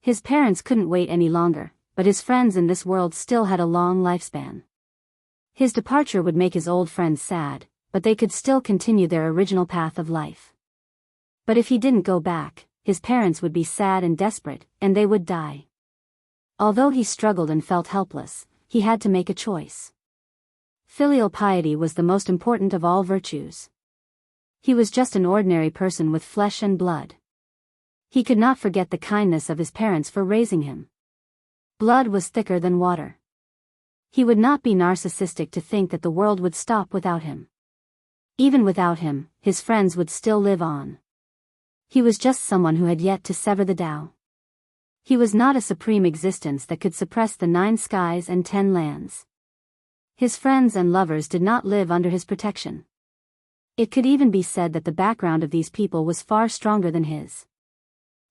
His parents couldn't wait any longer, but his friends in this world still had a long lifespan. His departure would make his old friends sad, but they could still continue their original path of life. But if he didn't go back, his parents would be sad and desperate, and they would die. Although he struggled and felt helpless, he had to make a choice. Filial piety was the most important of all virtues. He was just an ordinary person with flesh and blood. He could not forget the kindness of his parents for raising him. Blood was thicker than water. He would not be narcissistic to think that the world would stop without him. Even without him, his friends would still live on. He was just someone who had yet to sever the Tao. He was not a supreme existence that could suppress the 9 skies and 10 lands. His friends and lovers did not live under his protection. It could even be said that the background of these people was far stronger than his.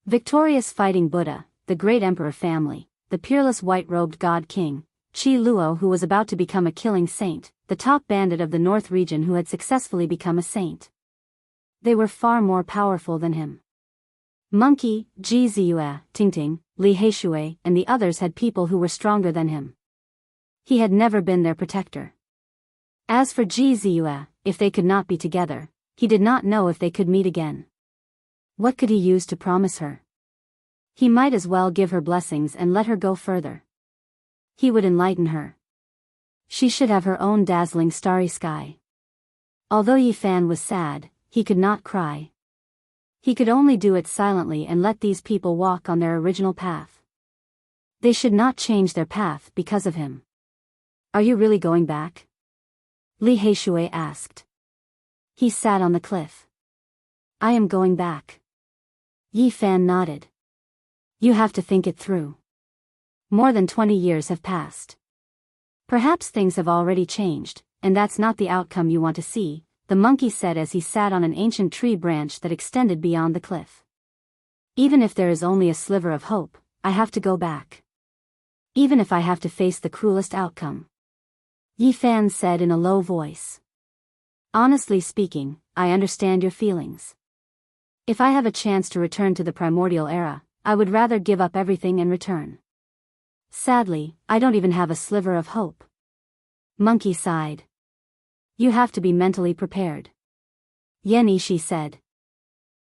Victorious fighting Buddha, the great emperor family, the peerless white-robed god king, Qi Luo who was about to become a killing saint, the top bandit of the North region who had successfully become a saint. They were far more powerful than him. Monkey, Ji Ziyue, Tingting, Li Heishui, and the others had people who were stronger than him. He had never been their protector. As for Ji Ziyue, if they could not be together, he did not know if they could meet again. What could he use to promise her? He might as well give her blessings and let her go further. He would enlighten her. She should have her own dazzling starry sky. Although Yi Fan was sad, he could not cry. He could only do it silently and let these people walk on their original path. They should not change their path because of him. Are you really going back? Li Heishui asked. He sat on the cliff. I am going back. Yi Fan nodded. You have to think it through. More than 20 years have passed. Perhaps things have already changed, and that's not the outcome you want to see, the monkey said as he sat on an ancient tree branch that extended beyond the cliff. Even if there is only a sliver of hope, I have to go back. Even if I have to face the cruelest outcome. Yi Fan said in a low voice. Honestly speaking, I understand your feelings. If I have a chance to return to the primordial era, I would rather give up everything and return. Sadly, I don't even have a sliver of hope. Monkey sighed. You have to be mentally prepared. Yenishi said.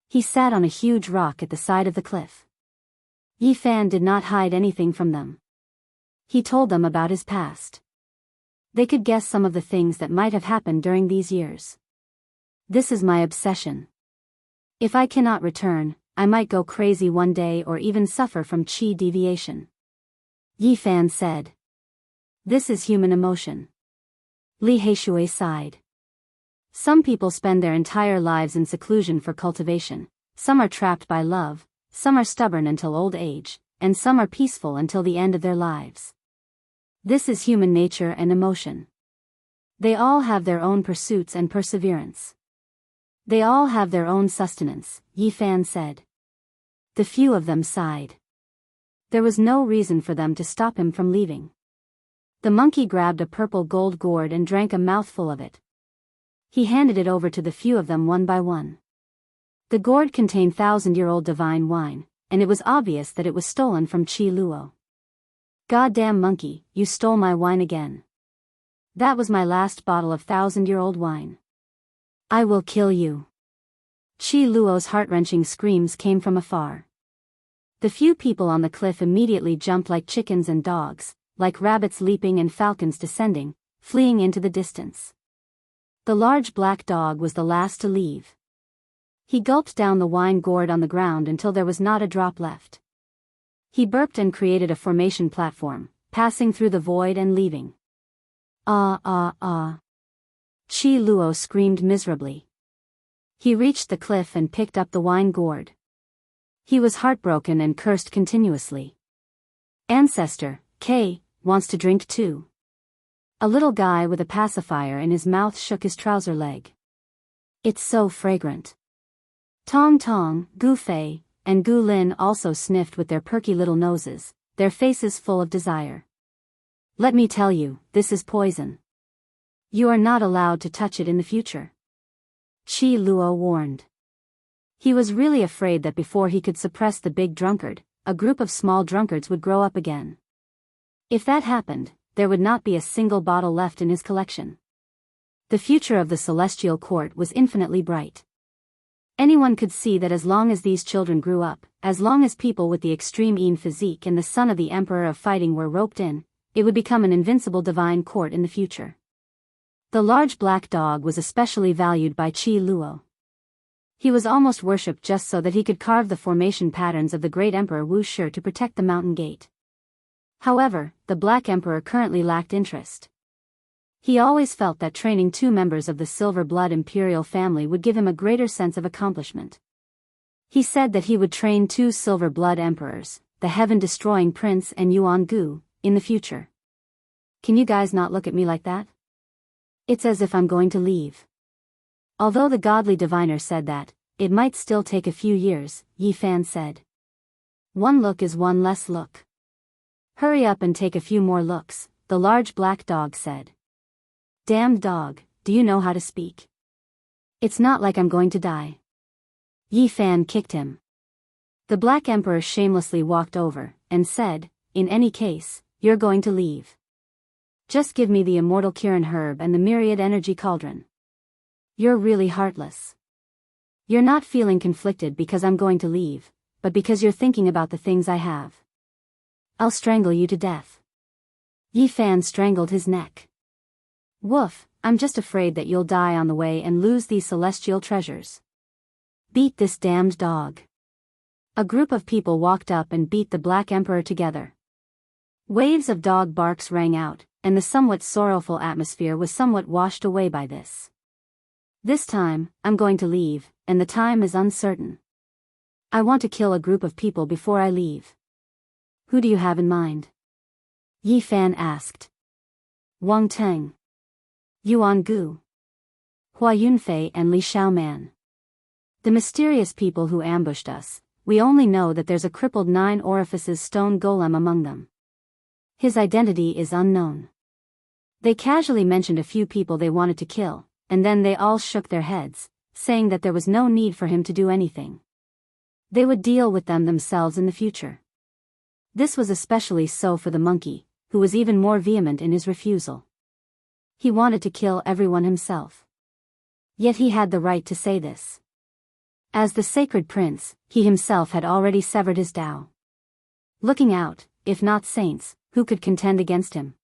He sat on a huge rock at the side of the cliff. Yi Fan did not hide anything from them. He told them about his past. They could guess some of the things that might have happened during these years. This is my obsession. If I cannot return, I might go crazy one day or even suffer from qi deviation. Yi Fan said. This is human emotion. Li Heishui sighed. Some people spend their entire lives in seclusion for cultivation, some are trapped by love, some are stubborn until old age, and some are peaceful until the end of their lives. This is human nature and emotion. They all have their own pursuits and perseverance. They all have their own sustenance, Yi Fan said. The few of them sighed. There was no reason for them to stop him from leaving. The monkey grabbed a purple gold gourd and drank a mouthful of it. He handed it over to the few of them one by one. The gourd contained 1,000-year-old divine wine, and it was obvious that it was stolen from Qi Luo. Goddamn monkey, you stole my wine again. That was my last bottle of 1,000-year-old wine. I will kill you. Qi Luo's heart-wrenching screams came from afar. The few people on the cliff immediately jumped like chickens and dogs, like rabbits leaping and falcons descending, fleeing into the distance. The large black dog was the last to leave. He gulped down the wine gourd on the ground until there was not a drop left. He burped and created a formation platform, passing through the void and leaving. Ah ah ah. Qi Luo screamed miserably. He reached the cliff and picked up the wine gourd. He was heartbroken and cursed continuously. Ancestor, K, wants to drink too. A little guy with a pacifier in his mouth shook his trouser leg. It's so fragrant. Tong Tong, Gu Fei, and Gu Lin also sniffed with their perky little noses, their faces full of desire. Let me tell you, this is poison. You are not allowed to touch it in the future. Qi Luo warned. He was really afraid that before he could suppress the big drunkard, a group of small drunkards would grow up again. If that happened, there would not be a single bottle left in his collection. The future of the celestial court was infinitely bright. Anyone could see that as long as these children grew up, as long as people with the extreme Yin physique and the son of the Emperor of Fighting were roped in, it would become an invincible divine court in the future. The large black dog was especially valued by Qi Luo. He was almost worshipped just so that he could carve the formation patterns of the great Emperor Wu Shi to protect the mountain gate. However, the Black Emperor currently lacked interest. He always felt that training 2 members of the Silver Blood imperial family would give him a greater sense of accomplishment. He said that he would train 2 Silver Blood emperors, the Heaven-Destroying Prince and Yuan Gu, in the future. Can you guys not look at me like that? It's as if I'm going to leave. Although the godly diviner said that, it might still take a few years, Yi Fan said. One look is one less look. Hurry up and take a few more looks, the large black dog said. Damned dog, do you know how to speak? It's not like I'm going to die. Yi Fan kicked him. The Black Emperor shamelessly walked over, and said, in any case, you're going to leave. Just give me the immortal Kirin herb and the myriad energy cauldron. You're really heartless. You're not feeling conflicted because I'm going to leave, but because you're thinking about the things I have. I'll strangle you to death. Yi Fan strangled his neck. Woof, I'm just afraid that you'll die on the way and lose these celestial treasures. Beat this damned dog. A group of people walked up and beat the Black Emperor together. Waves of dog barks rang out, and the somewhat sorrowful atmosphere was somewhat washed away by this. This time, I'm going to leave, and the time is uncertain. I want to kill a group of people before I leave. Who do you have in mind? Yi Fan asked. Wang Teng, Yuan Gu, Hua Yunfei and Li Xiaoman. The mysterious people who ambushed us, we only know that there's a crippled 9 orifices stone golem among them. His identity is unknown. They casually mentioned a few people they wanted to kill, and then they all shook their heads, saying that there was no need for him to do anything. They would deal with them themselves in the future. This was especially so for the monkey, who was even more vehement in his refusal. He wanted to kill everyone himself. Yet he had the right to say this. As the sacred prince, he himself had already severed his Tao. Looking out, if not saints, who could contend against him?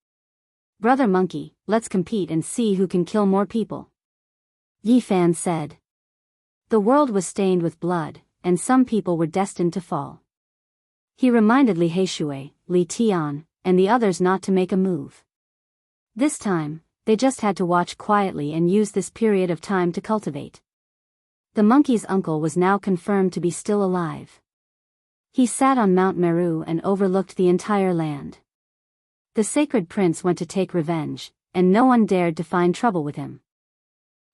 Brother Monkey, let's compete and see who can kill more people. Yi Fan said. The world was stained with blood, and some people were destined to fall. He reminded Li Heishui, Li Tian, and the others not to make a move. This time, they just had to watch quietly and use this period of time to cultivate. The monkey's uncle was now confirmed to be still alive. He sat on Mount Meru and overlooked the entire land. The sacred prince went to take revenge, and no one dared to find trouble with him.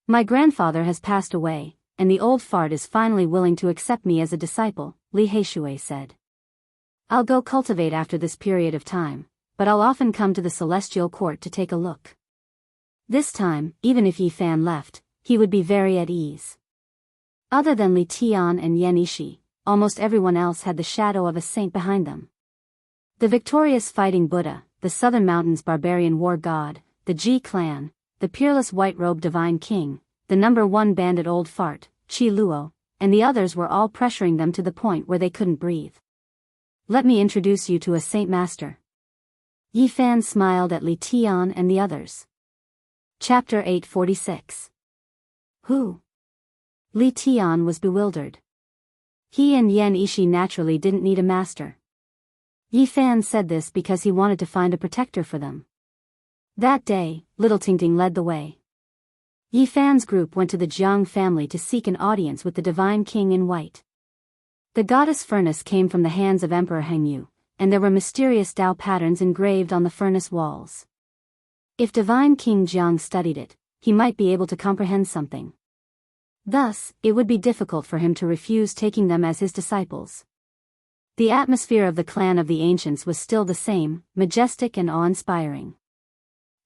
My grandfather has passed away, and the old fart is finally willing to accept me as a disciple, Li Heishui said. I'll go cultivate after this period of time, but I'll often come to the celestial court to take a look. This time, even if Yi Fan left, he would be very at ease. Other than Li Tian and Yan Ishi, almost everyone else had the shadow of a saint behind them. The victorious fighting Buddha, the Southern Mountains barbarian war god, the Ji clan, the peerless white-robed divine king, the #1 bandit old fart, Chi Luo, and the others were all pressuring them to the point where they couldn't breathe. Let me introduce you to a saint master. Yi Fan smiled at Li Tian and the others. Chapter 846. Who? Li Tian was bewildered. He and Yan Ishi naturally didn't need a master. Yi Fan said this because he wanted to find a protector for them. That day, Little Tingting led the way. Yi Fan's group went to the Jianghu family to seek an audience with the divine king in white. The goddess furnace came from the hands of Emperor Hengyu, and there were mysterious Tao patterns engraved on the furnace walls. If divine King Jianghu studied it, he might be able to comprehend something. Thus, it would be difficult for him to refuse taking them as his disciples. The atmosphere of the clan of the ancients was still the same, majestic and awe-inspiring.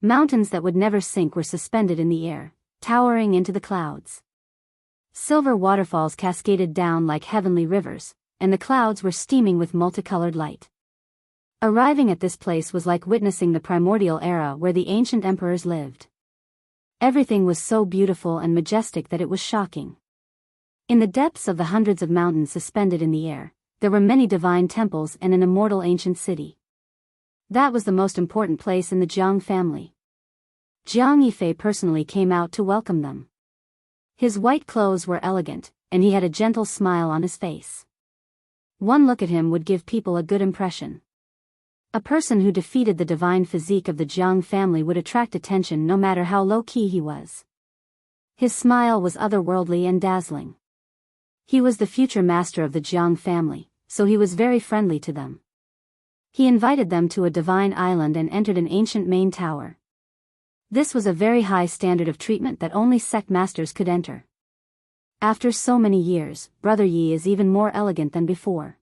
Mountains that would never sink were suspended in the air, towering into the clouds. Silver waterfalls cascaded down like heavenly rivers, and the clouds were steaming with multicolored light. Arriving at this place was like witnessing the primordial era where the ancient emperors lived. Everything was so beautiful and majestic that it was shocking. In the depths of the hundreds of mountains suspended in the air, there were many divine temples and an immortal ancient city. That was the most important place in the Jianghu family. Jiang Yifei personally came out to welcome them. His white clothes were elegant, and he had a gentle smile on his face. One look at him would give people a good impression. A person who defeated the divine physique of the Jianghu family would attract attention no matter how low-key he was. His smile was otherworldly and dazzling. He was the future master of the Jianghu family, so he was very friendly to them. He invited them to a divine island and entered an ancient main tower. This was a very high standard of treatment that only sect masters could enter. After so many years, Brother Yi is even more elegant than before.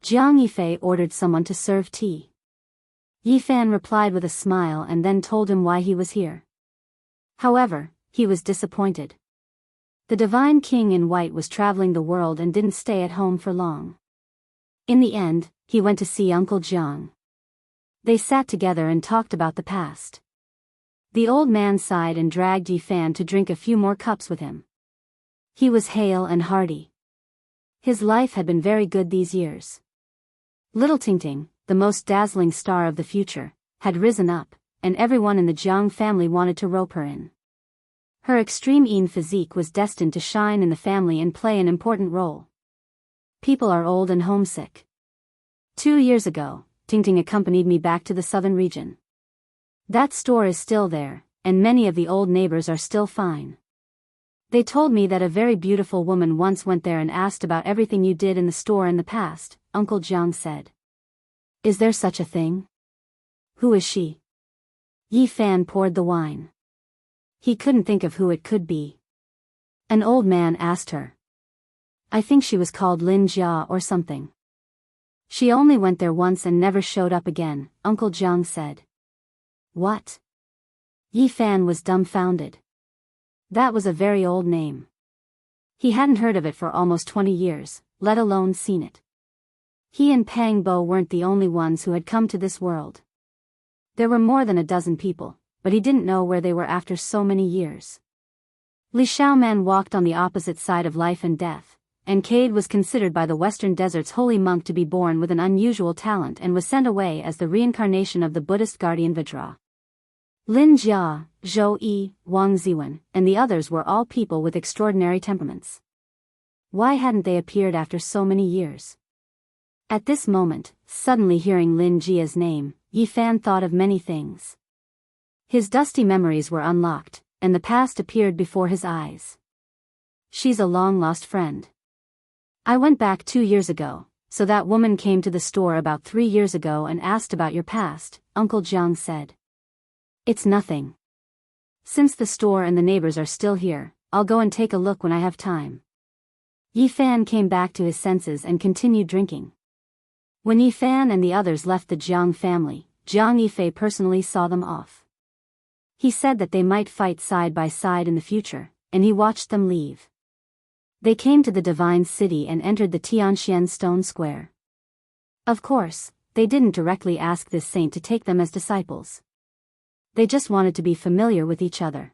Jiang Yifei ordered someone to serve tea. Yi Fan replied with a smile and then told him why he was here. However, he was disappointed. The divine king in white was traveling the world and didn't stay at home for long. In the end, he went to see Uncle Jiang. They sat together and talked about the past. The old man sighed and dragged Yi Fan to drink a few more cups with him. He was hale and hearty. His life had been very good these years. Little Tingting, the most dazzling star of the future, had risen up, and everyone in the Jiang family wanted to rope her in. Her extreme physique was destined to shine in the family and play an important role. People are old and homesick. 2 years ago, Tingting accompanied me back to the southern region. That store is still there, and many of the old neighbors are still fine. They told me that a very beautiful woman once went there and asked about everything you did in the store in the past, Uncle Jiang said. Is there such a thing? Who is she? Yi Fan poured the wine. He couldn't think of who it could be. An old man asked her. I think she was called Lin Jia or something. She only went there once and never showed up again, Uncle Jiang said. What? Yi Fan was dumbfounded. That was a very old name. He hadn't heard of it for almost 20 years, let alone seen it. He and Pang Bo weren't the only ones who had come to this world. There were more than a dozen people, but he didn't know where they were after so many years. Li Xiaoman walked on the opposite side of life and death, and Cade was considered by the Western Desert's holy monk to be born with an unusual talent and was sent away as the reincarnation of the Buddhist guardian Vajra. Lin Jia, Zhou Yi, Wang Ziwen, and the others were all people with extraordinary temperaments. Why hadn't they appeared after so many years? At this moment, suddenly hearing Lin Jia's name, Yi Fan thought of many things. His dusty memories were unlocked, and the past appeared before his eyes. She's a long-lost friend. I went back 2 years ago, so that woman came to the store about 3 years ago and asked about your past, Uncle Jiang said. It's nothing. Since the store and the neighbors are still here, I'll go and take a look when I have time. Yi Fan came back to his senses and continued drinking. When Yi Fan and the others left the Jiang family, Jiang Yifei personally saw them off. He said that they might fight side by side in the future, and he watched them leave. They came to the Divine City and entered the Tianxian Stone Square. Of course, they didn't directly ask this saint to take them as disciples. They just wanted to be familiar with each other.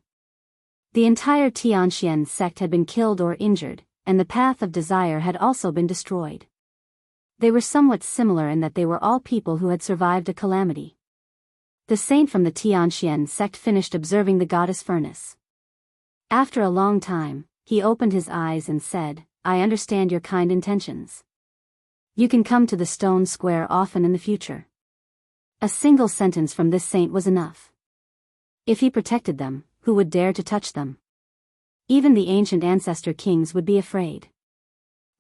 The entire Tianxian sect had been killed or injured, and the path of desire had also been destroyed. They were somewhat similar in that they were all people who had survived a calamity. The saint from the Tianxian sect finished observing the goddess furnace. After a long time, he opened his eyes and said, I understand your kind intentions. You can come to the stone square often in the future. A single sentence from this saint was enough. If he protected them, who would dare to touch them? Even the ancient ancestor kings would be afraid.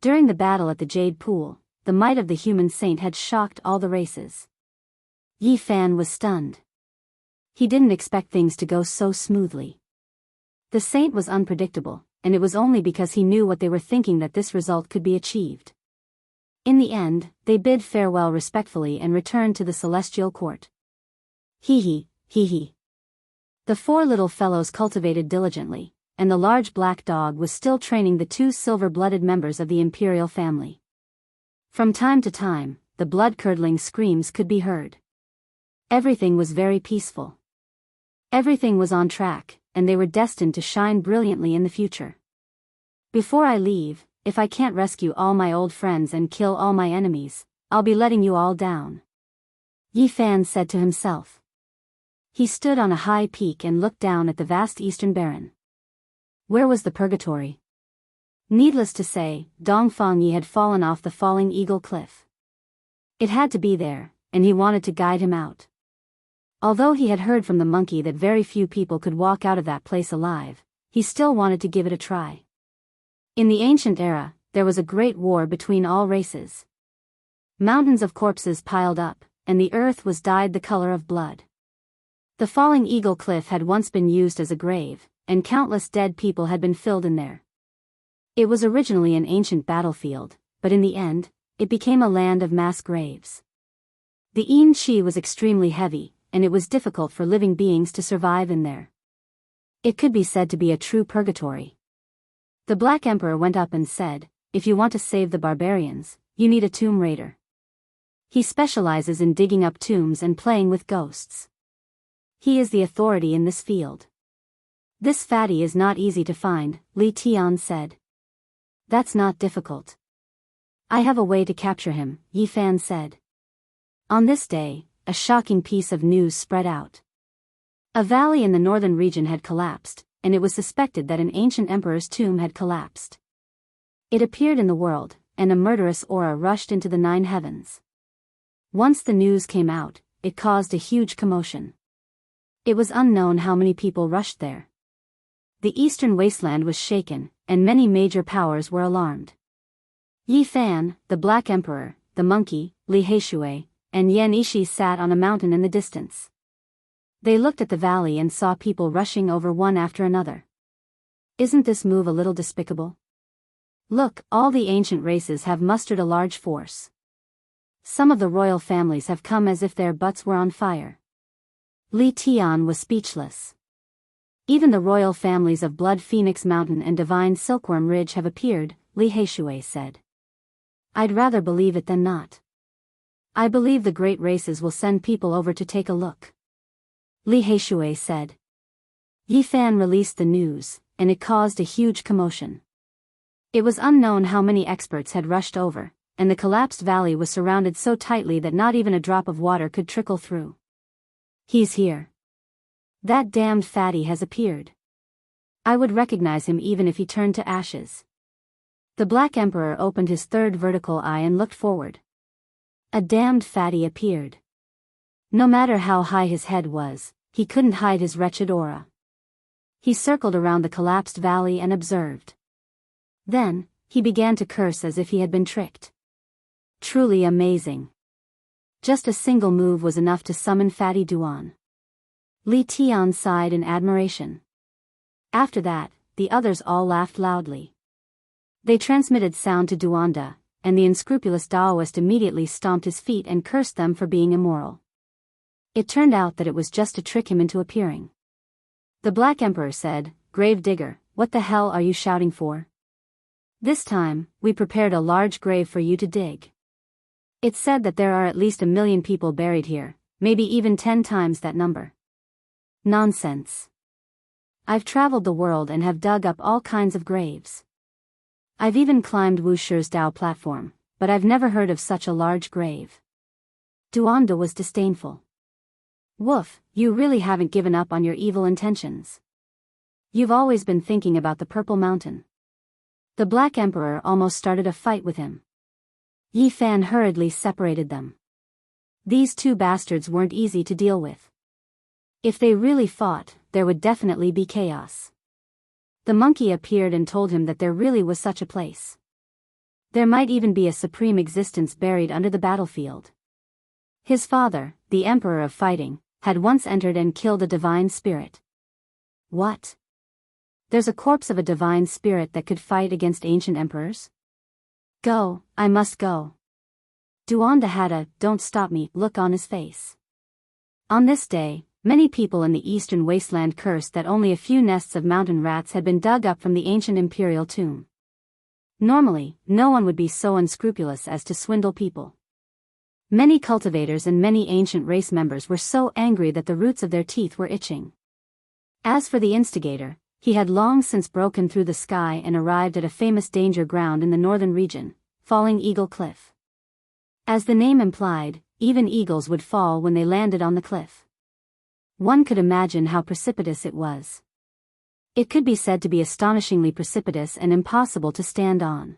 During the battle at the Jade Pool, the might of the human saint had shocked all the races. Yi Fan was stunned. He didn't expect things to go so smoothly. The saint was unpredictable, and it was only because he knew what they were thinking that this result could be achieved. In the end, they bid farewell respectfully and returned to the celestial court. Hee hee. The 4 little fellows cultivated diligently, and the large black dog was still training the 2 silver-blooded members of the imperial family. From time to time, the blood-curdling screams could be heard. Everything was very peaceful. Everything was on track, and they were destined to shine brilliantly in the future. Before I leave, if I can't rescue all my old friends and kill all my enemies, I'll be letting you all down. Yi Fan said to himself. He stood on a high peak and looked down at the vast eastern barren. Where was the purgatory? Needless to say, Dongfang Yi had fallen off the falling eagle cliff. It had to be there, and he wanted to guide him out. Although he had heard from the monkey that very few people could walk out of that place alive, he still wanted to give it a try. In the ancient era, there was a great war between all races. Mountains of corpses piled up, and the earth was dyed the color of blood. The falling eagle cliff had once been used as a grave, and countless dead people had been filled in there. It was originally an ancient battlefield, but in the end, it became a land of mass graves. The yin qi was extremely heavy, and it was difficult for living beings to survive in there. It could be said to be a true purgatory. The Black Emperor went up and said, if you want to save the barbarians, you need a tomb raider. He specializes in digging up tombs and playing with ghosts. He is the authority in this field. This fatty is not easy to find, Li Tian said. That's not difficult. I have a way to capture him, Yi Fan said. On this day, a shocking piece of news spread out. A valley in the northern region had collapsed, and it was suspected that an ancient emperor's tomb had collapsed. It appeared in the world, and a murderous aura rushed into the 9 heavens. Once the news came out, it caused a huge commotion. It was unknown how many people rushed there. The eastern wasteland was shaken, and many major powers were alarmed. Yi Fan, the Black Emperor, the monkey, Li Heishui, and Yan Ishi sat on a mountain in the distance. They looked at the valley and saw people rushing over one after another. Isn't this move a little despicable? Look, all the ancient races have mustered a large force. Some of the royal families have come as if their butts were on fire. Li Tian was speechless. Even the royal families of Blood Phoenix Mountain and Divine Silkworm Ridge have appeared, Li Heishui said. I'd rather believe it than not. I believe the great races will send people over to take a look. Li Heishui said. Yi Fan released the news, and it caused a huge commotion. It was unknown how many experts had rushed over, and the collapsed valley was surrounded so tightly that not even a drop of water could trickle through. He's here. That damned fatty has appeared. I would recognize him even if he turned to ashes. The Black Emperor opened his third vertical eye and looked forward. A damned fatty appeared. No matter how high his head was, he couldn't hide his wretched aura. He circled around the collapsed valley and observed. Then, he began to curse as if he had been tricked. Truly amazing. Just a single move was enough to summon Fatty Duan. Li Tian sighed in admiration. After that, the others all laughed loudly. They transmitted sound to Duanda, and the unscrupulous Daoist immediately stomped his feet and cursed them for being immoral. It turned out that it was just to trick him into appearing. The Black Emperor said, "Grave digger, what the hell are you shouting for? This time, we prepared a large grave for you to dig. It's said that there are at least 1 million people buried here, maybe even 10 times that number." Nonsense. I've traveled the world and have dug up all kinds of graves. I've even climbed Wushu's Dao platform, but I've never heard of such a large grave. Duanda was disdainful. Woof, you really haven't given up on your evil intentions. You've always been thinking about the Purple Mountain. The Black Emperor almost started a fight with him. Yi Fan hurriedly separated them. These two bastards weren't easy to deal with. If they really fought, there would definitely be chaos. The monkey appeared and told him that there really was such a place. There might even be a supreme existence buried under the battlefield. His father, the Emperor of Fighting, had once entered and killed a divine spirit. What? There's a corpse of a divine spirit that could fight against ancient emperors? Go, I must go. Duanda had a "don't stop me" look on his face. On this day, many people in the eastern wasteland cursed that only a few nests of mountain rats had been dug up from the ancient imperial tomb. Normally, no one would be so unscrupulous as to swindle people. Many cultivators and many ancient race members were so angry that the roots of their teeth were itching. As for the instigator, he had long since broken through the sky and arrived at a famous danger ground in the northern region, Falling Eagle Cliff. As the name implied, even eagles would fall when they landed on the cliff. One could imagine how precipitous it was. It could be said to be astonishingly precipitous and impossible to stand on.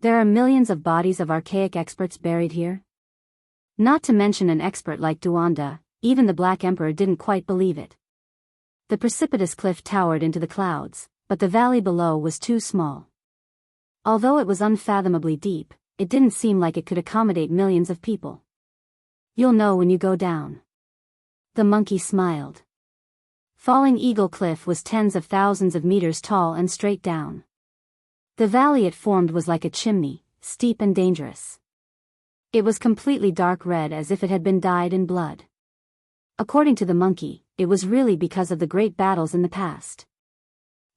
There are millions of bodies of archaic experts buried here. Not to mention an expert like Duanda, even the Black Emperor didn't quite believe it. The precipitous cliff towered into the clouds, but the valley below was too small. Although it was unfathomably deep, it didn't seem like it could accommodate millions of people. You'll know when you go down. The monkey smiled. Falling Eagle Cliff was tens of thousands of meters tall and straight down. The valley it formed was like a chimney, steep and dangerous. It was completely dark red as if it had been dyed in blood. According to the monkey, it was really because of the great battles in the past.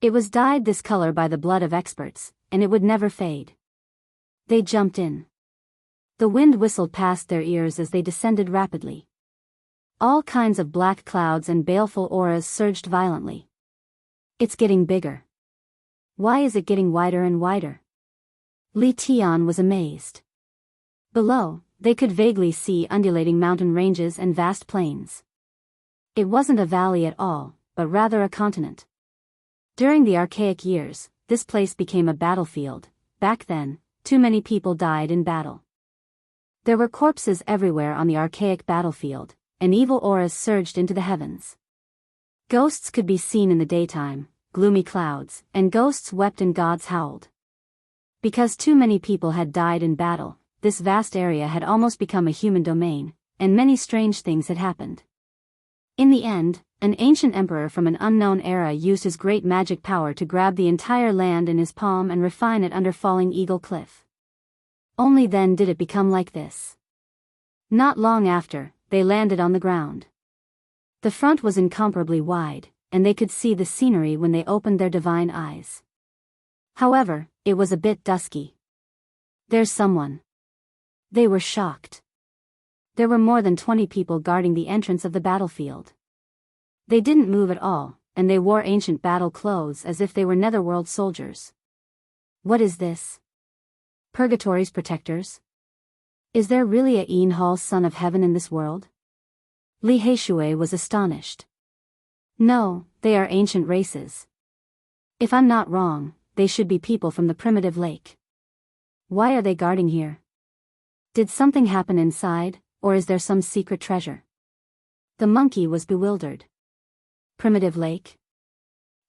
It was dyed this color by the blood of experts, and it would never fade. They jumped in. The wind whistled past their ears as they descended rapidly. All kinds of black clouds and baleful auras surged violently. It's getting bigger. Why is it getting wider and wider? Li Tian was amazed. Below, they could vaguely see undulating mountain ranges and vast plains. It wasn't a valley at all, but rather a continent. During the archaic years, this place became a battlefield. Back then, too many people died in battle. There were corpses everywhere on the archaic battlefield, and evil auras surged into the heavens. Ghosts could be seen in the daytime, gloomy clouds, and ghosts wept and gods howled. Because too many people had died in battle, this vast area had almost become a human domain, and many strange things had happened. In the end, an ancient emperor from an unknown era used his great magic power to grab the entire land in his palm and refine it under Falling Eagle Cliff. Only then did it become like this. Not long after, they landed on the ground. The front was incomparably wide, and they could see the scenery when they opened their divine eyes. However, it was a bit dusky. There's someone. They were shocked. There were more than 20 people guarding the entrance of the battlefield. They didn't move at all, and they wore ancient battle clothes as if they were netherworld soldiers. What is this? Purgatory's protectors? Is there really a Enhal son of heaven in this world? Li Heishui was astonished. No, they are ancient races. If I'm not wrong, they should be people from the primitive lake. Why are they guarding here? Did something happen inside, or is there some secret treasure? The monkey was bewildered. Primitive lake?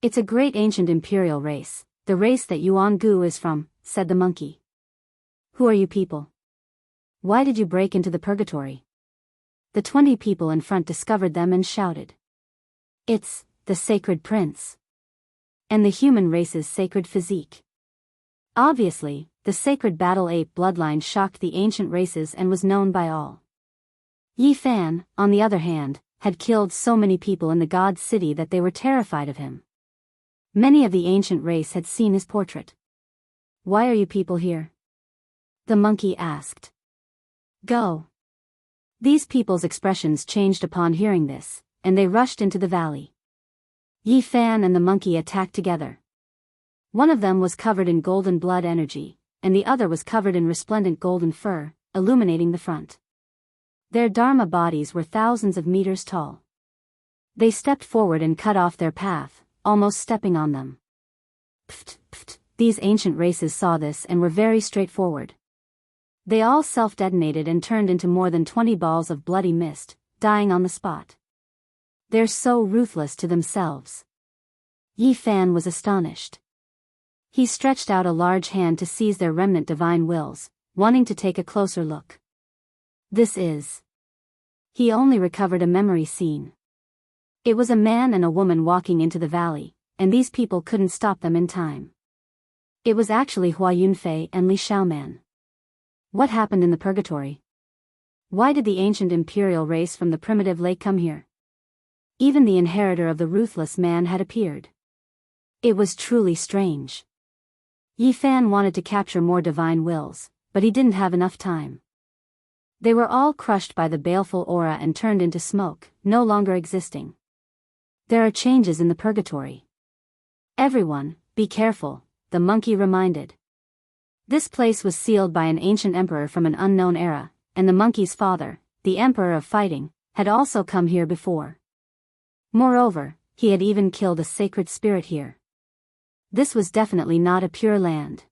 It's a great ancient imperial race, the race that Yuan-gu is from, said the monkey. Who are you people? Why did you break into the purgatory? The 20 people in front discovered them and shouted. It's the sacred prince. And the human race's sacred physique. Obviously, the sacred battle ape bloodline shocked the ancient races and was known by all. Yi Fan, on the other hand, had killed so many people in the god city that they were terrified of him. Many of the ancient race had seen his portrait. Why are you people here? The monkey asked. Go. These people's expressions changed upon hearing this, and they rushed into the valley. Yi Fan and the monkey attacked together. One of them was covered in golden blood energy, and the other was covered in resplendent golden fur, illuminating the front. Their dharma bodies were thousands of meters tall. They stepped forward and cut off their path, almost stepping on them. Pft, pft. These ancient races saw this and were very straightforward. They all self-detonated and turned into more than 20 balls of bloody mist, dying on the spot. They're so ruthless to themselves. Yi Fan was astonished. He stretched out a large hand to seize their remnant divine wills, wanting to take a closer look. This is... He only recovered a memory scene. It was a man and a woman walking into the valley, and these people couldn't stop them in time. It was actually Hua Yunfei and Li Xiaoman. What happened in the purgatory? Why did the ancient imperial race from the primitive lake come here? Even the inheritor of the ruthless man had appeared. It was truly strange. Yi Fan wanted to capture more divine wills, but he didn't have enough time. They were all crushed by the baleful aura and turned into smoke, no longer existing. There are changes in the purgatory. Everyone, be careful, the monkey reminded. This place was sealed by an ancient emperor from an unknown era, and the monkey's father, the emperor of fighting, had also come here before. Moreover, he had even killed a sacred spirit here. This was definitely not a pure land.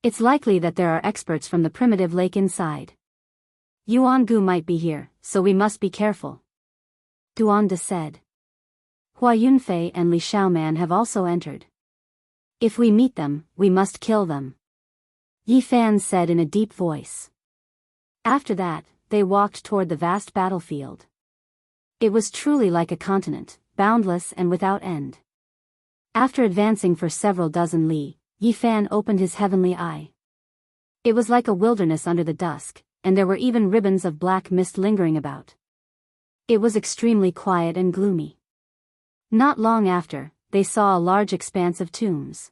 It's likely that there are experts from the primitive lake inside. Yuan-gu might be here, so we must be careful. Duanda said. Hua Yunfei and Li Xiaoman have also entered. If we meet them, we must kill them. Yi Fan said in a deep voice. After that, they walked toward the vast battlefield. It was truly like a continent, boundless and without end. After advancing for several dozen li, Yi Fan opened his heavenly eye. It was like a wilderness under the dusk, and there were even ribbons of black mist lingering about. It was extremely quiet and gloomy. Not long after, they saw a large expanse of tombs.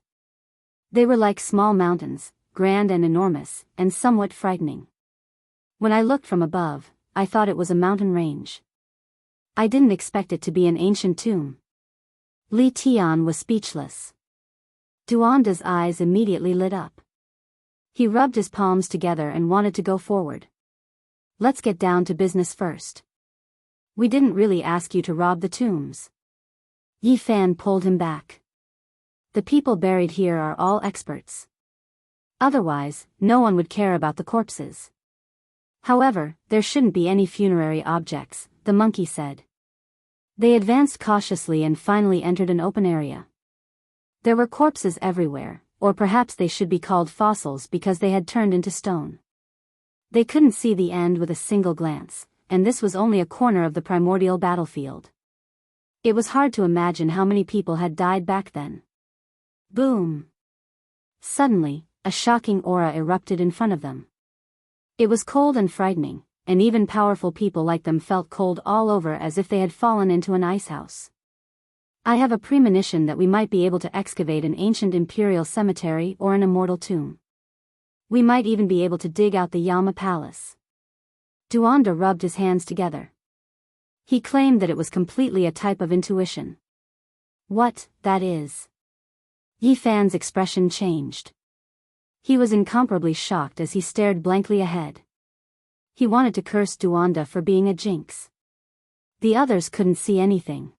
They were like small mountains, grand and enormous, and somewhat frightening. When I looked from above, I thought it was a mountain range. I didn't expect it to be an ancient tomb. Li Tian was speechless. Duanda's eyes immediately lit up. He rubbed his palms together and wanted to go forward. Let's get down to business first. We didn't really ask you to rob the tombs. Yi Fan pulled him back. The people buried here are all experts. Otherwise, no one would care about the corpses. However, there shouldn't be any funerary objects, the monkey said. They advanced cautiously and finally entered an open area. There were corpses everywhere, or perhaps they should be called fossils because they had turned into stone. They couldn't see the end with a single glance, and this was only a corner of the primordial battlefield. It was hard to imagine how many people had died back then. Boom! Suddenly, a shocking aura erupted in front of them. It was cold and frightening, and even powerful people like them felt cold all over as if they had fallen into an icehouse. I have a premonition that we might be able to excavate an ancient imperial cemetery or an immortal tomb. We might even be able to dig out the Yama Palace. Duanda rubbed his hands together. He claimed that it was completely a type of intuition. What, that is? Yi Fan's expression changed. He was incomparably shocked as he stared blankly ahead. He wanted to curse Duanda for being a jinx. The others couldn't see anything.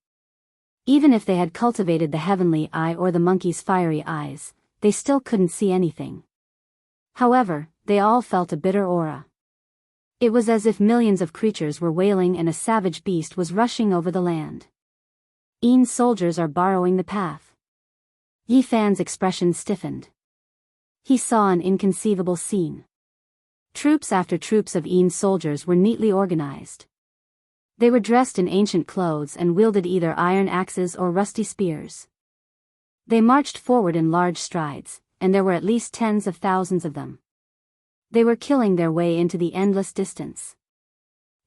Even if they had cultivated the heavenly eye or the monkey's fiery eyes, they still couldn't see anything. However, they all felt a bitter aura. It was as if millions of creatures were wailing and a savage beast was rushing over the land. Yin's soldiers are borrowing the path. Yi Fan's expression stiffened. He saw an inconceivable scene. Troops after troops of Yin's soldiers were neatly organized. They were dressed in ancient clothes and wielded either iron axes or rusty spears. They marched forward in large strides, and there were at least tens of thousands of them. They were killing their way into the endless distance.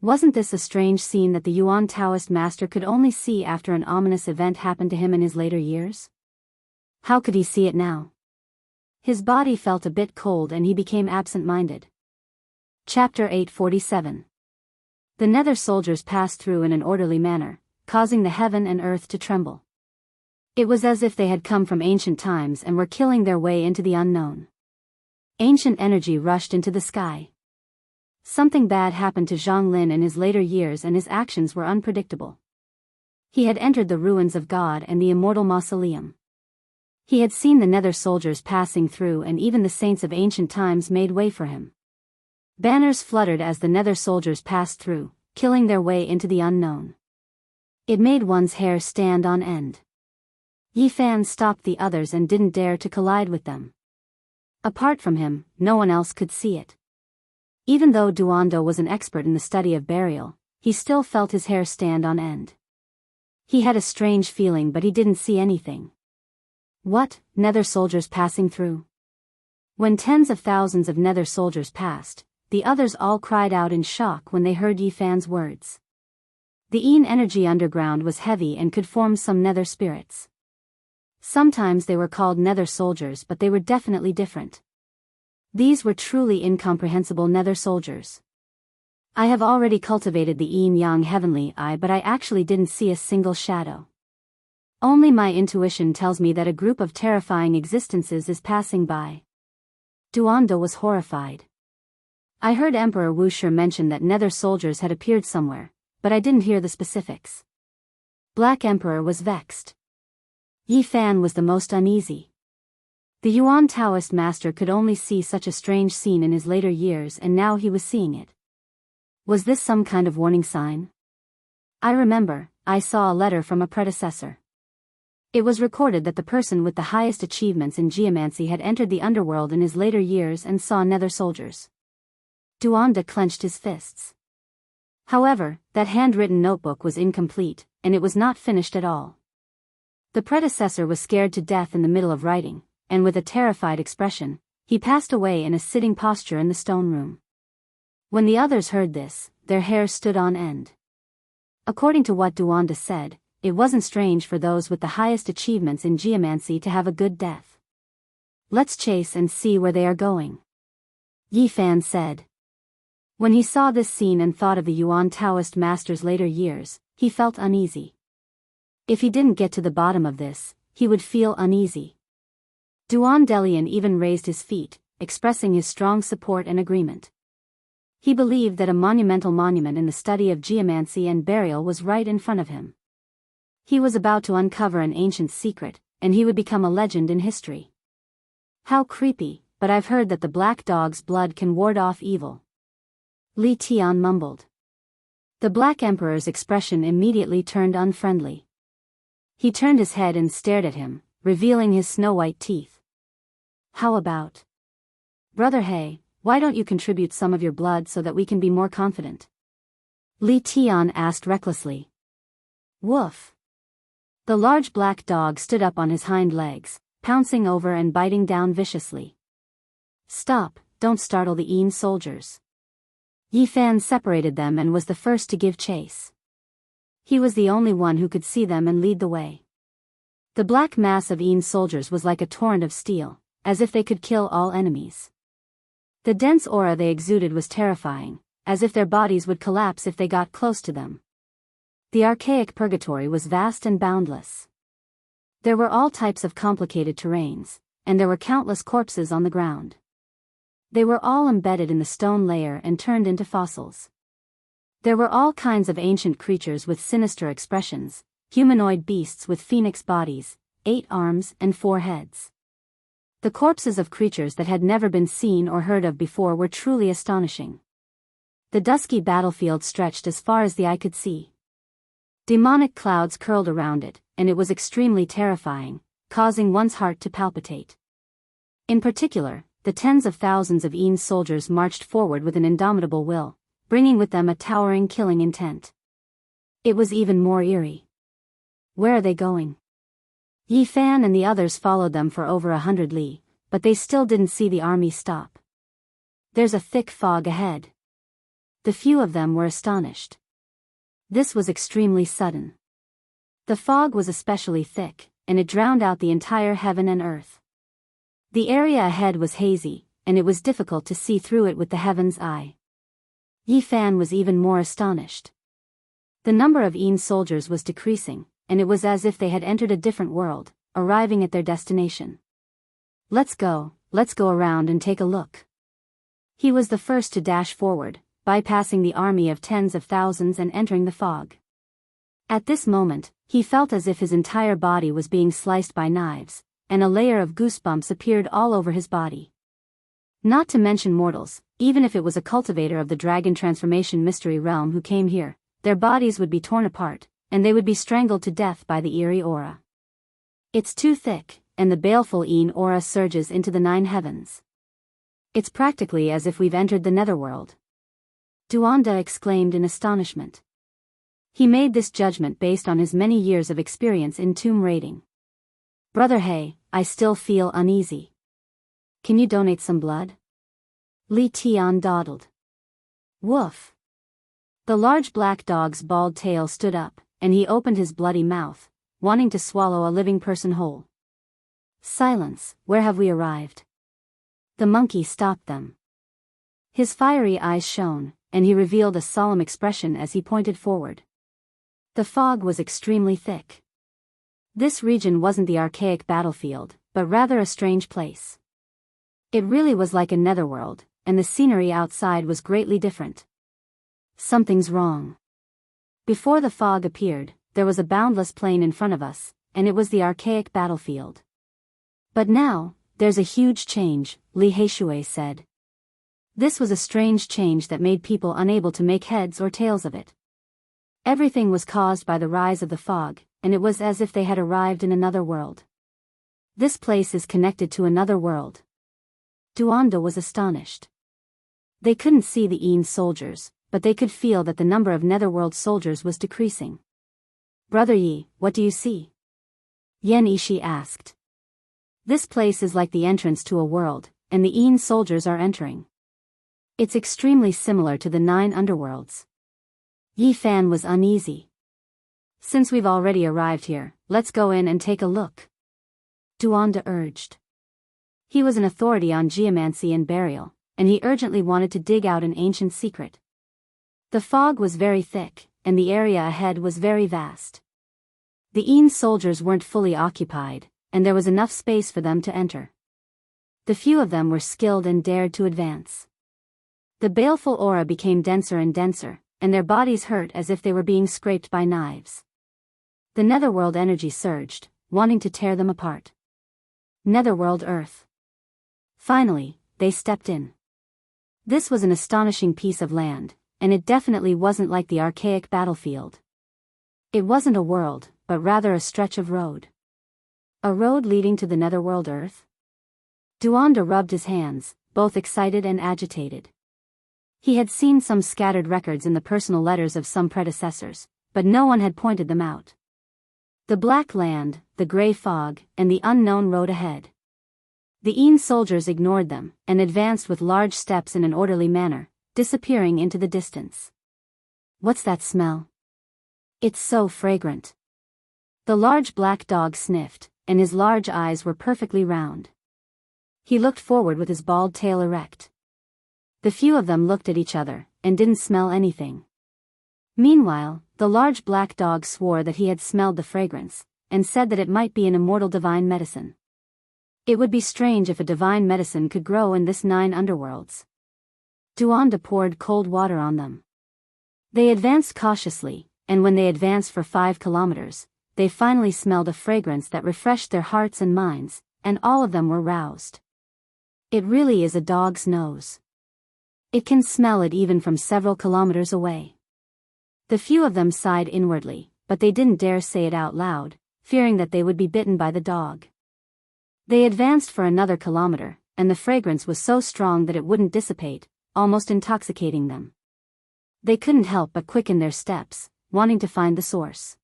Wasn't this a strange scene that the Yuan Taoist master could only see after an ominous event happened to him in his later years? How could he see it now? His body felt a bit cold and he became absent-minded. Chapter 847. The nether soldiers passed through in an orderly manner, causing the heaven and earth to tremble. It was as if they had come from ancient times and were killing their way into the unknown. Ancient energy rushed into the sky. Something bad happened to Zhang Lin in his later years and his actions were unpredictable. He had entered the ruins of God and the immortal mausoleum. He had seen the nether soldiers passing through and even the saints of ancient times made way for him. Banners fluttered as the nether soldiers passed through, killing their way into the unknown. It made one's hair stand on end. Yi Fan stopped the others and didn't dare to collide with them. Apart from him, no one else could see it. Even though Duando was an expert in the study of burial, he still felt his hair stand on end. He had a strange feeling but he didn't see anything. What, nether soldiers passing through? When tens of thousands of nether soldiers passed, the others all cried out in shock when they heard Yi Fan's words. The Yin energy underground was heavy and could form some nether spirits. Sometimes they were called nether soldiers but they were definitely different. These were truly incomprehensible nether soldiers. I have already cultivated the yin-yang heavenly eye but I actually didn't see a single shadow. Only my intuition tells me that a group of terrifying existences is passing by. Duanda was horrified. I heard Emperor Wuxia mention that nether soldiers had appeared somewhere, but I didn't hear the specifics. Black Emperor was vexed. Yi Fan was the most uneasy. The Yuan Taoist master could only see such a strange scene in his later years and now he was seeing it. Was this some kind of warning sign? I remember, I saw a letter from a predecessor. It was recorded that the person with the highest achievements in geomancy had entered the underworld in his later years and saw nether soldiers. Duanda clenched his fists. However, that handwritten notebook was incomplete, and it was not finished at all. The predecessor was scared to death in the middle of writing, and with a terrified expression, he passed away in a sitting posture in the stone room. When the others heard this, their hair stood on end. According to what Duanda said, it wasn't strange for those with the highest achievements in geomancy to have a good death. Let's chase and see where they are going, Yi Fan said. When he saw this scene and thought of the Yuan Taoist master's later years, he felt uneasy. If he didn't get to the bottom of this, he would feel uneasy. Duan Delian even raised his feet, expressing his strong support and agreement. He believed that a monumental monument in the study of geomancy and burial was right in front of him. He was about to uncover an ancient secret, and he would become a legend in history. How creepy, but I've heard that the black dog's blood can ward off evil. Li Tian mumbled. The Black Emperor's expression immediately turned unfriendly. He turned his head and stared at him, revealing his snow-white teeth. How about? Brother He, why don't you contribute some of your blood so that we can be more confident? Li Tian asked recklessly. Woof. The large black dog stood up on his hind legs, pouncing over and biting down viciously. Stop, don't startle the Yin soldiers. Yi Fan separated them and was the first to give chase. He was the only one who could see them and lead the way. The black mass of Yin soldiers was like a torrent of steel, as if they could kill all enemies. The dense aura they exuded was terrifying, as if their bodies would collapse if they got close to them. The archaic purgatory was vast and boundless. There were all types of complicated terrains, and there were countless corpses on the ground. They were all embedded in the stone layer and turned into fossils. There were all kinds of ancient creatures with sinister expressions, humanoid beasts with phoenix bodies, 8 arms and 4 heads. The corpses of creatures that had never been seen or heard of before were truly astonishing. The dusky battlefield stretched as far as the eye could see. Demonic clouds curled around it, and it was extremely terrifying, causing one's heart to palpitate. In particular, the tens of thousands of Yin soldiers marched forward with an indomitable will, bringing with them a towering killing intent. It was even more eerie. Where are they going? Yi Fan and the others followed them for over 100 li, but they still didn't see the army stop. There's a thick fog ahead. The few of them were astonished. This was extremely sudden. The fog was especially thick, and it drowned out the entire heaven and earth. The area ahead was hazy, and it was difficult to see through it with the heaven's eye. Yi Fan was even more astonished. The number of Yin soldiers was decreasing, and it was as if they had entered a different world, arriving at their destination. Let's go around and take a look. He was the first to dash forward, bypassing the army of tens of thousands and entering the fog. At this moment, he felt as if his entire body was being sliced by knives, and a layer of goosebumps appeared all over his body. Not to mention mortals, even if it was a cultivator of the dragon transformation mystery realm who came here, their bodies would be torn apart, and they would be strangled to death by the eerie aura. It's too thick, and the baleful Yin aura surges into the 9 heavens. It's practically as if we've entered the netherworld. Duanda exclaimed in astonishment. He made this judgment based on his many years of experience in tomb raiding. Brother He, I still feel uneasy. Can you donate some blood? Li Tian dawdled. Woof. The large black dog's bald tail stood up, and he opened his bloody mouth, wanting to swallow a living person whole. Silence, where have we arrived? The monkey stopped them. His fiery eyes shone, and he revealed a solemn expression as he pointed forward. The fog was extremely thick. This region wasn't the archaic battlefield, but rather a strange place. It really was like a netherworld, and the scenery outside was greatly different. Something's wrong. Before the fog appeared, there was a boundless plain in front of us, and it was the archaic battlefield. But now, there's a huge change, Li Heishui said. This was a strange change that made people unable to make heads or tails of it. Everything was caused by the rise of the fog, and it was as if they had arrived in another world. This place is connected to another world. Duanda was astonished. They couldn't see the Yin soldiers, but they could feel that the number of netherworld soldiers was decreasing. Brother Yi, what do you see? Yan Ishi asked. This place is like the entrance to a world, and the Yin soldiers are entering. It's extremely similar to the 9 underworlds. Yi Fan was uneasy. Since we've already arrived here, let's go in and take a look. Duanda urged. He was an authority on geomancy and burial, and he urgently wanted to dig out an ancient secret. The fog was very thick, and the area ahead was very vast. The Yin soldiers weren't fully occupied, and there was enough space for them to enter. The few of them were skilled and dared to advance. The baleful aura became denser and denser, and their bodies hurt as if they were being scraped by knives. The netherworld energy surged, wanting to tear them apart. Netherworld Earth. Finally, they stepped in. This was an astonishing piece of land, and it definitely wasn't like the archaic battlefield. It wasn't a world, but rather a stretch of road. A road leading to the netherworld Earth? Duanda rubbed his hands, both excited and agitated. He had seen some scattered records in the personal letters of some predecessors, but no one had pointed them out. The black land, the gray fog, and the unknown road ahead. The Yin soldiers ignored them, and advanced with large steps in an orderly manner, disappearing into the distance. What's that smell? It's so fragrant. The large black dog sniffed, and his large eyes were perfectly round. He looked forward with his bald tail erect. The few of them looked at each other, and didn't smell anything. Meanwhile, the large black dog swore that he had smelled the fragrance, and said that it might be an immortal divine medicine. It would be strange if a divine medicine could grow in this 9 underworlds. Duanda poured cold water on them. They advanced cautiously, and when they advanced for 5 kilometers, they finally smelled a fragrance that refreshed their hearts and minds, and all of them were roused. It really is a dog's nose. It can smell it even from several kilometers away. The few of them sighed inwardly, but they didn't dare say it out loud, fearing that they would be bitten by the dog. They advanced for another kilometer, and the fragrance was so strong that it wouldn't dissipate, almost intoxicating them. They couldn't help but quicken their steps, wanting to find the source.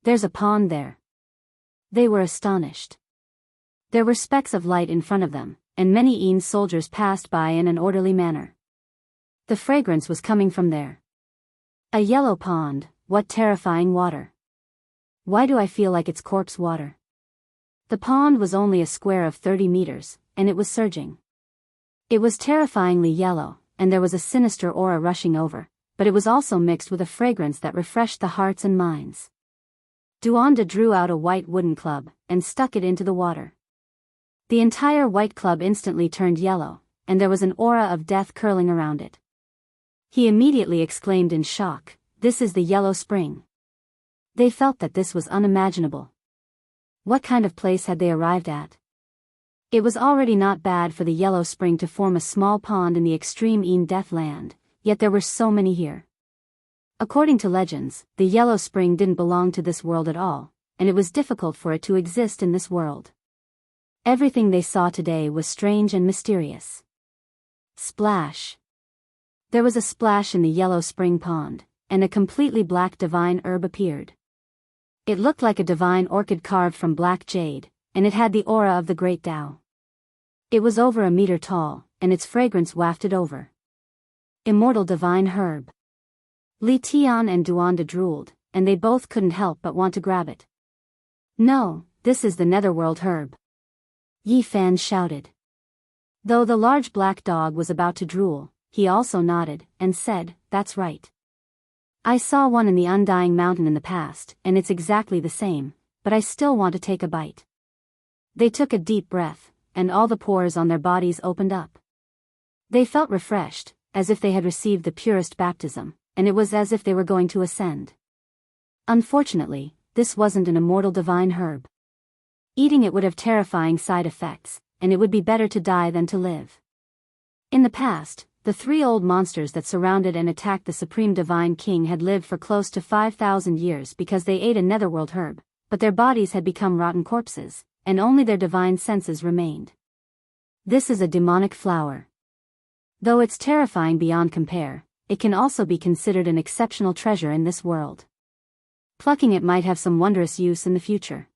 There's a pond there. They were astonished. There were specks of light in front of them, and many Yin soldiers passed by in an orderly manner. The fragrance was coming from there. A yellow pond, what terrifying water. Why do I feel like it's corpse water? The pond was only a square of 30 meters, and it was surging. It was terrifyingly yellow, and there was a sinister aura rushing over, but it was also mixed with a fragrance that refreshed the hearts and minds. Duanda drew out a white wooden club, and stuck it into the water. The entire white club instantly turned yellow, and there was an aura of death curling around it. He immediately exclaimed in shock, "This is the yellow spring." They felt that this was unimaginable. What kind of place had they arrived at? It was already not bad for the yellow spring to form a small pond in the extreme Yin death land, yet there were so many here. According to legends, the yellow spring didn't belong to this world at all, and it was difficult for it to exist in this world. Everything they saw today was strange and mysterious. Splash. There was a splash in the yellow spring pond, and a completely black divine herb appeared. It looked like a divine orchid carved from black jade, and it had the aura of the great Tao. It was over a meter tall, and its fragrance wafted over. Immortal divine herb. Li Tian and Duanda drooled, and they both couldn't help but want to grab it. "No, this is the netherworld herb," Yi Fan shouted. Though the large black dog was about to drool, he also nodded, and said, "That's right. I saw one in the Undying Mountain in the past, and it's exactly the same, but I still want to take a bite." They took a deep breath, and all the pores on their bodies opened up. They felt refreshed, as if they had received the purest baptism, and it was as if they were going to ascend. Unfortunately, this wasn't an immortal divine herb. Eating it would have terrifying side effects, and it would be better to die than to live. In the past, the 3 old monsters that surrounded and attacked the Supreme Divine King had lived for close to 5,000 years because they ate a netherworld herb, but their bodies had become rotten corpses, and only their divine senses remained. This is a demonic flower. Though it's terrifying beyond compare, it can also be considered an exceptional treasure in this world. Plucking it might have some wondrous use in the future.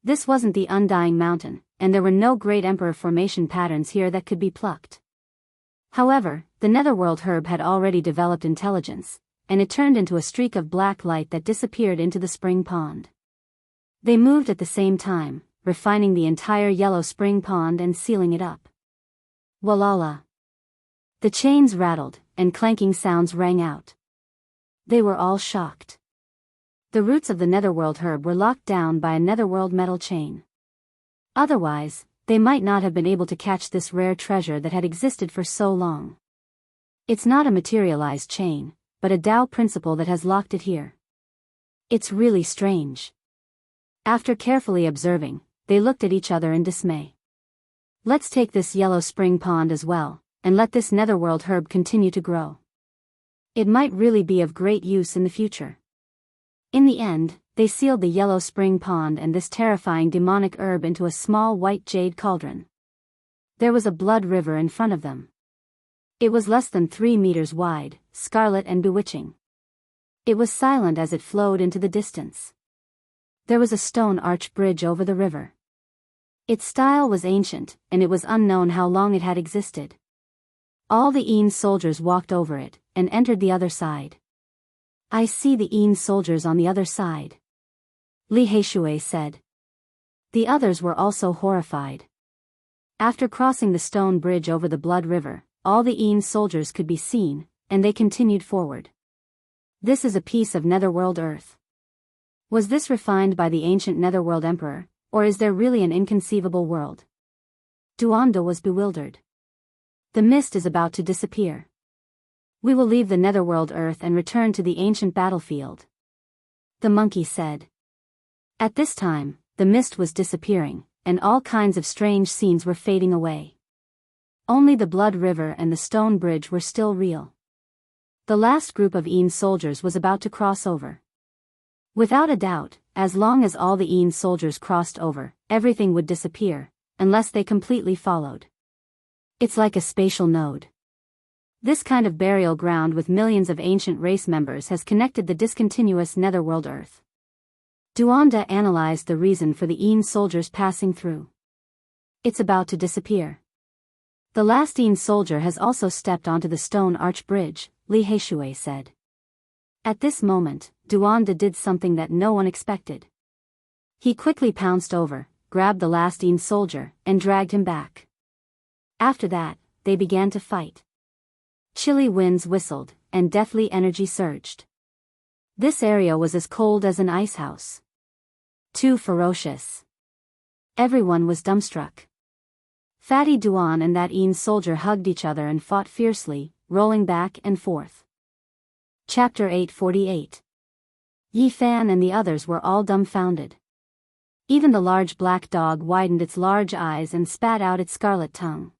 This wasn't the Undying Mountain, and there were no great emperor formation patterns here that could be plucked. However, the netherworld herb had already developed intelligence, and it turned into a streak of black light that disappeared into the spring pond. They moved at the same time, refining the entire yellow spring pond and sealing it up. Walala. The chains rattled, and clanking sounds rang out. They were all shocked. The roots of the netherworld herb were locked down by a netherworld metal chain. Otherwise, they might not have been able to catch this rare treasure that had existed for so long. It's not a materialized chain, but a Tao principle that has locked it here. It's really strange. After carefully observing, they looked at each other in dismay. Let's take this yellow spring pond as well, and let this netherworld herb continue to grow. It might really be of great use in the future. In the end, they sealed the yellow spring pond and this terrifying demonic herb into a small white jade cauldron. There was a blood river in front of them. It was less than 3 meters wide, scarlet and bewitching. It was silent as it flowed into the distance. There was a stone arch bridge over the river. Its style was ancient, and it was unknown how long it had existed. All the Yin soldiers walked over it, and entered the other side. "I see the Yin soldiers on the other side," Li Heishui said. The others were also horrified. After crossing the stone bridge over the blood river, all the Yin soldiers could be seen, and they continued forward. This is a piece of netherworld earth. Was this refined by the ancient netherworld emperor, or is there really an inconceivable world? Duanda was bewildered. The mist is about to disappear. We will leave the netherworld earth and return to the ancient battlefield. The monkey said. At this time, the mist was disappearing, and all kinds of strange scenes were fading away. Only the blood river and the stone bridge were still real. The last group of Een soldiers was about to cross over. Without a doubt, as long as all the Een soldiers crossed over, everything would disappear, unless they completely followed. It's like a spatial node. This kind of burial ground with millions of ancient race members has connected the discontinuous netherworld earth. Duanda analyzed the reason for the Een soldiers passing through. It's about to disappear. The last Een soldier has also stepped onto the stone arch bridge, Li Heishui said. At this moment, Duanda did something that no one expected. He quickly pounced over, grabbed the last Een soldier, and dragged him back. After that, they began to fight. Chilly winds whistled, and deathly energy surged. This area was as cold as an ice house. Too ferocious. Everyone was dumbstruck. Fatty Duan and that Een soldier hugged each other and fought fiercely, rolling back and forth. Chapter 848. Yi Fan and the others were all dumbfounded. Even the large black dog widened its large eyes and spat out its scarlet tongue.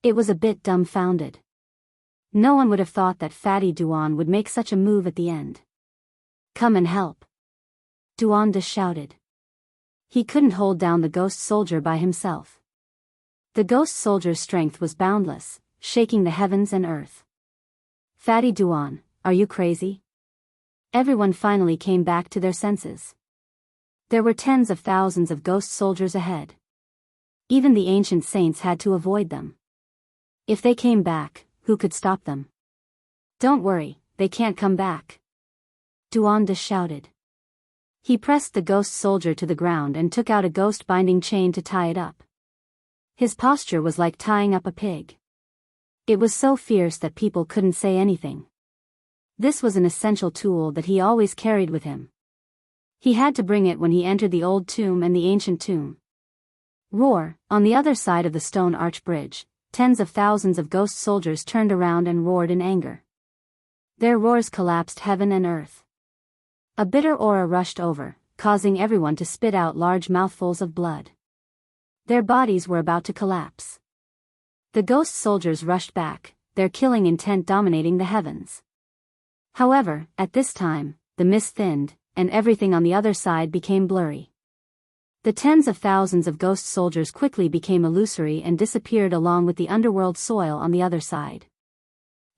It was a bit dumbfounded. No one would have thought that Fatty Duan would make such a move at the end. Come and help. Duanda shouted. He couldn't hold down the ghost soldier by himself. The ghost soldier's strength was boundless, shaking the heavens and earth. Fatty Duan, are you crazy? Everyone finally came back to their senses. There were tens of thousands of ghost soldiers ahead. Even the ancient saints had to avoid them. If they came back, who could stop them? Don't worry, they can't come back. Duanda shouted. He pressed the ghost soldier to the ground and took out a ghost binding chain to tie it up. His posture was like tying up a pig. It was so fierce that people couldn't say anything. This was an essential tool that he always carried with him. He had to bring it when he entered the old tomb and the ancient tomb. Roar! On the other side of the stone arch bridge, tens of thousands of ghost soldiers turned around and roared in anger. Their roars collapsed heaven and earth. A bitter aura rushed over, causing everyone to spit out large mouthfuls of blood. Their bodies were about to collapse. The ghost soldiers rushed back, their killing intent dominating the heavens. However, at this time, the mist thinned, and everything on the other side became blurry. The tens of thousands of ghost soldiers quickly became illusory and disappeared along with the underworld soil on the other side.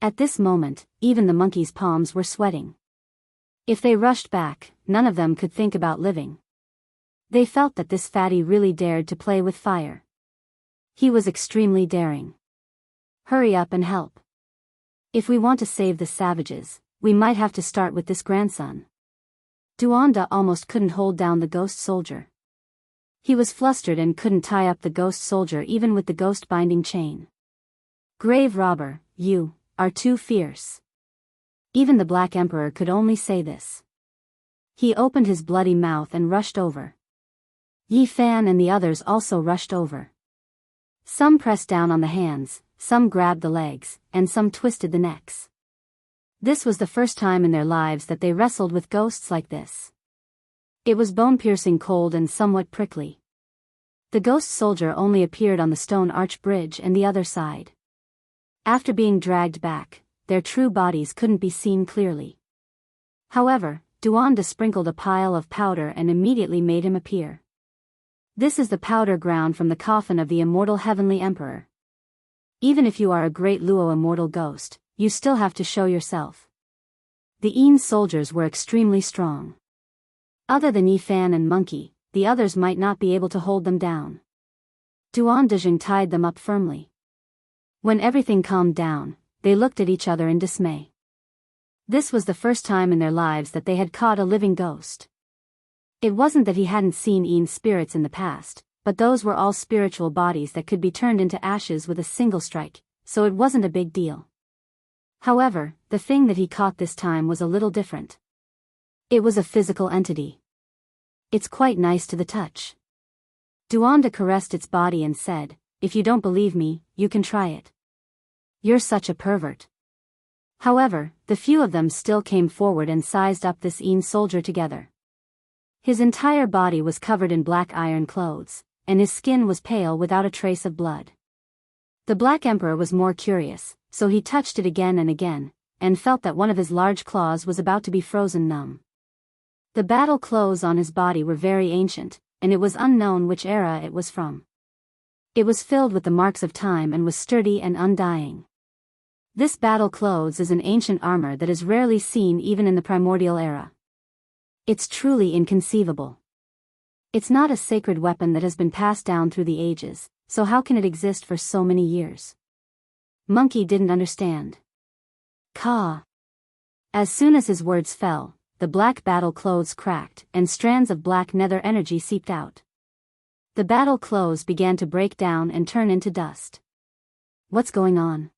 At this moment, even the monkeys' palms were sweating. If they rushed back, none of them could think about living. They felt that this fatty really dared to play with fire. He was extremely daring. Hurry up and help. If we want to save the savages, we might have to start with this grandson. Duanda almost couldn't hold down the ghost soldier. He was flustered and couldn't tie up the ghost soldier even with the ghost binding chain. Grave robber, you are too fierce. Even the Black Emperor could only say this. He opened his bloody mouth and rushed over. Yi Fan and the others also rushed over. Some pressed down on the hands, some grabbed the legs, and some twisted the necks. This was the first time in their lives that they wrestled with ghosts like this. It was bone-piercing cold and somewhat prickly. The ghost soldier only appeared on the stone arch bridge and the other side. After being dragged back, their true bodies couldn't be seen clearly. However, Duanda sprinkled a pile of powder and immediately made him appear. This is the powder ground from the coffin of the immortal heavenly emperor. Even if you are a great Luo immortal ghost, you still have to show yourself. The Een soldiers were extremely strong. Other than Yi Fan and Monkey, the others might not be able to hold them down. Duandajing tied them up firmly. When everything calmed down, they looked at each other in dismay. This was the first time in their lives that they had caught a living ghost. It wasn't that he hadn't seen Een spirits in the past, but those were all spiritual bodies that could be turned into ashes with a single strike, so it wasn't a big deal. However, the thing that he caught this time was a little different. It was a physical entity. It's quite nice to the touch. Duanda caressed its body and said, "If you don't believe me, you can try it. You're such a pervert." However, the few of them still came forward and sized up this soldier together. His entire body was covered in black iron clothes, and his skin was pale without a trace of blood. The Black Emperor was more curious, so he touched it again and again, and felt that one of his large claws was about to be frozen numb. The battle clothes on his body were very ancient, and it was unknown which era it was from. It was filled with the marks of time and was sturdy and undying. This battle clothes is an ancient armor that is rarely seen even in the primordial era. It's truly inconceivable. It's not a sacred weapon that has been passed down through the ages, so how can it exist for so many years? Monkey didn't understand. Ka. As soon as his words fell, the black battle clothes cracked and strands of black nether energy seeped out. The battle clothes began to break down and turn into dust. What's going on?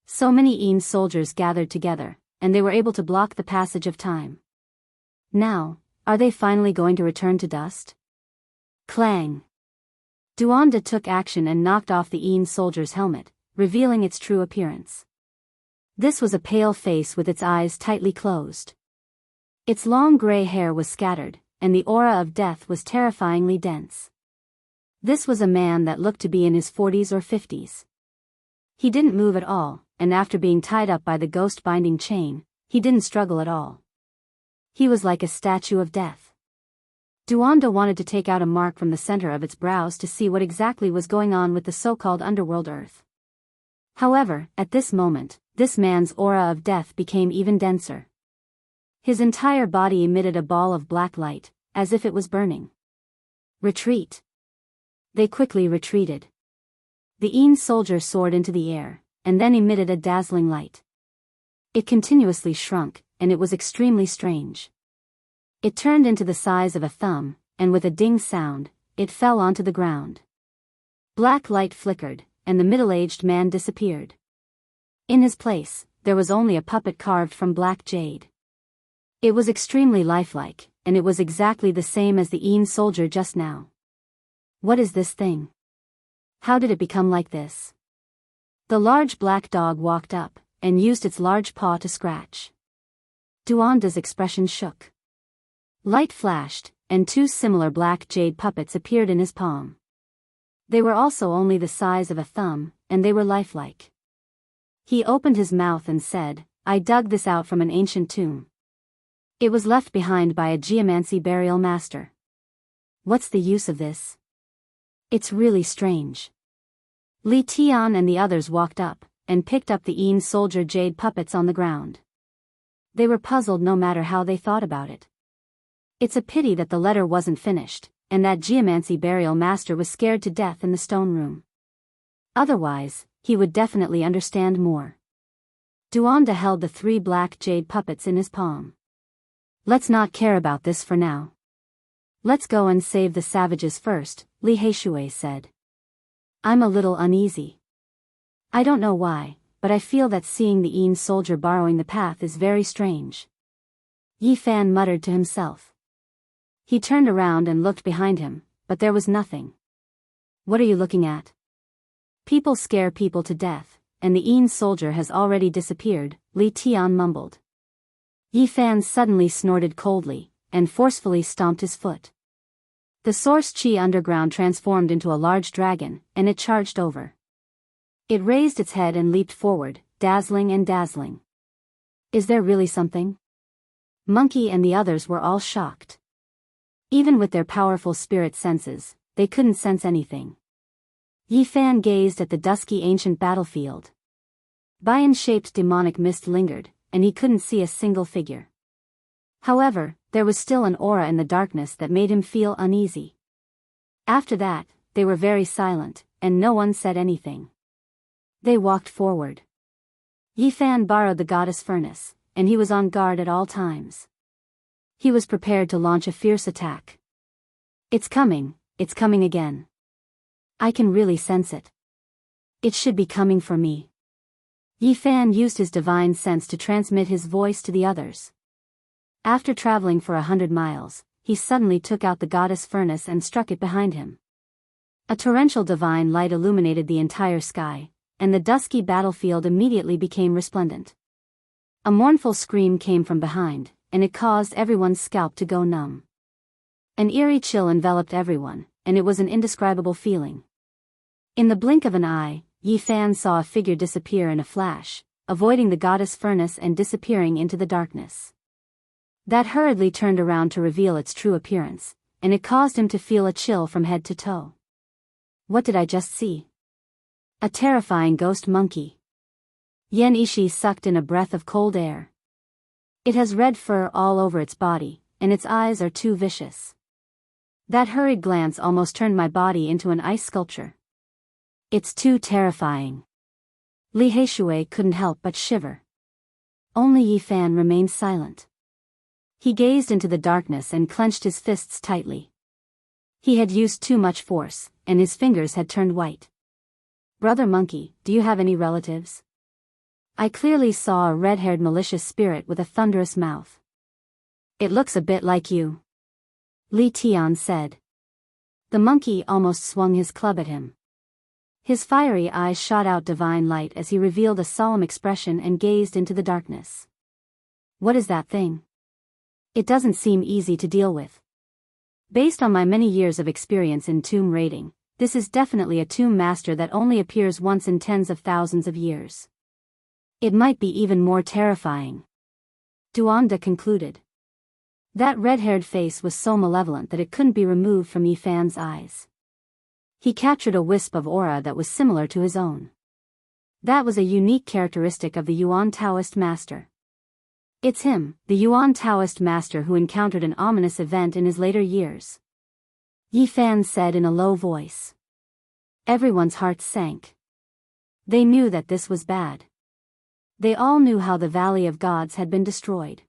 So many soldiers gathered together, and they were able to block the passage of time. Now, are they finally going to return to dust? Clang! Duanda took action and knocked off the soldier's helmet, revealing its true appearance. This was a pale face with its eyes tightly closed. Its long gray hair was scattered, and the aura of death was terrifyingly dense. This was a man that looked to be in his 40s or 50s. He didn't move at all, and after being tied up by the ghost-binding chain, he didn't struggle at all. He was like a statue of death. Duanda wanted to take out a mark from the center of its brows to see what exactly was going on with the so-called underworld earth. However, at this moment, this man's aura of death became even denser. His entire body emitted a ball of black light, as if it was burning. Retreat. They quickly retreated. The soldier soared into the air, and then emitted a dazzling light. It continuously shrunk, and it was extremely strange. It turned into the size of a thumb, and with a ding sound, it fell onto the ground. Black light flickered, and the middle-aged man disappeared. In his place, there was only a puppet carved from black jade. It was extremely lifelike, and it was exactly the same as the soldier just now. What is this thing? How did it become like this? The large black dog walked up, and used its large paw to scratch. Duanda's expression shook. Light flashed, and two similar black jade puppets appeared in his palm. They were also only the size of a thumb, and they were lifelike. He opened his mouth and said, "I dug this out from an ancient tomb. It was left behind by a geomancy burial master. What's the use of this? It's really strange." Li Tian and the others walked up, and picked up the soldier jade puppets on the ground. They were puzzled no matter how they thought about it. It's a pity that the letter wasn't finished, and that geomancy burial master was scared to death in the stone room. Otherwise, he would definitely understand more. Duanda held the 3 black jade puppets in his palm. "Let's not care about this for now. Let's go and save the savages first," Li Heishui said. "I'm a little uneasy. I don't know why, but I feel that seeing the soldier borrowing the path is very strange." Yi Fan muttered to himself. He turned around and looked behind him, but there was nothing. "What are you looking at?" "People scare people to death, and the soldier has already disappeared," Li Tian mumbled. Yi Fan suddenly snorted coldly, and forcefully stomped his foot. The source chi underground transformed into a large dragon, and it charged over. It raised its head and leaped forward, dazzling and dazzling. Is there really something? Monkey and the others were all shocked. Even with their powerful spirit senses, they couldn't sense anything. Yi Fan gazed at the dusky ancient battlefield. Bion-shaped demonic mist lingered, and he couldn't see a single figure. However, there was still an aura in the darkness that made him feel uneasy. After that, they were very silent, and no one said anything. They walked forward. Yi Fan borrowed the goddess furnace, and he was on guard at all times. He was prepared to launch a fierce attack. It's coming again. I can really sense it. It should be coming for me. Yi Fan used his divine sense to transmit his voice to the others. After traveling for 100 miles, he suddenly took out the goddess furnace and struck it behind him. A torrential divine light illuminated the entire sky, and the dusky battlefield immediately became resplendent. A mournful scream came from behind, and it caused everyone's scalp to go numb. An eerie chill enveloped everyone, and it was an indescribable feeling. In the blink of an eye, Yi Fan saw a figure disappear in a flash, avoiding the goddess furnace and disappearing into the darkness. That hurriedly turned around to reveal its true appearance, and it caused him to feel a chill from head to toe. What did I just see? A terrifying ghost monkey. Yan Ishi sucked in a breath of cold air. It has red fur all over its body, and its eyes are too vicious. That hurried glance almost turned my body into an ice sculpture. It's too terrifying. Li Heishui couldn't help but shiver. Only Yi Fan remained silent. He gazed into the darkness and clenched his fists tightly. He had used too much force, and his fingers had turned white. Brother Monkey, do you have any relatives? I clearly saw a red-haired malicious spirit with a thunderous mouth. It looks a bit like you, Li Tian said. The monkey almost swung his club at him. His fiery eyes shot out divine light as he revealed a solemn expression and gazed into the darkness. What is that thing? It doesn't seem easy to deal with. Based on my many years of experience in tomb raiding, this is definitely a tomb master that only appears once in tens of thousands of years. It might be even more terrifying, Duanda concluded. That red-haired face was so malevolent that it couldn't be removed from Yi Fan's eyes. He captured a wisp of aura that was similar to his own. That was a unique characteristic of the Yuan Taoist master. It's him, the Yuan Taoist master who encountered an ominous event in his later years, Yi Fan said in a low voice. Everyone's hearts sank. They knew that this was bad. They all knew how the Valley of Gods had been destroyed.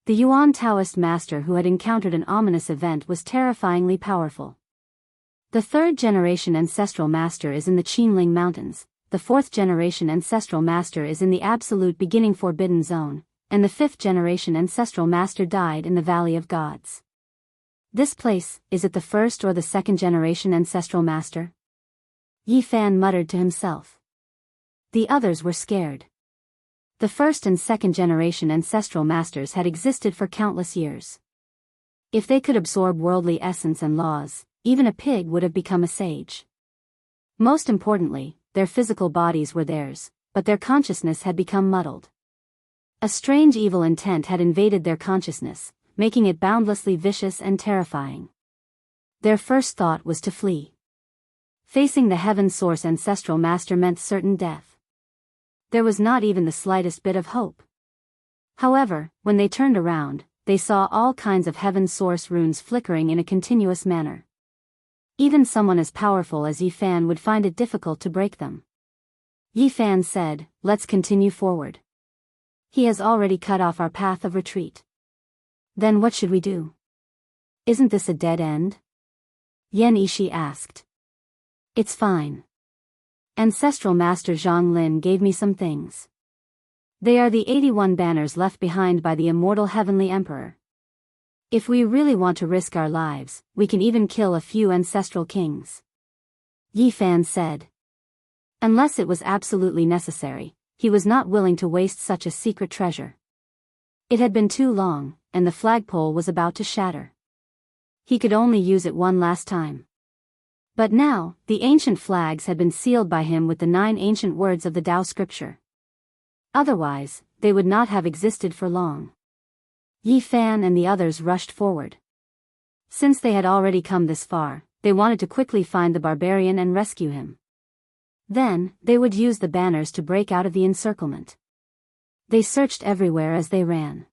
The Yuan Taoist master who had encountered an ominous event was terrifyingly powerful. The third-generation ancestral master is in the Qinling Mountains, the fourth-generation ancestral master is in the absolute beginning forbidden zone, and the fifth-generation ancestral master died in the Valley of Gods. This place, is it the first or the second-generation ancestral master? Yi Fan muttered to himself. The others were scared. The first and second-generation ancestral masters had existed for countless years. If they could absorb worldly essence and laws, even a pig would have become a sage. Most importantly, their physical bodies were theirs, but their consciousness had become muddled. A strange evil intent had invaded their consciousness, making it boundlessly vicious and terrifying. Their first thought was to flee. Facing the Heaven Source ancestral master meant certain death. There was not even the slightest bit of hope. However, when they turned around, they saw all kinds of Heaven Source runes flickering in a continuous manner. Even someone as powerful as Yi Fan would find it difficult to break them. Yi Fan said, "Let's continue forward. He has already cut off our path of retreat." Then what should we do? Isn't this a dead end? Yan Ishi asked. It's fine. Ancestral Master Zhang Lin gave me some things. They are the 81 banners left behind by the immortal Heavenly Emperor. If we really want to risk our lives, we can even kill a few ancestral kings. Yi Fan said. Unless it was absolutely necessary, he was not willing to waste such a secret treasure. It had been too long, and the flagpole was about to shatter. He could only use it one last time. But now, the ancient flags had been sealed by him with the 9 ancient words of the Tao scripture. Otherwise, they would not have existed for long. Yi Fan and the others rushed forward. Since they had already come this far, they wanted to quickly find the barbarian and rescue him. Then, they would use the banners to break out of the encirclement. They searched everywhere as they ran.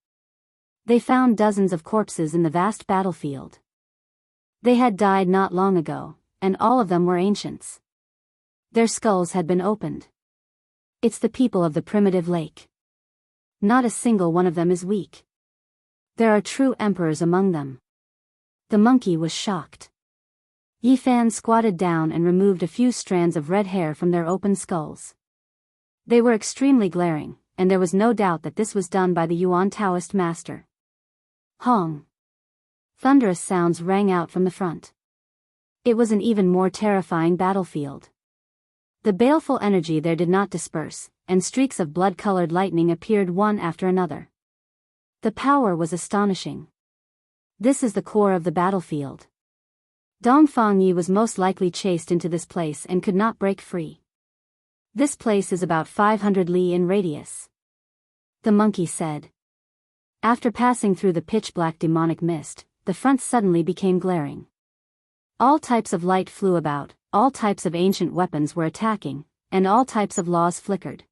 They found dozens of corpses in the vast battlefield. They had died not long ago, and all of them were ancients. Their skulls had been opened. It's the people of the primitive lake. Not a single one of them is weak. There are true emperors among them. The monkey was shocked. Yi Fan squatted down and removed a few strands of red hair from their open skulls. They were extremely glaring, and there was no doubt that this was done by the Yuan Taoist master. Hong! Thunderous sounds rang out from the front. It was an even more terrifying battlefield. The baleful energy there did not disperse, and streaks of blood-colored lightning appeared one after another. The power was astonishing. This is the core of the battlefield. Dongfang Yi was most likely chased into this place and could not break free. This place is about 500 li in radius. The monkey said. After passing through the pitch-black demonic mist, the front suddenly became glaring. All types of light flew about, all types of ancient weapons were attacking, and all types of laws flickered.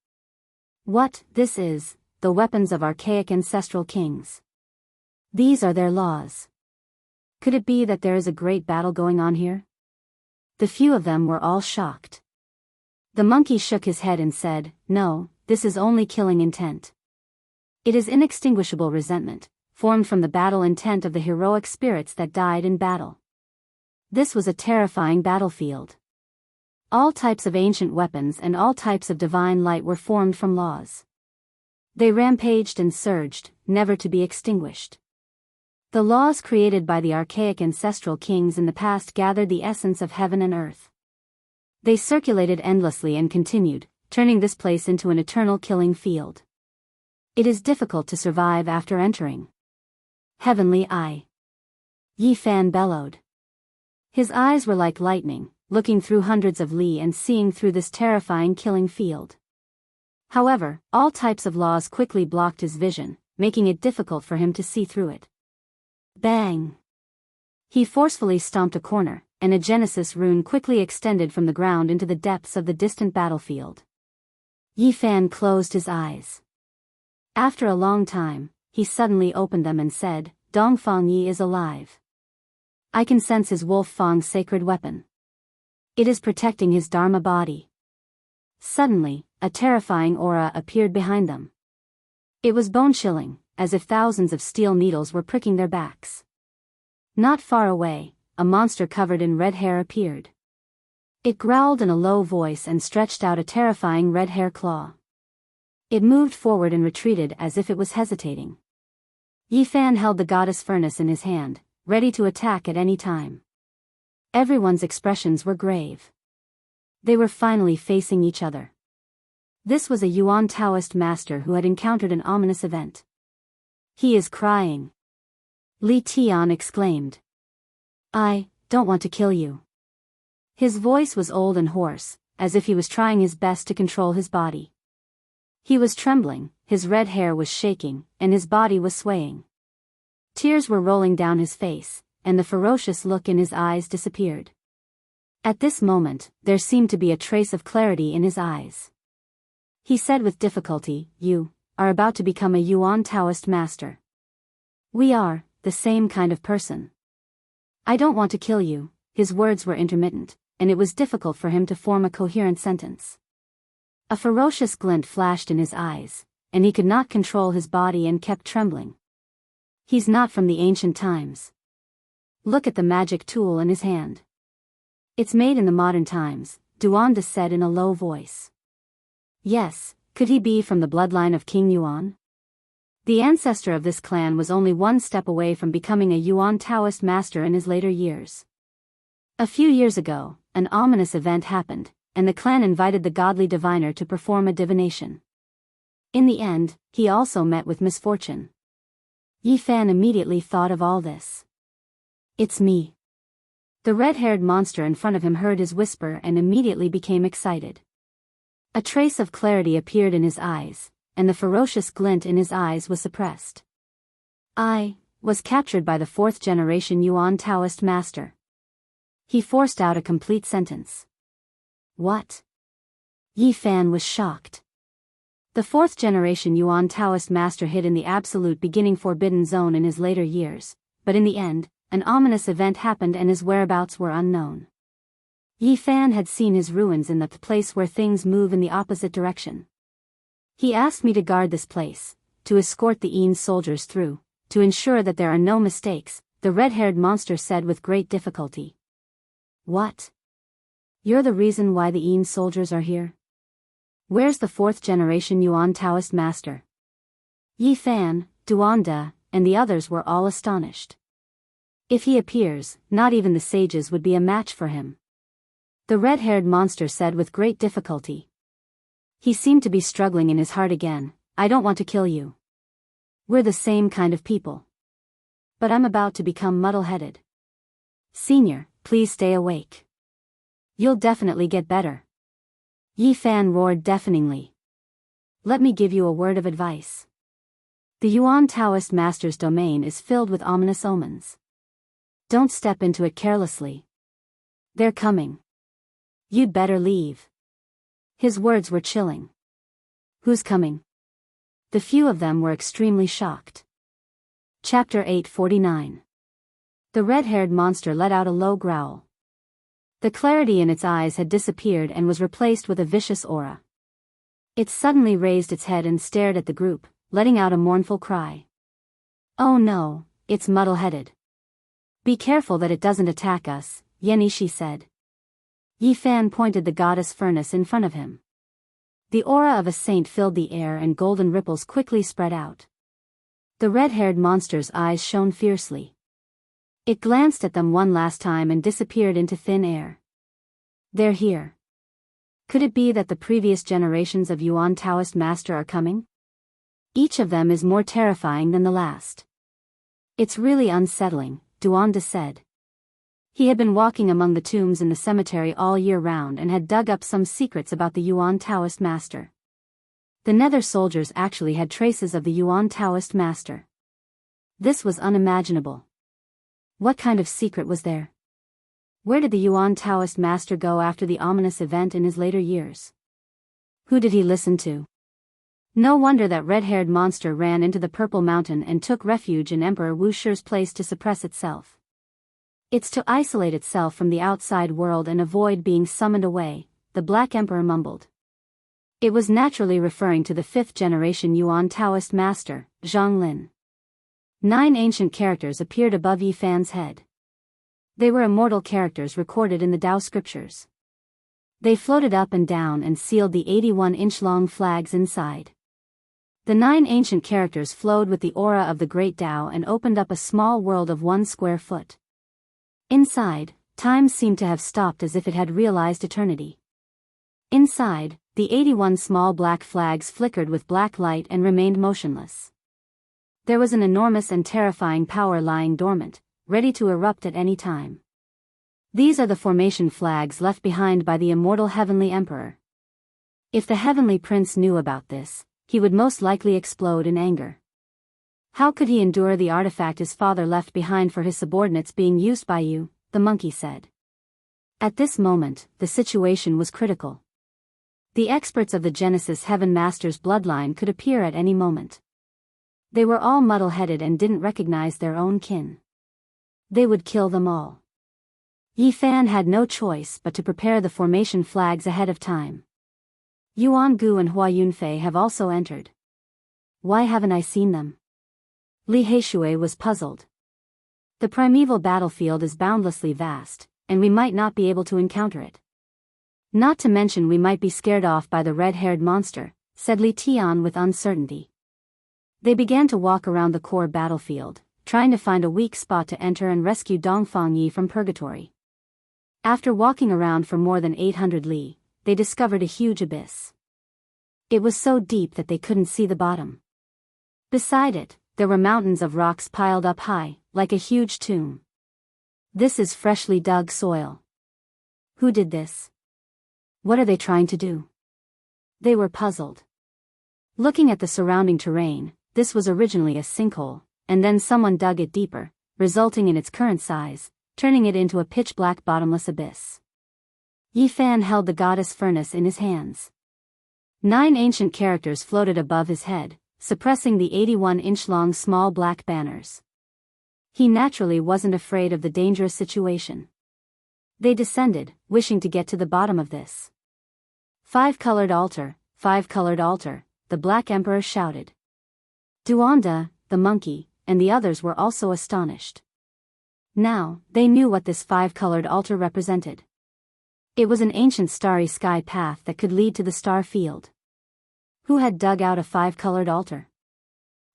What, this is, the weapons of archaic ancestral kings. These are their laws. Could it be that there is a great battle going on here? The few of them were all shocked. The monkey shook his head and said, no, this is only killing intent. It is inextinguishable resentment, formed from the battle intent of the heroic spirits that died in battle. This was a terrifying battlefield. All types of ancient weapons and all types of divine light were formed from laws. They rampaged and surged, never to be extinguished. The laws created by the archaic ancestral kings in the past gathered the essence of heaven and earth. They circulated endlessly and continued, turning this place into an eternal killing field. It is difficult to survive after entering. Heavenly Eye. Yi Fan bellowed. His eyes were like lightning, looking through hundreds of li and seeing through this terrifying killing field. However, all types of laws quickly blocked his vision, making it difficult for him to see through it. Bang! He forcefully stomped a corner, and a Genesis rune quickly extended from the ground into the depths of the distant battlefield. Yi Fan closed his eyes. After a long time, he suddenly opened them and said, Dongfang Yi is alive. I can sense his Wolf Fang's sacred weapon. It is protecting his Dharma body. Suddenly, a terrifying aura appeared behind them. It was bone-chilling, as if thousands of steel needles were pricking their backs. Not far away, a monster covered in red hair appeared. It growled in a low voice and stretched out a terrifying red hair claw. It moved forward and retreated as if it was hesitating. Yi Fan held the goddess furnace in his hand, ready to attack at any time. Everyone's expressions were grave. They were finally facing each other. This was a Yuan Taoist master who had encountered an ominous event. He is crying. Li Tian exclaimed. I don't want to kill you. His voice was old and hoarse, as if he was trying his best to control his body. He was trembling, his red hair was shaking, and his body was swaying. Tears were rolling down his face, and the ferocious look in his eyes disappeared. At this moment, there seemed to be a trace of clarity in his eyes. He said with difficulty, You are about to become a Yuan Taoist master. We are the same kind of person. I don't want to kill you. His words were intermittent, and it was difficult for him to form a coherent sentence. A ferocious glint flashed in his eyes, and he could not control his body and kept trembling. He's not from the ancient times. Look at the magic tool in his hand. It's made in the modern times, Duanda said in a low voice. Yes, could he be from the bloodline of King Yuan? The ancestor of this clan was only one step away from becoming a Yuan Taoist master in his later years. A few years ago, an ominous event happened, and the clan invited the godly diviner to perform a divination. In the end, he also met with misfortune. Yi Fan immediately thought of all this. It's me. The red-haired monster in front of him heard his whisper and immediately became excited. A trace of clarity appeared in his eyes, and the ferocious glint in his eyes was suppressed. I was captured by the fourth-generation Yuan Taoist master. He forced out a complete sentence. What? Yi Fan was shocked. The fourth-generation Yuan Taoist master hid in the absolute beginning forbidden zone in his later years, but in the end, an ominous event happened and his whereabouts were unknown. Yi Fan had seen his ruins in the place where things move in the opposite direction. He asked me to guard this place, to escort the Yin soldiers through, to ensure that there are no mistakes, the red-haired monster said with great difficulty. What? You're the reason why the Yin soldiers are here? Where's the 4th generation Yuan Taoist master? Yi Fan, Duanda, and the others were all astonished. If he appears, not even the sages would be a match for him. The red-haired monster said with great difficulty. He seemed to be struggling in his heart again. I don't want to kill you. We're the same kind of people. But I'm about to become muddle-headed. Senior, please stay awake. You'll definitely get better. Yi Fan roared deafeningly. Let me give you a word of advice. The Yuan Taoist master's domain is filled with ominous omens. Don't step into it carelessly. They're coming. You'd better leave. His words were chilling. Who's coming? The few of them were extremely shocked. Chapter 849. The red-haired monster let out a low growl. The clarity in its eyes had disappeared and was replaced with a vicious aura. It suddenly raised its head and stared at the group, letting out a mournful cry. Oh no, it's muddle-headed. Be careful that it doesn't attack us, Yenishi said. Yi Fan pointed the goddess furnace in front of him. The aura of a saint filled the air and golden ripples quickly spread out. The red-haired monster's eyes shone fiercely. It glanced at them one last time and disappeared into thin air. They're here. Could it be that the previous generations of Yuan Taoist master are coming? Each of them is more terrifying than the last. It's really unsettling, Duanda said. He had been walking among the tombs in the cemetery all year round and had dug up some secrets about the Yuan Taoist master. The Nether soldiers actually had traces of the Yuan Taoist master. This was unimaginable. What kind of secret was there? Where did the Yuan Taoist master go after the ominous event in his later years? Who did he listen to? No wonder that red-haired monster ran into the Purple Mountain and took refuge in Emperor Wushu's place to suppress itself. It's to isolate itself from the outside world and avoid being summoned away, the Black Emperor mumbled. It was naturally referring to the 5th generation Yuan Taoist master, Zhang Lin. 9 ancient characters appeared above Yi Fan's head. They were immortal characters recorded in the Tao scriptures. They floated up and down and sealed the 81-inch-long flags inside. The 9 ancient characters flowed with the aura of the great Tao and opened up a small world of 1 square foot. Inside, time seemed to have stopped as if it had realized eternity. Inside, the 81 small black flags flickered with black light and remained motionless. There was an enormous and terrifying power lying dormant, ready to erupt at any time. These are the formation flags left behind by the immortal Heavenly Emperor. If the Heavenly Prince knew about this, he would most likely explode in anger. How could he endure the artifact his father left behind for his subordinates being used by you, the monkey said. At this moment, the situation was critical. The experts of the Genesis Heaven Master's bloodline could appear at any moment. They were all muddle-headed and didn't recognize their own kin. They would kill them all. Yi Fan had no choice but to prepare the formation flags ahead of time. Yuan Gu and Hua Yunfei have also entered. Why haven't I seen them? Li Heishui was puzzled. The primeval battlefield is boundlessly vast, and we might not be able to encounter it. Not to mention we might be scared off by the red-haired monster, said Li Tian with uncertainty. They began to walk around the core battlefield, trying to find a weak spot to enter and rescue Dongfang Yi from purgatory. After walking around for more than 800 li, they discovered a huge abyss. It was so deep that they couldn't see the bottom. Beside it, there were mountains of rocks piled up high, like a huge tomb. This is freshly dug soil. Who did this? What are they trying to do? They were puzzled. Looking at the surrounding terrain, this was originally a sinkhole, and then someone dug it deeper, resulting in its current size, turning it into a pitch-black bottomless abyss. Yi Fan held the goddess furnace in his hands. 9 ancient characters floated above his head, suppressing the 81-inch-long small black banners. He naturally wasn't afraid of the dangerous situation. They descended, wishing to get to the bottom of this. 5-colored altar, 5-colored altar, the Black Emperor shouted. Duanda, the monkey, and the others were also astonished. Now, they knew what this 5-colored altar represented. It was an ancient starry sky path that could lead to the star field. Who had dug out a 5-colored altar?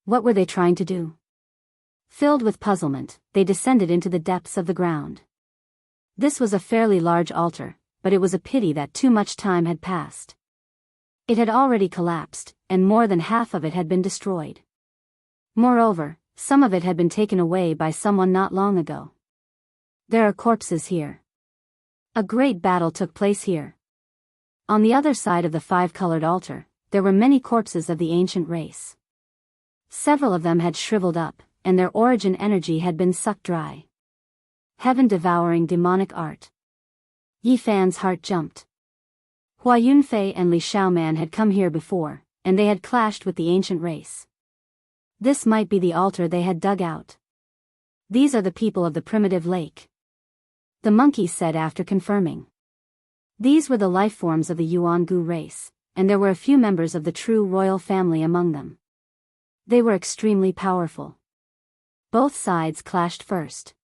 What were they trying to do? Filled with puzzlement, they descended into the depths of the ground. This was a fairly large altar, but it was a pity that too much time had passed. It had already collapsed, and more than half of it had been destroyed. Moreover, some of it had been taken away by someone not long ago. There are corpses here. A great battle took place here. On the other side of the 5-colored altar, there were many corpses of the ancient race. Several of them had shriveled up, and their origin energy had been sucked dry. Heaven-devouring demonic art. Yi Fan's heart jumped. Hua Yunfei and Li Xiaoman had come here before, and they had clashed with the ancient race. This might be the altar they had dug out. These are the people of the primitive lake. The monkey said after confirming. These were the life forms of the Yuangu race, and there were a few members of the true royal family among them. They were extremely powerful. Both sides clashed first.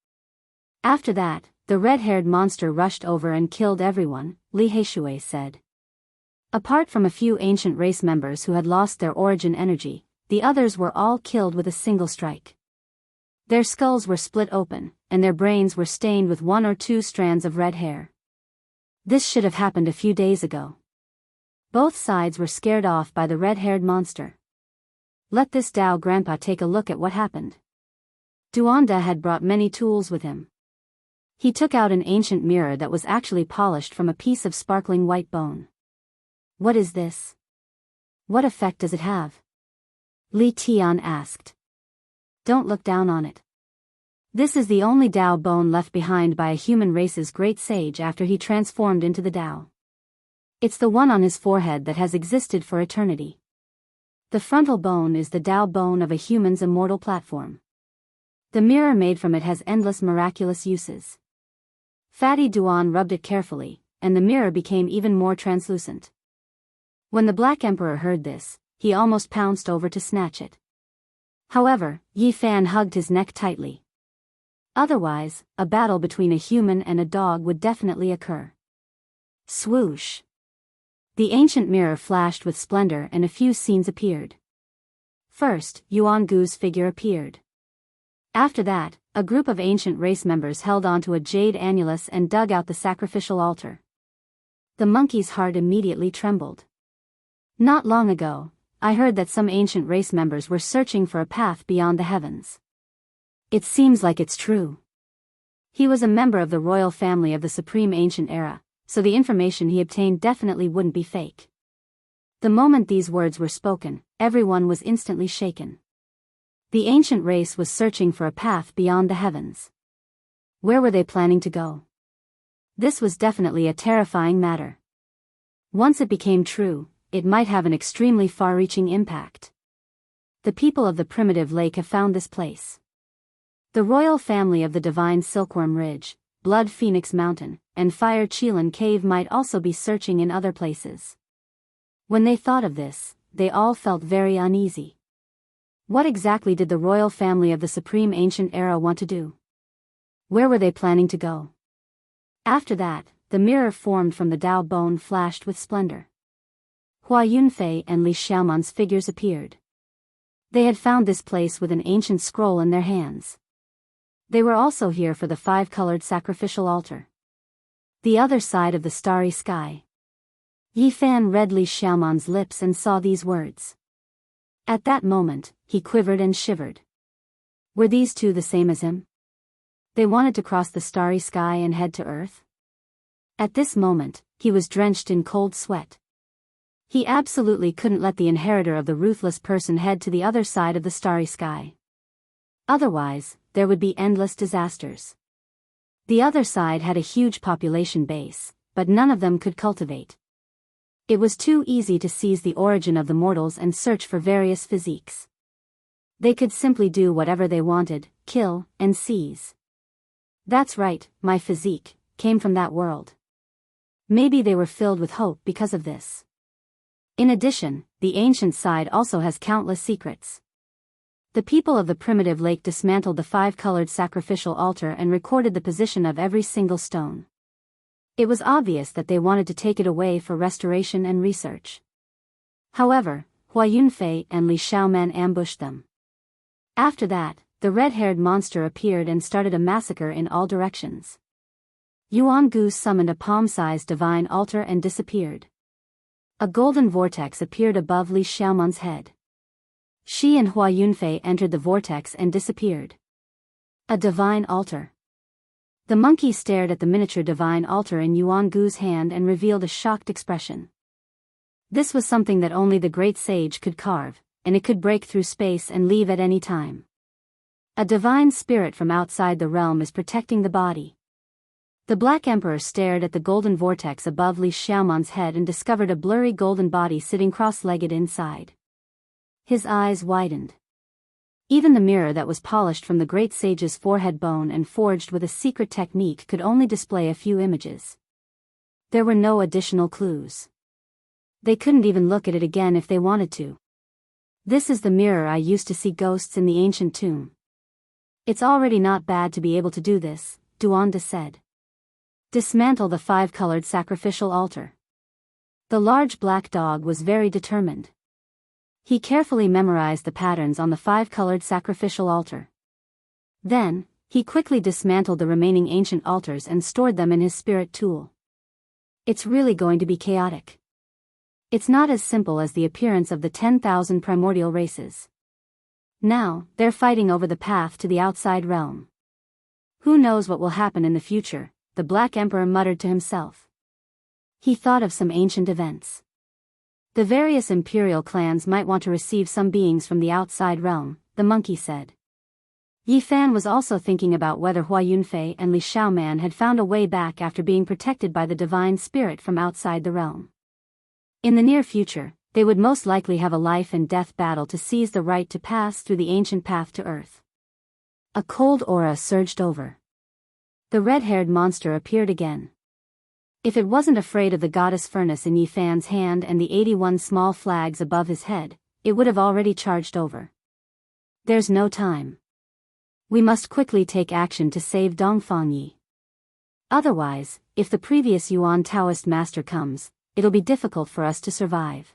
After that, the red-haired monster rushed over and killed everyone, Li Heishui said. Apart from a few ancient race members who had lost their origin energy, the others were all killed with a single strike. Their skulls were split open, and their brains were stained with 1 or 2 strands of red hair. This should have happened a few days ago. Both sides were scared off by the red-haired monster. Let this Dao grandpa take a look at what happened. Duanda had brought many tools with him. He took out an ancient mirror that was actually polished from a piece of sparkling white bone. What is this? What effect does it have? Li Tian asked. Don't look down on it. This is the only Dao bone left behind by a human race's great sage after he transformed into the Dao. It's the one on his forehead that has existed for eternity. The frontal bone is the Dao bone of a human's immortal platform. The mirror made from it has endless miraculous uses. Fatty Duan rubbed it carefully, and the mirror became even more translucent. When the Black Emperor heard this, he almost pounced over to snatch it. However, Yi Fan hugged his neck tightly. Otherwise, a battle between a human and a dog would definitely occur. Swoosh! The ancient mirror flashed with splendor and a few scenes appeared. First, Yuan Gu's figure appeared. After that, a group of ancient race members held onto a jade annulus and dug out the sacrificial altar. The monkey's heart immediately trembled. Not long ago, I heard that some ancient race members were searching for a path beyond the heavens. It seems like it's true. He was a member of the royal family of the Supreme Ancient Era, so the information he obtained definitely wouldn't be fake. The moment these words were spoken, everyone was instantly shaken. The ancient race was searching for a path beyond the heavens. Where were they planning to go? This was definitely a terrifying matter. Once it became true, it might have an extremely far-reaching impact. The people of the primitive lake have found this place. The royal family of the divine Silkworm Ridge, Blood Phoenix Mountain, and Fire Qilin Cave might also be searching in other places. When they thought of this, they all felt very uneasy. What exactly did the royal family of the Supreme Ancient Era want to do? Where were they planning to go? After that, the mirror formed from the Dao bone flashed with splendor. Hua Yunfei and Li Xiaoman's figures appeared. They had found this place with an ancient scroll in their hands. They were also here for the 5-colored sacrificial altar. The other side of the starry sky. Yi Fan read Li Xiaoman's lips and saw these words. At that moment, he quivered and shivered. Were these two the same as him? They wanted to cross the starry sky and head to Earth? At this moment, he was drenched in cold sweat. He absolutely couldn't let the inheritor of the ruthless person head to the other side of the starry sky. Otherwise, there would be endless disasters. The other side had a huge population base, but none of them could cultivate. It was too easy to seize the origin of the mortals and search for various physiques. They could simply do whatever they wanted, kill, and seize. That's right, my physique came from that world. Maybe they were filled with hope because of this. In addition, the ancient side also has countless secrets. The people of the primitive lake dismantled the 5-colored sacrificial altar and recorded the position of every single stone. It was obvious that they wanted to take it away for restoration and research. However, Hua Yunfei and Li Xiaoman ambushed them. After that, the red-haired monster appeared and started a massacre in all directions. Yuan Gu summoned a palm-sized divine altar and disappeared. A golden vortex appeared above Li Xiaoman's head. She and Hua Yunfei entered the vortex and disappeared. A divine altar. The monkey stared at the miniature divine altar in Yuan Gu's hand and revealed a shocked expression. This was something that only the great sage could carve, and it could break through space and leave at any time. A divine spirit from outside the realm is protecting the body. The Black Emperor stared at the golden vortex above Li Xiaoman's head and discovered a blurry golden body sitting cross-legged inside. His eyes widened. Even the mirror that was polished from the great sage's forehead bone and forged with a secret technique could only display a few images. There were no additional clues. They couldn't even look at it again if they wanted to. This is the mirror I used to see ghosts in the ancient tomb. It's already not bad to be able to do this, Duanda said. Dismantle the 5-colored sacrificial altar. The large black dog was very determined. He carefully memorized the patterns on the 5-colored sacrificial altar. Then, he quickly dismantled the remaining ancient altars and stored them in his spirit tool. It's really going to be chaotic. It's not as simple as the appearance of the 10,000 primordial races. Now, they're fighting over the path to the outside realm. Who knows what will happen in the future, the Black Emperor muttered to himself. He thought of some ancient events. The various imperial clans might want to receive some beings from the outside realm, the monkey said. Yi Fan was also thinking about whether Hua Yunfei and Li Xiaoman had found a way back after being protected by the divine spirit from outside the realm. In the near future, they would most likely have a life and death battle to seize the right to pass through the ancient path to Earth. A cold aura surged over. The red-haired monster appeared again. If it wasn't afraid of the goddess furnace in Yi Fan's hand and the 81 small flags above his head, it would have already charged over. There's no time. We must quickly take action to save Dongfang Yi. Otherwise, if the previous Yuan Taoist master comes, it'll be difficult for us to survive.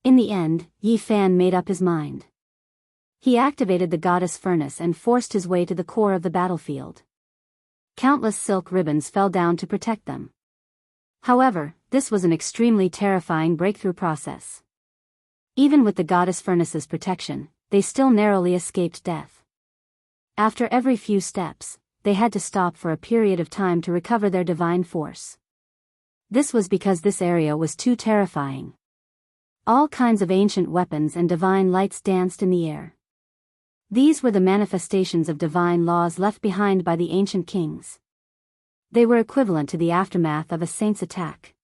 In the end, Yi Fan made up his mind. He activated the goddess furnace and forced his way to the core of the battlefield. Countless silk ribbons fell down to protect them. However, this was an extremely terrifying breakthrough process. Even with the goddess furnace's protection, they still narrowly escaped death. After every few steps, they had to stop for a period of time to recover their divine force. This was because this area was too terrifying. All kinds of ancient weapons and divine lights danced in the air. These were the manifestations of divine laws left behind by the ancient kings. They were equivalent to the aftermath of a saint's attack.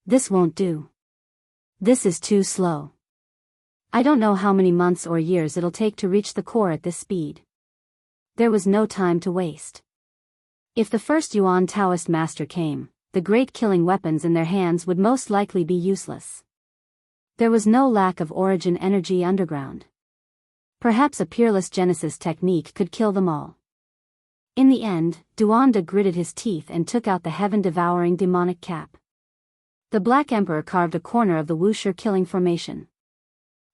This won't do. This is too slow. I don't know how many months or years it'll take to reach the core at this speed. There was no time to waste. If the first Yuan Taoist master came, the great killing weapons in their hands would most likely be useless. There was no lack of origin energy underground. Perhaps a peerless Genesis technique could kill them all. In the end, Duanda gritted his teeth and took out the heaven-devouring demonic cap. The Black Emperor carved a corner of the Wuxia killing formation.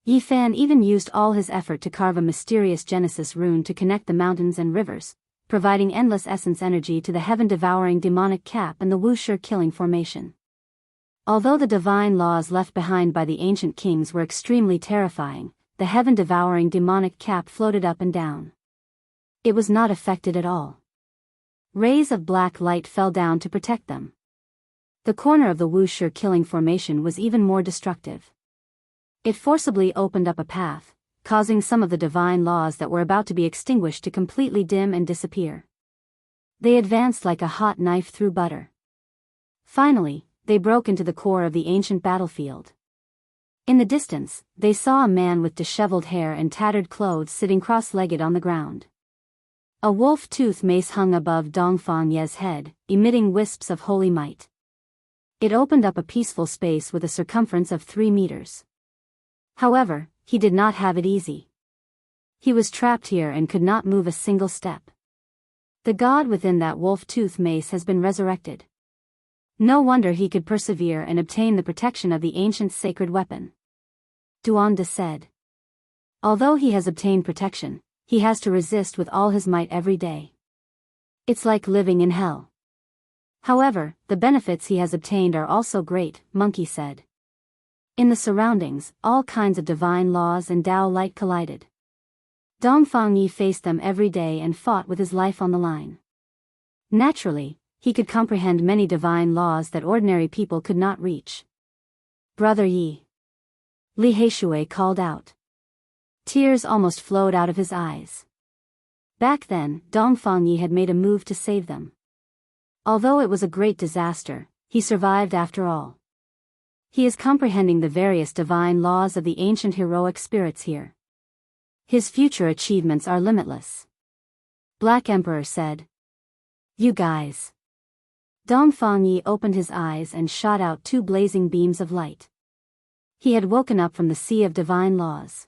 Yi Fan even used all his effort to carve a mysterious Genesis rune to connect the mountains and rivers, providing endless essence energy to the heaven-devouring demonic cap and the Wuxia killing formation. Although the divine laws left behind by the ancient kings were extremely terrifying, the heaven-devouring demonic cap floated up and down. It was not affected at all. Rays of black light fell down to protect them. The corner of the Wuxia killing formation was even more destructive. It forcibly opened up a path, causing some of the divine laws that were about to be extinguished to completely dim and disappear. They advanced like a hot knife through butter. Finally, they broke into the core of the ancient battlefield. In the distance, they saw a man with disheveled hair and tattered clothes sitting cross-legged on the ground. A wolf-tooth mace hung above Dongfang Ye's head, emitting wisps of holy might. It opened up a peaceful space with a circumference of 3 meters. However, he did not have it easy. He was trapped here and could not move a single step. The god within that wolf-tooth mace has been resurrected. No wonder he could persevere and obtain the protection of the ancient sacred weapon. Duanda said. Although he has obtained protection, he has to resist with all his might every day. It's like living in hell. However, the benefits he has obtained are also great, Monkey said. In the surroundings, all kinds of divine laws and Tao light collided. Dongfang Yi faced them every day and fought with his life on the line. Naturally, he could comprehend many divine laws that ordinary people could not reach. Brother Yi. Li Heishui called out. Tears almost flowed out of his eyes. Back then, Dongfang Yi had made a move to save them. Although it was a great disaster, he survived after all. He is comprehending the various divine laws of the ancient heroic spirits here. His future achievements are limitless. Black Emperor said. You guys. Dongfang Yi opened his eyes and shot out two blazing beams of light. He had woken up from the sea of divine laws.